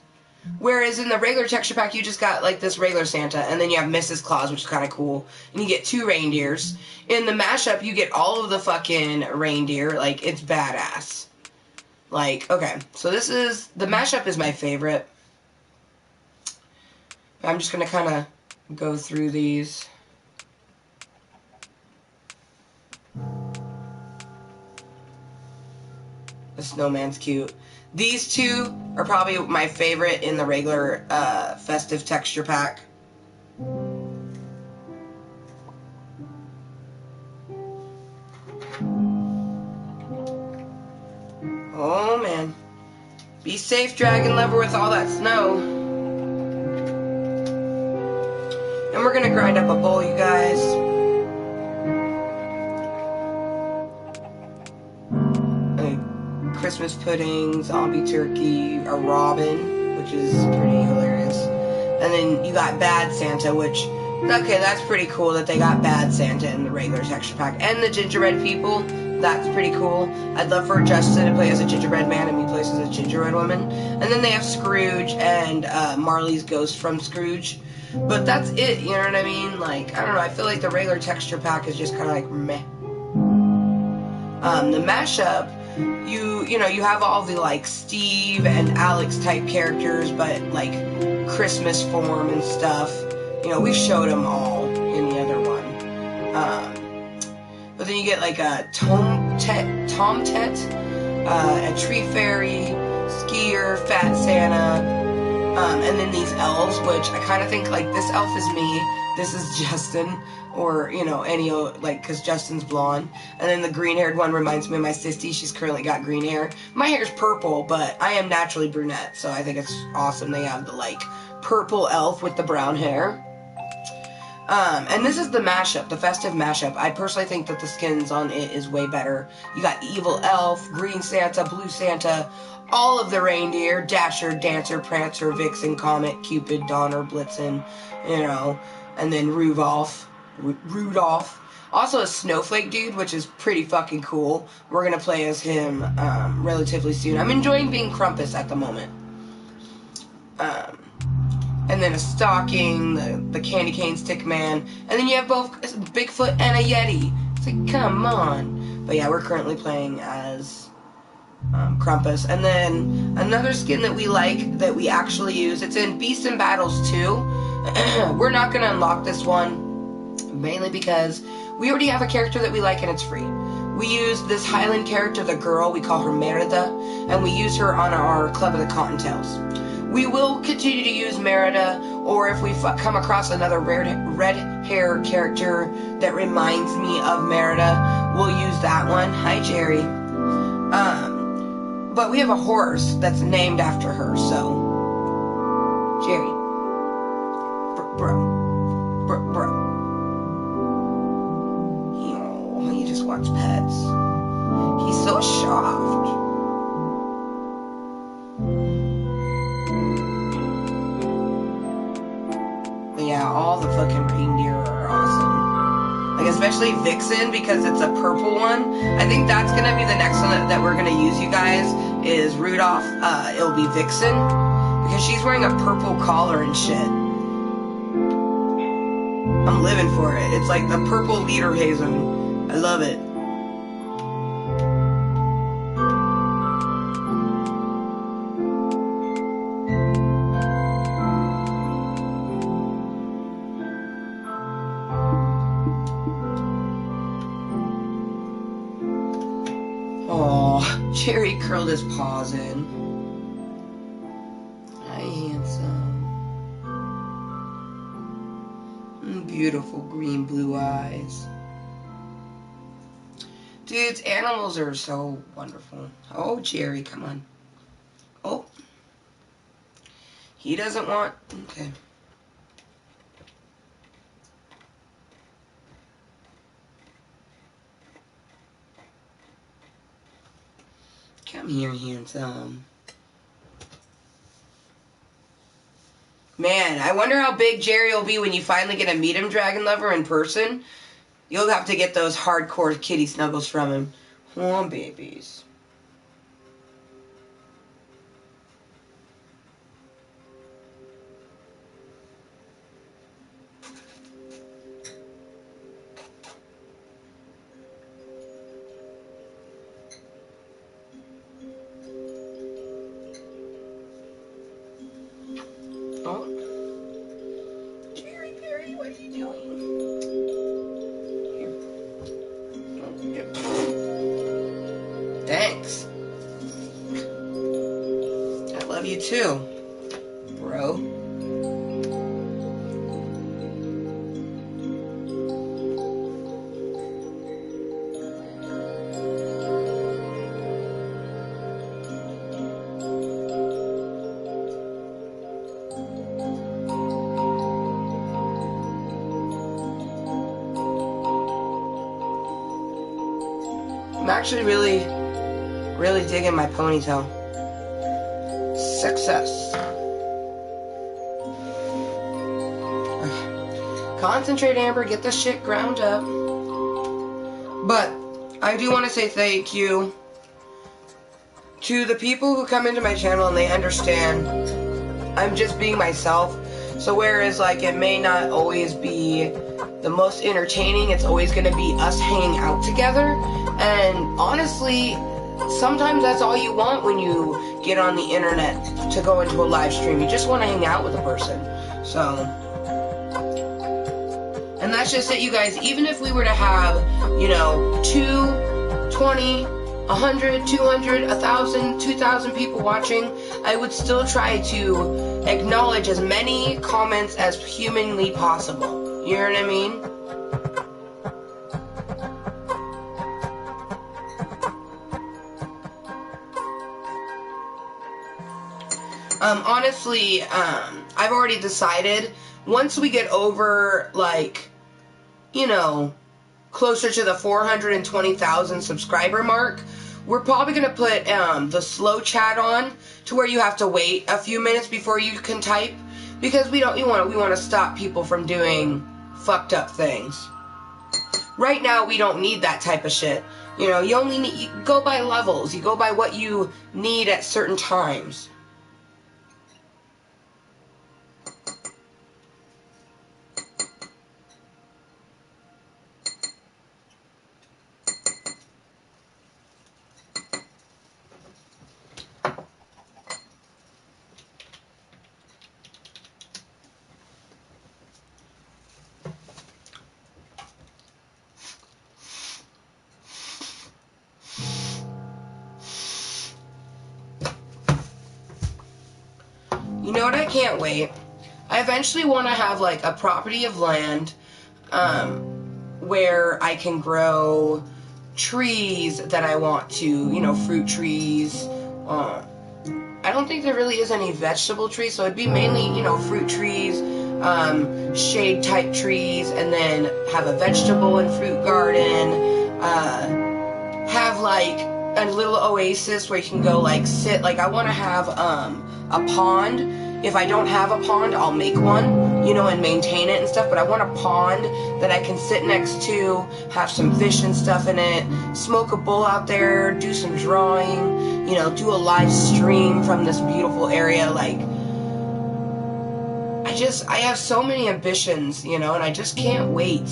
Whereas in the regular texture pack, you just got, like, this regular Santa, and then you have Mrs. Claus, which is kind of cool, and you get 2 reindeers. In the mashup, you get all of the fucking reindeer. Like, it's badass. Like, okay, so this is, the mashup is my favorite. I'm just gonna kind of go through these. The snowman's cute. These two are probably my favorite in the regular festive texture pack. Oh man. Be safe, dragon lover, with all that snow. And we're gonna grind up a bowl, you guys. Christmas pudding, zombie turkey, a robin, which is pretty hilarious. And then you got Bad Santa, which, okay, that's pretty cool that they got Bad Santa in the regular texture pack. And the gingerbread people, that's pretty cool. I'd love for Justin to play as a gingerbread man and me plays as a gingerbread woman. And then they have Scrooge and Marley's ghost from Scrooge. But that's it, you know what I mean? Like, I don't know, I feel like the regular texture pack is just kind of like meh. The mashup, you know, you have all the like Steve and Alex type characters, but like Christmas form and stuff. You know, we showed them all in the other one. But then you get like a Tomtet, a Tree Fairy, Skier, Fat Santa, and then these elves, which I kind of think like this elf is me, this is Justin, or, you know, any, like, because Justin's blonde. And then the green-haired one reminds me of my sissy. She's currently got green hair. My hair's purple, but I am naturally brunette, so I think it's awesome they have the, like, purple elf with the brown hair. And this is the mashup, the festive mashup. I personally think that the skins on it is way better. You got Evil Elf, Green Santa, Blue Santa, all of the reindeer, Dasher, Dancer, Prancer, Vixen, Comet, Cupid, Donner, Blitzen, you know, and then Rudolph. Also a snowflake dude, which is pretty fucking cool. We're gonna play as him relatively soon. I'm enjoying being Krampus at the moment. And then a stocking, the candy cane stick man, and then you have both Bigfoot and a Yeti. It's like, come on. But yeah, we're currently playing as Krampus. And then another skin that we like, that we actually use, it's in Beast and Battles 2. We're not going to unlock this one, mainly because we already have a character that we like and it's free. We use this Highland character, the girl, we call her Merida, and we use her on our Klub Kottontales. We will continue to use Merida, or if we come across another red hair character that reminds me of Merida, we'll use that one. Hi, Jerry. But we have a horse that's named after her, so... Jerry. Bro. He just wants pets. He's so soft. But yeah, all the fucking reindeer are awesome. Like, especially Vixen, because it's a purple one. I think that's gonna be the next one that we're gonna use, you guys, is Rudolph. It'll be Vixen, because she's wearing a purple collar and shit. I'm living for it. It's like the purple lederhosen. I love it. Aw, Jerry curled his paws in. Hi, handsome. Beautiful green blue eyes. Dudes, animals are so wonderful. Oh, Jerry, come on. Oh. He doesn't want... Okay. Come here, handsome. Man, I wonder how big Jerry will be when you finally get to meet him, Dragon Lover, in person. You'll have to get those hardcore kitty snuggles from him. Oh, babies. Oh. Jerry, what are you doing? Here. Thanks. I love you too, bro. I'm actually really digging my ponytail. Success. Concentrate, Amber. Get this shit ground up. But I do want to say thank you to the people who come into my channel and they understand I'm just being myself. So whereas like it may not always be the most entertaining, it's always going to be us hanging out together. And honestly, sometimes that's all you want when you get on the internet to go into a live stream. You just want to hang out with a person. So, and that's just it, you guys. Even if we were to have, you know, 2, 20, 100, 200, 1,000, 2,000 people watching, I would still try to acknowledge as many comments as humanly possible. You know what I mean? Honestly, I've already decided, once we get over, like, you know, closer to the 420,000 subscriber mark, we're probably going to put the slow chat on to where you have to wait a few minutes before you can type, because we want to stop people from doing fucked up things. Right now, we don't need that type of shit. You know, you go by levels. You go by what you need at certain times. You know what, I can't wait. I eventually want to have like a property of land where I can grow trees that I want to, you know, fruit trees. I don't think there really is any vegetable trees, so it'd be mainly, you know, fruit trees, shade type trees, and then have a vegetable and fruit garden, have like a little oasis where you can go like sit. Like I want to have a pond. If I don't have a pond, I'll make one, you know, and maintain it and stuff. But I want a pond that I can sit next to, have some fish and stuff in it, smoke a bowl out there, do some drawing, you know, do a live stream from this beautiful area. Like, I have so many ambitions, you know, and I just can't wait.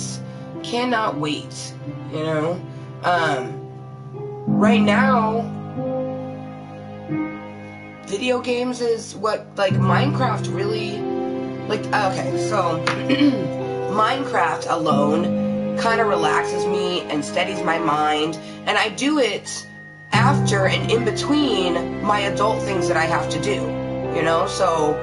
Cannot wait, you know. Right now, video games is what, like, Minecraft really, like, okay, so, Minecraft alone kind of relaxes me and steadies my mind, and I do it after and in between my adult things that I have to do, you know, so,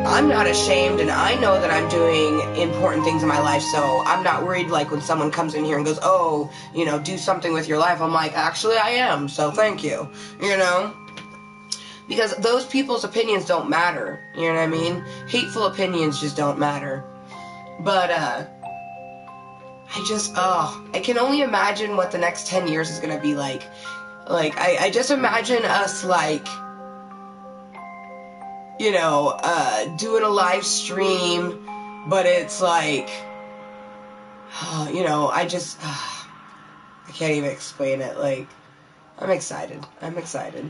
I'm not ashamed, and I know that I'm doing important things in my life, so I'm not worried, like, when someone comes in here and goes, oh, you know, do something with your life. I'm like, actually, I am, so thank you, you know? Because those people's opinions don't matter, you know what I mean? Hateful opinions just don't matter. But, I can only imagine what the next 10 years is gonna be like. Like, I just imagine us, like, you know, doing a live stream, but it's like, you know, I can't even explain it. Like, I'm excited. I'm excited.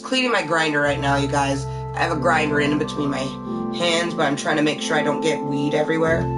Cleaning my grinder right now, you guys. I have a grinder in between my hands, but I'm trying to make sure I don't get weed everywhere.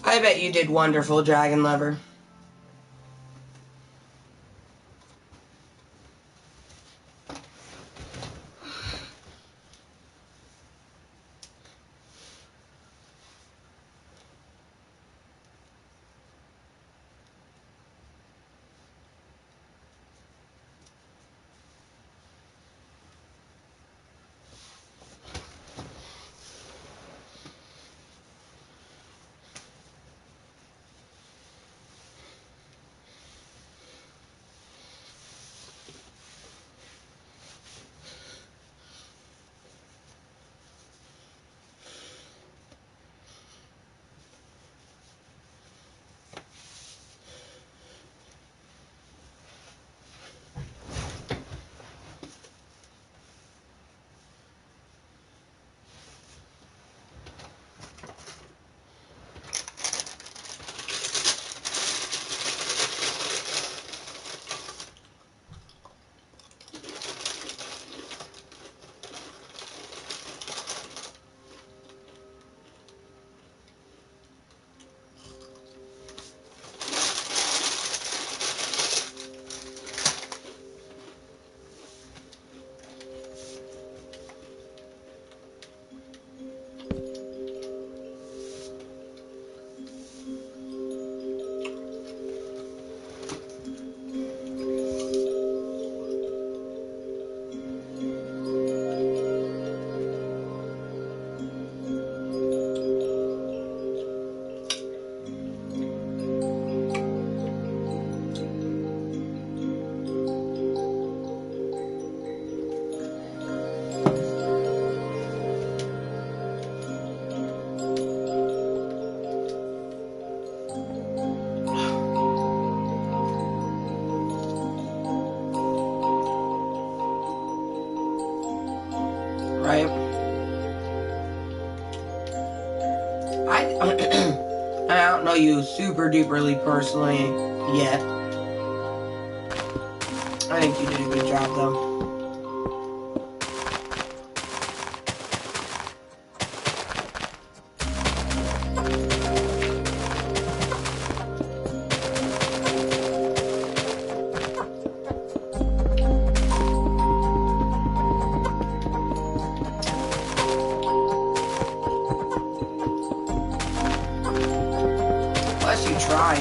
I bet you did wonderful, Dragon Lover. Right? I don't know you super duperly personally yet. I think you did a good job though.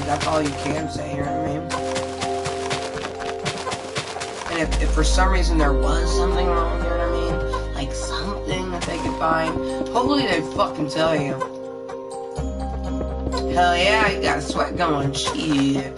That's all you can say, you know what I mean? And if for some reason there was something wrong, you know what I mean? Like something that they could find, hopefully they'd fucking tell you. Hell yeah, you got a sweat going, shit.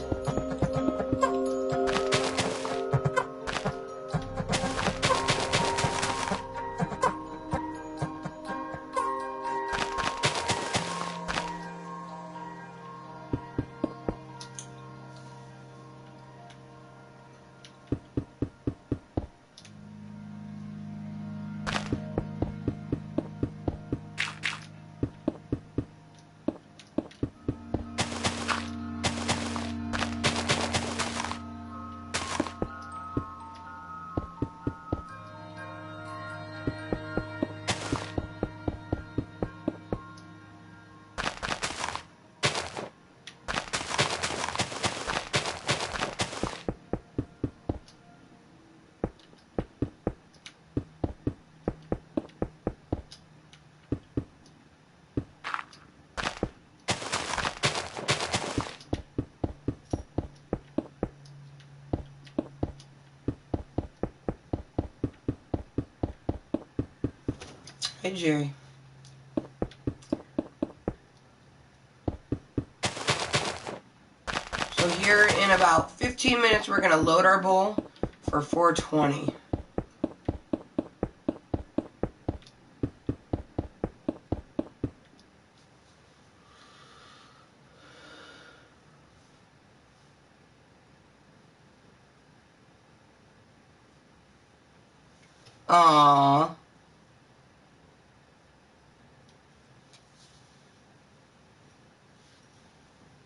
Hey, Jerry. So here in about 15 minutes, we're going to load our bowl for 420. Aww.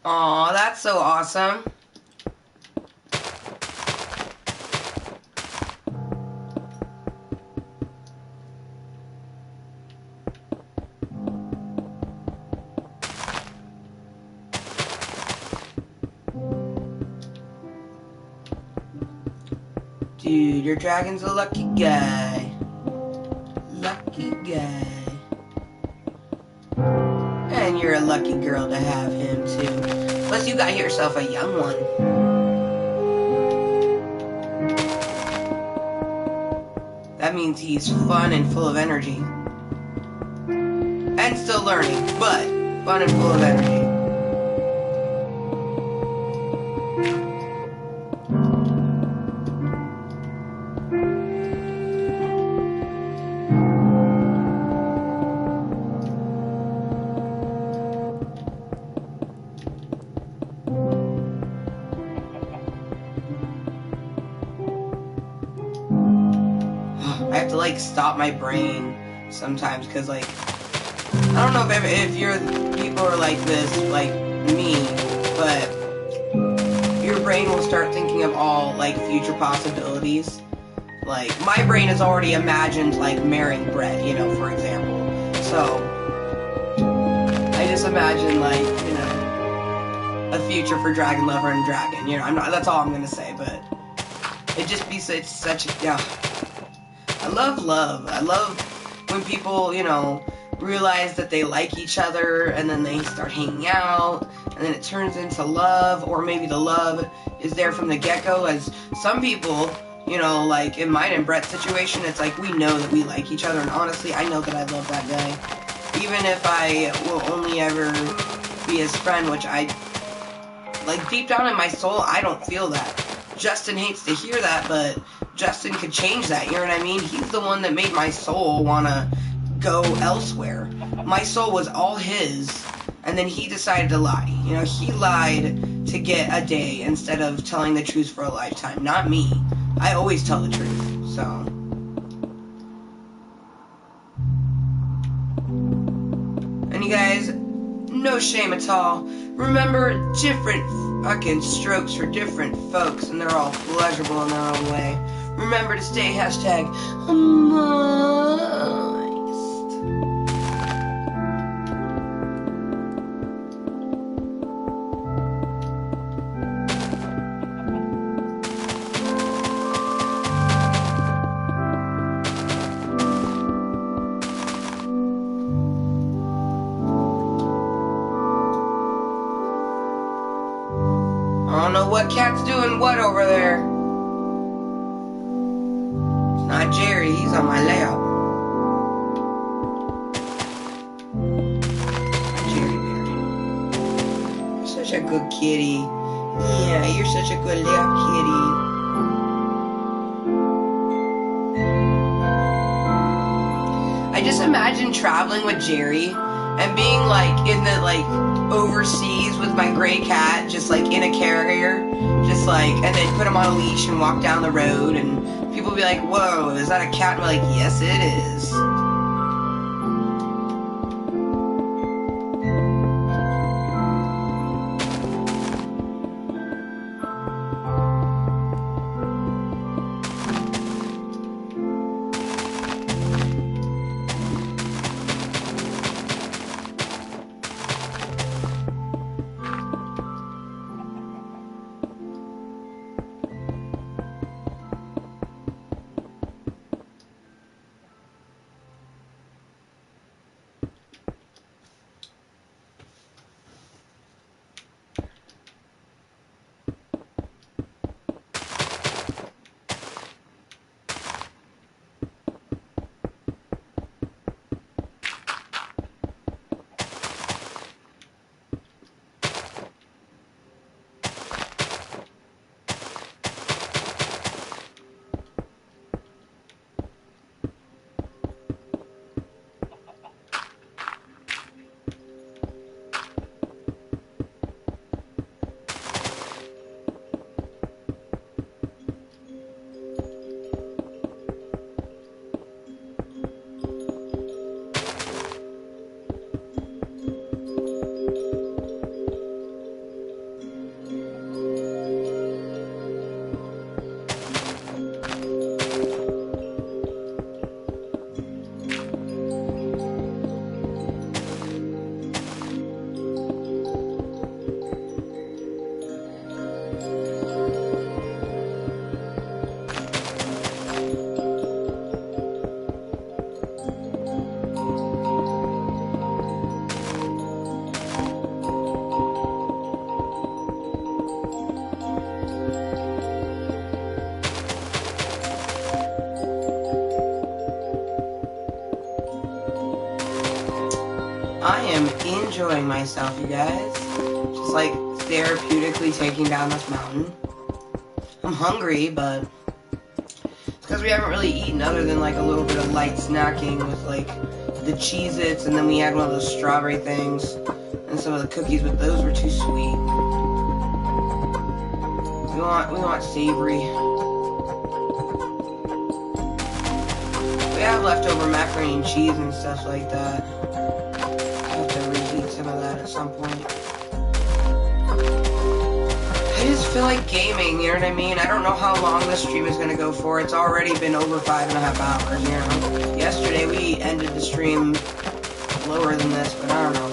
Aw, that's so awesome. Dude, your dragon's a lucky guy. Lucky guy. And you're a lucky girl to have him, too. Plus, you got yourself a young one. That means he's fun and full of energy. And still learning, but fun and full of energy. I have to like stop my brain sometimes because like I don't know if you're people are like this like me, but your brain will start thinking of all like future possibilities. Like my brain has already imagined like marrying Brett, you know, for example. So I just imagine like, you know, a future for Dragon Lover and Dragon. You know, that's all I'm gonna say, but it just be such yeah. I love love. I love when people, you know, realize that they like each other and then they start hanging out and then it turns into love, or maybe the love is there from the get-go. As some people, you know, like in mine and Brett's situation, it's like we know that we like each other, and honestly, I know that I love that guy. Even if I will only ever be his friend, which I, like deep down in my soul, I don't feel that. Justin hates to hear that, but Justin could change that, you know what I mean? He's the one that made my soul want to go elsewhere. My soul was all his, and then he decided to lie. You know, he lied to get a day instead of telling the truth for a lifetime. Not me. I always tell the truth, so. And you guys, no shame at all. Remember, different fucking strokes for different folks, and they're all pleasurable in their own way. Remember to stay hashtag Mooiisstt. I don't know what cat's doing what over there. It's not Jerry, he's on my lap. Jerry Bear. You're such a good kitty. Yeah, you're such a good lap kitty. I just imagine traveling with Jerry and being like in the like overseas with my gray cat, just like in a carrier, just like, and then put him on a leash and walk down the road, and people be like, whoa, is that a cat? And we're like, yes it is. I am enjoying myself, you guys. Just like therapeutically taking down this mountain. I'm hungry, but it's because we haven't really eaten other than like a little bit of light snacking with like the Cheez-Its, and then we had one of those strawberry things and some of the cookies, but those were too sweet. We want savory. We have leftover macaroni and cheese and stuff like that. I have to reheat some of that at some point. I just feel like gaming, you know what I mean? I don't know how long this stream is going to go for. It's already been over 5.5 hours, you know? Yesterday we ended the stream lower than this, but I don't know.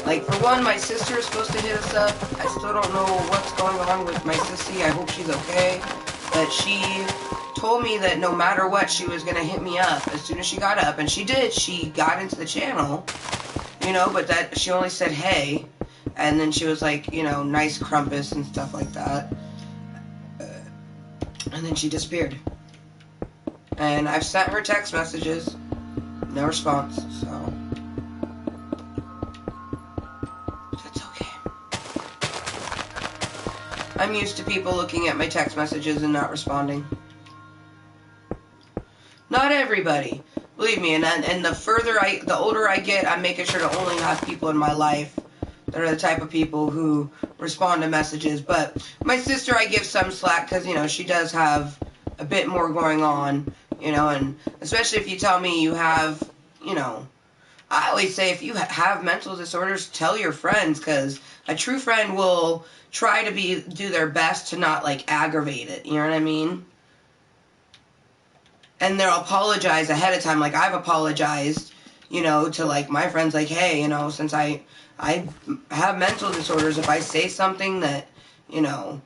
Like, for one, my sister is supposed to hit us up. I still don't know what's going on with my sissy. I hope she's okay. But she told me that no matter what, she was going to hit me up as soon as she got up. And she did. She got into the channel, you know, but that she only said, hey. And then she was like, you know, nice crumpus and stuff like that. And then she disappeared. And I've sent her text messages. No response, so that's okay. I'm used to people looking at my text messages and not responding. Not everybody, believe me. And the older I get, I'm making sure to only have people in my life that are the type of people who respond to messages. But my sister, I give some slack because, you know, she does have a bit more going on, you know, and especially if you tell me you have, you know, I always say if you have mental disorders, tell your friends, because a true friend will try to do their best to not, like, aggravate it, you know what I mean? And they'll apologize ahead of time, like I've apologized, you know, to, like, my friends, like, hey, you know, since I have mental disorders, if I say something that, you know,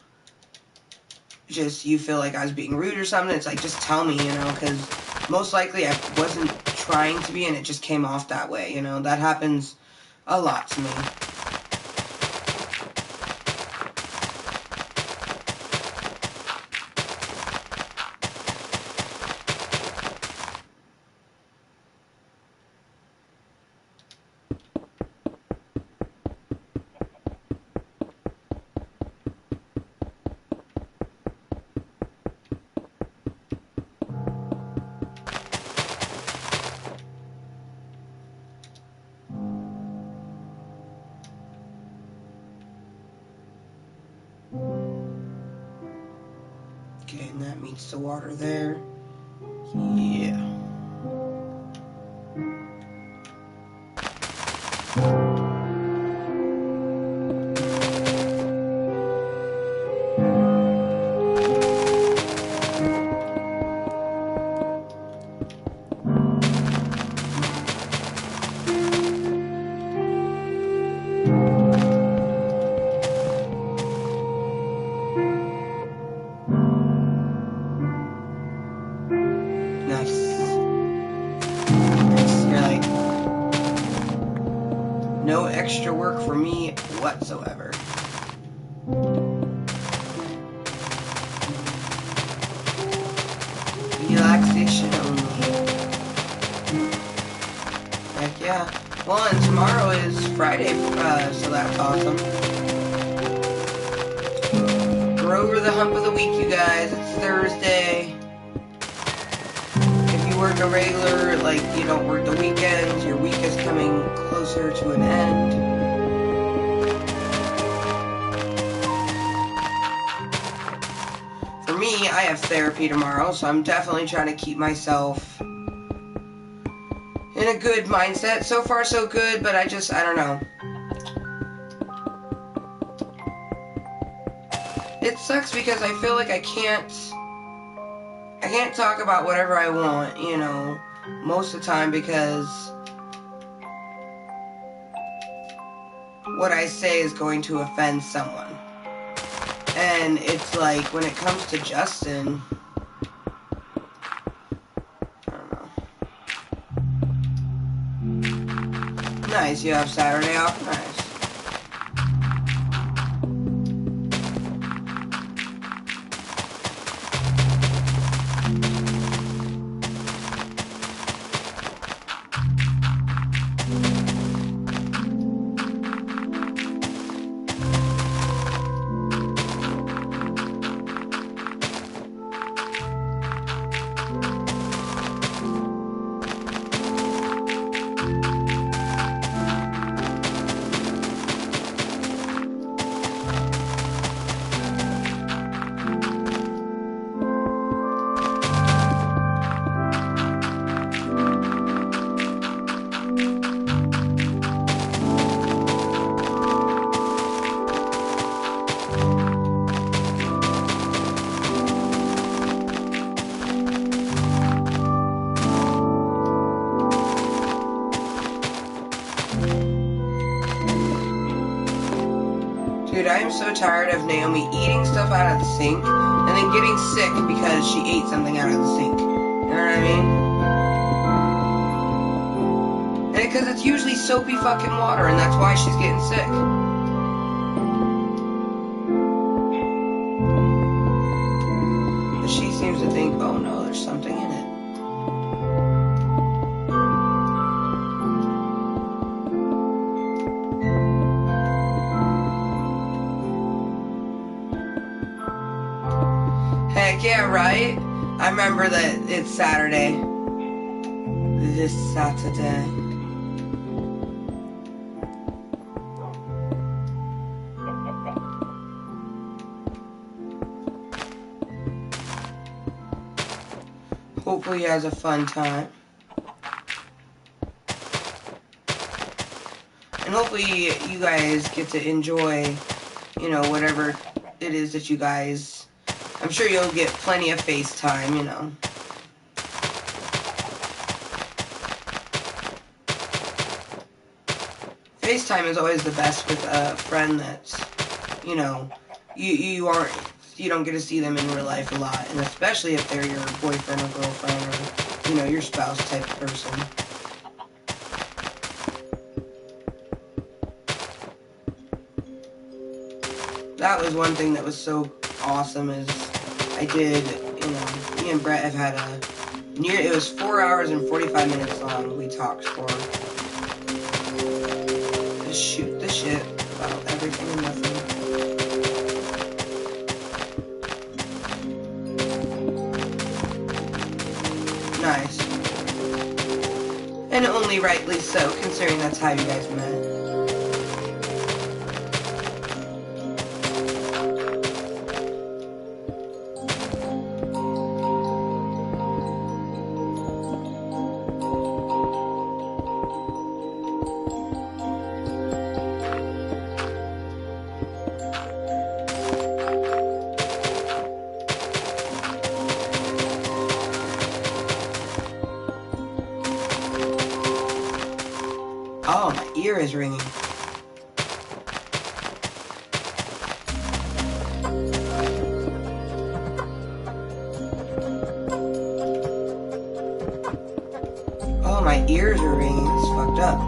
just you feel like I was being rude or something, it's like, just tell me, you know, because most likely I wasn't trying to be, and it just came off that way, you know. That happens a lot to me. Okay, and that meets the water there. Yeah. Extra work for me whatsoever. Relaxation only. Heck yeah. Well, and tomorrow is Friday, so that's awesome. We're over the hump of the week, you guys. It's Thursday. If you work a regular, like, you don't work the weekends, your week is coming closer to an end. For me, I have therapy tomorrow, so I'm definitely trying to keep myself in a good mindset. So far, so good, but I don't know. It sucks because I feel like I can't talk about whatever I want, you know, most of the time, because what I say is going to offend someone. And it's like, when it comes to Justin, I don't know. Nice, you have Saturday off? Nice. Dude, I am so tired of Naomi eating stuff out of the sink and then getting sick because she ate something out of the sink. You know what I mean? And because it's usually soapy fucking water, and that's why she's getting sick. But she seems to think, oh no, there's something in it. Heck yeah, right? I remember that it's Saturday. This Saturday. Hopefully he has a fun time. And hopefully you guys get to enjoy, you know, whatever it is that you guys... I'm sure you'll get plenty of FaceTime, you know. FaceTime is always the best with a friend that's, you know, you don't get to see them in real life a lot, and especially if they're your boyfriend or girlfriend or, you know, your spouse type of person. That was one thing that was so awesome is I did, you know, me and Brett have had it was 4 hours and 45 minutes long. We talked for just shoot the shit about everything and nothing. Nice. And only rightly so, considering that's how you guys met. Oh, my ear is ringing. Oh, my ears are ringing. It's fucked up.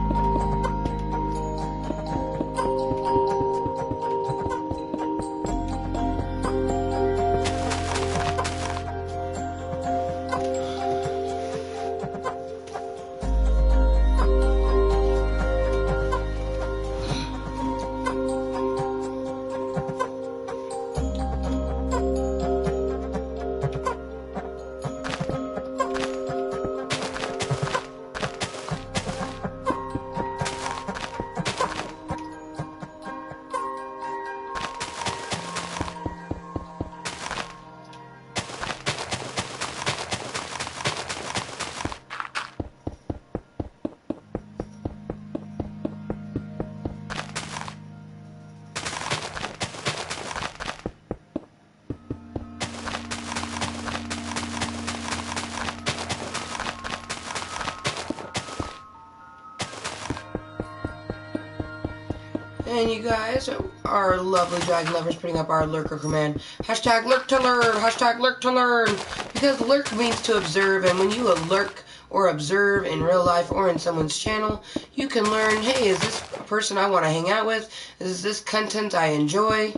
And you guys, our lovely dragon lovers, putting up our lurker command. Hashtag lurk to learn. Hashtag lurk to learn. Because lurk means to observe, and when you lurk or observe in real life or in someone's channel, you can learn, hey, is this a person I want to hang out with? Is this content I enjoy?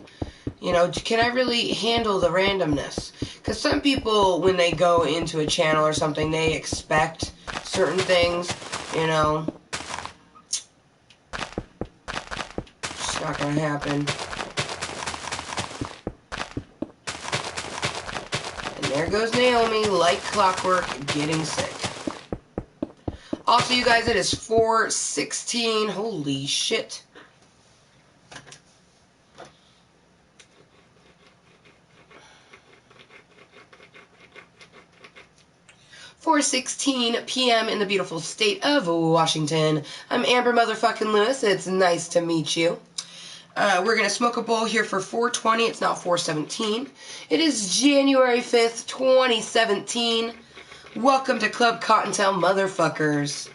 You know, can I really handle the randomness? Because some people, when they go into a channel or something, they expect certain things, you know. Not gonna happen. And there goes Naomi, like clockwork, getting sick. Also, you guys, it is 4:16. Holy shit. (4:16 p.m. in the beautiful state of Washington. I'm Amber motherfucking Lewis. It's nice to meet you. We're going to smoke a bowl here for 4:20. It's now 4:17. It is January 5th, 2017. Welcome to Klub Kottontale, motherfuckers.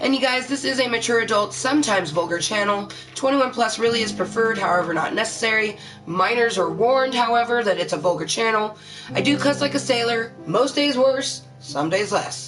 And you guys, this is a mature adult, sometimes vulgar channel. 21 plus really is preferred, however not necessary. Minors are warned, however, that it's a vulgar channel. I do cuss like a sailor, most days worse, some days less.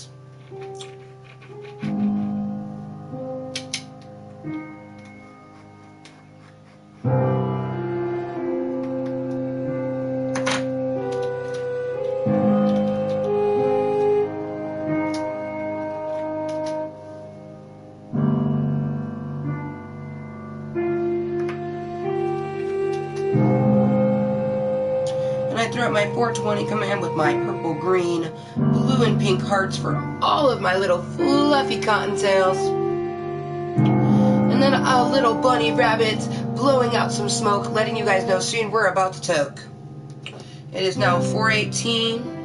Throughout my 420 command with my purple, green, blue, and pink hearts for all of my little fluffy cottontails. And then a little bunny rabbit blowing out some smoke, letting you guys know soon we're about to toke. It is now 4:18.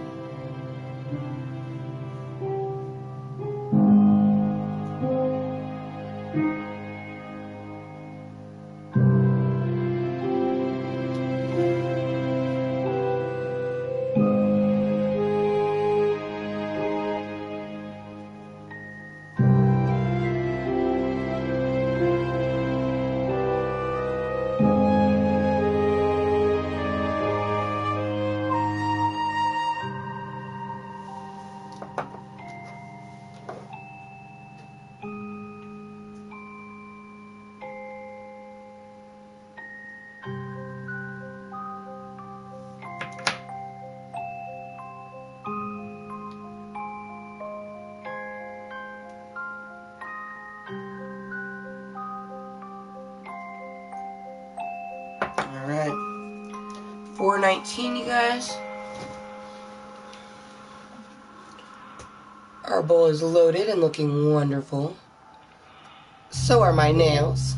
Alright, 4:19, you guys. Our bowl is loaded and looking wonderful. So are my nails.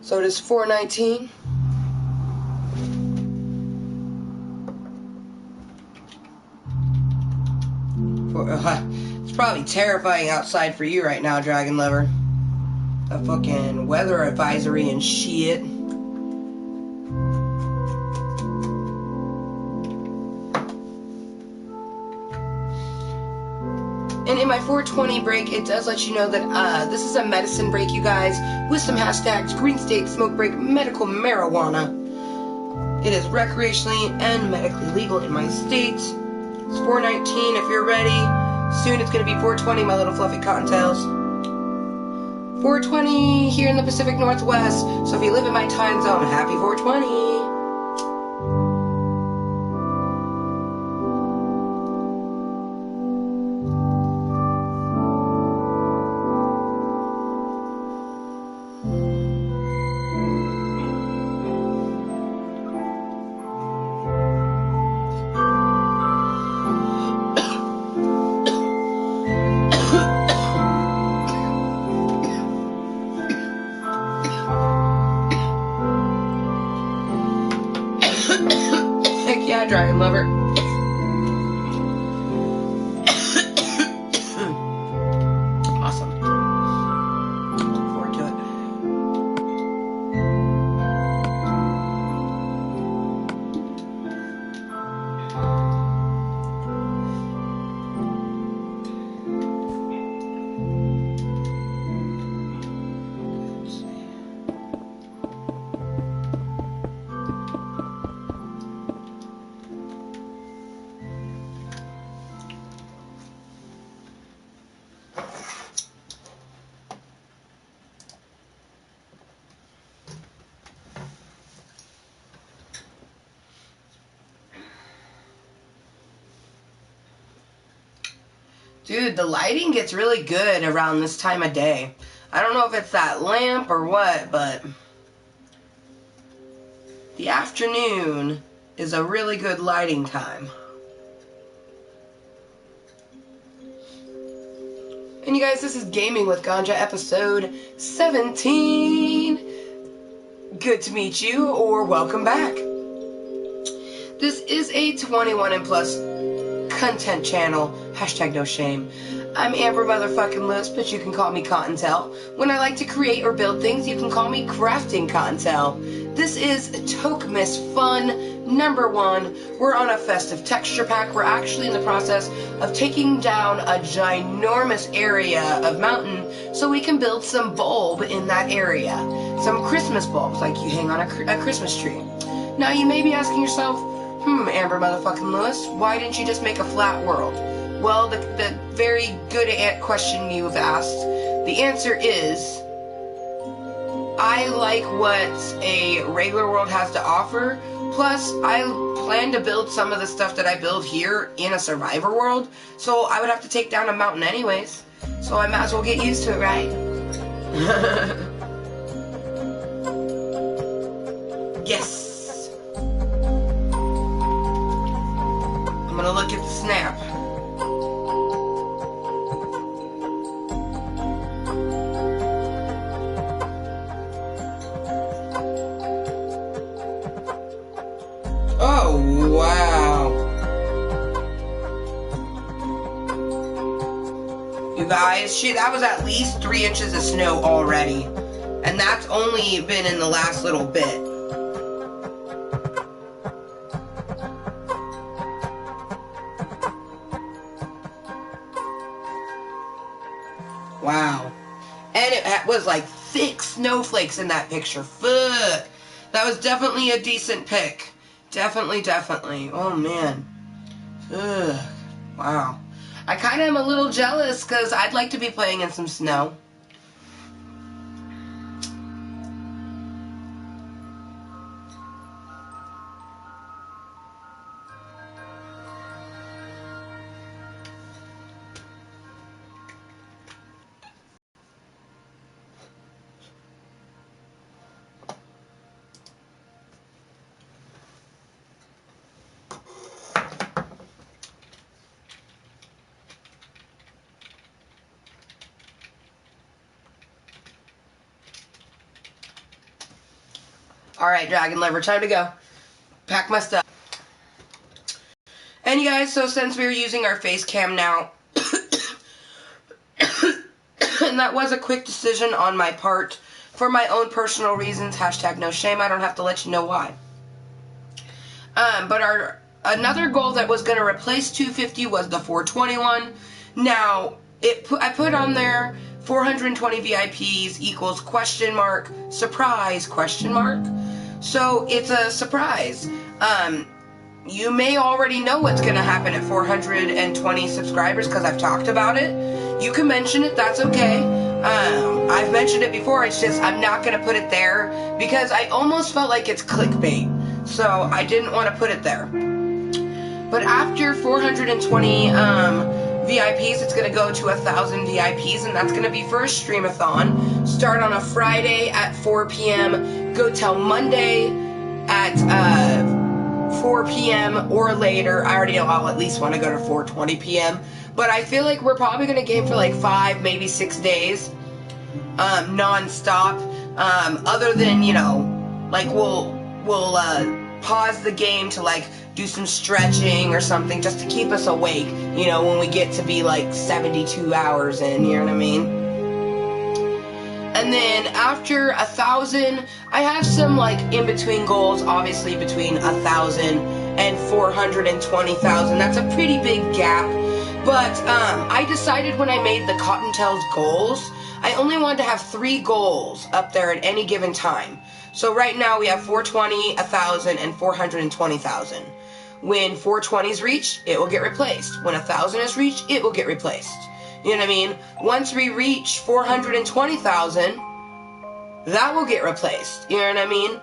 So it is 4:19. It's probably terrifying outside for you right now, Dragon Lover. A fucking weather advisory and shit. And in my 420 break, it does let you know that this is a medicine break, you guys, with some hashtags: Green State Smoke Break, Medical Marijuana. It is recreationally and medically legal in my state. It's 4:19 if you're ready. Soon it's going to be 4:20, my little fluffy cottontails. 4:20 here in the Pacific Northwest. So if you live in my time zone, happy 4:20. Heck yeah, Dragon Lover. Awesome. Look forward to it. Dude, the lighting gets really good around this time of day. I don't know if it's that lamp or what, but the afternoon is a really good lighting time. And you guys, this is Gaming with Ganja, episode 17. Good to meet you, or welcome back. This is a 21 and plus content channel, hashtag no shame. I'm Amber motherfucking Lewis, but you can call me Kottontale. When I like to create or build things, you can call me Krafting Kottontale. This is Toke-Mas fun, Number one, we're on a festive texture pack. We're actually in the process of taking down a ginormous area of mountain so we can build some bulb in that area. Some Christmas bulbs like you hang on a Christmas tree. Now you may be asking yourself, Amber motherfucking Lewis, why didn't you just make a flat world? Well, the very good question you've asked, the answer is, I like what a regular world has to offer, plus I plan to build some of the stuff that I build here in a survivor world, so I would have to take down a mountain anyways, so I might as well get used to it, right? Yes! I'm gonna look at the snap. Oh, wow. You guys, shit, that was at least 3 inches of snow already. And that's only been in the last little bit. Wow. And it was like thick snowflakes in that picture. Fuck. That was definitely a decent pic. Definitely. Oh, man. Ugh. Wow. I kind of am a little jealous because I'd like to be playing in some snow. Alright, Dragon Lover, time to go. Pack my stuff. And you guys, so since we're using our face cam now, and that was a quick decision on my part, for my own personal reasons, hashtag no shame, I don't have to let you know why. But another goal that was going to replace 250 was the 421. Now, I put on there 420 VIPs equals ? Surprise ? So it's a surprise. You may already know what's going to happen at 420 subscribers because I've talked about it. You can mention it, that's okay. I've mentioned it before, it's just I'm not going to put it there because I almost felt like it's clickbait. So I didn't want to put it there. But after 420 VIPs, it's going to go to 1,000 VIPs, and that's going to be for a stream-a-thon. Start on a Friday at 4 p.m., go till Monday at 4 p.m. or later. I already know I'll at least want to go to 4:20 p.m., but I feel like we're probably going to game for like 5, maybe 6 days, non-stop, other than, you know, like we'll pause the game to like do some stretching or something just to keep us awake, you know, when we get to be like 72 hours in, you know what I mean? And then after 1,000, I have some like in-between goals, obviously between 1,000 and 420,000. That's a pretty big gap. But I decided when I made the Kottontales goals, I only wanted to have 3 goals up there at any given time. So right now we have 420, 1,000, and 420,000. When 420 is reached, it will get replaced. When 1,000 is reached, it will get replaced. You know what I mean? Once we reach 420,000, that will get replaced. You know what I mean?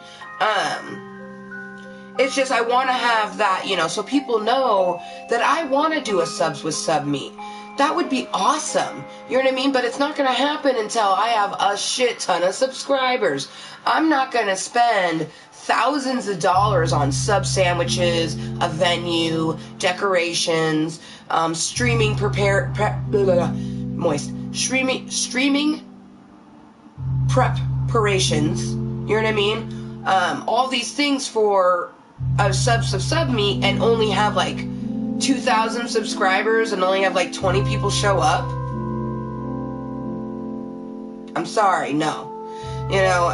It's just I want to have that, you know, so people know that I want to do a subs with sub meet. That would be awesome. You know what I mean? But it's not going to happen until I have a shit ton of subscribers. I'm not going to spend thousands of dollars on sub sandwiches, a venue, decorations, streaming streaming preparations. You know what I mean? All these things for a sub meet and only have like 2,000 subscribers and only have like 20 people show up. I'm sorry, no. You know,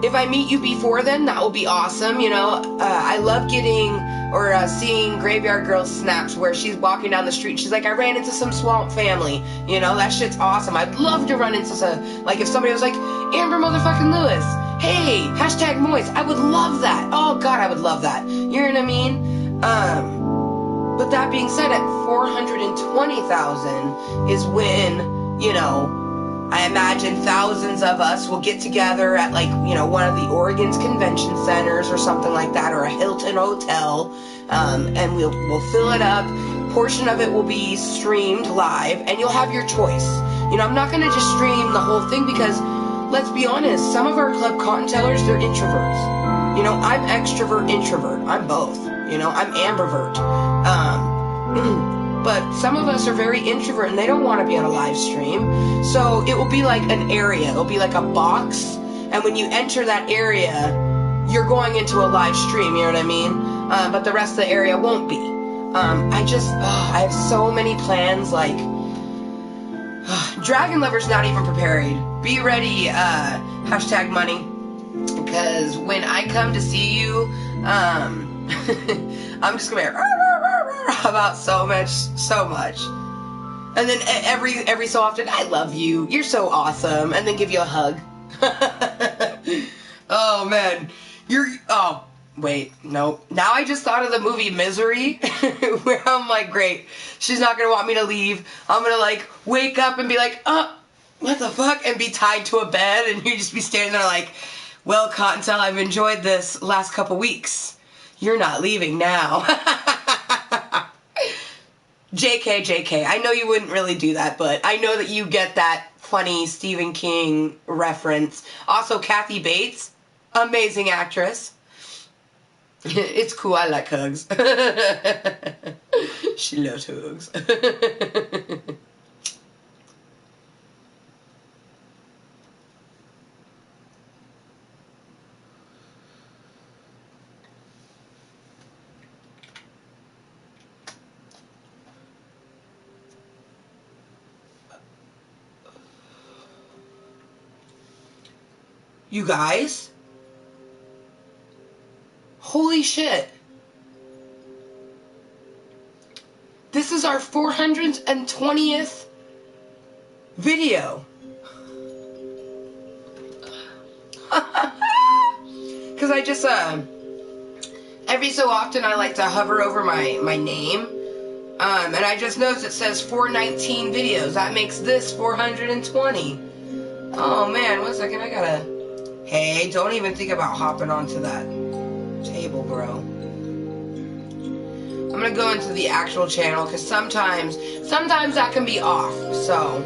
if I meet you before then, that will be awesome. You know, I love getting or seeing Graveyard Girl's snaps where she's walking down the street. She's like, I ran into some swamp family. You know, that shit's awesome. I'd love to run into some, like if somebody was like, Amber motherfucking Lewis, hey, hashtag Mooiisstt. I would love that. Oh God, I would love that. You know what I mean? But that being said, at 420,000 is when, you know, I imagine thousands of us will get together at, like, you know, one of the Oregon's convention centers or something like that, or a Hilton hotel, and we'll fill it up. Portion of it will be streamed live, and you'll have your choice. You know, I'm not going to just stream the whole thing because, let's be honest, some of our Klub Kottontalers, they're introverts. You know, I'm extrovert, introvert. I'm both. You know, I'm ambivert. But some of us are very introvert and they don't want to be on a live stream. So it will be like an area. It'll be like a box. And when you enter that area, you're going into a live stream, you know what I mean? But the rest of the area won't be. I have so many plans, like, Dragon Lover's not even prepared. Be ready, hashtag money. Because when I come to see you, I'm just gonna be about so much. And then every so often, I love you, you're so awesome, and then give you a hug. Oh man, oh wait, nope. Now I just thought of the movie Misery, where I'm like, great, she's not gonna want me to leave. I'm gonna like wake up and be like, what the fuck, and be tied to a bed, and you just be standing there like, well, Kottontale, I've enjoyed this last couple weeks. You're not leaving now. JK. I know you wouldn't really do that, but I know that you get that funny Stephen King reference. Also, Kathy Bates, amazing actress. It's cool, I like hugs. She loves hugs. You guys, holy shit. This is our 420th video. Because I just, every so often I like to hover over my name. And I just noticed it says 419 videos. That makes this 420. Oh man, 1 second, I gotta... Hey, don't even think about hopping onto that table, bro. I'm gonna go into the actual channel, because sometimes that can be off. So,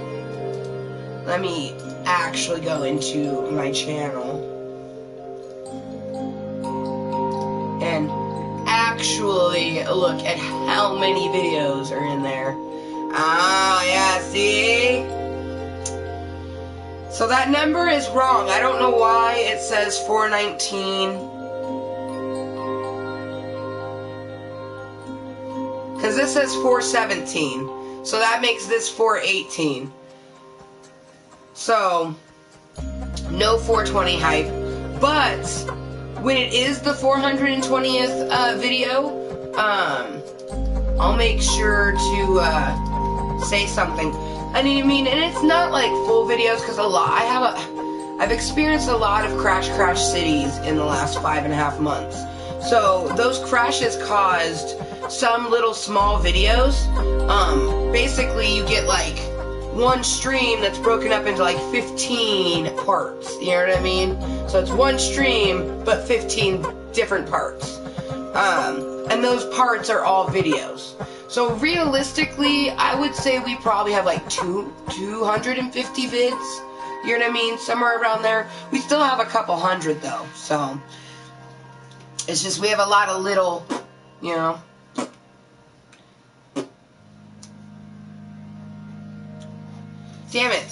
let me actually go into my channel. And actually look at how many videos are in there. Ah, yeah, see? So that number is wrong. I don't know why it says 419. Because this says 417. So that makes this 418. So, no 420 hype. But, when it is the 420th video, I'll make sure to say something. I mean, and it's not like full videos, because I've experienced a lot of crash cities in the last 5.5 months. So those crashes caused some little small videos. Basically you get like one stream that's broken up into like 15 parts. You know what I mean? So it's one stream, but 15 different parts. And those parts are all videos. So realistically, I would say we probably have like 250 vids. You know what I mean? Somewhere around there. We still have a couple hundred though. So it's just we have a lot of little, you know. Damn it.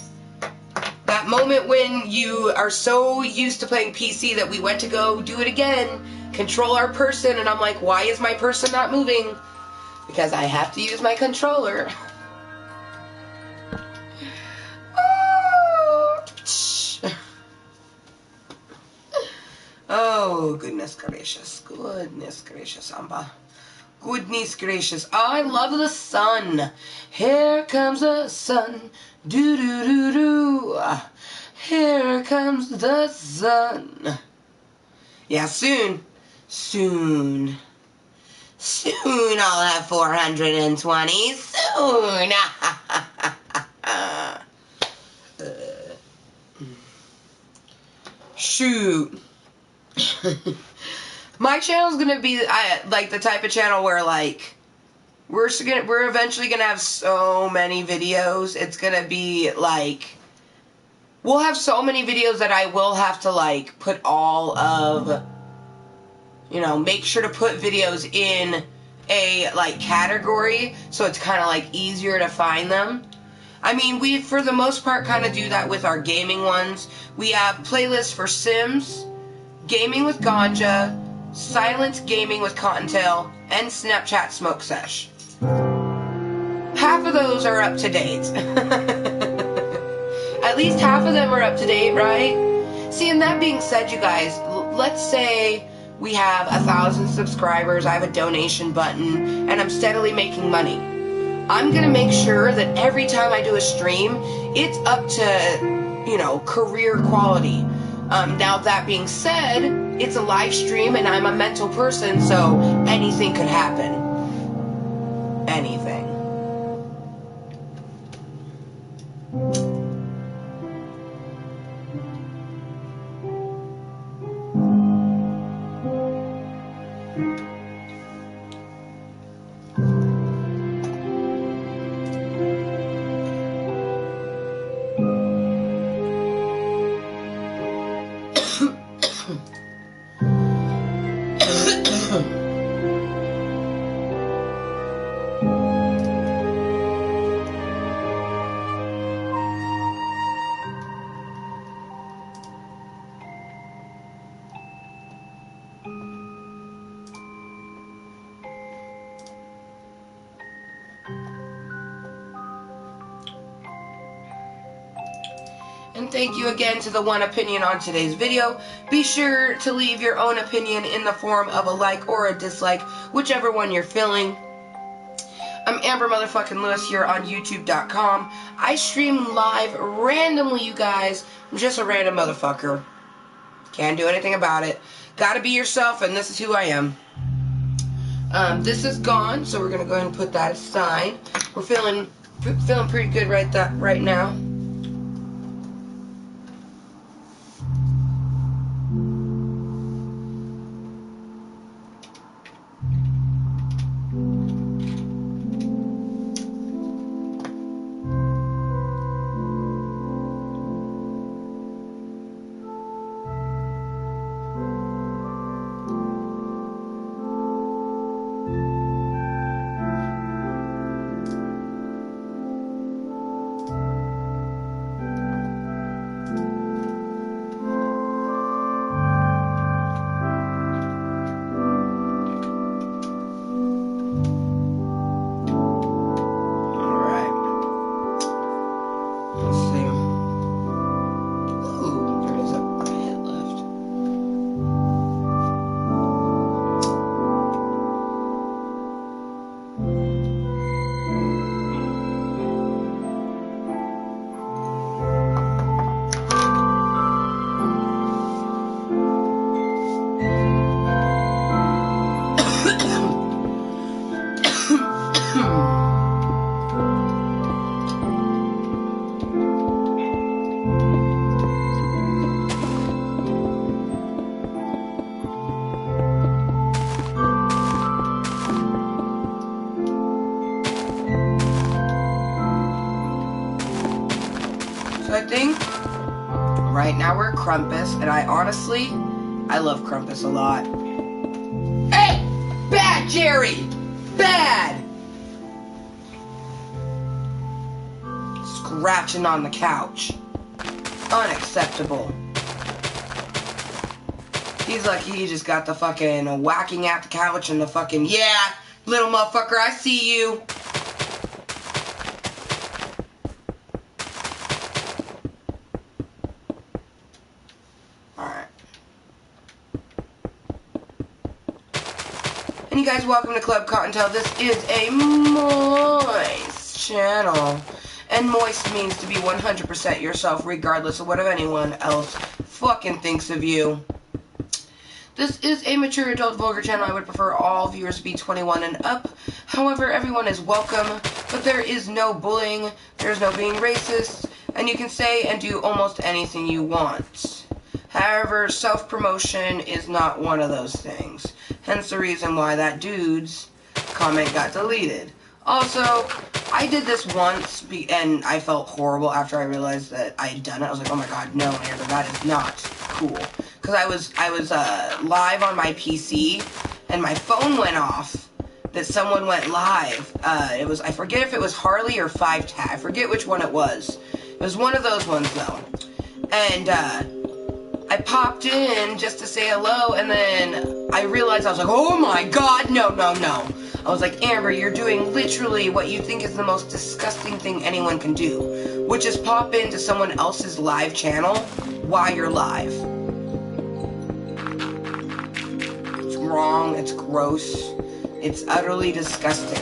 That moment when you are so used to playing PC that we went to go do it again, control our person, and I'm like, why is my person not moving? Because I have to use my controller. goodness gracious. Goodness gracious, Amba. Goodness gracious. Oh, I love the sun. Here comes the sun. Do do do do. Here comes the sun. Yeah, soon. Soon. Soon I'll have 420. Soon. Shoot. My channel's gonna be like the type of channel where like we're eventually gonna have so many videos. It's gonna be like we'll have so many videos that I will have to like put all of, you know, make sure to put videos in a like category so it's kind of like easier to find them. I mean, we for the most part kind of do that with our gaming ones. We have playlists for Sims, Gaming with Ganja, Silent Gaming with Kottontale, and Snapchat Smoke Sesh. Half of those are up to date. At least half of them are up to date, right? See, and that being said, you guys, let's say we have 1,000 subscribers, I have a donation button, and I'm steadily making money. I'm gonna make sure that every time I do a stream, it's up to, you know, career quality. Now that being said, it's a live stream and I'm a mental person, so anything could happen. Anything. And thank you again to the one opinion on today's video. Be sure to leave your own opinion in the form of a like or a dislike, whichever one you're feeling. I'm Amber motherfucking Lewis here on YouTube.com. I stream live randomly, you guys. I'm just a random motherfucker. Can't do anything about it. Gotta be yourself, and this is who I am. This is gone, so we're gonna go ahead and put that aside. We're feeling pretty good right now. So I think right now we're at Krampus, and I love Krampus a lot. Hey! Bad, Jerry! Bad! Scratching on the couch. Unacceptable. He's lucky he just got the fucking whacking at the couch and the fucking, yeah, little motherfucker, I see you. you guys, welcome to Klub Kottontale. This is a Mooiisstt channel. And Mooiisstt means to be 100% yourself, regardless of what anyone else fucking thinks of you. This is a mature adult vulgar channel. I would prefer all viewers to be 21 and up. However, everyone is welcome, but there is no bullying, there's no being racist, and you can say and do almost anything you want. However, self-promotion is not one of those things. Hence the reason why that dude's comment got deleted. Also, I did this once, and I felt horrible after I realized that I had done it. I was like, oh my god, no, Amber, that is not cool. Because I was live on my PC, and my phone went off, that someone went live. I forget if it was Harley or 5-Tat. I forget which one it was. It was one of those ones, though. And, I popped in just to say hello, and then I realized, I was like, oh my god, no. I was like, Amber, you're doing literally what you think is the most disgusting thing anyone can do, which is pop into someone else's live channel while you're live. It's wrong, it's gross, it's utterly disgusting.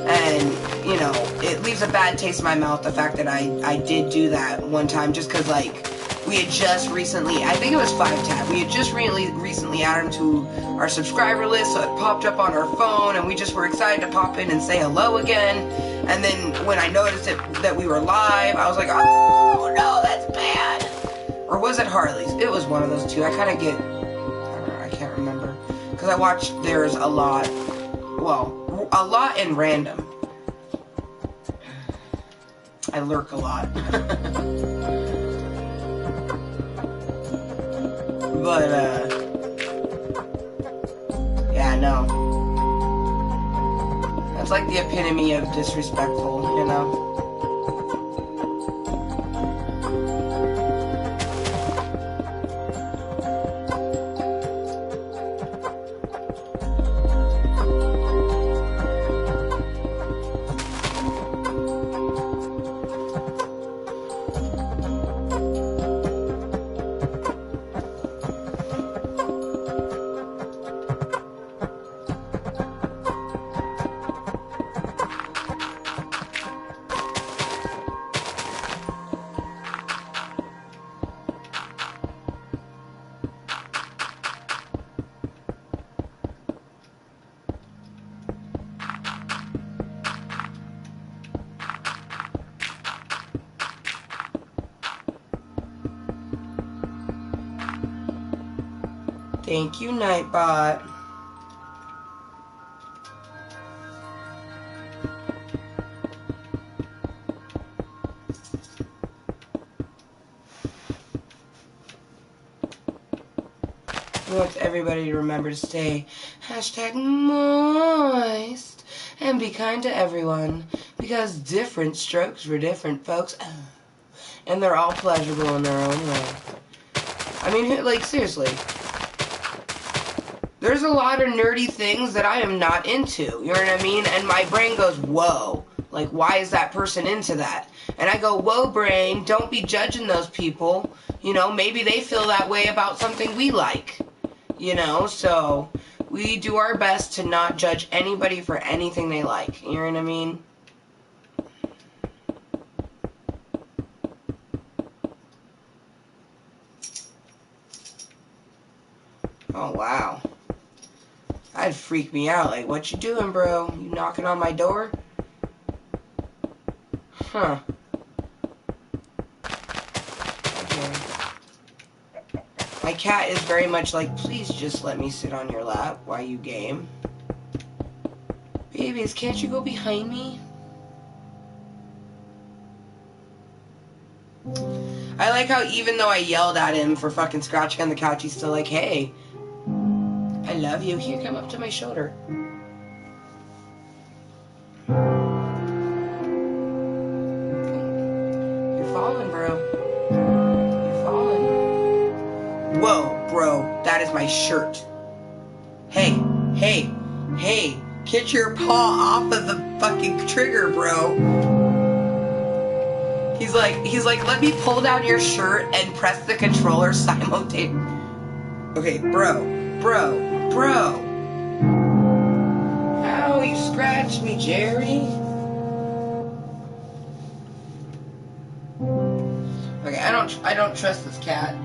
And, you know, it leaves a bad taste in my mouth, the fact that I did do that one time, just because, like, we had just recently, I think it was 5-Tat, we had just recently added him to our subscriber list, so it popped up on our phone, and we just were excited to pop in and say hello again. And then when I noticed that we were live, I was like, oh no, that's bad. Or was it Harley's? It was one of those two. I kind of get, I can't remember, because I watch theirs a lot. Well, a lot in random. I lurk a lot. But, yeah, no. That's like the epitome of disrespectful, you know? Thank you, Nightbot. I want everybody to remember to stay #Mooiisstt and be kind to everyone, because different strokes for different folks, and they're all pleasurable in their own way. I mean, like, seriously. There's a lot of nerdy things that I am not into, you know what I mean? And my brain goes, whoa, like, why is that person into that? And I go, whoa, brain, don't be judging those people. You know, maybe they feel that way about something we like. You know, so we do our best to not judge anybody for anything they like, you know what I mean? Oh, wow. That'd freak me out. Like, what you doing, bro? You knocking on my door? Huh. Okay. My cat is very much like, please just let me sit on your lap while you game. Babies, can't you go behind me? I like how even though I yelled at him for fucking scratching on the couch, he's still like, hey, I love you. Here, come up to my shoulder. You're falling, bro. You're falling. Whoa, bro. That is my shirt. Hey, get your paw off of the fucking trigger, bro. He's like, let me pull down your shirt and press the controller simultaneously. Okay, bro. No, you scratched me, Jerry. Okay, I don't trust this cat.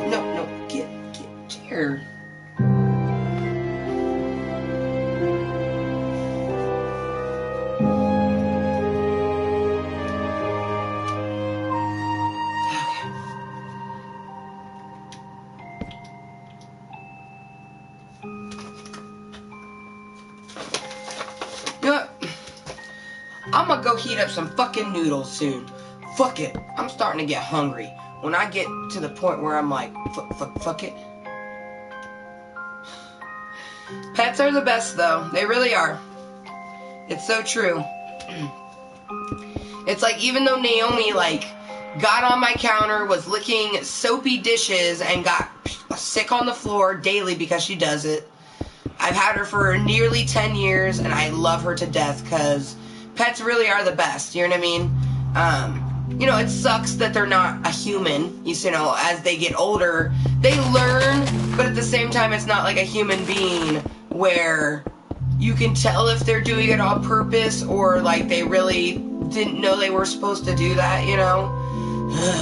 No, get here. You know what? I'm gonna go heat up some fucking noodles soon. Fuck it. I'm starting to get hungry. When I get to the point where I'm like, fuck it. Pets are the best though. They really are. It's so true. It's like, even though Naomi, like, got on my counter, was licking soapy dishes, and got sick on the floor daily because she does it, I've had her for nearly 10 years, and I love her to death, because pets really are the best, you know what I mean? You know, it sucks that they're not a human. You know, as they get older, they learn, but at the same time, it's not like a human being where you can tell if they're doing it on purpose or, like, they really didn't know they were supposed to do that, you know?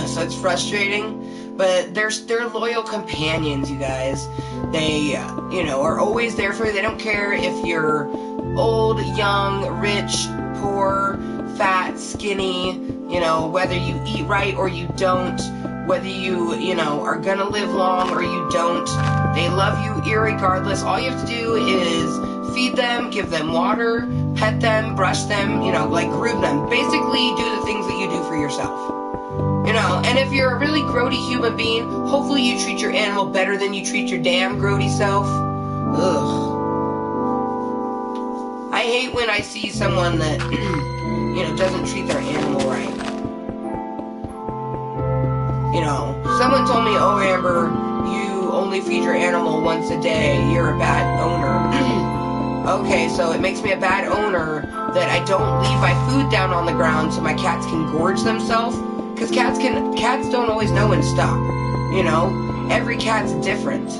So it's frustrating. But they're loyal companions, you guys. They, you know, are always there for you. They don't care if you're old, young, rich, poor, fat, skinny, you know, whether you eat right or you don't, whether you know, are gonna live long or you don't. They love you irregardless. All you have to do is feed them, give them water, pet them, brush them, you know, like groom them. Basically do the things that you do for yourself. You know, and if you're a really grody human being, hopefully you treat your animal better than you treat your damn grody self. Ugh. I hate when I see someone that, you know, doesn't treat their animal right. You know, someone told me, oh, Amber, you only feed your animal once a day. You're a bad owner. Okay, so it makes me a bad owner that I don't leave my food down on the ground so my cats can gorge themselves. Because cats don't always know when to stop. You know? Every cat's different.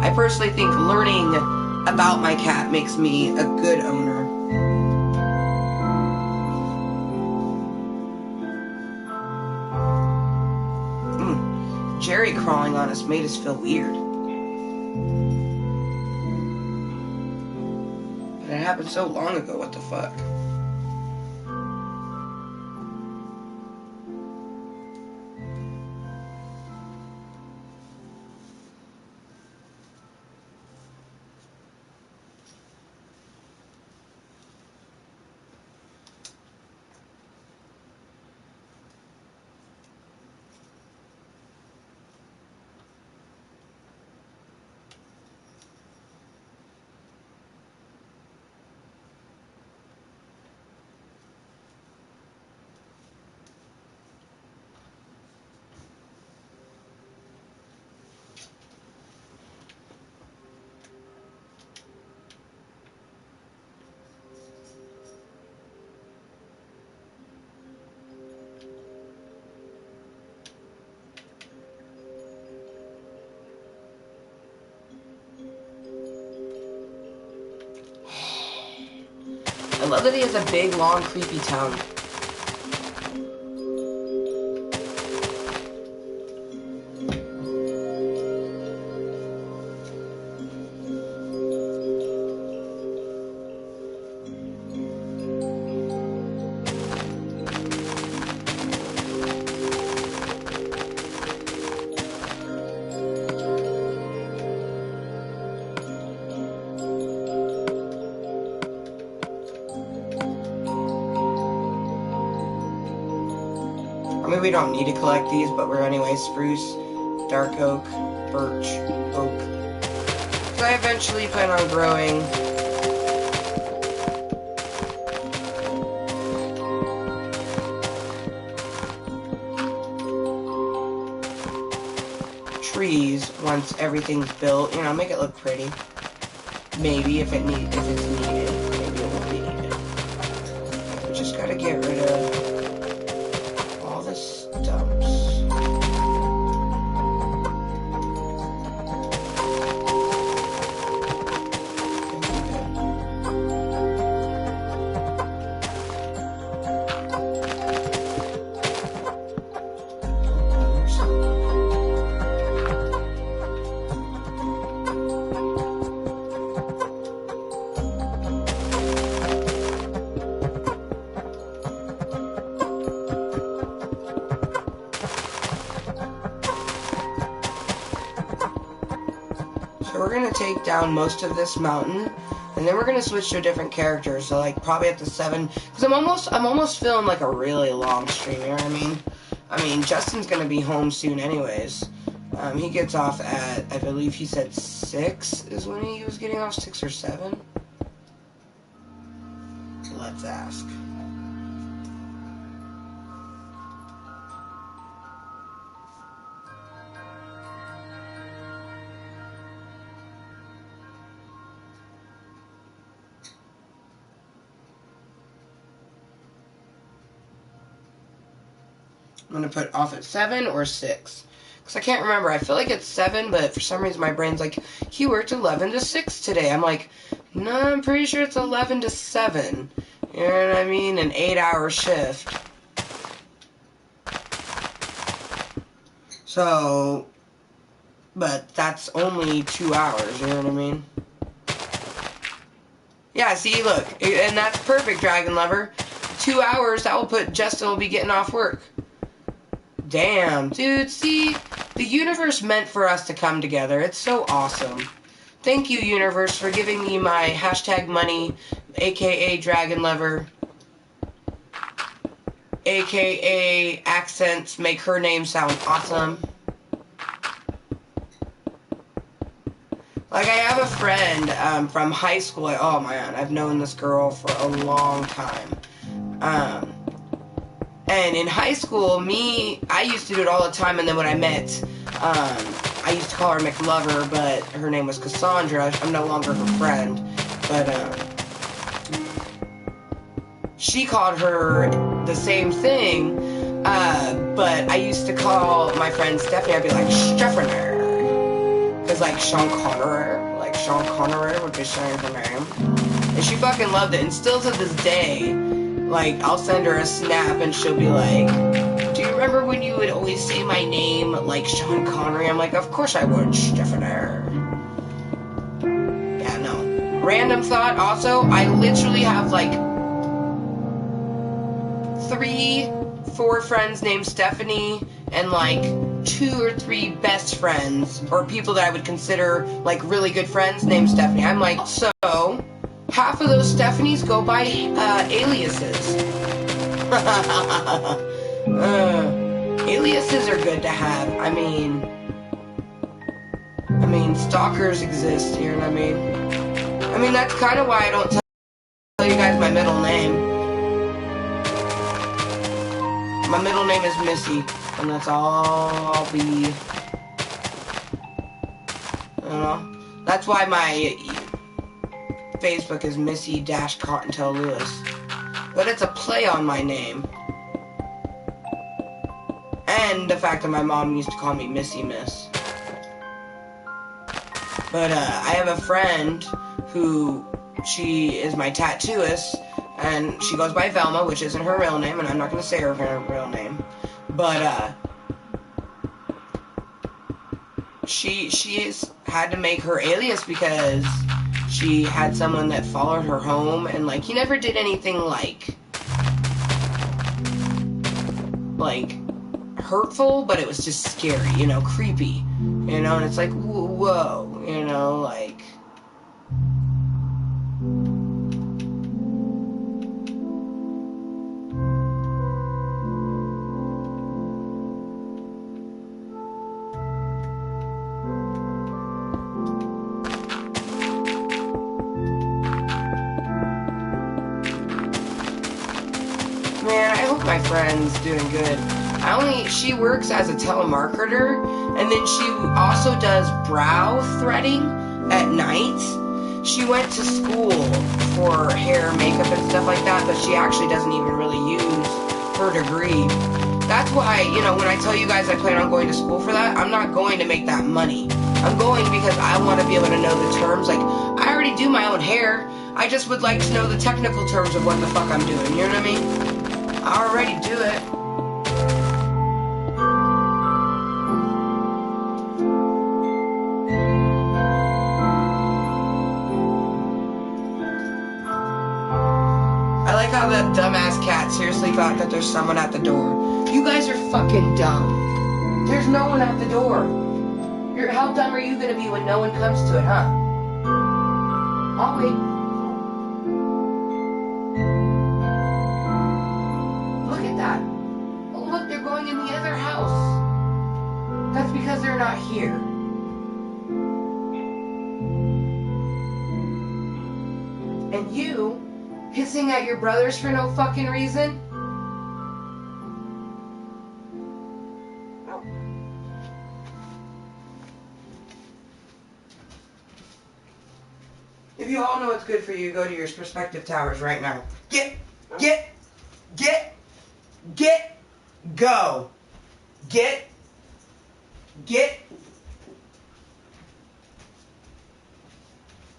I personally think learning about my cat makes me a good owner. Jerry crawling on us made us feel weird. But it happened so long ago, what the fuck? I love that he has a big, long, creepy tongue. I mean, we don't need to collect these, but we're anyway. Spruce, dark oak, birch, oak. So I eventually plan on growing trees once everything's built. You know, make it look pretty. Maybe if it's needed, maybe it won't be needed. We just gotta get rid of all the stumps. So we're gonna take down most of this mountain, and then we're gonna switch to a different character. So like probably at the 7, because I'm almost feeling like a really long stream. You know what I mean? I mean Justin's gonna be home soon, anyways. He gets off at, I believe he said 6 is when he was getting off, 6 or 7. Let's ask. I'm going to put off at 7 or 6. Because I can't remember. I feel like it's 7, but for some reason my brain's like, he worked 11 to 6 today. I'm like, no, I'm pretty sure it's 11 to 7. You know what I mean? An 8-hour shift. So, but that's only 2 hours. You know what I mean? Yeah, see, look. And that's perfect, Dragon Lover. 2 hours, that will put Justin will be getting off work. Damn, dude, see, the universe meant for us to come together. It's so awesome. Thank you, universe, for giving me my hashtag money, aka Dragon Lover, aka accents make her name sound awesome. Like, I have a friend from high school. Oh, man, I've known this girl for a long time. And in high school, I used to do it all the time, and then when I met, I used to call her McLover, but her name was Cassandra. I'm no longer her friend, but, she called her the same thing, but I used to call my friend Stephanie, I'd be like, Steffener, because, like, Sean Connery would be saying her name, and she fucking loved it, and still to this day, like, I'll send her a snap and she'll be like, do you remember when you would always say my name like Sean Connery? I'm like, of course I would, Steffener. Yeah, no. Random thought, also, I literally have like 3, 4 friends named Stephanie and like 2 or 3 best friends or people that I would consider like really good friends named Stephanie. I'm like, so half of those Stephanies go by aliases. Aliases are good to have. I mean, stalkers exist, you know what I mean? I mean, that's kind of why I don't tell you guys my middle name. My middle name is Missy, and that's all I'll be. I don't know. That's why my Facebook is Missy-Cottontale Lewis. But it's a play on my name. And the fact that my mom used to call me Missy Miss. But I have a friend who, she is my tattooist, and she goes by Velma, which isn't her real name, and I'm not going to say her real name. But she's had to make her alias because she had someone that followed her home, and like he never did anything like hurtful, but it was just scary, you know, creepy, you know, and it's like, whoa, you know, like, man, I hope my friend's doing good. She works as a telemarketer, and then she also does brow threading at night. she went to school for hair, makeup, and stuff like that, but she actually doesn't even really use her degree. That's why, you know, when I tell you guys I plan on going to school for that, I'm not going to make that money. I'm going because I want to be able to know the terms. Like, I already do my own hair. I just would like to know the technical terms of what the fuck I'm doing. You know what I mean? I already do it. I like how the dumbass cat seriously thought that there's someone at the door. You guys are fucking dumb. There's no one at the door. How dumb are you gonna be when no one comes to it, huh? I'll wait. Look at that. Oh, look, they're going in the other house. That's because they're not here. And you, hissing at your brothers for no fucking reason? If you all know what's good for you, go to your respective towers right now. Go.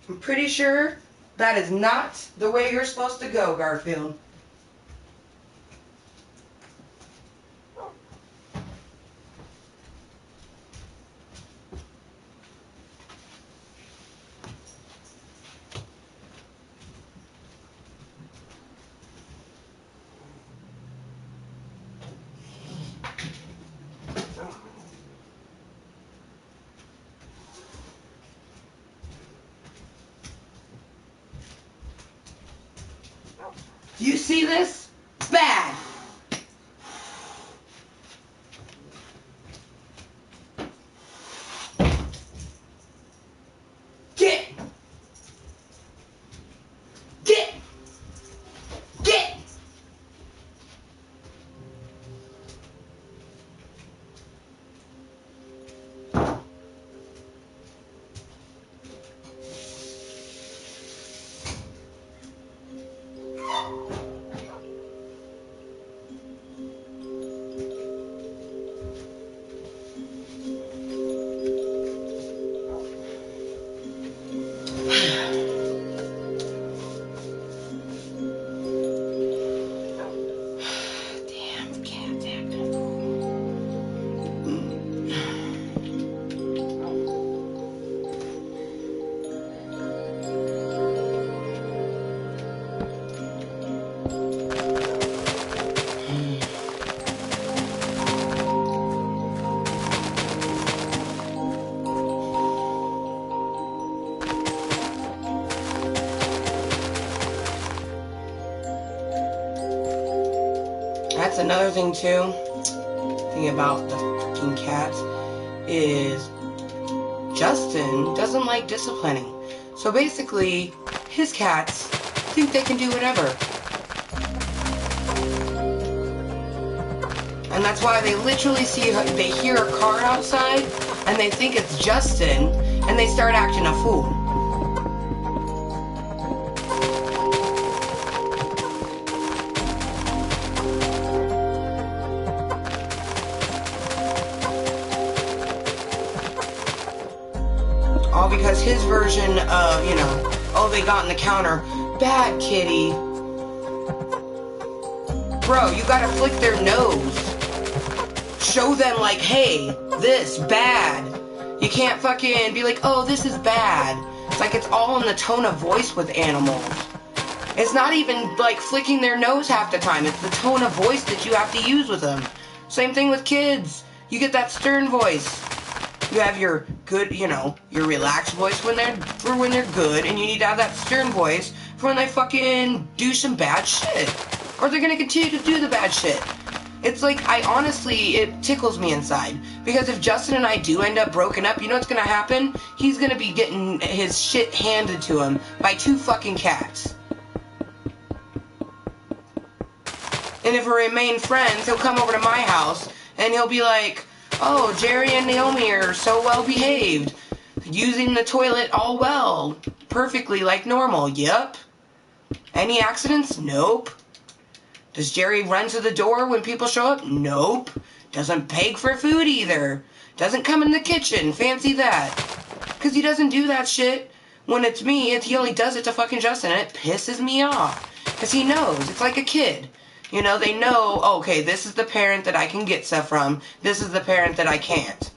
I'm pretty sure that is not the way you're supposed to go, Garfield. Do you see this? Bad. Get. That's another thing too. Thing about the fucking cat is Justin doesn't like disciplining. So basically, his cats think they can do whatever. And that's why they literally they hear a car outside and they think it's Justin and they start acting a fool. All because his version of, you know, oh, they got in the counter. Bad kitty. Bro, you gotta flick their nose. Show them, like, hey, this, bad. You can't fucking be like, oh, this is bad. It's like it's all in the tone of voice with animals. It's not even, like, flicking their nose half the time. It's the tone of voice that you have to use with them. Same thing with kids. You get that stern voice. You have your good, you know, your relaxed voice when they're good, and you need to have that stern voice for when they fucking do some bad shit. Or they're gonna continue to do the bad shit. It's like, it tickles me inside. Because if Justin and I do end up broken up, you know what's gonna happen? He's gonna be getting his shit handed to him by 2 fucking cats. And if we remain friends, he'll come over to my house, and he'll be like, oh, Jerry and Naomi are so well behaved. Using the toilet all well. Perfectly like normal. Yep. Any accidents? Nope. Does Jerry run to the door when people show up? Nope. Doesn't beg for food either. Doesn't come in the kitchen. Fancy that. Because he doesn't do that shit. When it's me, he only does it to fucking Justin, and it pisses me off. Because he knows. It's like a kid. You know, they know, okay, this is the parent that I can get stuff from. This is the parent that I can't.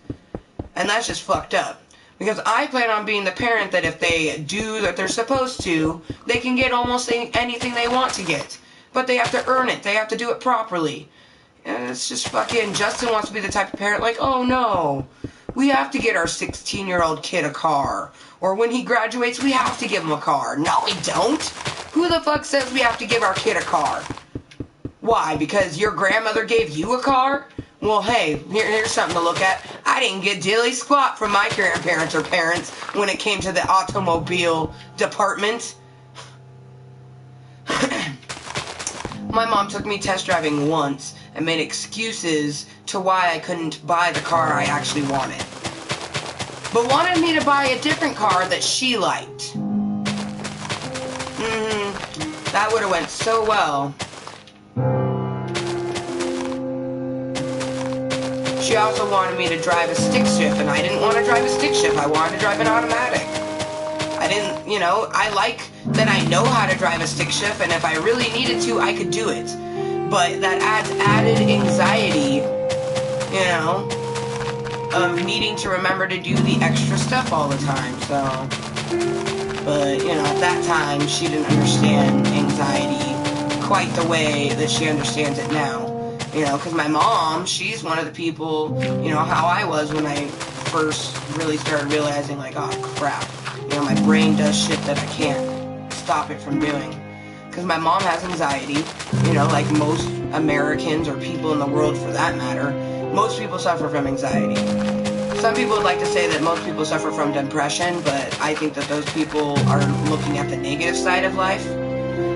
And that's just fucked up. Because I plan on being the parent that if they do what they're supposed to, they can get almost anything they want to get. But they have to earn it. They have to do it properly. And it's just fucking, Justin wants to be the type of parent like, oh no, we have to get our 16-year-old kid a car. Or when he graduates, we have to give him a car. No, we don't. Who the fuck says we have to give our kid a car? Why? Because your grandmother gave you a car? Well, hey, here's something to look at. I didn't get dilly squat from my grandparents or parents when it came to the automobile department. My mom took me test driving once and made excuses to why I couldn't buy the car I actually wanted. But wanted me to buy a different car that she liked. That would have went so well. She also wanted me to drive a stick shift, and I didn't want to drive a stick shift. I wanted to drive an automatic. I didn't, you know, I like that I know how to drive a stick shift, and if I really needed to, I could do it. But that adds added anxiety, you know, of needing to remember to do the extra stuff all the time, so. But, you know, at that time, she didn't understand anxiety quite the way that she understands it now. You know, because my mom, she's one of the people, you know, how I was when I first really started realizing, like, oh, crap. You know, my brain does shit that I can't stop it from doing. Because my mom has anxiety, you know, like most Americans or people in the world for that matter. Most people suffer from anxiety. Some people would like to say that most people suffer from depression, but I think that those people are looking at the negative side of life.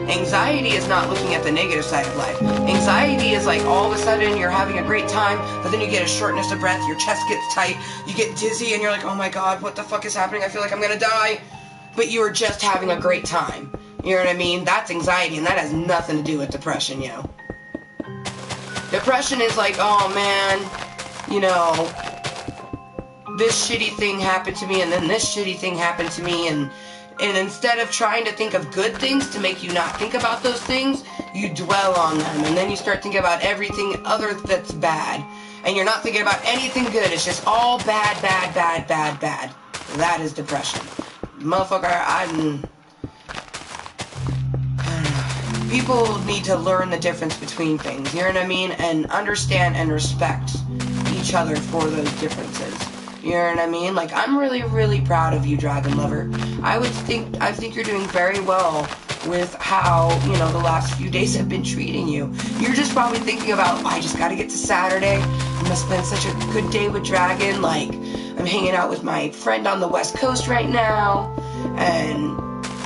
Anxiety is not looking at the negative side of life. Anxiety is like all of a sudden you're having a great time, but then you get a shortness of breath, your chest gets tight, you get dizzy, and you're like, oh my god, what the fuck is happening? I feel like I'm gonna die. But you were just having a great time. You know what I mean? That's anxiety, and that has nothing to do with depression, yo. Depression is like, oh man, you know, this shitty thing happened to me, and then this shitty thing happened to me, and instead of trying to think of good things to make you not think about those things, you dwell on them. And then you start thinking about everything other that's bad. And you're not thinking about anything good. It's just all bad, bad, bad, bad, bad. That is depression. Motherfucker, people need to learn the difference between things. You know what I mean? And understand and respect each other for those differences. You know what I mean? Like, I'm really, really proud of you, Dragon Lover. I think you're doing very well with how, you know, the last few days have been treating you. You're just probably thinking about, oh, I just gotta get to Saturday. I'm gonna spend such a good day with Dragon. Like, I'm hanging out with my friend on the West Coast right now. And,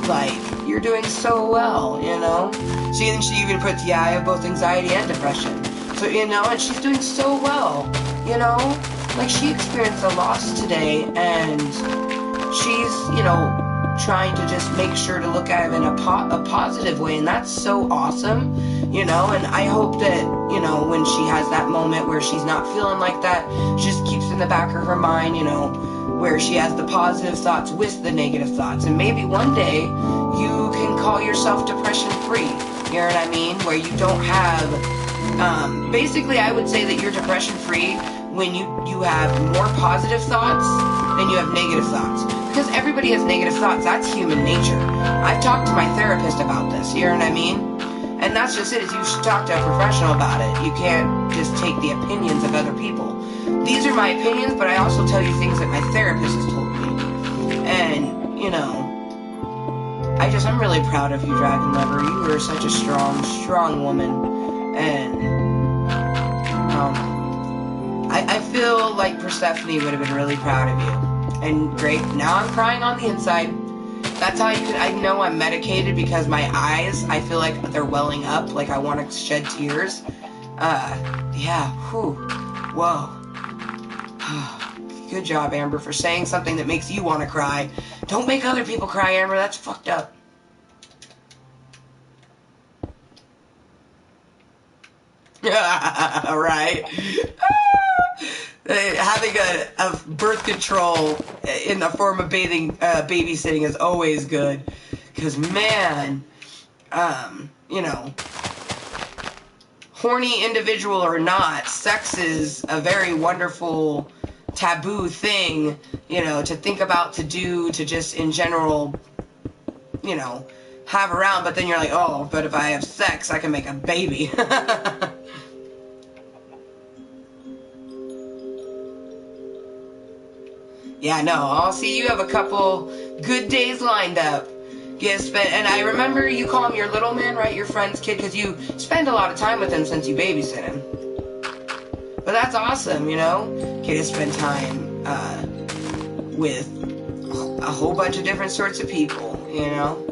like, you're doing so well, you know? She even puts, yeah, I have both anxiety and depression. So, you know, and she's doing so well, you know? Like, she experienced a loss today, and she's, you know, trying to just make sure to look at it in a positive way, and that's so awesome, you know, and I hope that, you know, when she has that moment where she's not feeling like that, she just keeps in the back of her mind, you know, where she has the positive thoughts with the negative thoughts, and maybe one day you can call yourself depression-free, you know what I mean, where you don't have, basically I would say that you're depression-free when you have more positive thoughts than you have negative thoughts. Because everybody has negative thoughts. That's human nature. I've talked to my therapist about this, you know what I mean? And that's just it, is you should talk to a professional about it. You can't just take the opinions of other people. These are my opinions, but I also tell you things that my therapist has told me. And, you know, I'm really proud of you, Dragon Lover. You are such a strong, strong woman. And, I feel like Persephone would have been really proud of you. And great, now I'm crying on the inside. That's how I know I'm medicated, because my eyes, I feel like they're welling up, like I want to shed tears. Yeah, whew, whoa. Good job, Amber, for saying something that makes you want to cry. Don't make other people cry, Amber. That's fucked up. Right. Having a birth control in the form of babysitting is always good. Because, man, you know, horny individual or not, sex is a very wonderful taboo thing, you know, to think about, to do, to just in general, you know, have around. But then you're like, oh, but if I have sex, I can make a baby. Yeah, no, I'll see you have a couple good days lined up. And I remember you call him your little man, right? Your friend's kid, because you spend a lot of time with him since you babysit him. But that's awesome, you know? Get to spend time with a whole bunch of different sorts of people, you know?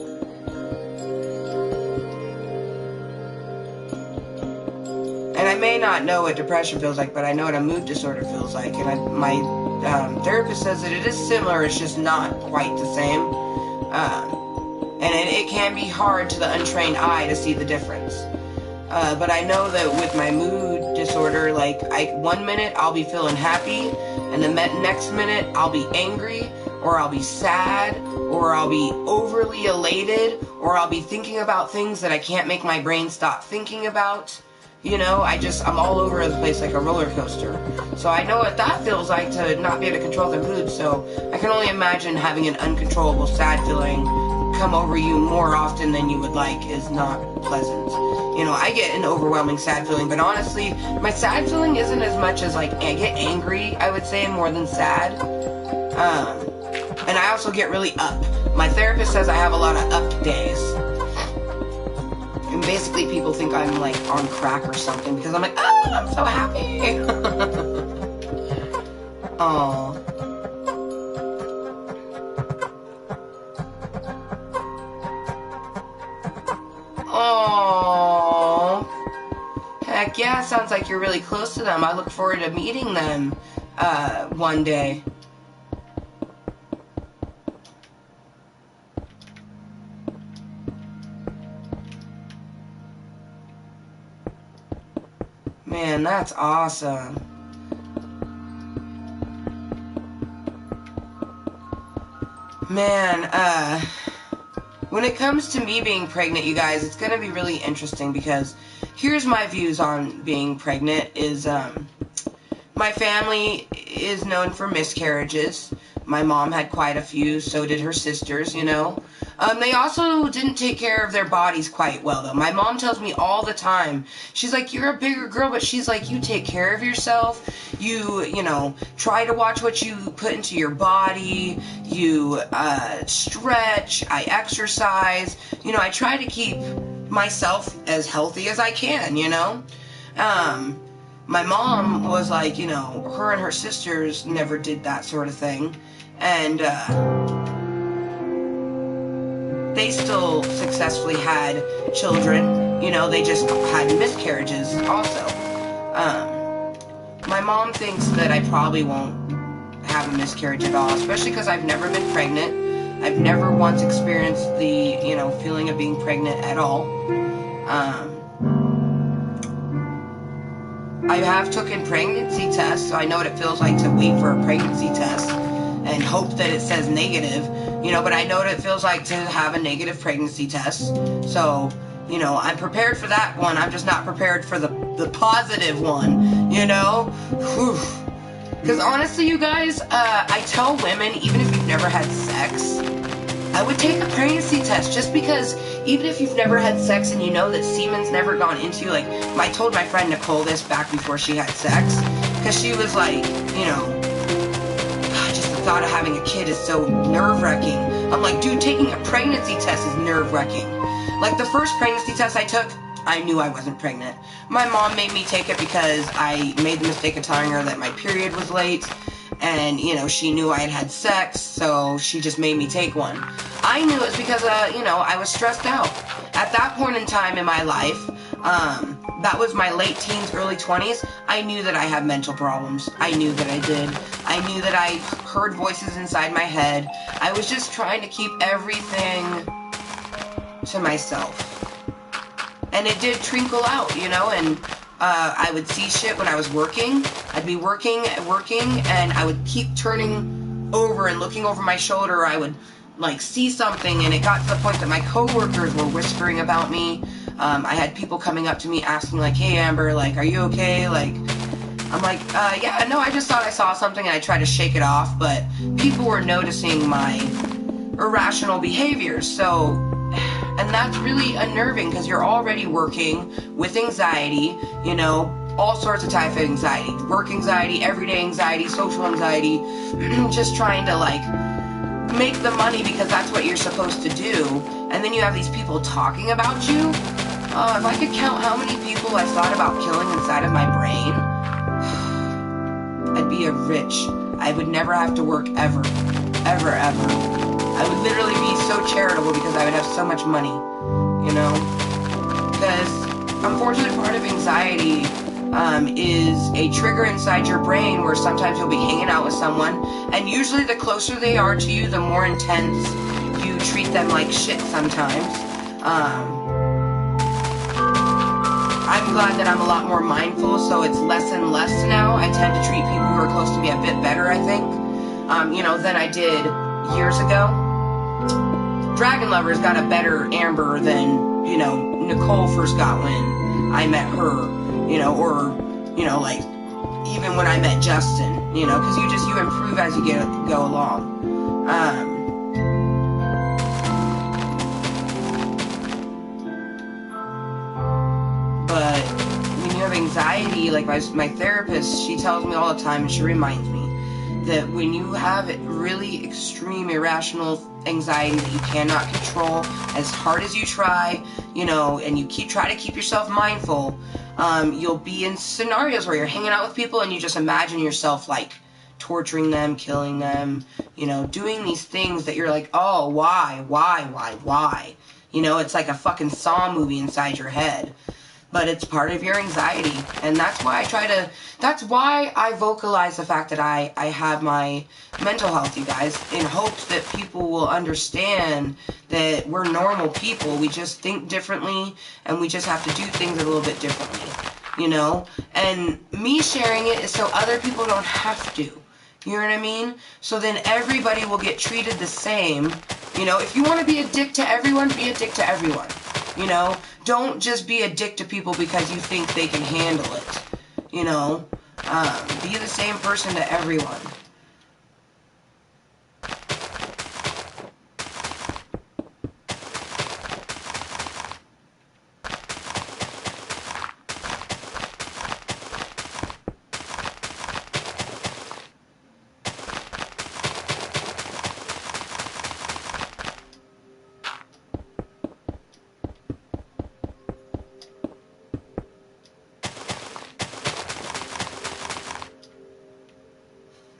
And I may not know what depression feels like, but I know what a mood disorder feels like. And my therapist says that it is similar, it's just not quite the same. And it can be hard to the untrained eye to see the difference. But I know that with my mood disorder, like, 1 minute I'll be feeling happy, and the next minute I'll be angry, or I'll be sad, or I'll be overly elated, or I'll be thinking about things that I can't make my brain stop thinking about. You know, I'm all over the place like a roller coaster. So I know what that feels like to not be able to control their mood. So I can only imagine having an uncontrollable sad feeling come over you more often than you would like is not pleasant. You know, I get an overwhelming sad feeling, but honestly, my sad feeling isn't as much as, like, I get angry, I would say, more than sad. And I also get really up. My therapist says I have a lot of up days. And basically people think I'm, like, on crack or something because I'm like, oh, I'm so happy. Aww. Aww. Heck yeah, sounds like you're really close to them. I look forward to meeting them one day. Man, that's awesome. Man, when it comes to me being pregnant, you guys, it's going to be really interesting because here's my views on being pregnant is, my family is known for miscarriages. My mom had quite a few, so did her sisters, you know. They also didn't take care of their bodies quite well, though. My mom tells me all the time, she's like, you're a bigger girl, but she's like, you take care of yourself. You know, try to watch what you put into your body. You stretch. I exercise. You know, I try to keep myself as healthy as I can, you know. My mom was like, you know, her and her sisters never did that sort of thing. And they still successfully had children. You know, they just had miscarriages also. My mom thinks that I probably won't have a miscarriage at all, especially because I've never been pregnant. I've never once experienced the, you know, feeling of being pregnant at all. I have taken pregnancy tests, so I know what it feels like to wait for a pregnancy test and hope that it says negative, you know, but I know what it feels like to have a negative pregnancy test. So, you know, I'm prepared for that one. I'm just not prepared for the positive one, you know? Because honestly, you guys, I tell women, even if you've never had sex, I would take a pregnancy test just because even if you've never had sex and you know that semen's never gone into you, like, I told my friend Nicole this back before she had sex, because she was like, you know, just the thought of having a kid is so nerve-wracking. I'm like, dude, taking a pregnancy test is nerve-wracking. Like, the first pregnancy test I took, I knew I wasn't pregnant. My mom made me take it because I made the mistake of telling her that my period was late. And, you know, she knew I had had sex, so she just made me take one. I knew it was because, you know, I was stressed out. At that point in time in my life, that was my late teens, early 20s, I knew that I had mental problems. I knew that I did. I knew that I heard voices inside my head. I was just trying to keep everything to myself. And it did trickle out, you know, and I would see shit when I was working. I'd be working, and I would keep turning over and looking over my shoulder. I would, like, see something, and it got to the point that my coworkers were whispering about me. I had people coming up to me asking, like, hey, Amber, like, are you okay? Like, I'm like, yeah, no, I just thought I saw something, and I tried to shake it off, but people were noticing my irrational behaviors, so, and that's really unnerving, because you're already working with anxiety, you know, all sorts of type of anxiety, work anxiety, everyday anxiety, social anxiety, just trying to, like, make the money because that's what you're supposed to do, and then you have these people talking about you. If I could count how many people I thought about killing inside of my brain, I'd be I would never have to work ever. Ever, ever. I would literally be so charitable because I would have so much money, you know? Because, unfortunately, part of anxiety is a trigger inside your brain where sometimes you'll be hanging out with someone, and usually the closer they are to you, the more intense you treat them like shit sometimes. I'm glad that I'm a lot more mindful, so it's less and less now. I tend to treat people who are close to me a bit better, I think, you know, than I did years ago. Dragon Lover's got a better Amber than, you know, Nicole first got when I met her, you know, or, you know, like, even when I met Justin, you know, because you improve as you go along. But when you have anxiety, like my therapist, she tells me all the time, and she reminds me that when you have really extreme irrational anxiety that you cannot control, as hard as you try, you know, and you try to keep yourself mindful, you'll be in scenarios where you're hanging out with people and you just imagine yourself, like, torturing them, killing them, you know, doing these things that you're like, oh, why? You know, it's like a fucking Saw movie inside your head. But it's part of your anxiety, and that's why I vocalize the fact that I have my mental health, you guys, in hopes that people will understand that we're normal people. We just think differently, and we just have to do things a little bit differently, you know? And me sharing it is so other people don't have to, you know what I mean? So then everybody will get treated the same, you know? If you want to be a dick to everyone, be a dick to everyone, you know? Don't just be a dick to people because you think they can handle it, you know? Be the same person to everyone.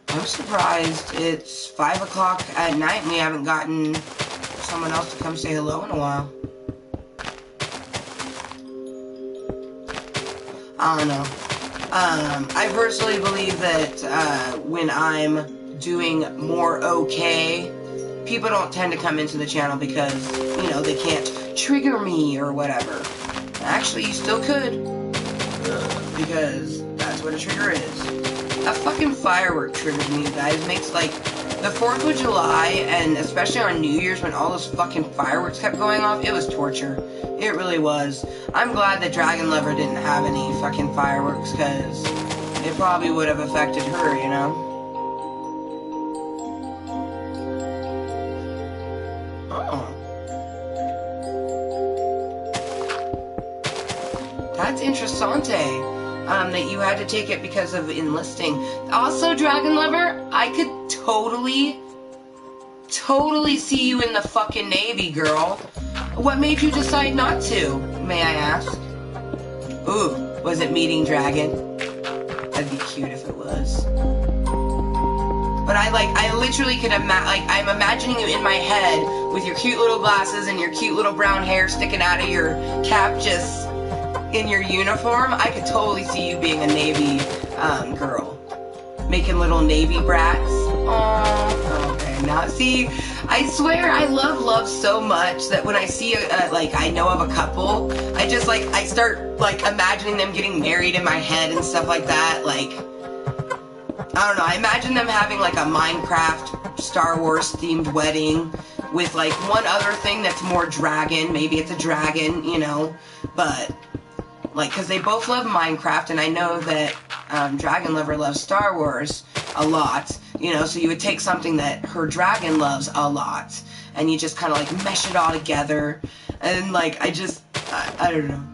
I'm surprised it's 5 o'clock at night and we haven't gotten someone else to come say hello in a while. I don't know. I personally believe that when I'm doing more okay, people don't tend to come into the channel because, you know, they can't trigger me or whatever. Actually, you still could, because that's what a trigger is. A fucking firework triggers me, you guys. Makes, like, the 4th of July, and especially on New Year's when all those fucking fireworks kept going off, it was torture. It really was. I'm glad that Dragon Lover didn't have any fucking fireworks, because it probably would have affected her, you know? Oh. That's interessante. That you had to take it because of enlisting. Also, Dragon Lover, I could totally see you in the fucking Navy, girl. What made you decide not to, may I ask? Ooh, was it meeting Dragon? That'd be cute if it was. But I literally could I'm imagining you in my head with your cute little glasses and your cute little brown hair sticking out of your cap, just in your uniform. I could totally see you being a Navy girl, making making little Navy brats. Oh, okay. Now, see, I swear I love love so much that when I see, like, I know of a couple, I just, like, I start, like, imagining them getting married in my head and stuff like that. Like, I don't know. I imagine them having, like, a Minecraft, Star Wars themed wedding with, like, one other thing that's more dragon. Maybe it's a dragon, you know, but, like, because they both love Minecraft, and I know that Dragon Lover loves Star Wars a lot, you know, so you would take something that her dragon loves a lot, and you just kind of, like, mesh it all together, and, like, I don't know.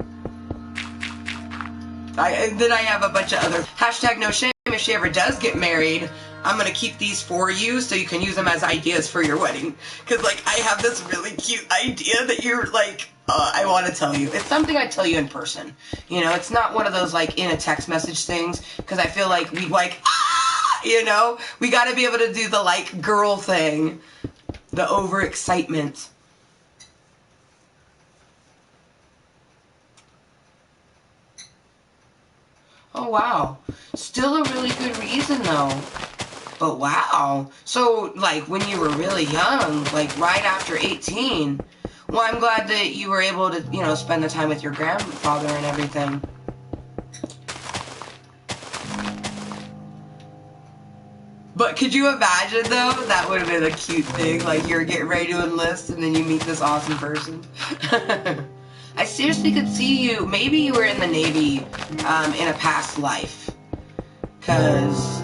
Then I have a bunch of other, hashtag no shame, if she ever does get married, I'm gonna keep these for you so you can use them as ideas for your wedding, because, like, I have this really cute idea that you're, like, I want to tell you. It's something I tell you in person. You know, it's not one of those, like, in a text message things, because I feel like we, like, you know? We gotta be able to do the, like, girl thing. The overexcitement. Oh, wow. Still a really good reason, though. But wow. So, like, when you were really young, like, right after 18... Well, I'm glad that you were able to, you know, spend the time with your grandfather and everything. But could you imagine, though? That would have been a cute thing. Like, you're getting ready to enlist, and then you meet this awesome person. I seriously could see you. Maybe you were in the Navy in a past life. Because...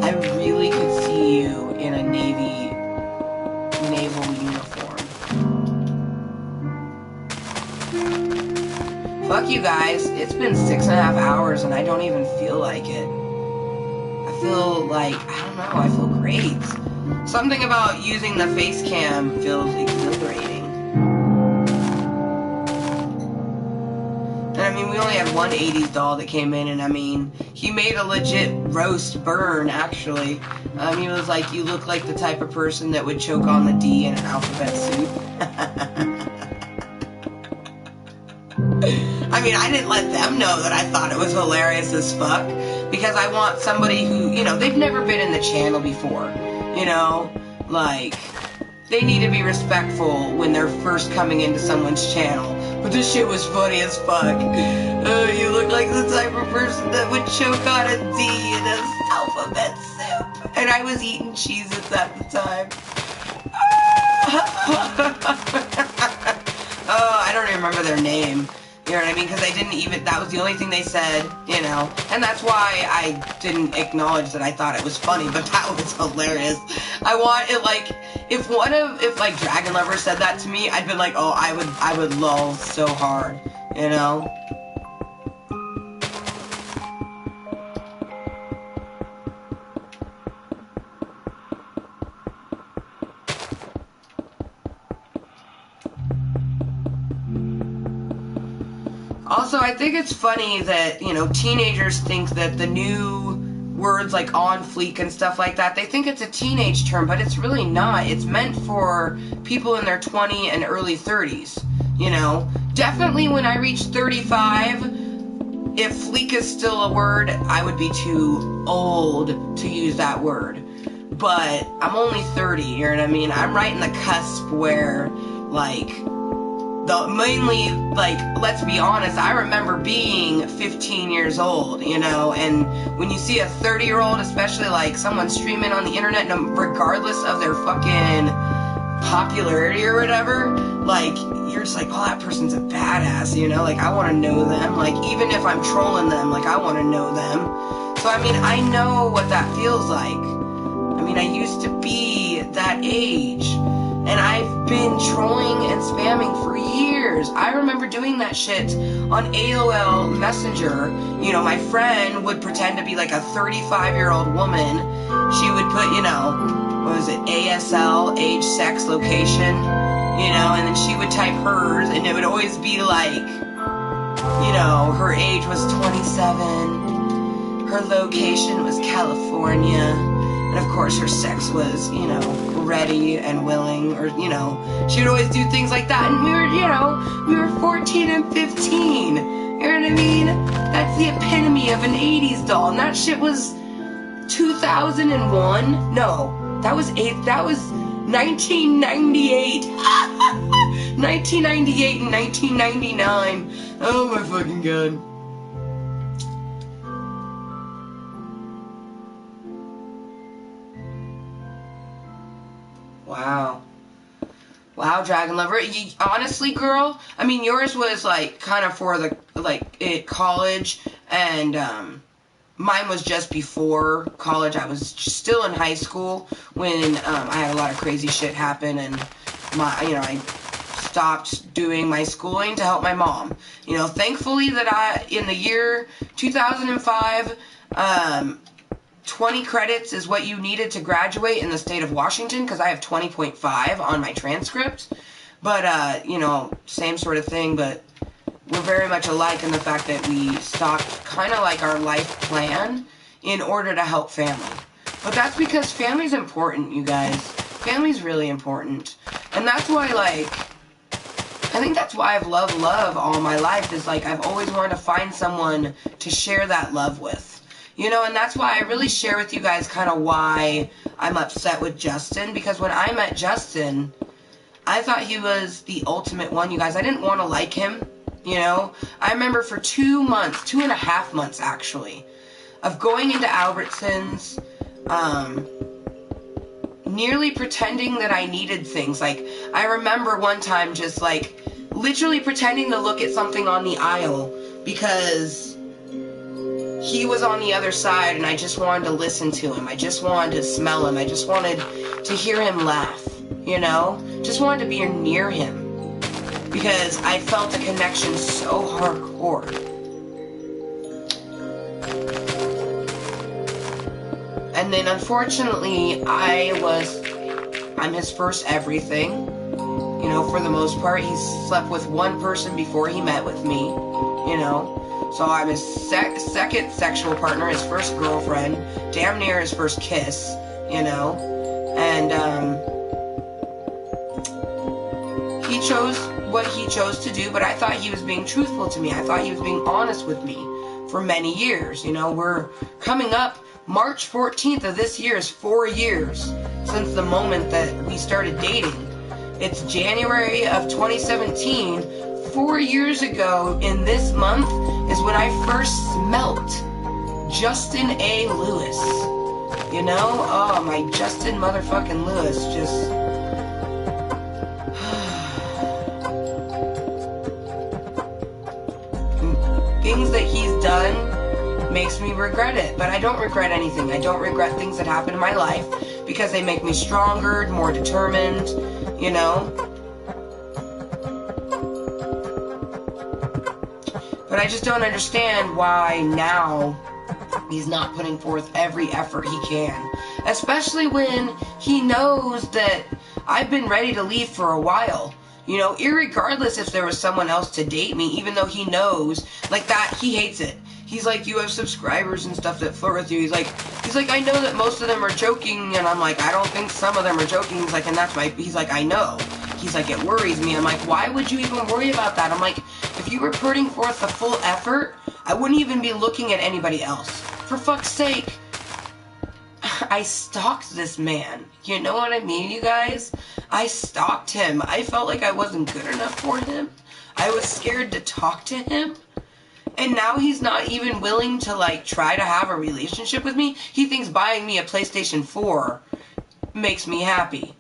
I really could see you in a naval uniform. Fuck you guys, it's been 6.5 hours and I don't even feel like it. I feel like, I don't know, I feel great. Something about using the face cam feels exhilarating. And I mean, we only had one 80s doll that came in, and I mean, he made a legit roast burn, actually. He was like, you look like the type of person that would choke on the D in an alphabet soup. I mean, I didn't let them know that I thought it was hilarious as fuck, because I want somebody who, you know, they've never been in the channel before, you know, like, they need to be respectful when they're first coming into someone's channel. But this shit was funny as fuck. You look like the type of person that would choke on a D in an alphabet soup. And I was eating Cheez-Its at the time. Oh, I don't even remember their name. You know what I mean? Because they didn't even, that was the only thing they said, you know. And that's why I didn't acknowledge that I thought it was funny, but that was hilarious. I want it, like, if like Dragon Lover said that to me, I'd been like, oh, I would lull so hard, you know? Also, I think it's funny that, you know, teenagers think that the new words like on fleek and stuff like that, they think it's a teenage term, but it's really not. It's meant for people in their 20 and early 30s, you know. Definitely when I reach 35, if fleek is still a word, I would be too old to use that word. But I'm only 30, you know what I mean? I'm right in the cusp where, like... mainly, like, let's be honest, I remember being 15 years old, you know, and when you see a 30-year-old, especially, like, someone streaming on the internet, regardless of their fucking popularity or whatever, like, you're just like, oh, that person's a badass, you know, like, I want to know them, like, even if I'm trolling them, like, I want to know them. So, I mean, I know what that feels like. I mean, I used to be that age. And I've been trolling and spamming for years. I remember doing that shit on AOL Messenger. You know, my friend would pretend to be like a 35-year-old woman. She would put, you know, what was it, ASL, age, sex, location, you know, and then she would type hers, and it would always be like, you know, her age was 27, her location was California, and of course her sex was, you know, ready and willing, or, you know, she would always do things like that, and we were, you know, we were 14 and 15, you know what I mean? That's the epitome of an 80s doll. And that shit was 2001? No, that was 1998. 1998 and 1999. Oh my fucking god. Wow. Wow, Dragon Lover. Honestly, girl, I mean, yours was, like, kind of for the, like, college, and, mine was just before college. I was still in high school when, I had a lot of crazy shit happen, and I stopped doing my schooling to help my mom. You know, thankfully that in the year 2005, 20 credits is what you needed to graduate in the state of Washington, because I have 20.5 on my transcript. But, you know, same sort of thing, but we're very much alike in the fact that we stopped kind of like our life plan in order to help family. But that's because family's important, you guys. Family's really important. And that's why, like, I think that's why I've loved love all my life, is, like, I've always wanted to find someone to share that love with. You know, and that's why I really share with you guys kind of why I'm upset with Justin. Because when I met Justin, I thought he was the ultimate one, you guys. I didn't want to like him, you know. I remember for 2 months, 2.5 months actually, of going into Albertsons, nearly pretending that I needed things. Like, I remember one time just, like, literally pretending to look at something on the aisle because he was on the other side, and I just wanted to listen to him. I just wanted to smell him. I just wanted to hear him laugh, you know? Just wanted to be near him, because I felt a connection so hardcore. And then, unfortunately, I'm his first everything. You know, for the most part, he slept with one person before he met with me, you know? So I'm his second sexual partner, his first girlfriend, damn near his first kiss, you know, and, he chose what he chose to do, but I thought he was being truthful to me. I thought he was being honest with me for many years, you know. We're coming up, March 14th of this year is 4 years since the moment that we started dating. It's January of 2017. 4 years ago in this month is when I first smelt Justin A. Lewis. You know? Oh, my Justin motherfucking Lewis. Just... things that he's done makes me regret it. But I don't regret anything. I don't regret things that happen in my life because they make me stronger, more determined, you know? But I just don't understand why now he's not putting forth every effort he can. Especially when he knows that I've been ready to leave for a while. You know, irregardless if there was someone else to date me, even though he knows, like, that, he hates it. He's like, you have subscribers and stuff that flirt with you. He's like, I know that most of them are joking, and I'm like, I don't think some of them are joking. He's like, and that's he's like, I know. He's like, it worries me. I'm like, why would you even worry about that? I'm like, if you were putting forth the full effort, I wouldn't even be looking at anybody else. For fuck's sake, I stalked this man. You know what I mean, you guys? I stalked him. I felt like I wasn't good enough for him. I was scared to talk to him. And now he's not even willing to, like, try to have a relationship with me. He thinks buying me a PlayStation 4 makes me happy.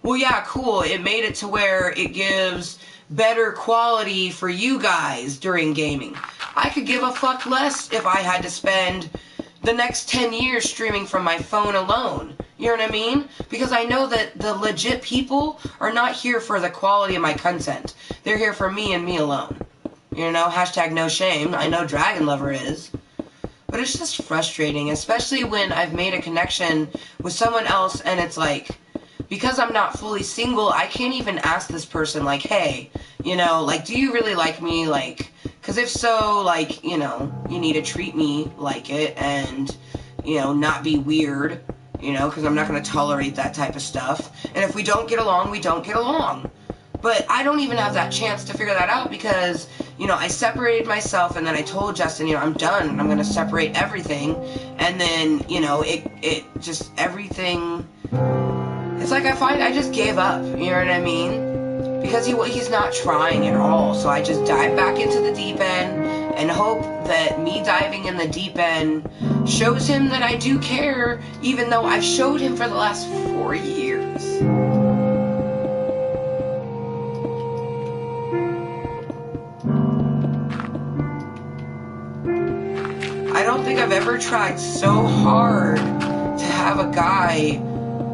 Well, yeah, cool. It made it to where it gives better quality for you guys during gaming. I could give a fuck less if I had to spend the next 10 years streaming from my phone alone. You know what I mean? Because I know that the legit people are not here for the quality of my content. They're here for me and me alone. You know, hashtag no shame. I know Dragon Lover is. But it's just frustrating, especially when I've made a connection with someone else and it's like, because I'm not fully single, I can't even ask this person, like, hey, you know, like, do you really like me? Like, because if so, like, you know, you need to treat me like it and, you know, not be weird, you know, because I'm not going to tolerate that type of stuff. And if we don't get along, we don't get along. But I don't even have that chance to figure that out because, you know, I separated myself and then I told Justin, you know, I'm done. I'm going to separate everything. And then, you know, it just, everything, it's like I just gave up, you know what I mean? Because he's not trying at all. So I just dive back into the deep end and hope that me diving in the deep end shows him that I do care, even though I've showed him for the last 4 years. I don't think I've ever tried so hard to have a guy,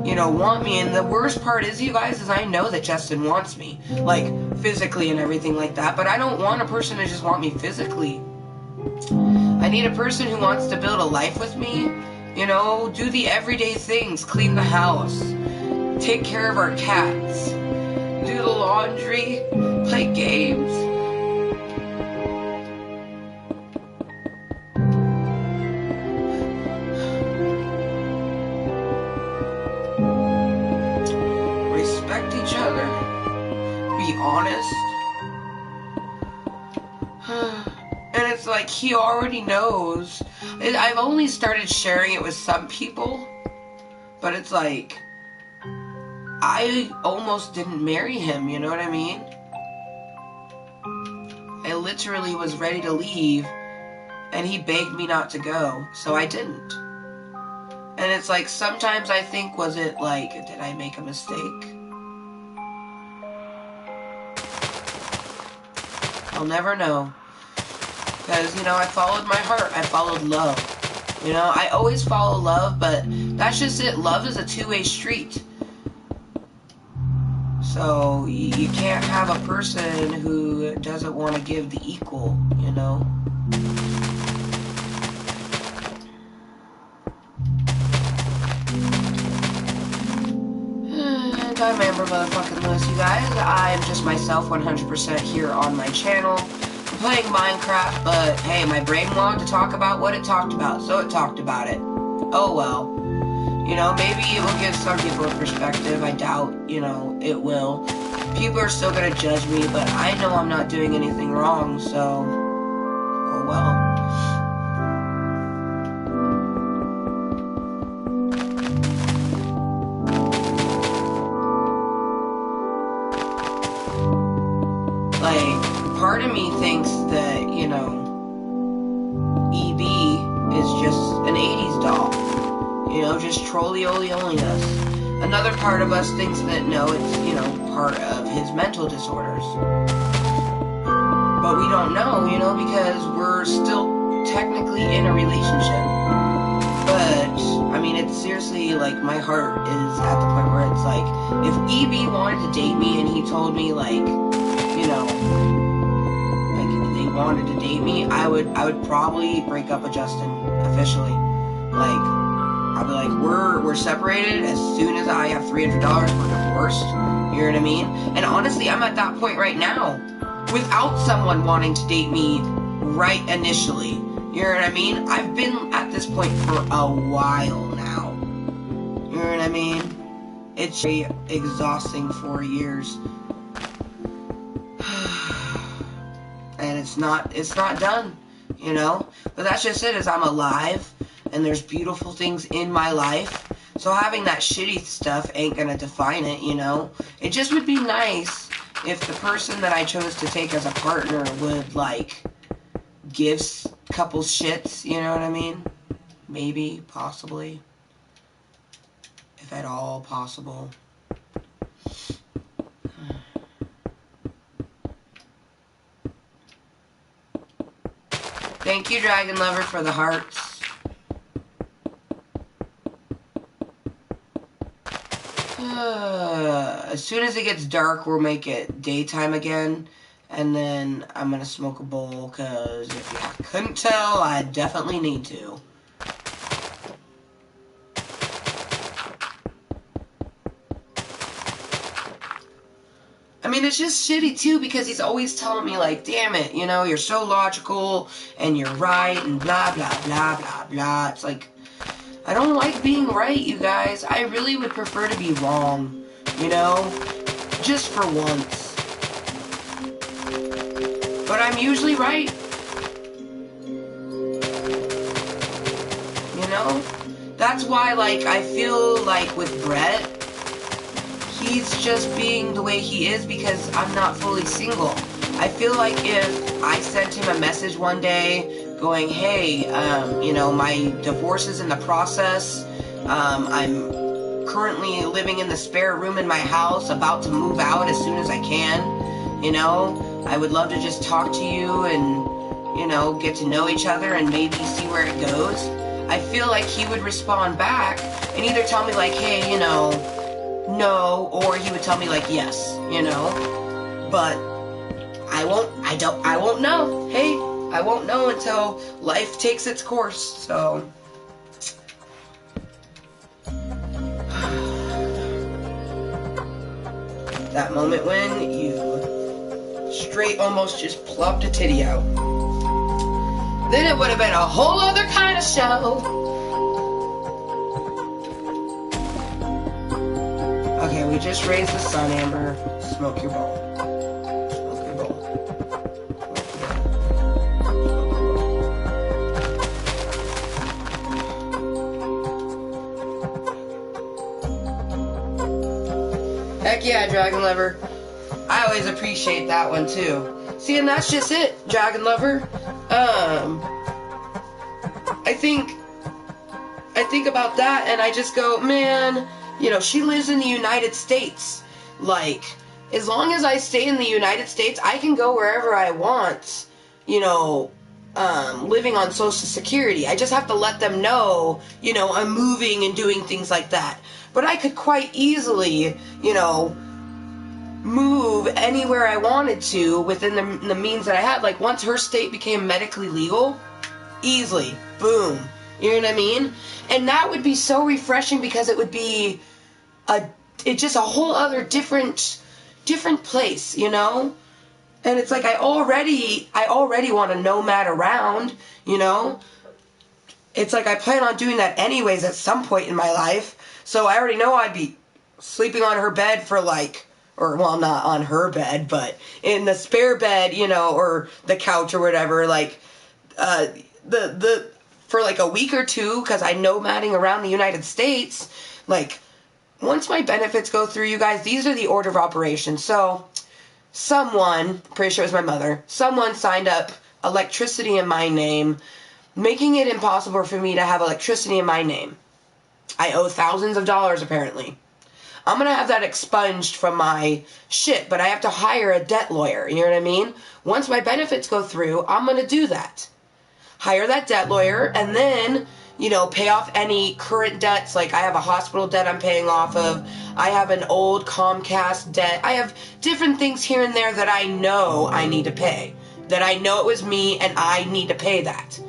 you know, want me. And the worst part is, you guys, is I know that Justin wants me, like, physically and everything like that. But I don't want a person to just want me physically. I need a person who wants to build a life with me, you know, do the everyday things, clean the house, take care of our cats, do the laundry, play games. Respect each other, be honest. And it's like, he already knows. I've only started sharing it with some people, but it's like, I almost didn't marry him, you know what I mean? I literally was ready to leave, and he begged me not to go, so I didn't. And it's like, sometimes I think, was it like, did I make a mistake? I'll never know. Because, you know, I followed my heart. I followed love. You know, I always follow love, but that's just it. Love is a two-way street. So, you can't have a person who doesn't want to give the equal, you know? And I'm Amber motherfucking Lewis, you guys. I'm just myself 100% here on my channel. Playing Minecraft, but hey, my brain wanted to talk about what it talked about, so it talked about it. Oh well. You know, maybe it will give some people a perspective. I doubt, you know, it will. People are still gonna judge me, but I know I'm not doing anything wrong, so oh well. Part of me thinks that, you know, EB is just an 80s doll. You know, just trolly-oly-oliness. Another part of us thinks that, no, it's, you know, part of his mental disorders. But we don't know, you know, because we're still technically in a relationship. But, I mean, it's seriously, like, my heart is at the point where it's like, if EB wanted to date me and he told me, like, you know, wanted to date me, I would probably break up with Justin officially. Like, I'll be like, we're separated. As soon as I have $300, we're divorced. You know what I mean? And honestly, I'm at that point right now, without someone wanting to date me right initially. You know what I mean? I've been at this point for a while now. You know what I mean? It's very exhausting 4 years. And it's not done, you know? But that's just it, is I'm alive, and there's beautiful things in my life. So having that shitty stuff ain't gonna define it, you know? It just would be nice if the person that I chose to take as a partner would, like, give couple shits, you know what I mean? Maybe, possibly. If at all possible. Thank you, Dragon Lover, for the hearts. As soon as it gets dark, we'll make it daytime again. And then I'm going to smoke a bowl, because if you couldn't tell, I definitely need to. I mean, it's just shitty, too, because he's always telling me, like, damn it, you know, you're so logical, and you're right, and blah, blah, blah, blah, blah. It's like, I don't like being right, you guys. I really would prefer to be wrong, you know, just for once. I'm usually right. You know? That's why, like, I feel like with Brett, he's just being the way he is because I'm not fully single. I feel like if I sent him a message one day going, hey, you know, my divorce is in the process. I'm currently living in the spare room in my house, about to move out as soon as I can. You know, I would love to just talk to you and, you know, get to know each other and maybe see where it goes. I feel like he would respond back and either tell me like, hey, you know, no, or he would tell me like, yes, you know, but I won't know. Hey, I won't know until life takes its course, so. That moment when you straight almost just plopped a titty out. Then it would have been a whole other kind of show. Okay, we just raised the sun, Amber. Smoke your bowl. Smoke your bowl. Heck yeah, Dragon Lover. I always appreciate that one too. See, and that's just it, Dragon Lover. I think about that and I just go, man, you know, she lives in the United States. Like, as long as I stay in the United States, I can go wherever I want, you know, living on Social Security. I just have to let them know, you know, I'm moving and doing things like that. But I could quite easily, you know, move anywhere I wanted to within the means that I had. Like, once her state became medically legal, easily, boom. You know what I mean? And that would be so refreshing because it would be it's just a whole other different place, you know? And it's like I already want to nomad around, you know? It's like I plan on doing that anyways at some point in my life. So I already know I'd be sleeping on her bed for like, or well, not on her bed, but in the spare bed, you know, or the couch or whatever, like for like a week or two, because I nomading around the United States. Like, once my benefits go through, you guys, these are the order of operations. So someone, pretty sure it was my mother, someone signed up electricity in my name, making it impossible for me to have electricity in my name. I owe thousands of dollars apparently. I'm going to have that expunged from my shit, but I have to hire a debt lawyer, you know what I mean? Once my benefits go through, I'm going to do that. Hire that debt lawyer, and then, you know, pay off any current debts. Like, I have a hospital debt I'm paying off of. I have an old Comcast debt. I have different things here and there that I know I need to pay. That I know it was me, and I need to pay that.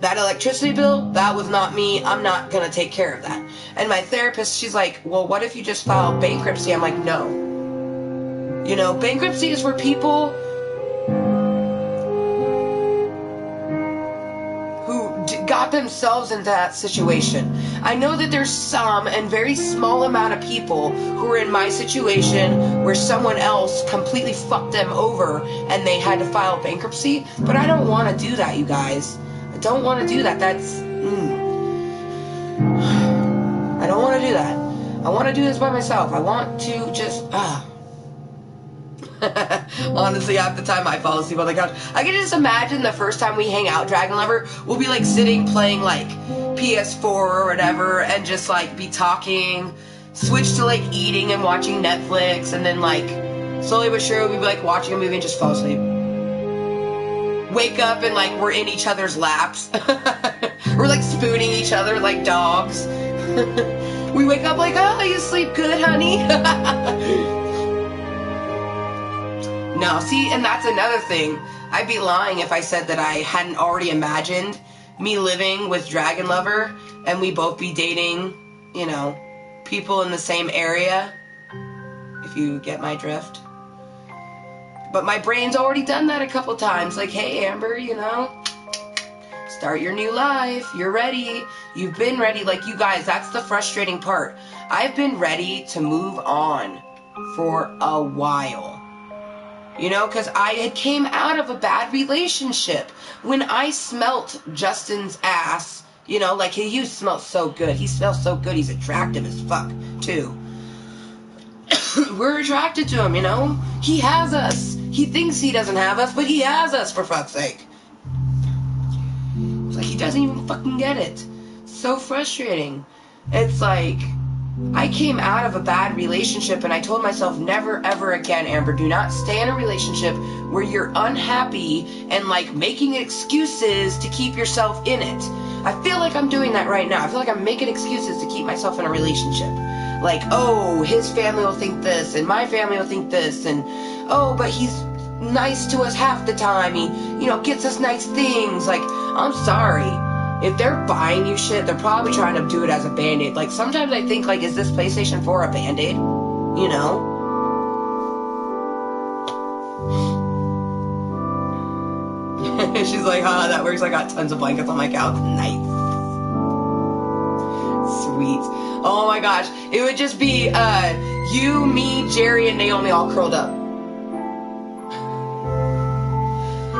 That electricity bill, that was not me. I'm not going to take care of that. And my therapist, she's like, well, what if you just file bankruptcy? I'm like, no. You know, bankruptcy is for people who got themselves into that situation. I know that there's some and very small amount of people who are in my situation where someone else completely fucked them over and they had to file bankruptcy. But I don't want to do that, you guys. Don't want to do that. That's I don't want to do that. I want to do this by myself. I want to just honestly, half the time I fall asleep on the couch. I can just imagine the first time we hang out, Dragon Lover, we'll be like sitting playing like PS4 or whatever and just like be talking, switch to like eating and watching Netflix, and then like slowly but surely we'll be like watching a movie and just fall asleep. Wake up and like we're in each other's laps. We're like spooning each other like dogs. We wake up like, oh, you sleep good, honey. No, see, and that's another thing. I'd be lying if I said that I hadn't already imagined me living with Dragon Lover and we both be dating, you know, people in the same area, if you get my drift. But my brain's already done that a couple times. Like, hey, Amber, you know, start your new life. You're ready. You've been ready. Like, you guys, that's the frustrating part. I've been ready to move on for a while. You know, because I had came out of a bad relationship. When I smelt Justin's ass, you know, like he smells so good. He smells so good. He's attractive as fuck, too. We're attracted to him, you know? He has us. He thinks he doesn't have us, but he has us, for fuck's sake. It's like he doesn't even fucking get it. So frustrating. It's like, I came out of a bad relationship and I told myself, never ever again, Amber, do not stay in a relationship where you're unhappy and like making excuses to keep yourself in it. I feel like I'm doing that right now. I feel like I'm making excuses to keep myself in a relationship. Like, oh, his family will think this and my family will think this, and oh, but he's nice to us half the time. He, you know, gets us nice things. Like, I'm sorry. If they're buying you shit, they're probably trying to do it as a Band-Aid. Like, sometimes I think, like, is this PlayStation 4 a Band-Aid? You know? She's like, haha, that works. I got tons of blankets on my couch. Nice. Sweet. Oh my gosh. It would just be, you, me, Jerry, and Naomi all curled up.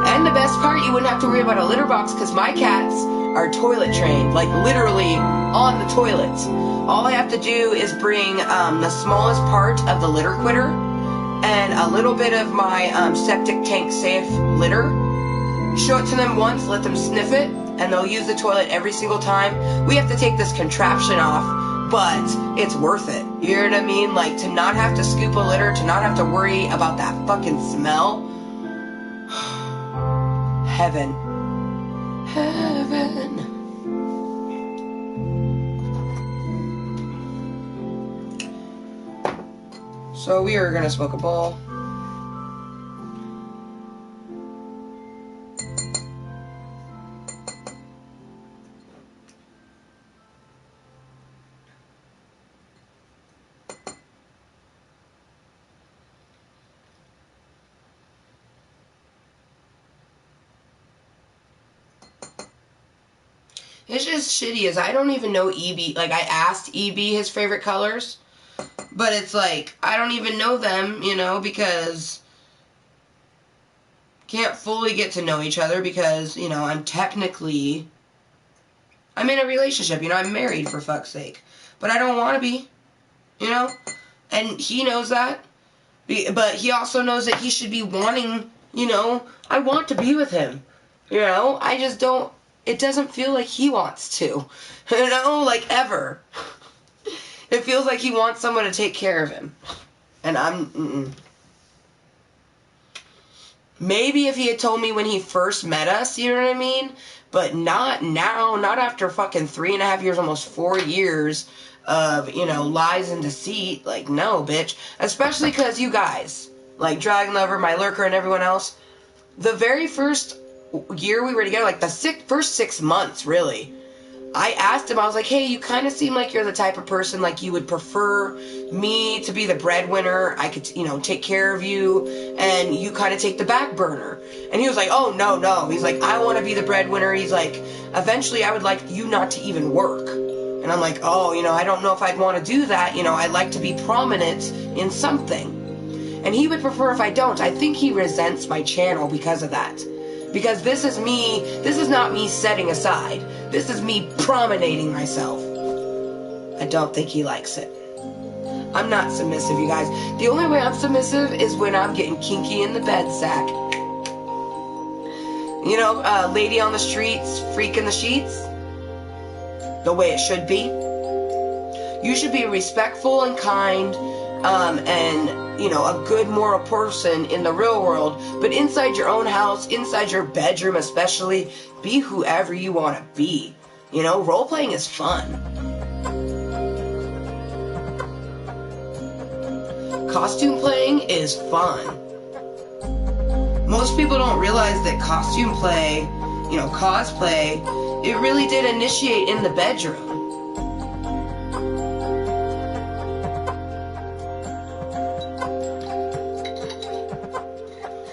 And the best part, you wouldn't have to worry about a litter box because my cats are toilet trained, like literally on the toilet. All I have to do is bring the smallest part of the litter quitter and a little bit of my septic tank safe litter. Show it to them once, let them sniff it, and they'll use the toilet every single time. We have to take this contraption off, but it's worth it. You know what I mean? Like, to not have to scoop a litter, to not have to worry about that fucking smell. Heaven. Heaven. So we are gonna smoke a bowl. It's just shitty as I don't even know EB. Like, I asked EB his favorite colors, but it's like, I don't even know them, you know, because can't fully get to know each other because, you know, I'm in a relationship, you know, I'm married for fuck's sake, but I don't want to be, you know, and he knows that, but he also knows that he should be wanting, you know, I want to be with him, you know, I just don't. It doesn't feel like he wants to, you know, like, ever. It feels like he wants someone to take care of him. And maybe if he had told me when he first met us, you know what I mean? But not now, not after fucking 3.5 years, almost 4 years of, you know, lies and deceit. Like, no, bitch. Especially because you guys, like Dragon Lover, My Lurker, and everyone else, the very first year we were together, like the first 6 months, really, I asked him, I was like, hey, you kind of seem like you're the type of person, like, you would prefer me to be the breadwinner, I could, you know, take care of you, and you kind of take the back burner. And he was like, oh, no, he's like, I want to be the breadwinner. He's like, eventually I would like you not to even work. And I'm like, oh, you know, I don't know if I'd want to do that, you know, I'd like to be prominent in something. And he would prefer if I don't. I think he resents my channel because of that. Because this is not me setting aside. This is me promenading myself. I don't think he likes it. I'm not submissive, you guys. The only way I'm submissive is when I'm getting kinky in the bed sack. You know, lady on the streets, freak in the sheets. The way it should be. You should be respectful and kind, and, you know, a good moral person in the real world, but inside your own house, inside your bedroom especially, be whoever you want to be. You know, role-playing is fun. Costume playing is fun. Most people don't realize that costume play, you know, cosplay, it really did initiate in the bedroom.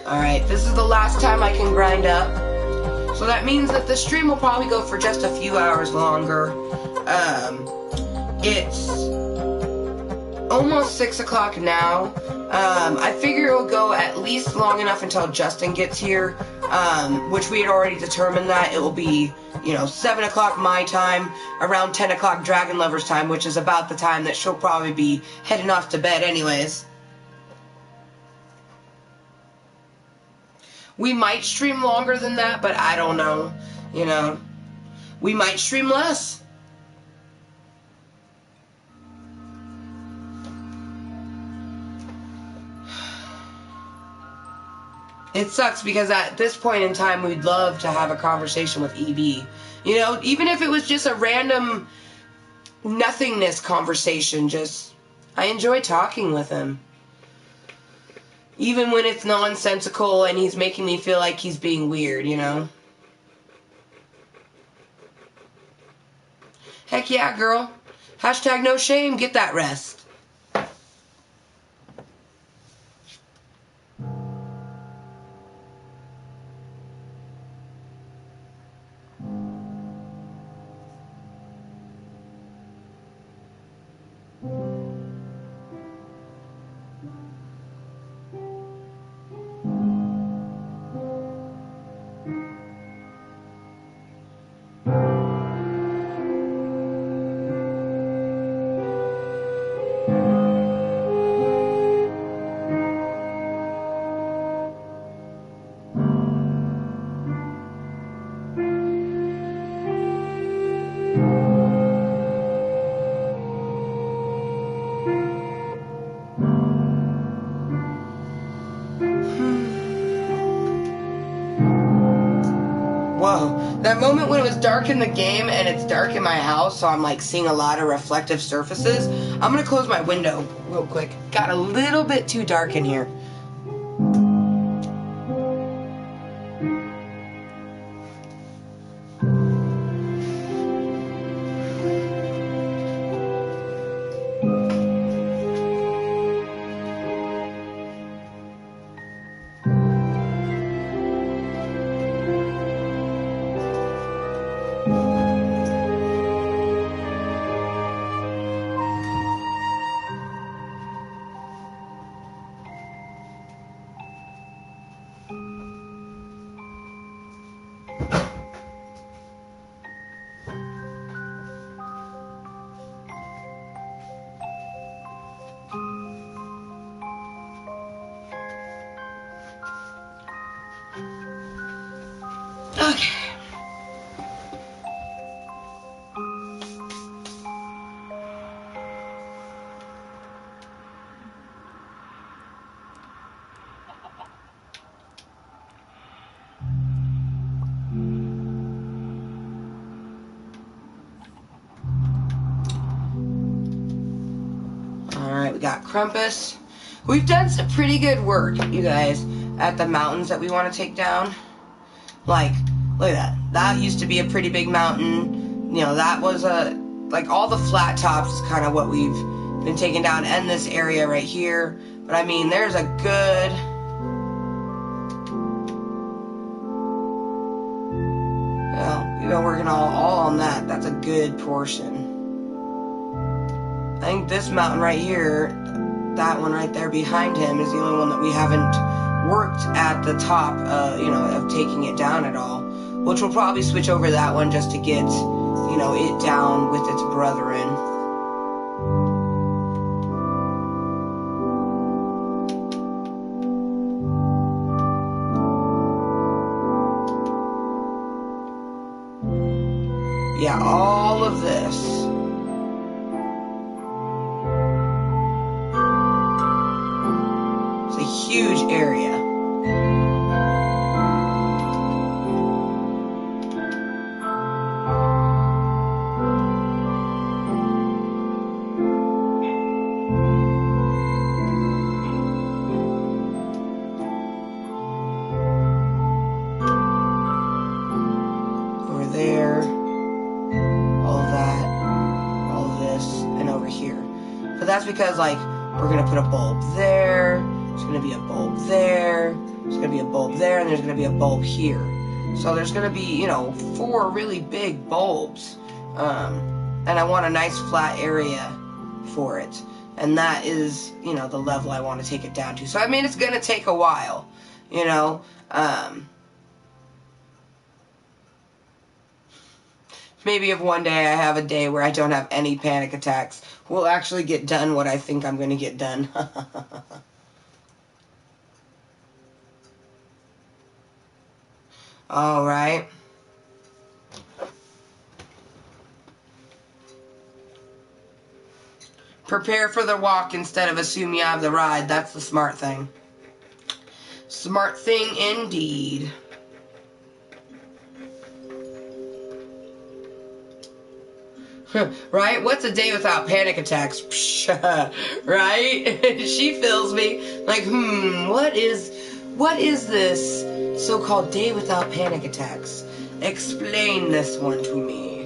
Alright, this is the last time I can grind up. So that means that the stream will probably go for just a few hours longer. It's almost 6 o'clock now. I figure it'll go at least long enough until Justin gets here, which we had already determined that it will be, 7 o'clock my time, around 10 o'clock Dragon Lover's time, which is about the time that she'll probably be heading off to bed anyways. We might stream longer than that, but I don't know, We might stream less. It sucks because at this point in time, we'd love to have a conversation with EB. Even if it was just a random nothingness conversation, I enjoy talking with him. Even when it's nonsensical and he's making me feel like he's being weird, Heck yeah, girl. Hashtag no shame, get that rest. That moment when it was dark in the game and it's dark in my house, so I'm like seeing a lot of reflective surfaces. I'm gonna close my window real quick. Got a little bit too dark in here. Okay. Alright, we got Krampus. We've done some pretty good work, you guys, at the mountains that we want to take down. Like, look at that. That used to be a pretty big mountain. That was all the flat tops is kind of what we've been taking down, and this area right here. But I mean, there's a good... Well, we've been working all on that. That's a good portion. I think this mountain right here, that one right there behind him, is the only one that we haven't worked at the top, of taking it down at all. Which we'll probably switch over that one just to get, it down with its brethren. Yeah, all of this. It's a huge area. That's because, we're going to put a bulb there, there's going to be a bulb there, there's going to be a bulb there, and there's going to be a bulb here. So there's going to be, 4 really big bulbs. And I want a nice flat area for it. And that is, you know, the level I want to take it down to. So, I mean, it's going to take a while, you know. Maybe if one day I have a day where I don't have any panic attacks, we'll actually get done what I think I'm going to get done. All right. Prepare for the walk instead of assume you have the ride. That's the smart thing. Smart thing indeed. Right? What's a day without panic attacks? Right? She feels me like, what is this so-called day without panic attacks? Explain this one to me.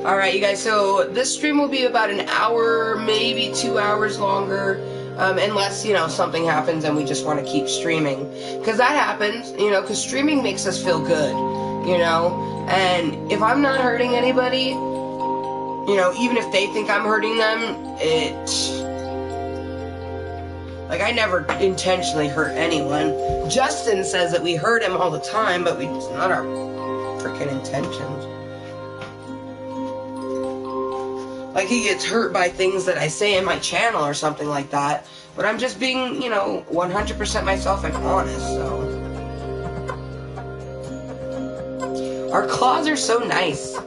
Alright, you guys, so this stream will be about an hour, maybe 2 hours longer. Unless, you know, something happens and we just want to keep streaming. Because that happens, you know, because streaming makes us feel good, you know. And if I'm not hurting anybody, you know, even if they think I'm hurting them, like, I never intentionally hurt anyone. Justin says that we hurt him all the time, but it's not our freaking intentions. Like, he gets hurt by things that I say in my channel or something like that. But I'm just being, you know, 100% myself and honest, so. Our claws are so nice. Okay.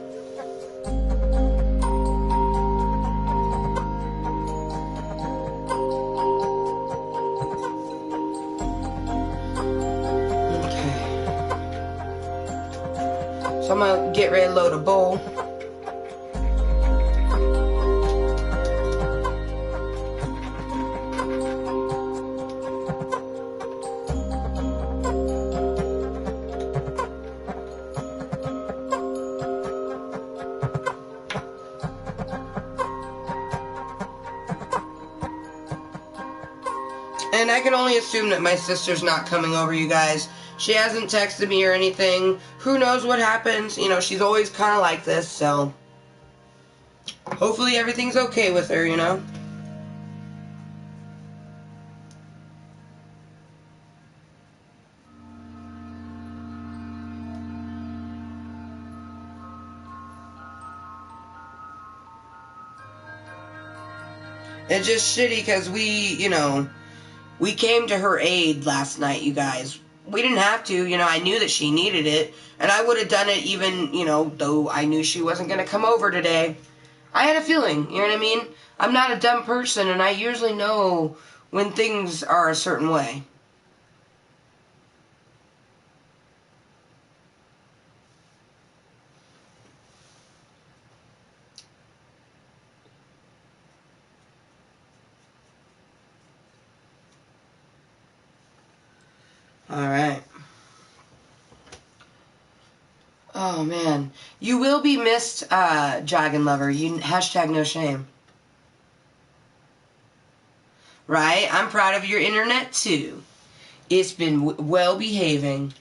So I'm gonna get ready to load a bowl. And I can only assume that my sister's not coming over, you guys. She hasn't texted me or anything. Who knows what happens? You know, she's always kind of like this, so. Hopefully everything's okay with her, you know? It's just shitty because you know, we came to her aid last night, you guys. We didn't have to, you know, I knew that she needed it. And I would have done it even, you know, though I knew she wasn't going to come over today. I had a feeling, you know what I mean? I'm not a dumb person, and I usually know when things are a certain way. Alright. Oh, man. You will be missed, Dragon Lover. Hashtag no shame. Right? I'm proud of your internet, too. It's been well behaving.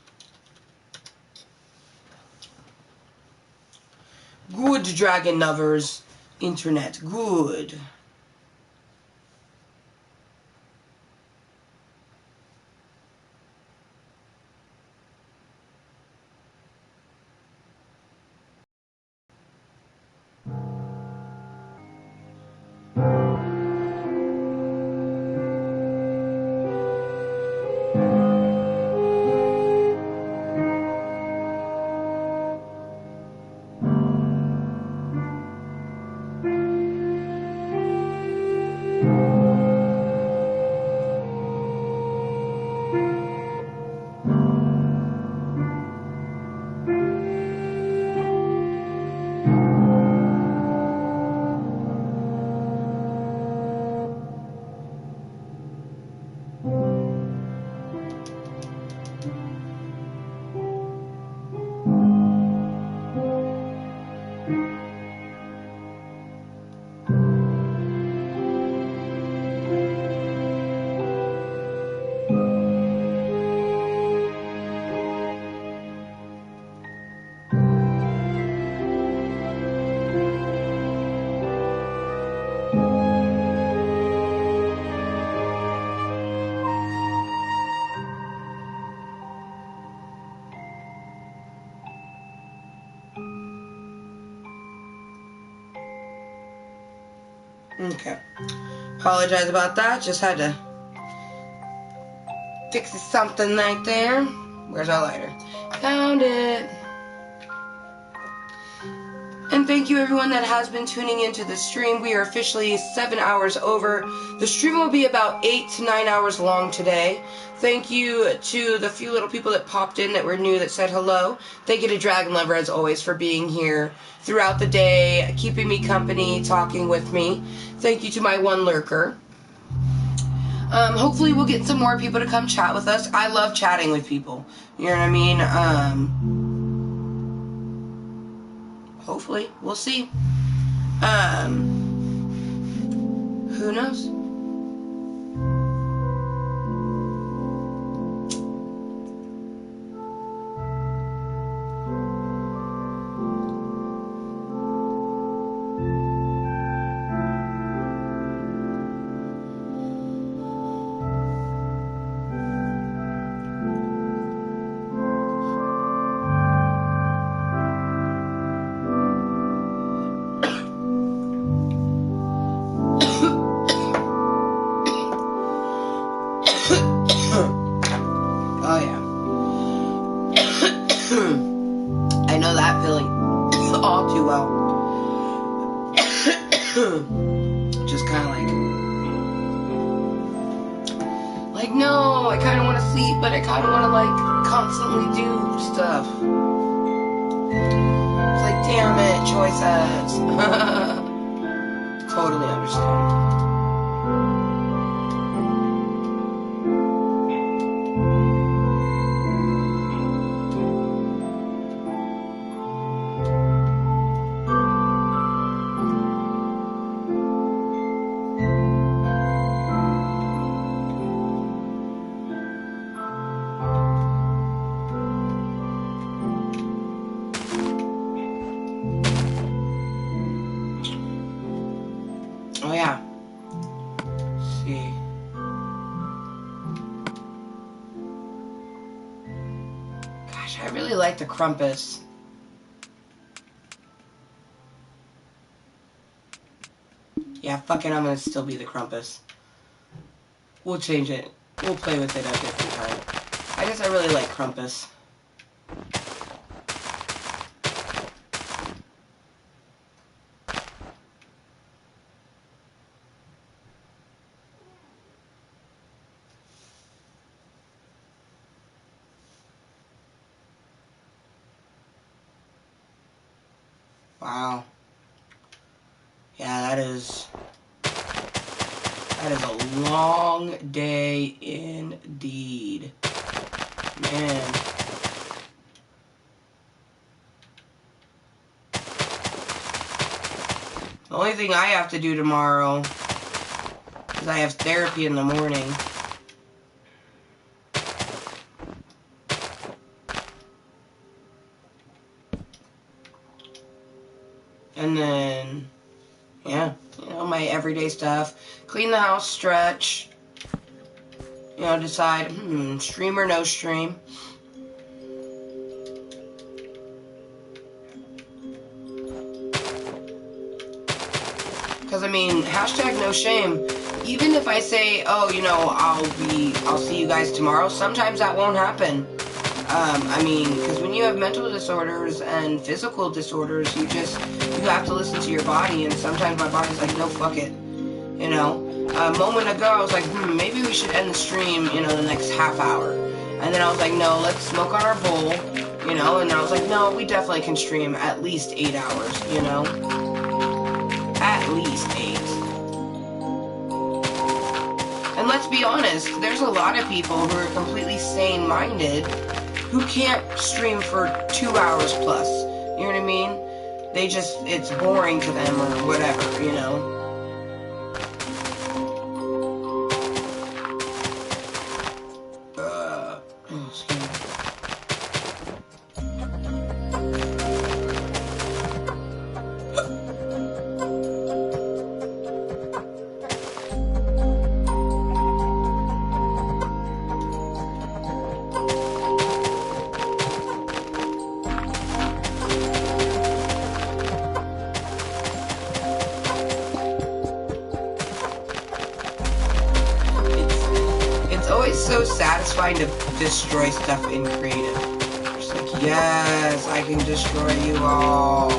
Good, Dragon Lovers. Internet. Good. Okay. Apologize about that. Just had to fix something right there. Where's our lighter? Found it. And thank you everyone that has been tuning into the stream. We are officially 7 hours over. The stream will be about 8 to 9 hours long today. Thank you to the few little people that popped in that were new that said hello. Thank you to Dragon Lover as always for being here throughout the day, keeping me company, talking with me. Thank you to my one lurker. Hopefully we'll get some more people to come chat with us. I love chatting with people. You know what I mean? Hopefully. We'll see. Who knows? Totally understand. Oh yeah. Let's see. Gosh, I really like the Krampus. Yeah, fuck it, I'm gonna still be the Krampus. We'll change it. We'll play with it at a different time. I guess I really like Krampus. Wow. Yeah, that is a long day indeed. Man. The only thing I have to do tomorrow is I have therapy in the morning. And then, yeah, you know, my everyday stuff. Clean the house, stretch. You know, decide, stream or no stream. Because, I mean, hashtag no shame. Even if I say, oh, you know, I'll see you guys tomorrow, sometimes that won't happen. I mean, because when you have mental disorders and physical disorders, you have to listen to your body, and sometimes my body's like, no, fuck it, you know. A moment ago, I was like, maybe we should end the stream, you know, the next half hour. And then I was like, no, let's smoke on our bowl, you know, and then I was like, no, we definitely can stream at least 8 hours, you know. At least 8. And let's be honest, there's a lot of people who are completely sane-minded who can't stream for 2 hours plus. You know what I mean? They just, it's boring to them or whatever, you know? so satisfying to destroy stuff in creative. Just like, yes, I can destroy you all.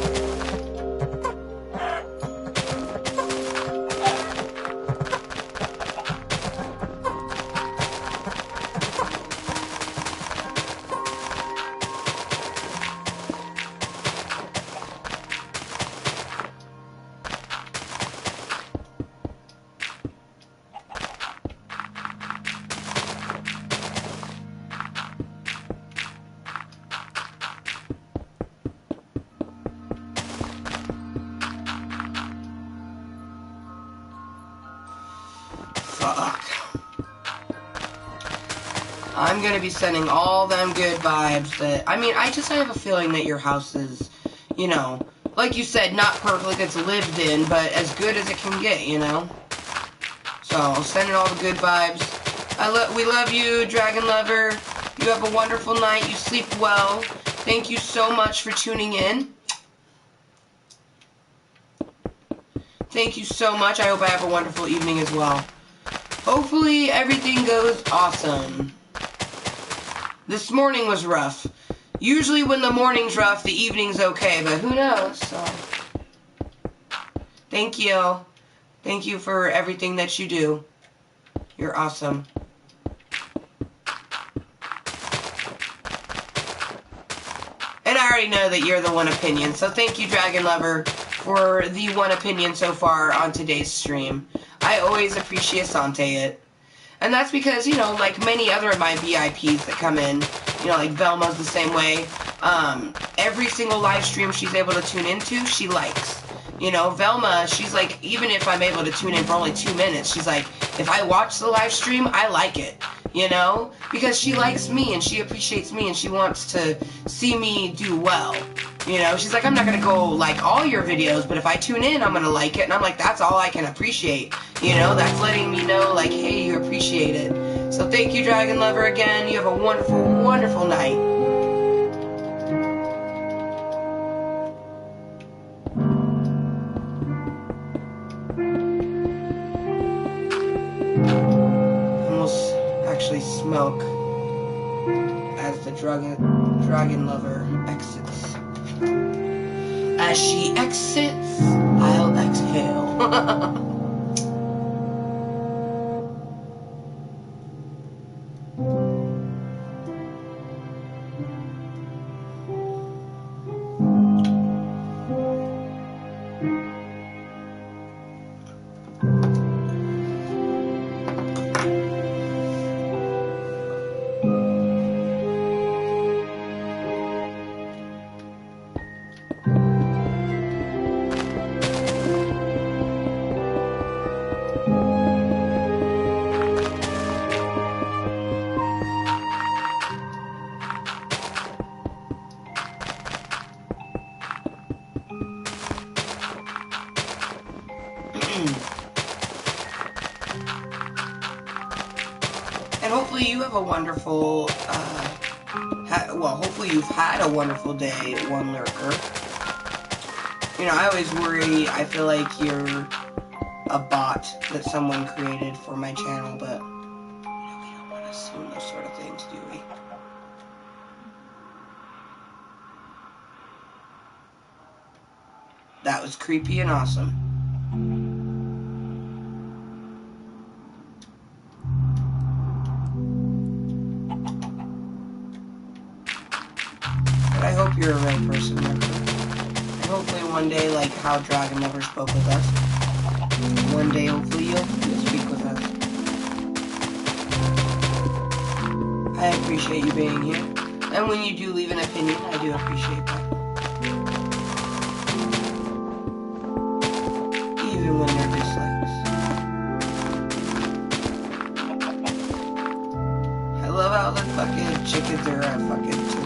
I'm gonna be sending all them good vibes that, I mean, I have a feeling that your house is, you know, like you said, not perfect, like it's lived in, but as good as it can get, you know? So, sending all the good vibes. We love you, Dragon Lover. You have a wonderful night. You sleep well. Thank you so much for tuning in. Thank you so much. I hope I have a wonderful evening as well. Hopefully everything goes awesome. This morning was rough. Usually when the morning's rough, the evening's okay, but who knows? So, thank you. Thank you for everything that you do. You're awesome. And I already know that you're the one opinion, so thank you, Dragon Lover, for the one opinion so far on today's stream. I always appreciate it. And that's because, you know, like many other of my VIPs that come in, you know, like Velma's the same way. Every single live stream she's able to tune into, she likes. You know, Velma, she's like, even if I'm able to tune in for only 2 minutes, she's like, if I watch the live stream, I like it. You know? Because she likes me and she appreciates me and she wants to see me do well. You know? She's like, I'm not going to go like all your videos, but if I tune in, I'm going to like it. And I'm like, that's all I can appreciate. You know? That's letting me know, like, hey, you appreciate it. So thank you, Dragon Lover, again. You have a wonderful, wonderful night. Smoke as the dragon lover exits. As she exits, I'll exhale. A wonderful, hopefully you've had a wonderful day, One Lurker. You know, I always worry, I feel like you're a bot that someone created for my channel, but you know, we don't want to assume those sort of things, do we? That was creepy and awesome. I hope you're a right person, Lurker. And hopefully one day, like how Dragon Lover spoke with us, one day hopefully you'll speak with us. I appreciate you being here. And when you do leave an opinion, I do appreciate that. Even when they're dislikes. I love how the fucking chickens are a fucking turkey.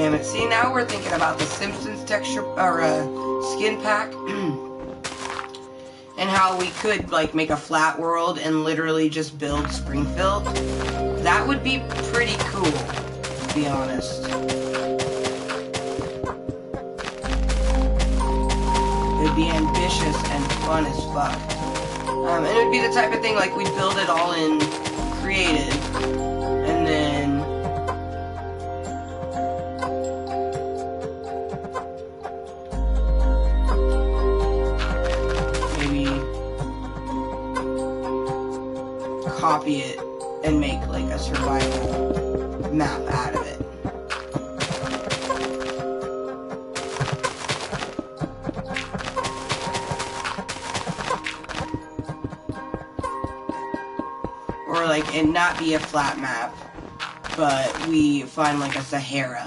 damn it. See, now we're thinking about the Simpsons texture, or skin pack. And how we could, like, make a flat world and literally just build Springfield. That would be pretty cool, to be honest. It'd be ambitious and fun as fuck. And it would be the type of thing, like, we'd build it all in creative, and then maybe copy it and make, like, a survival map out of it. Or, like, and not be a flat map, but we find, like, a Sahara,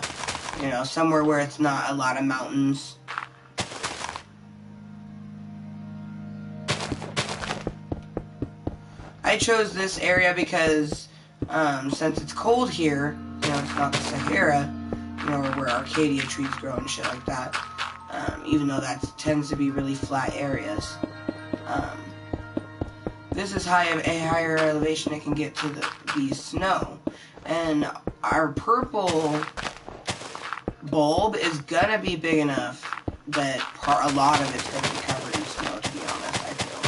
you know, somewhere where it's not a lot of mountains. I chose this area because, since it's cold here, you know, it's not the Sahara, you know, where Arcadia trees grow and shit like that, even though that tends to be really flat areas. This is a higher elevation it can get to the snow. And our purple bulb is gonna be big enough that a lot of it's gonna be covered in snow, to be honest, I feel.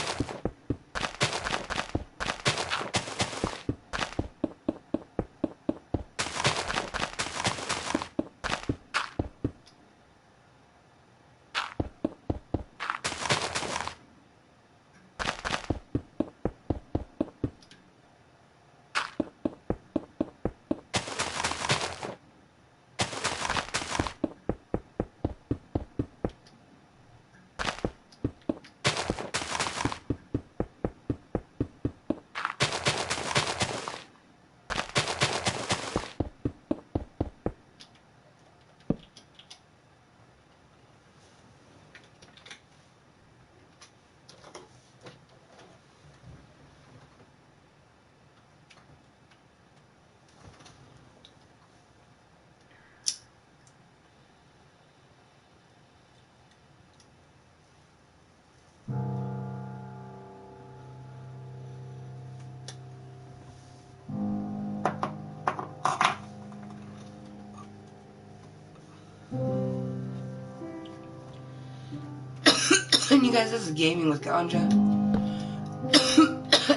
And you guys, this is Gaming with Ganja.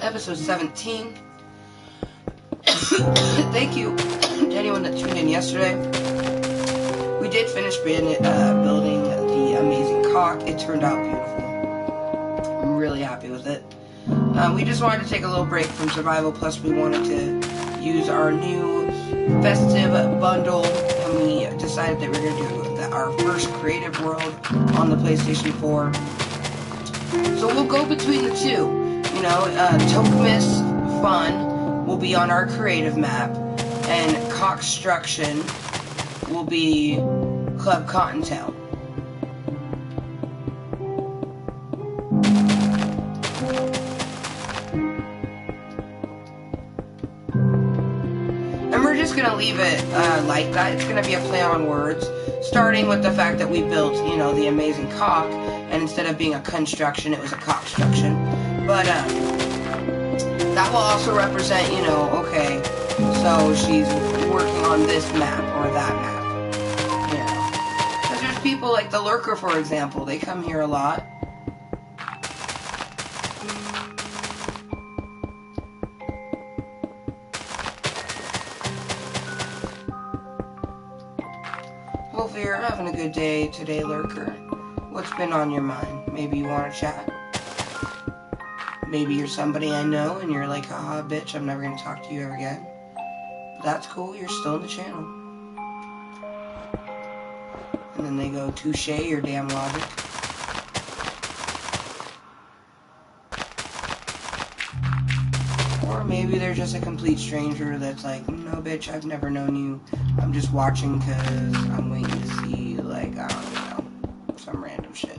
Episode 17. Thank you to anyone that tuned in yesterday. We did finish building the amazing cock. It turned out beautiful. I'm really happy with it. We just wanted to take a little break from survival, plus we wanted to use our new festive bundle, and we decided that we were going to do our first creative world on the PlayStation 4. So we'll go between the two. You know, Toke-Mas Fun will be on our creative map, and Cockstruction will be Klub Kottontale. And we're just gonna leave it like that. It's gonna be a play on words, starting with the fact that we built, you know, the amazing cock, and instead of being a construction, it was a cockstruction. But that will also represent, you know, okay, so she's working on this map or that map, you know. Because there's people like the Lurker, for example, they come here a lot. Hopefully you're having a good day today, Lurker. What's been on your mind? Maybe you want to chat? Maybe you're somebody I know and you're like, haha, bitch, I'm never going to talk to you ever again. But that's cool, you're still in the channel. And then they go, touche your damn logic. Or maybe they're just a complete stranger that's like, no, bitch, I've never known you. I'm just watching because I'm waiting to see, like, I don't know, some random shit.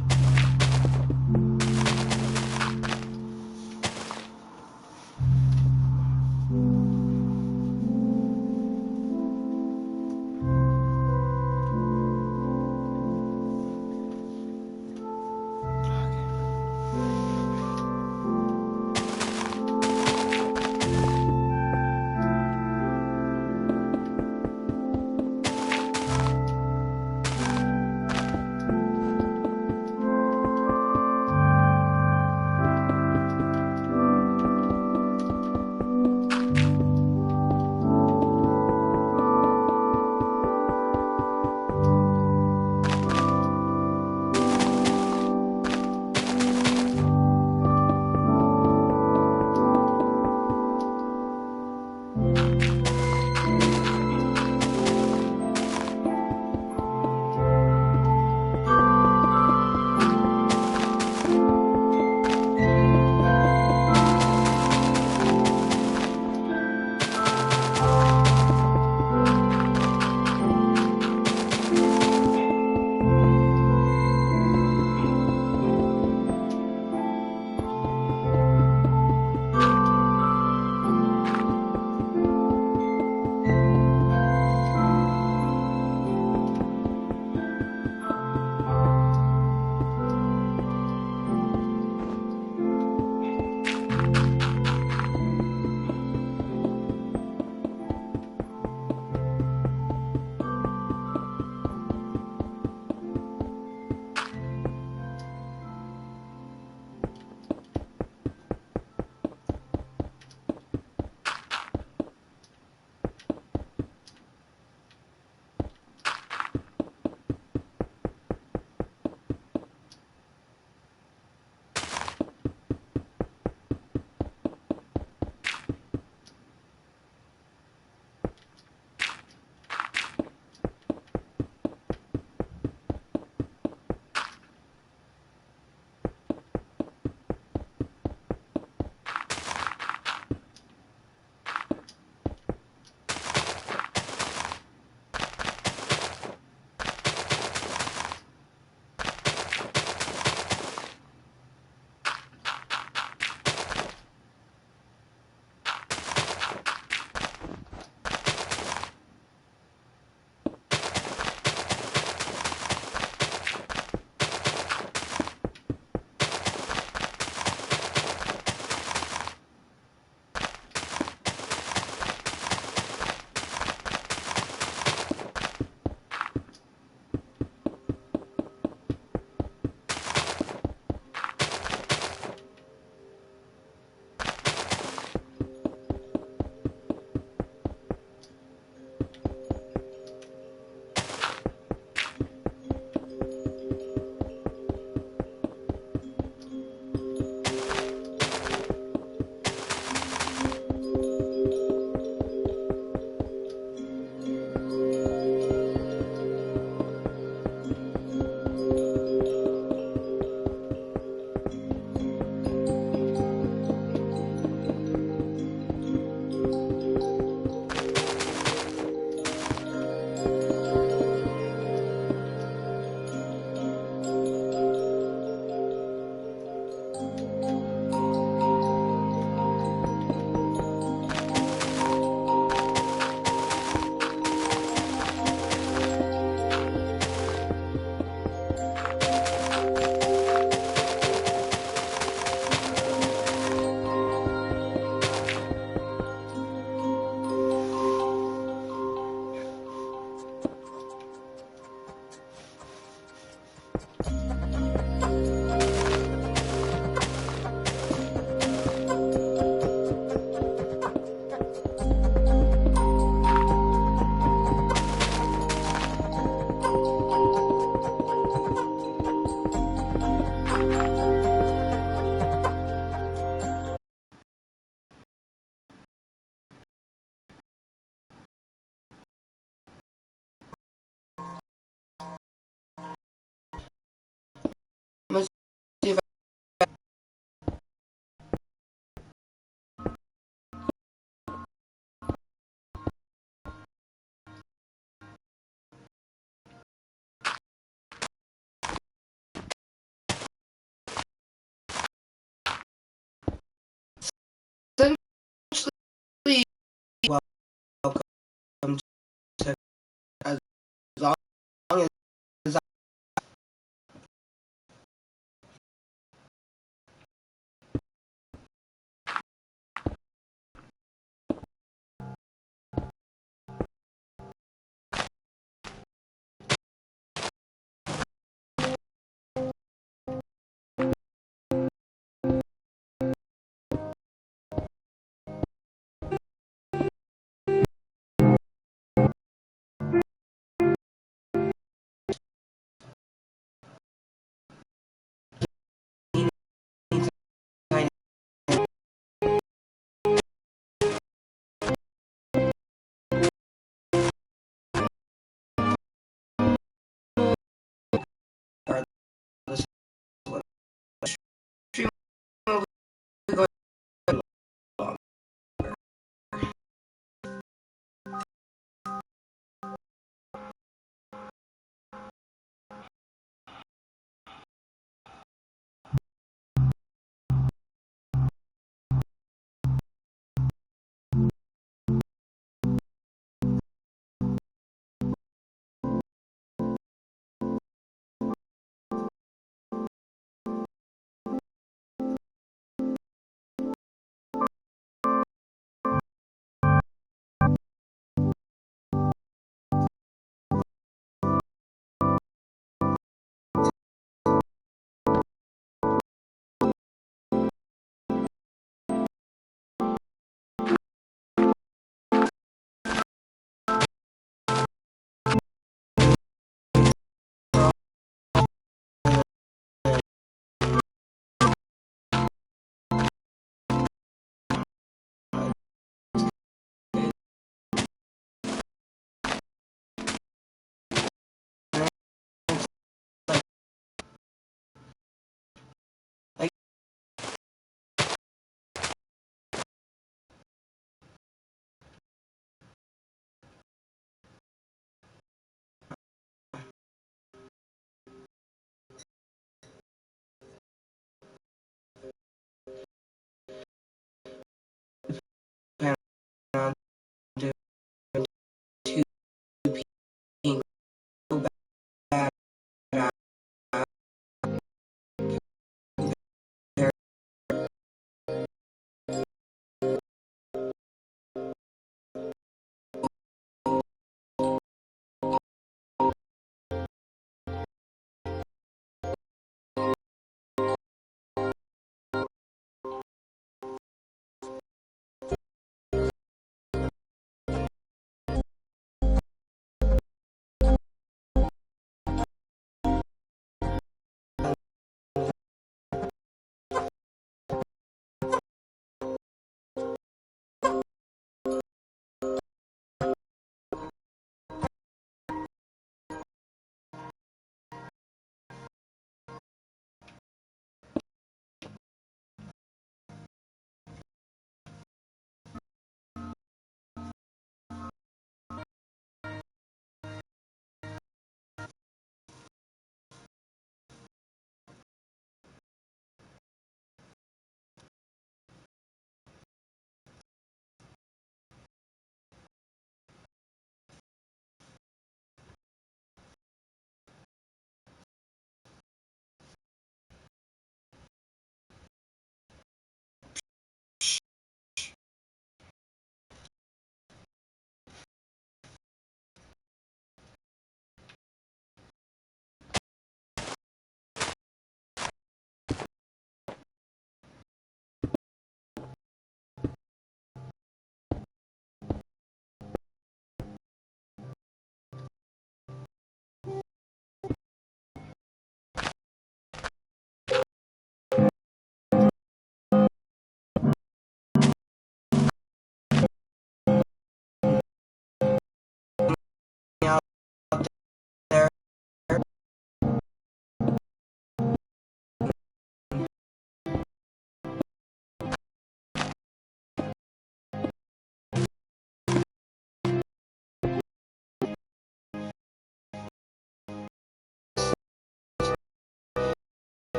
Bye.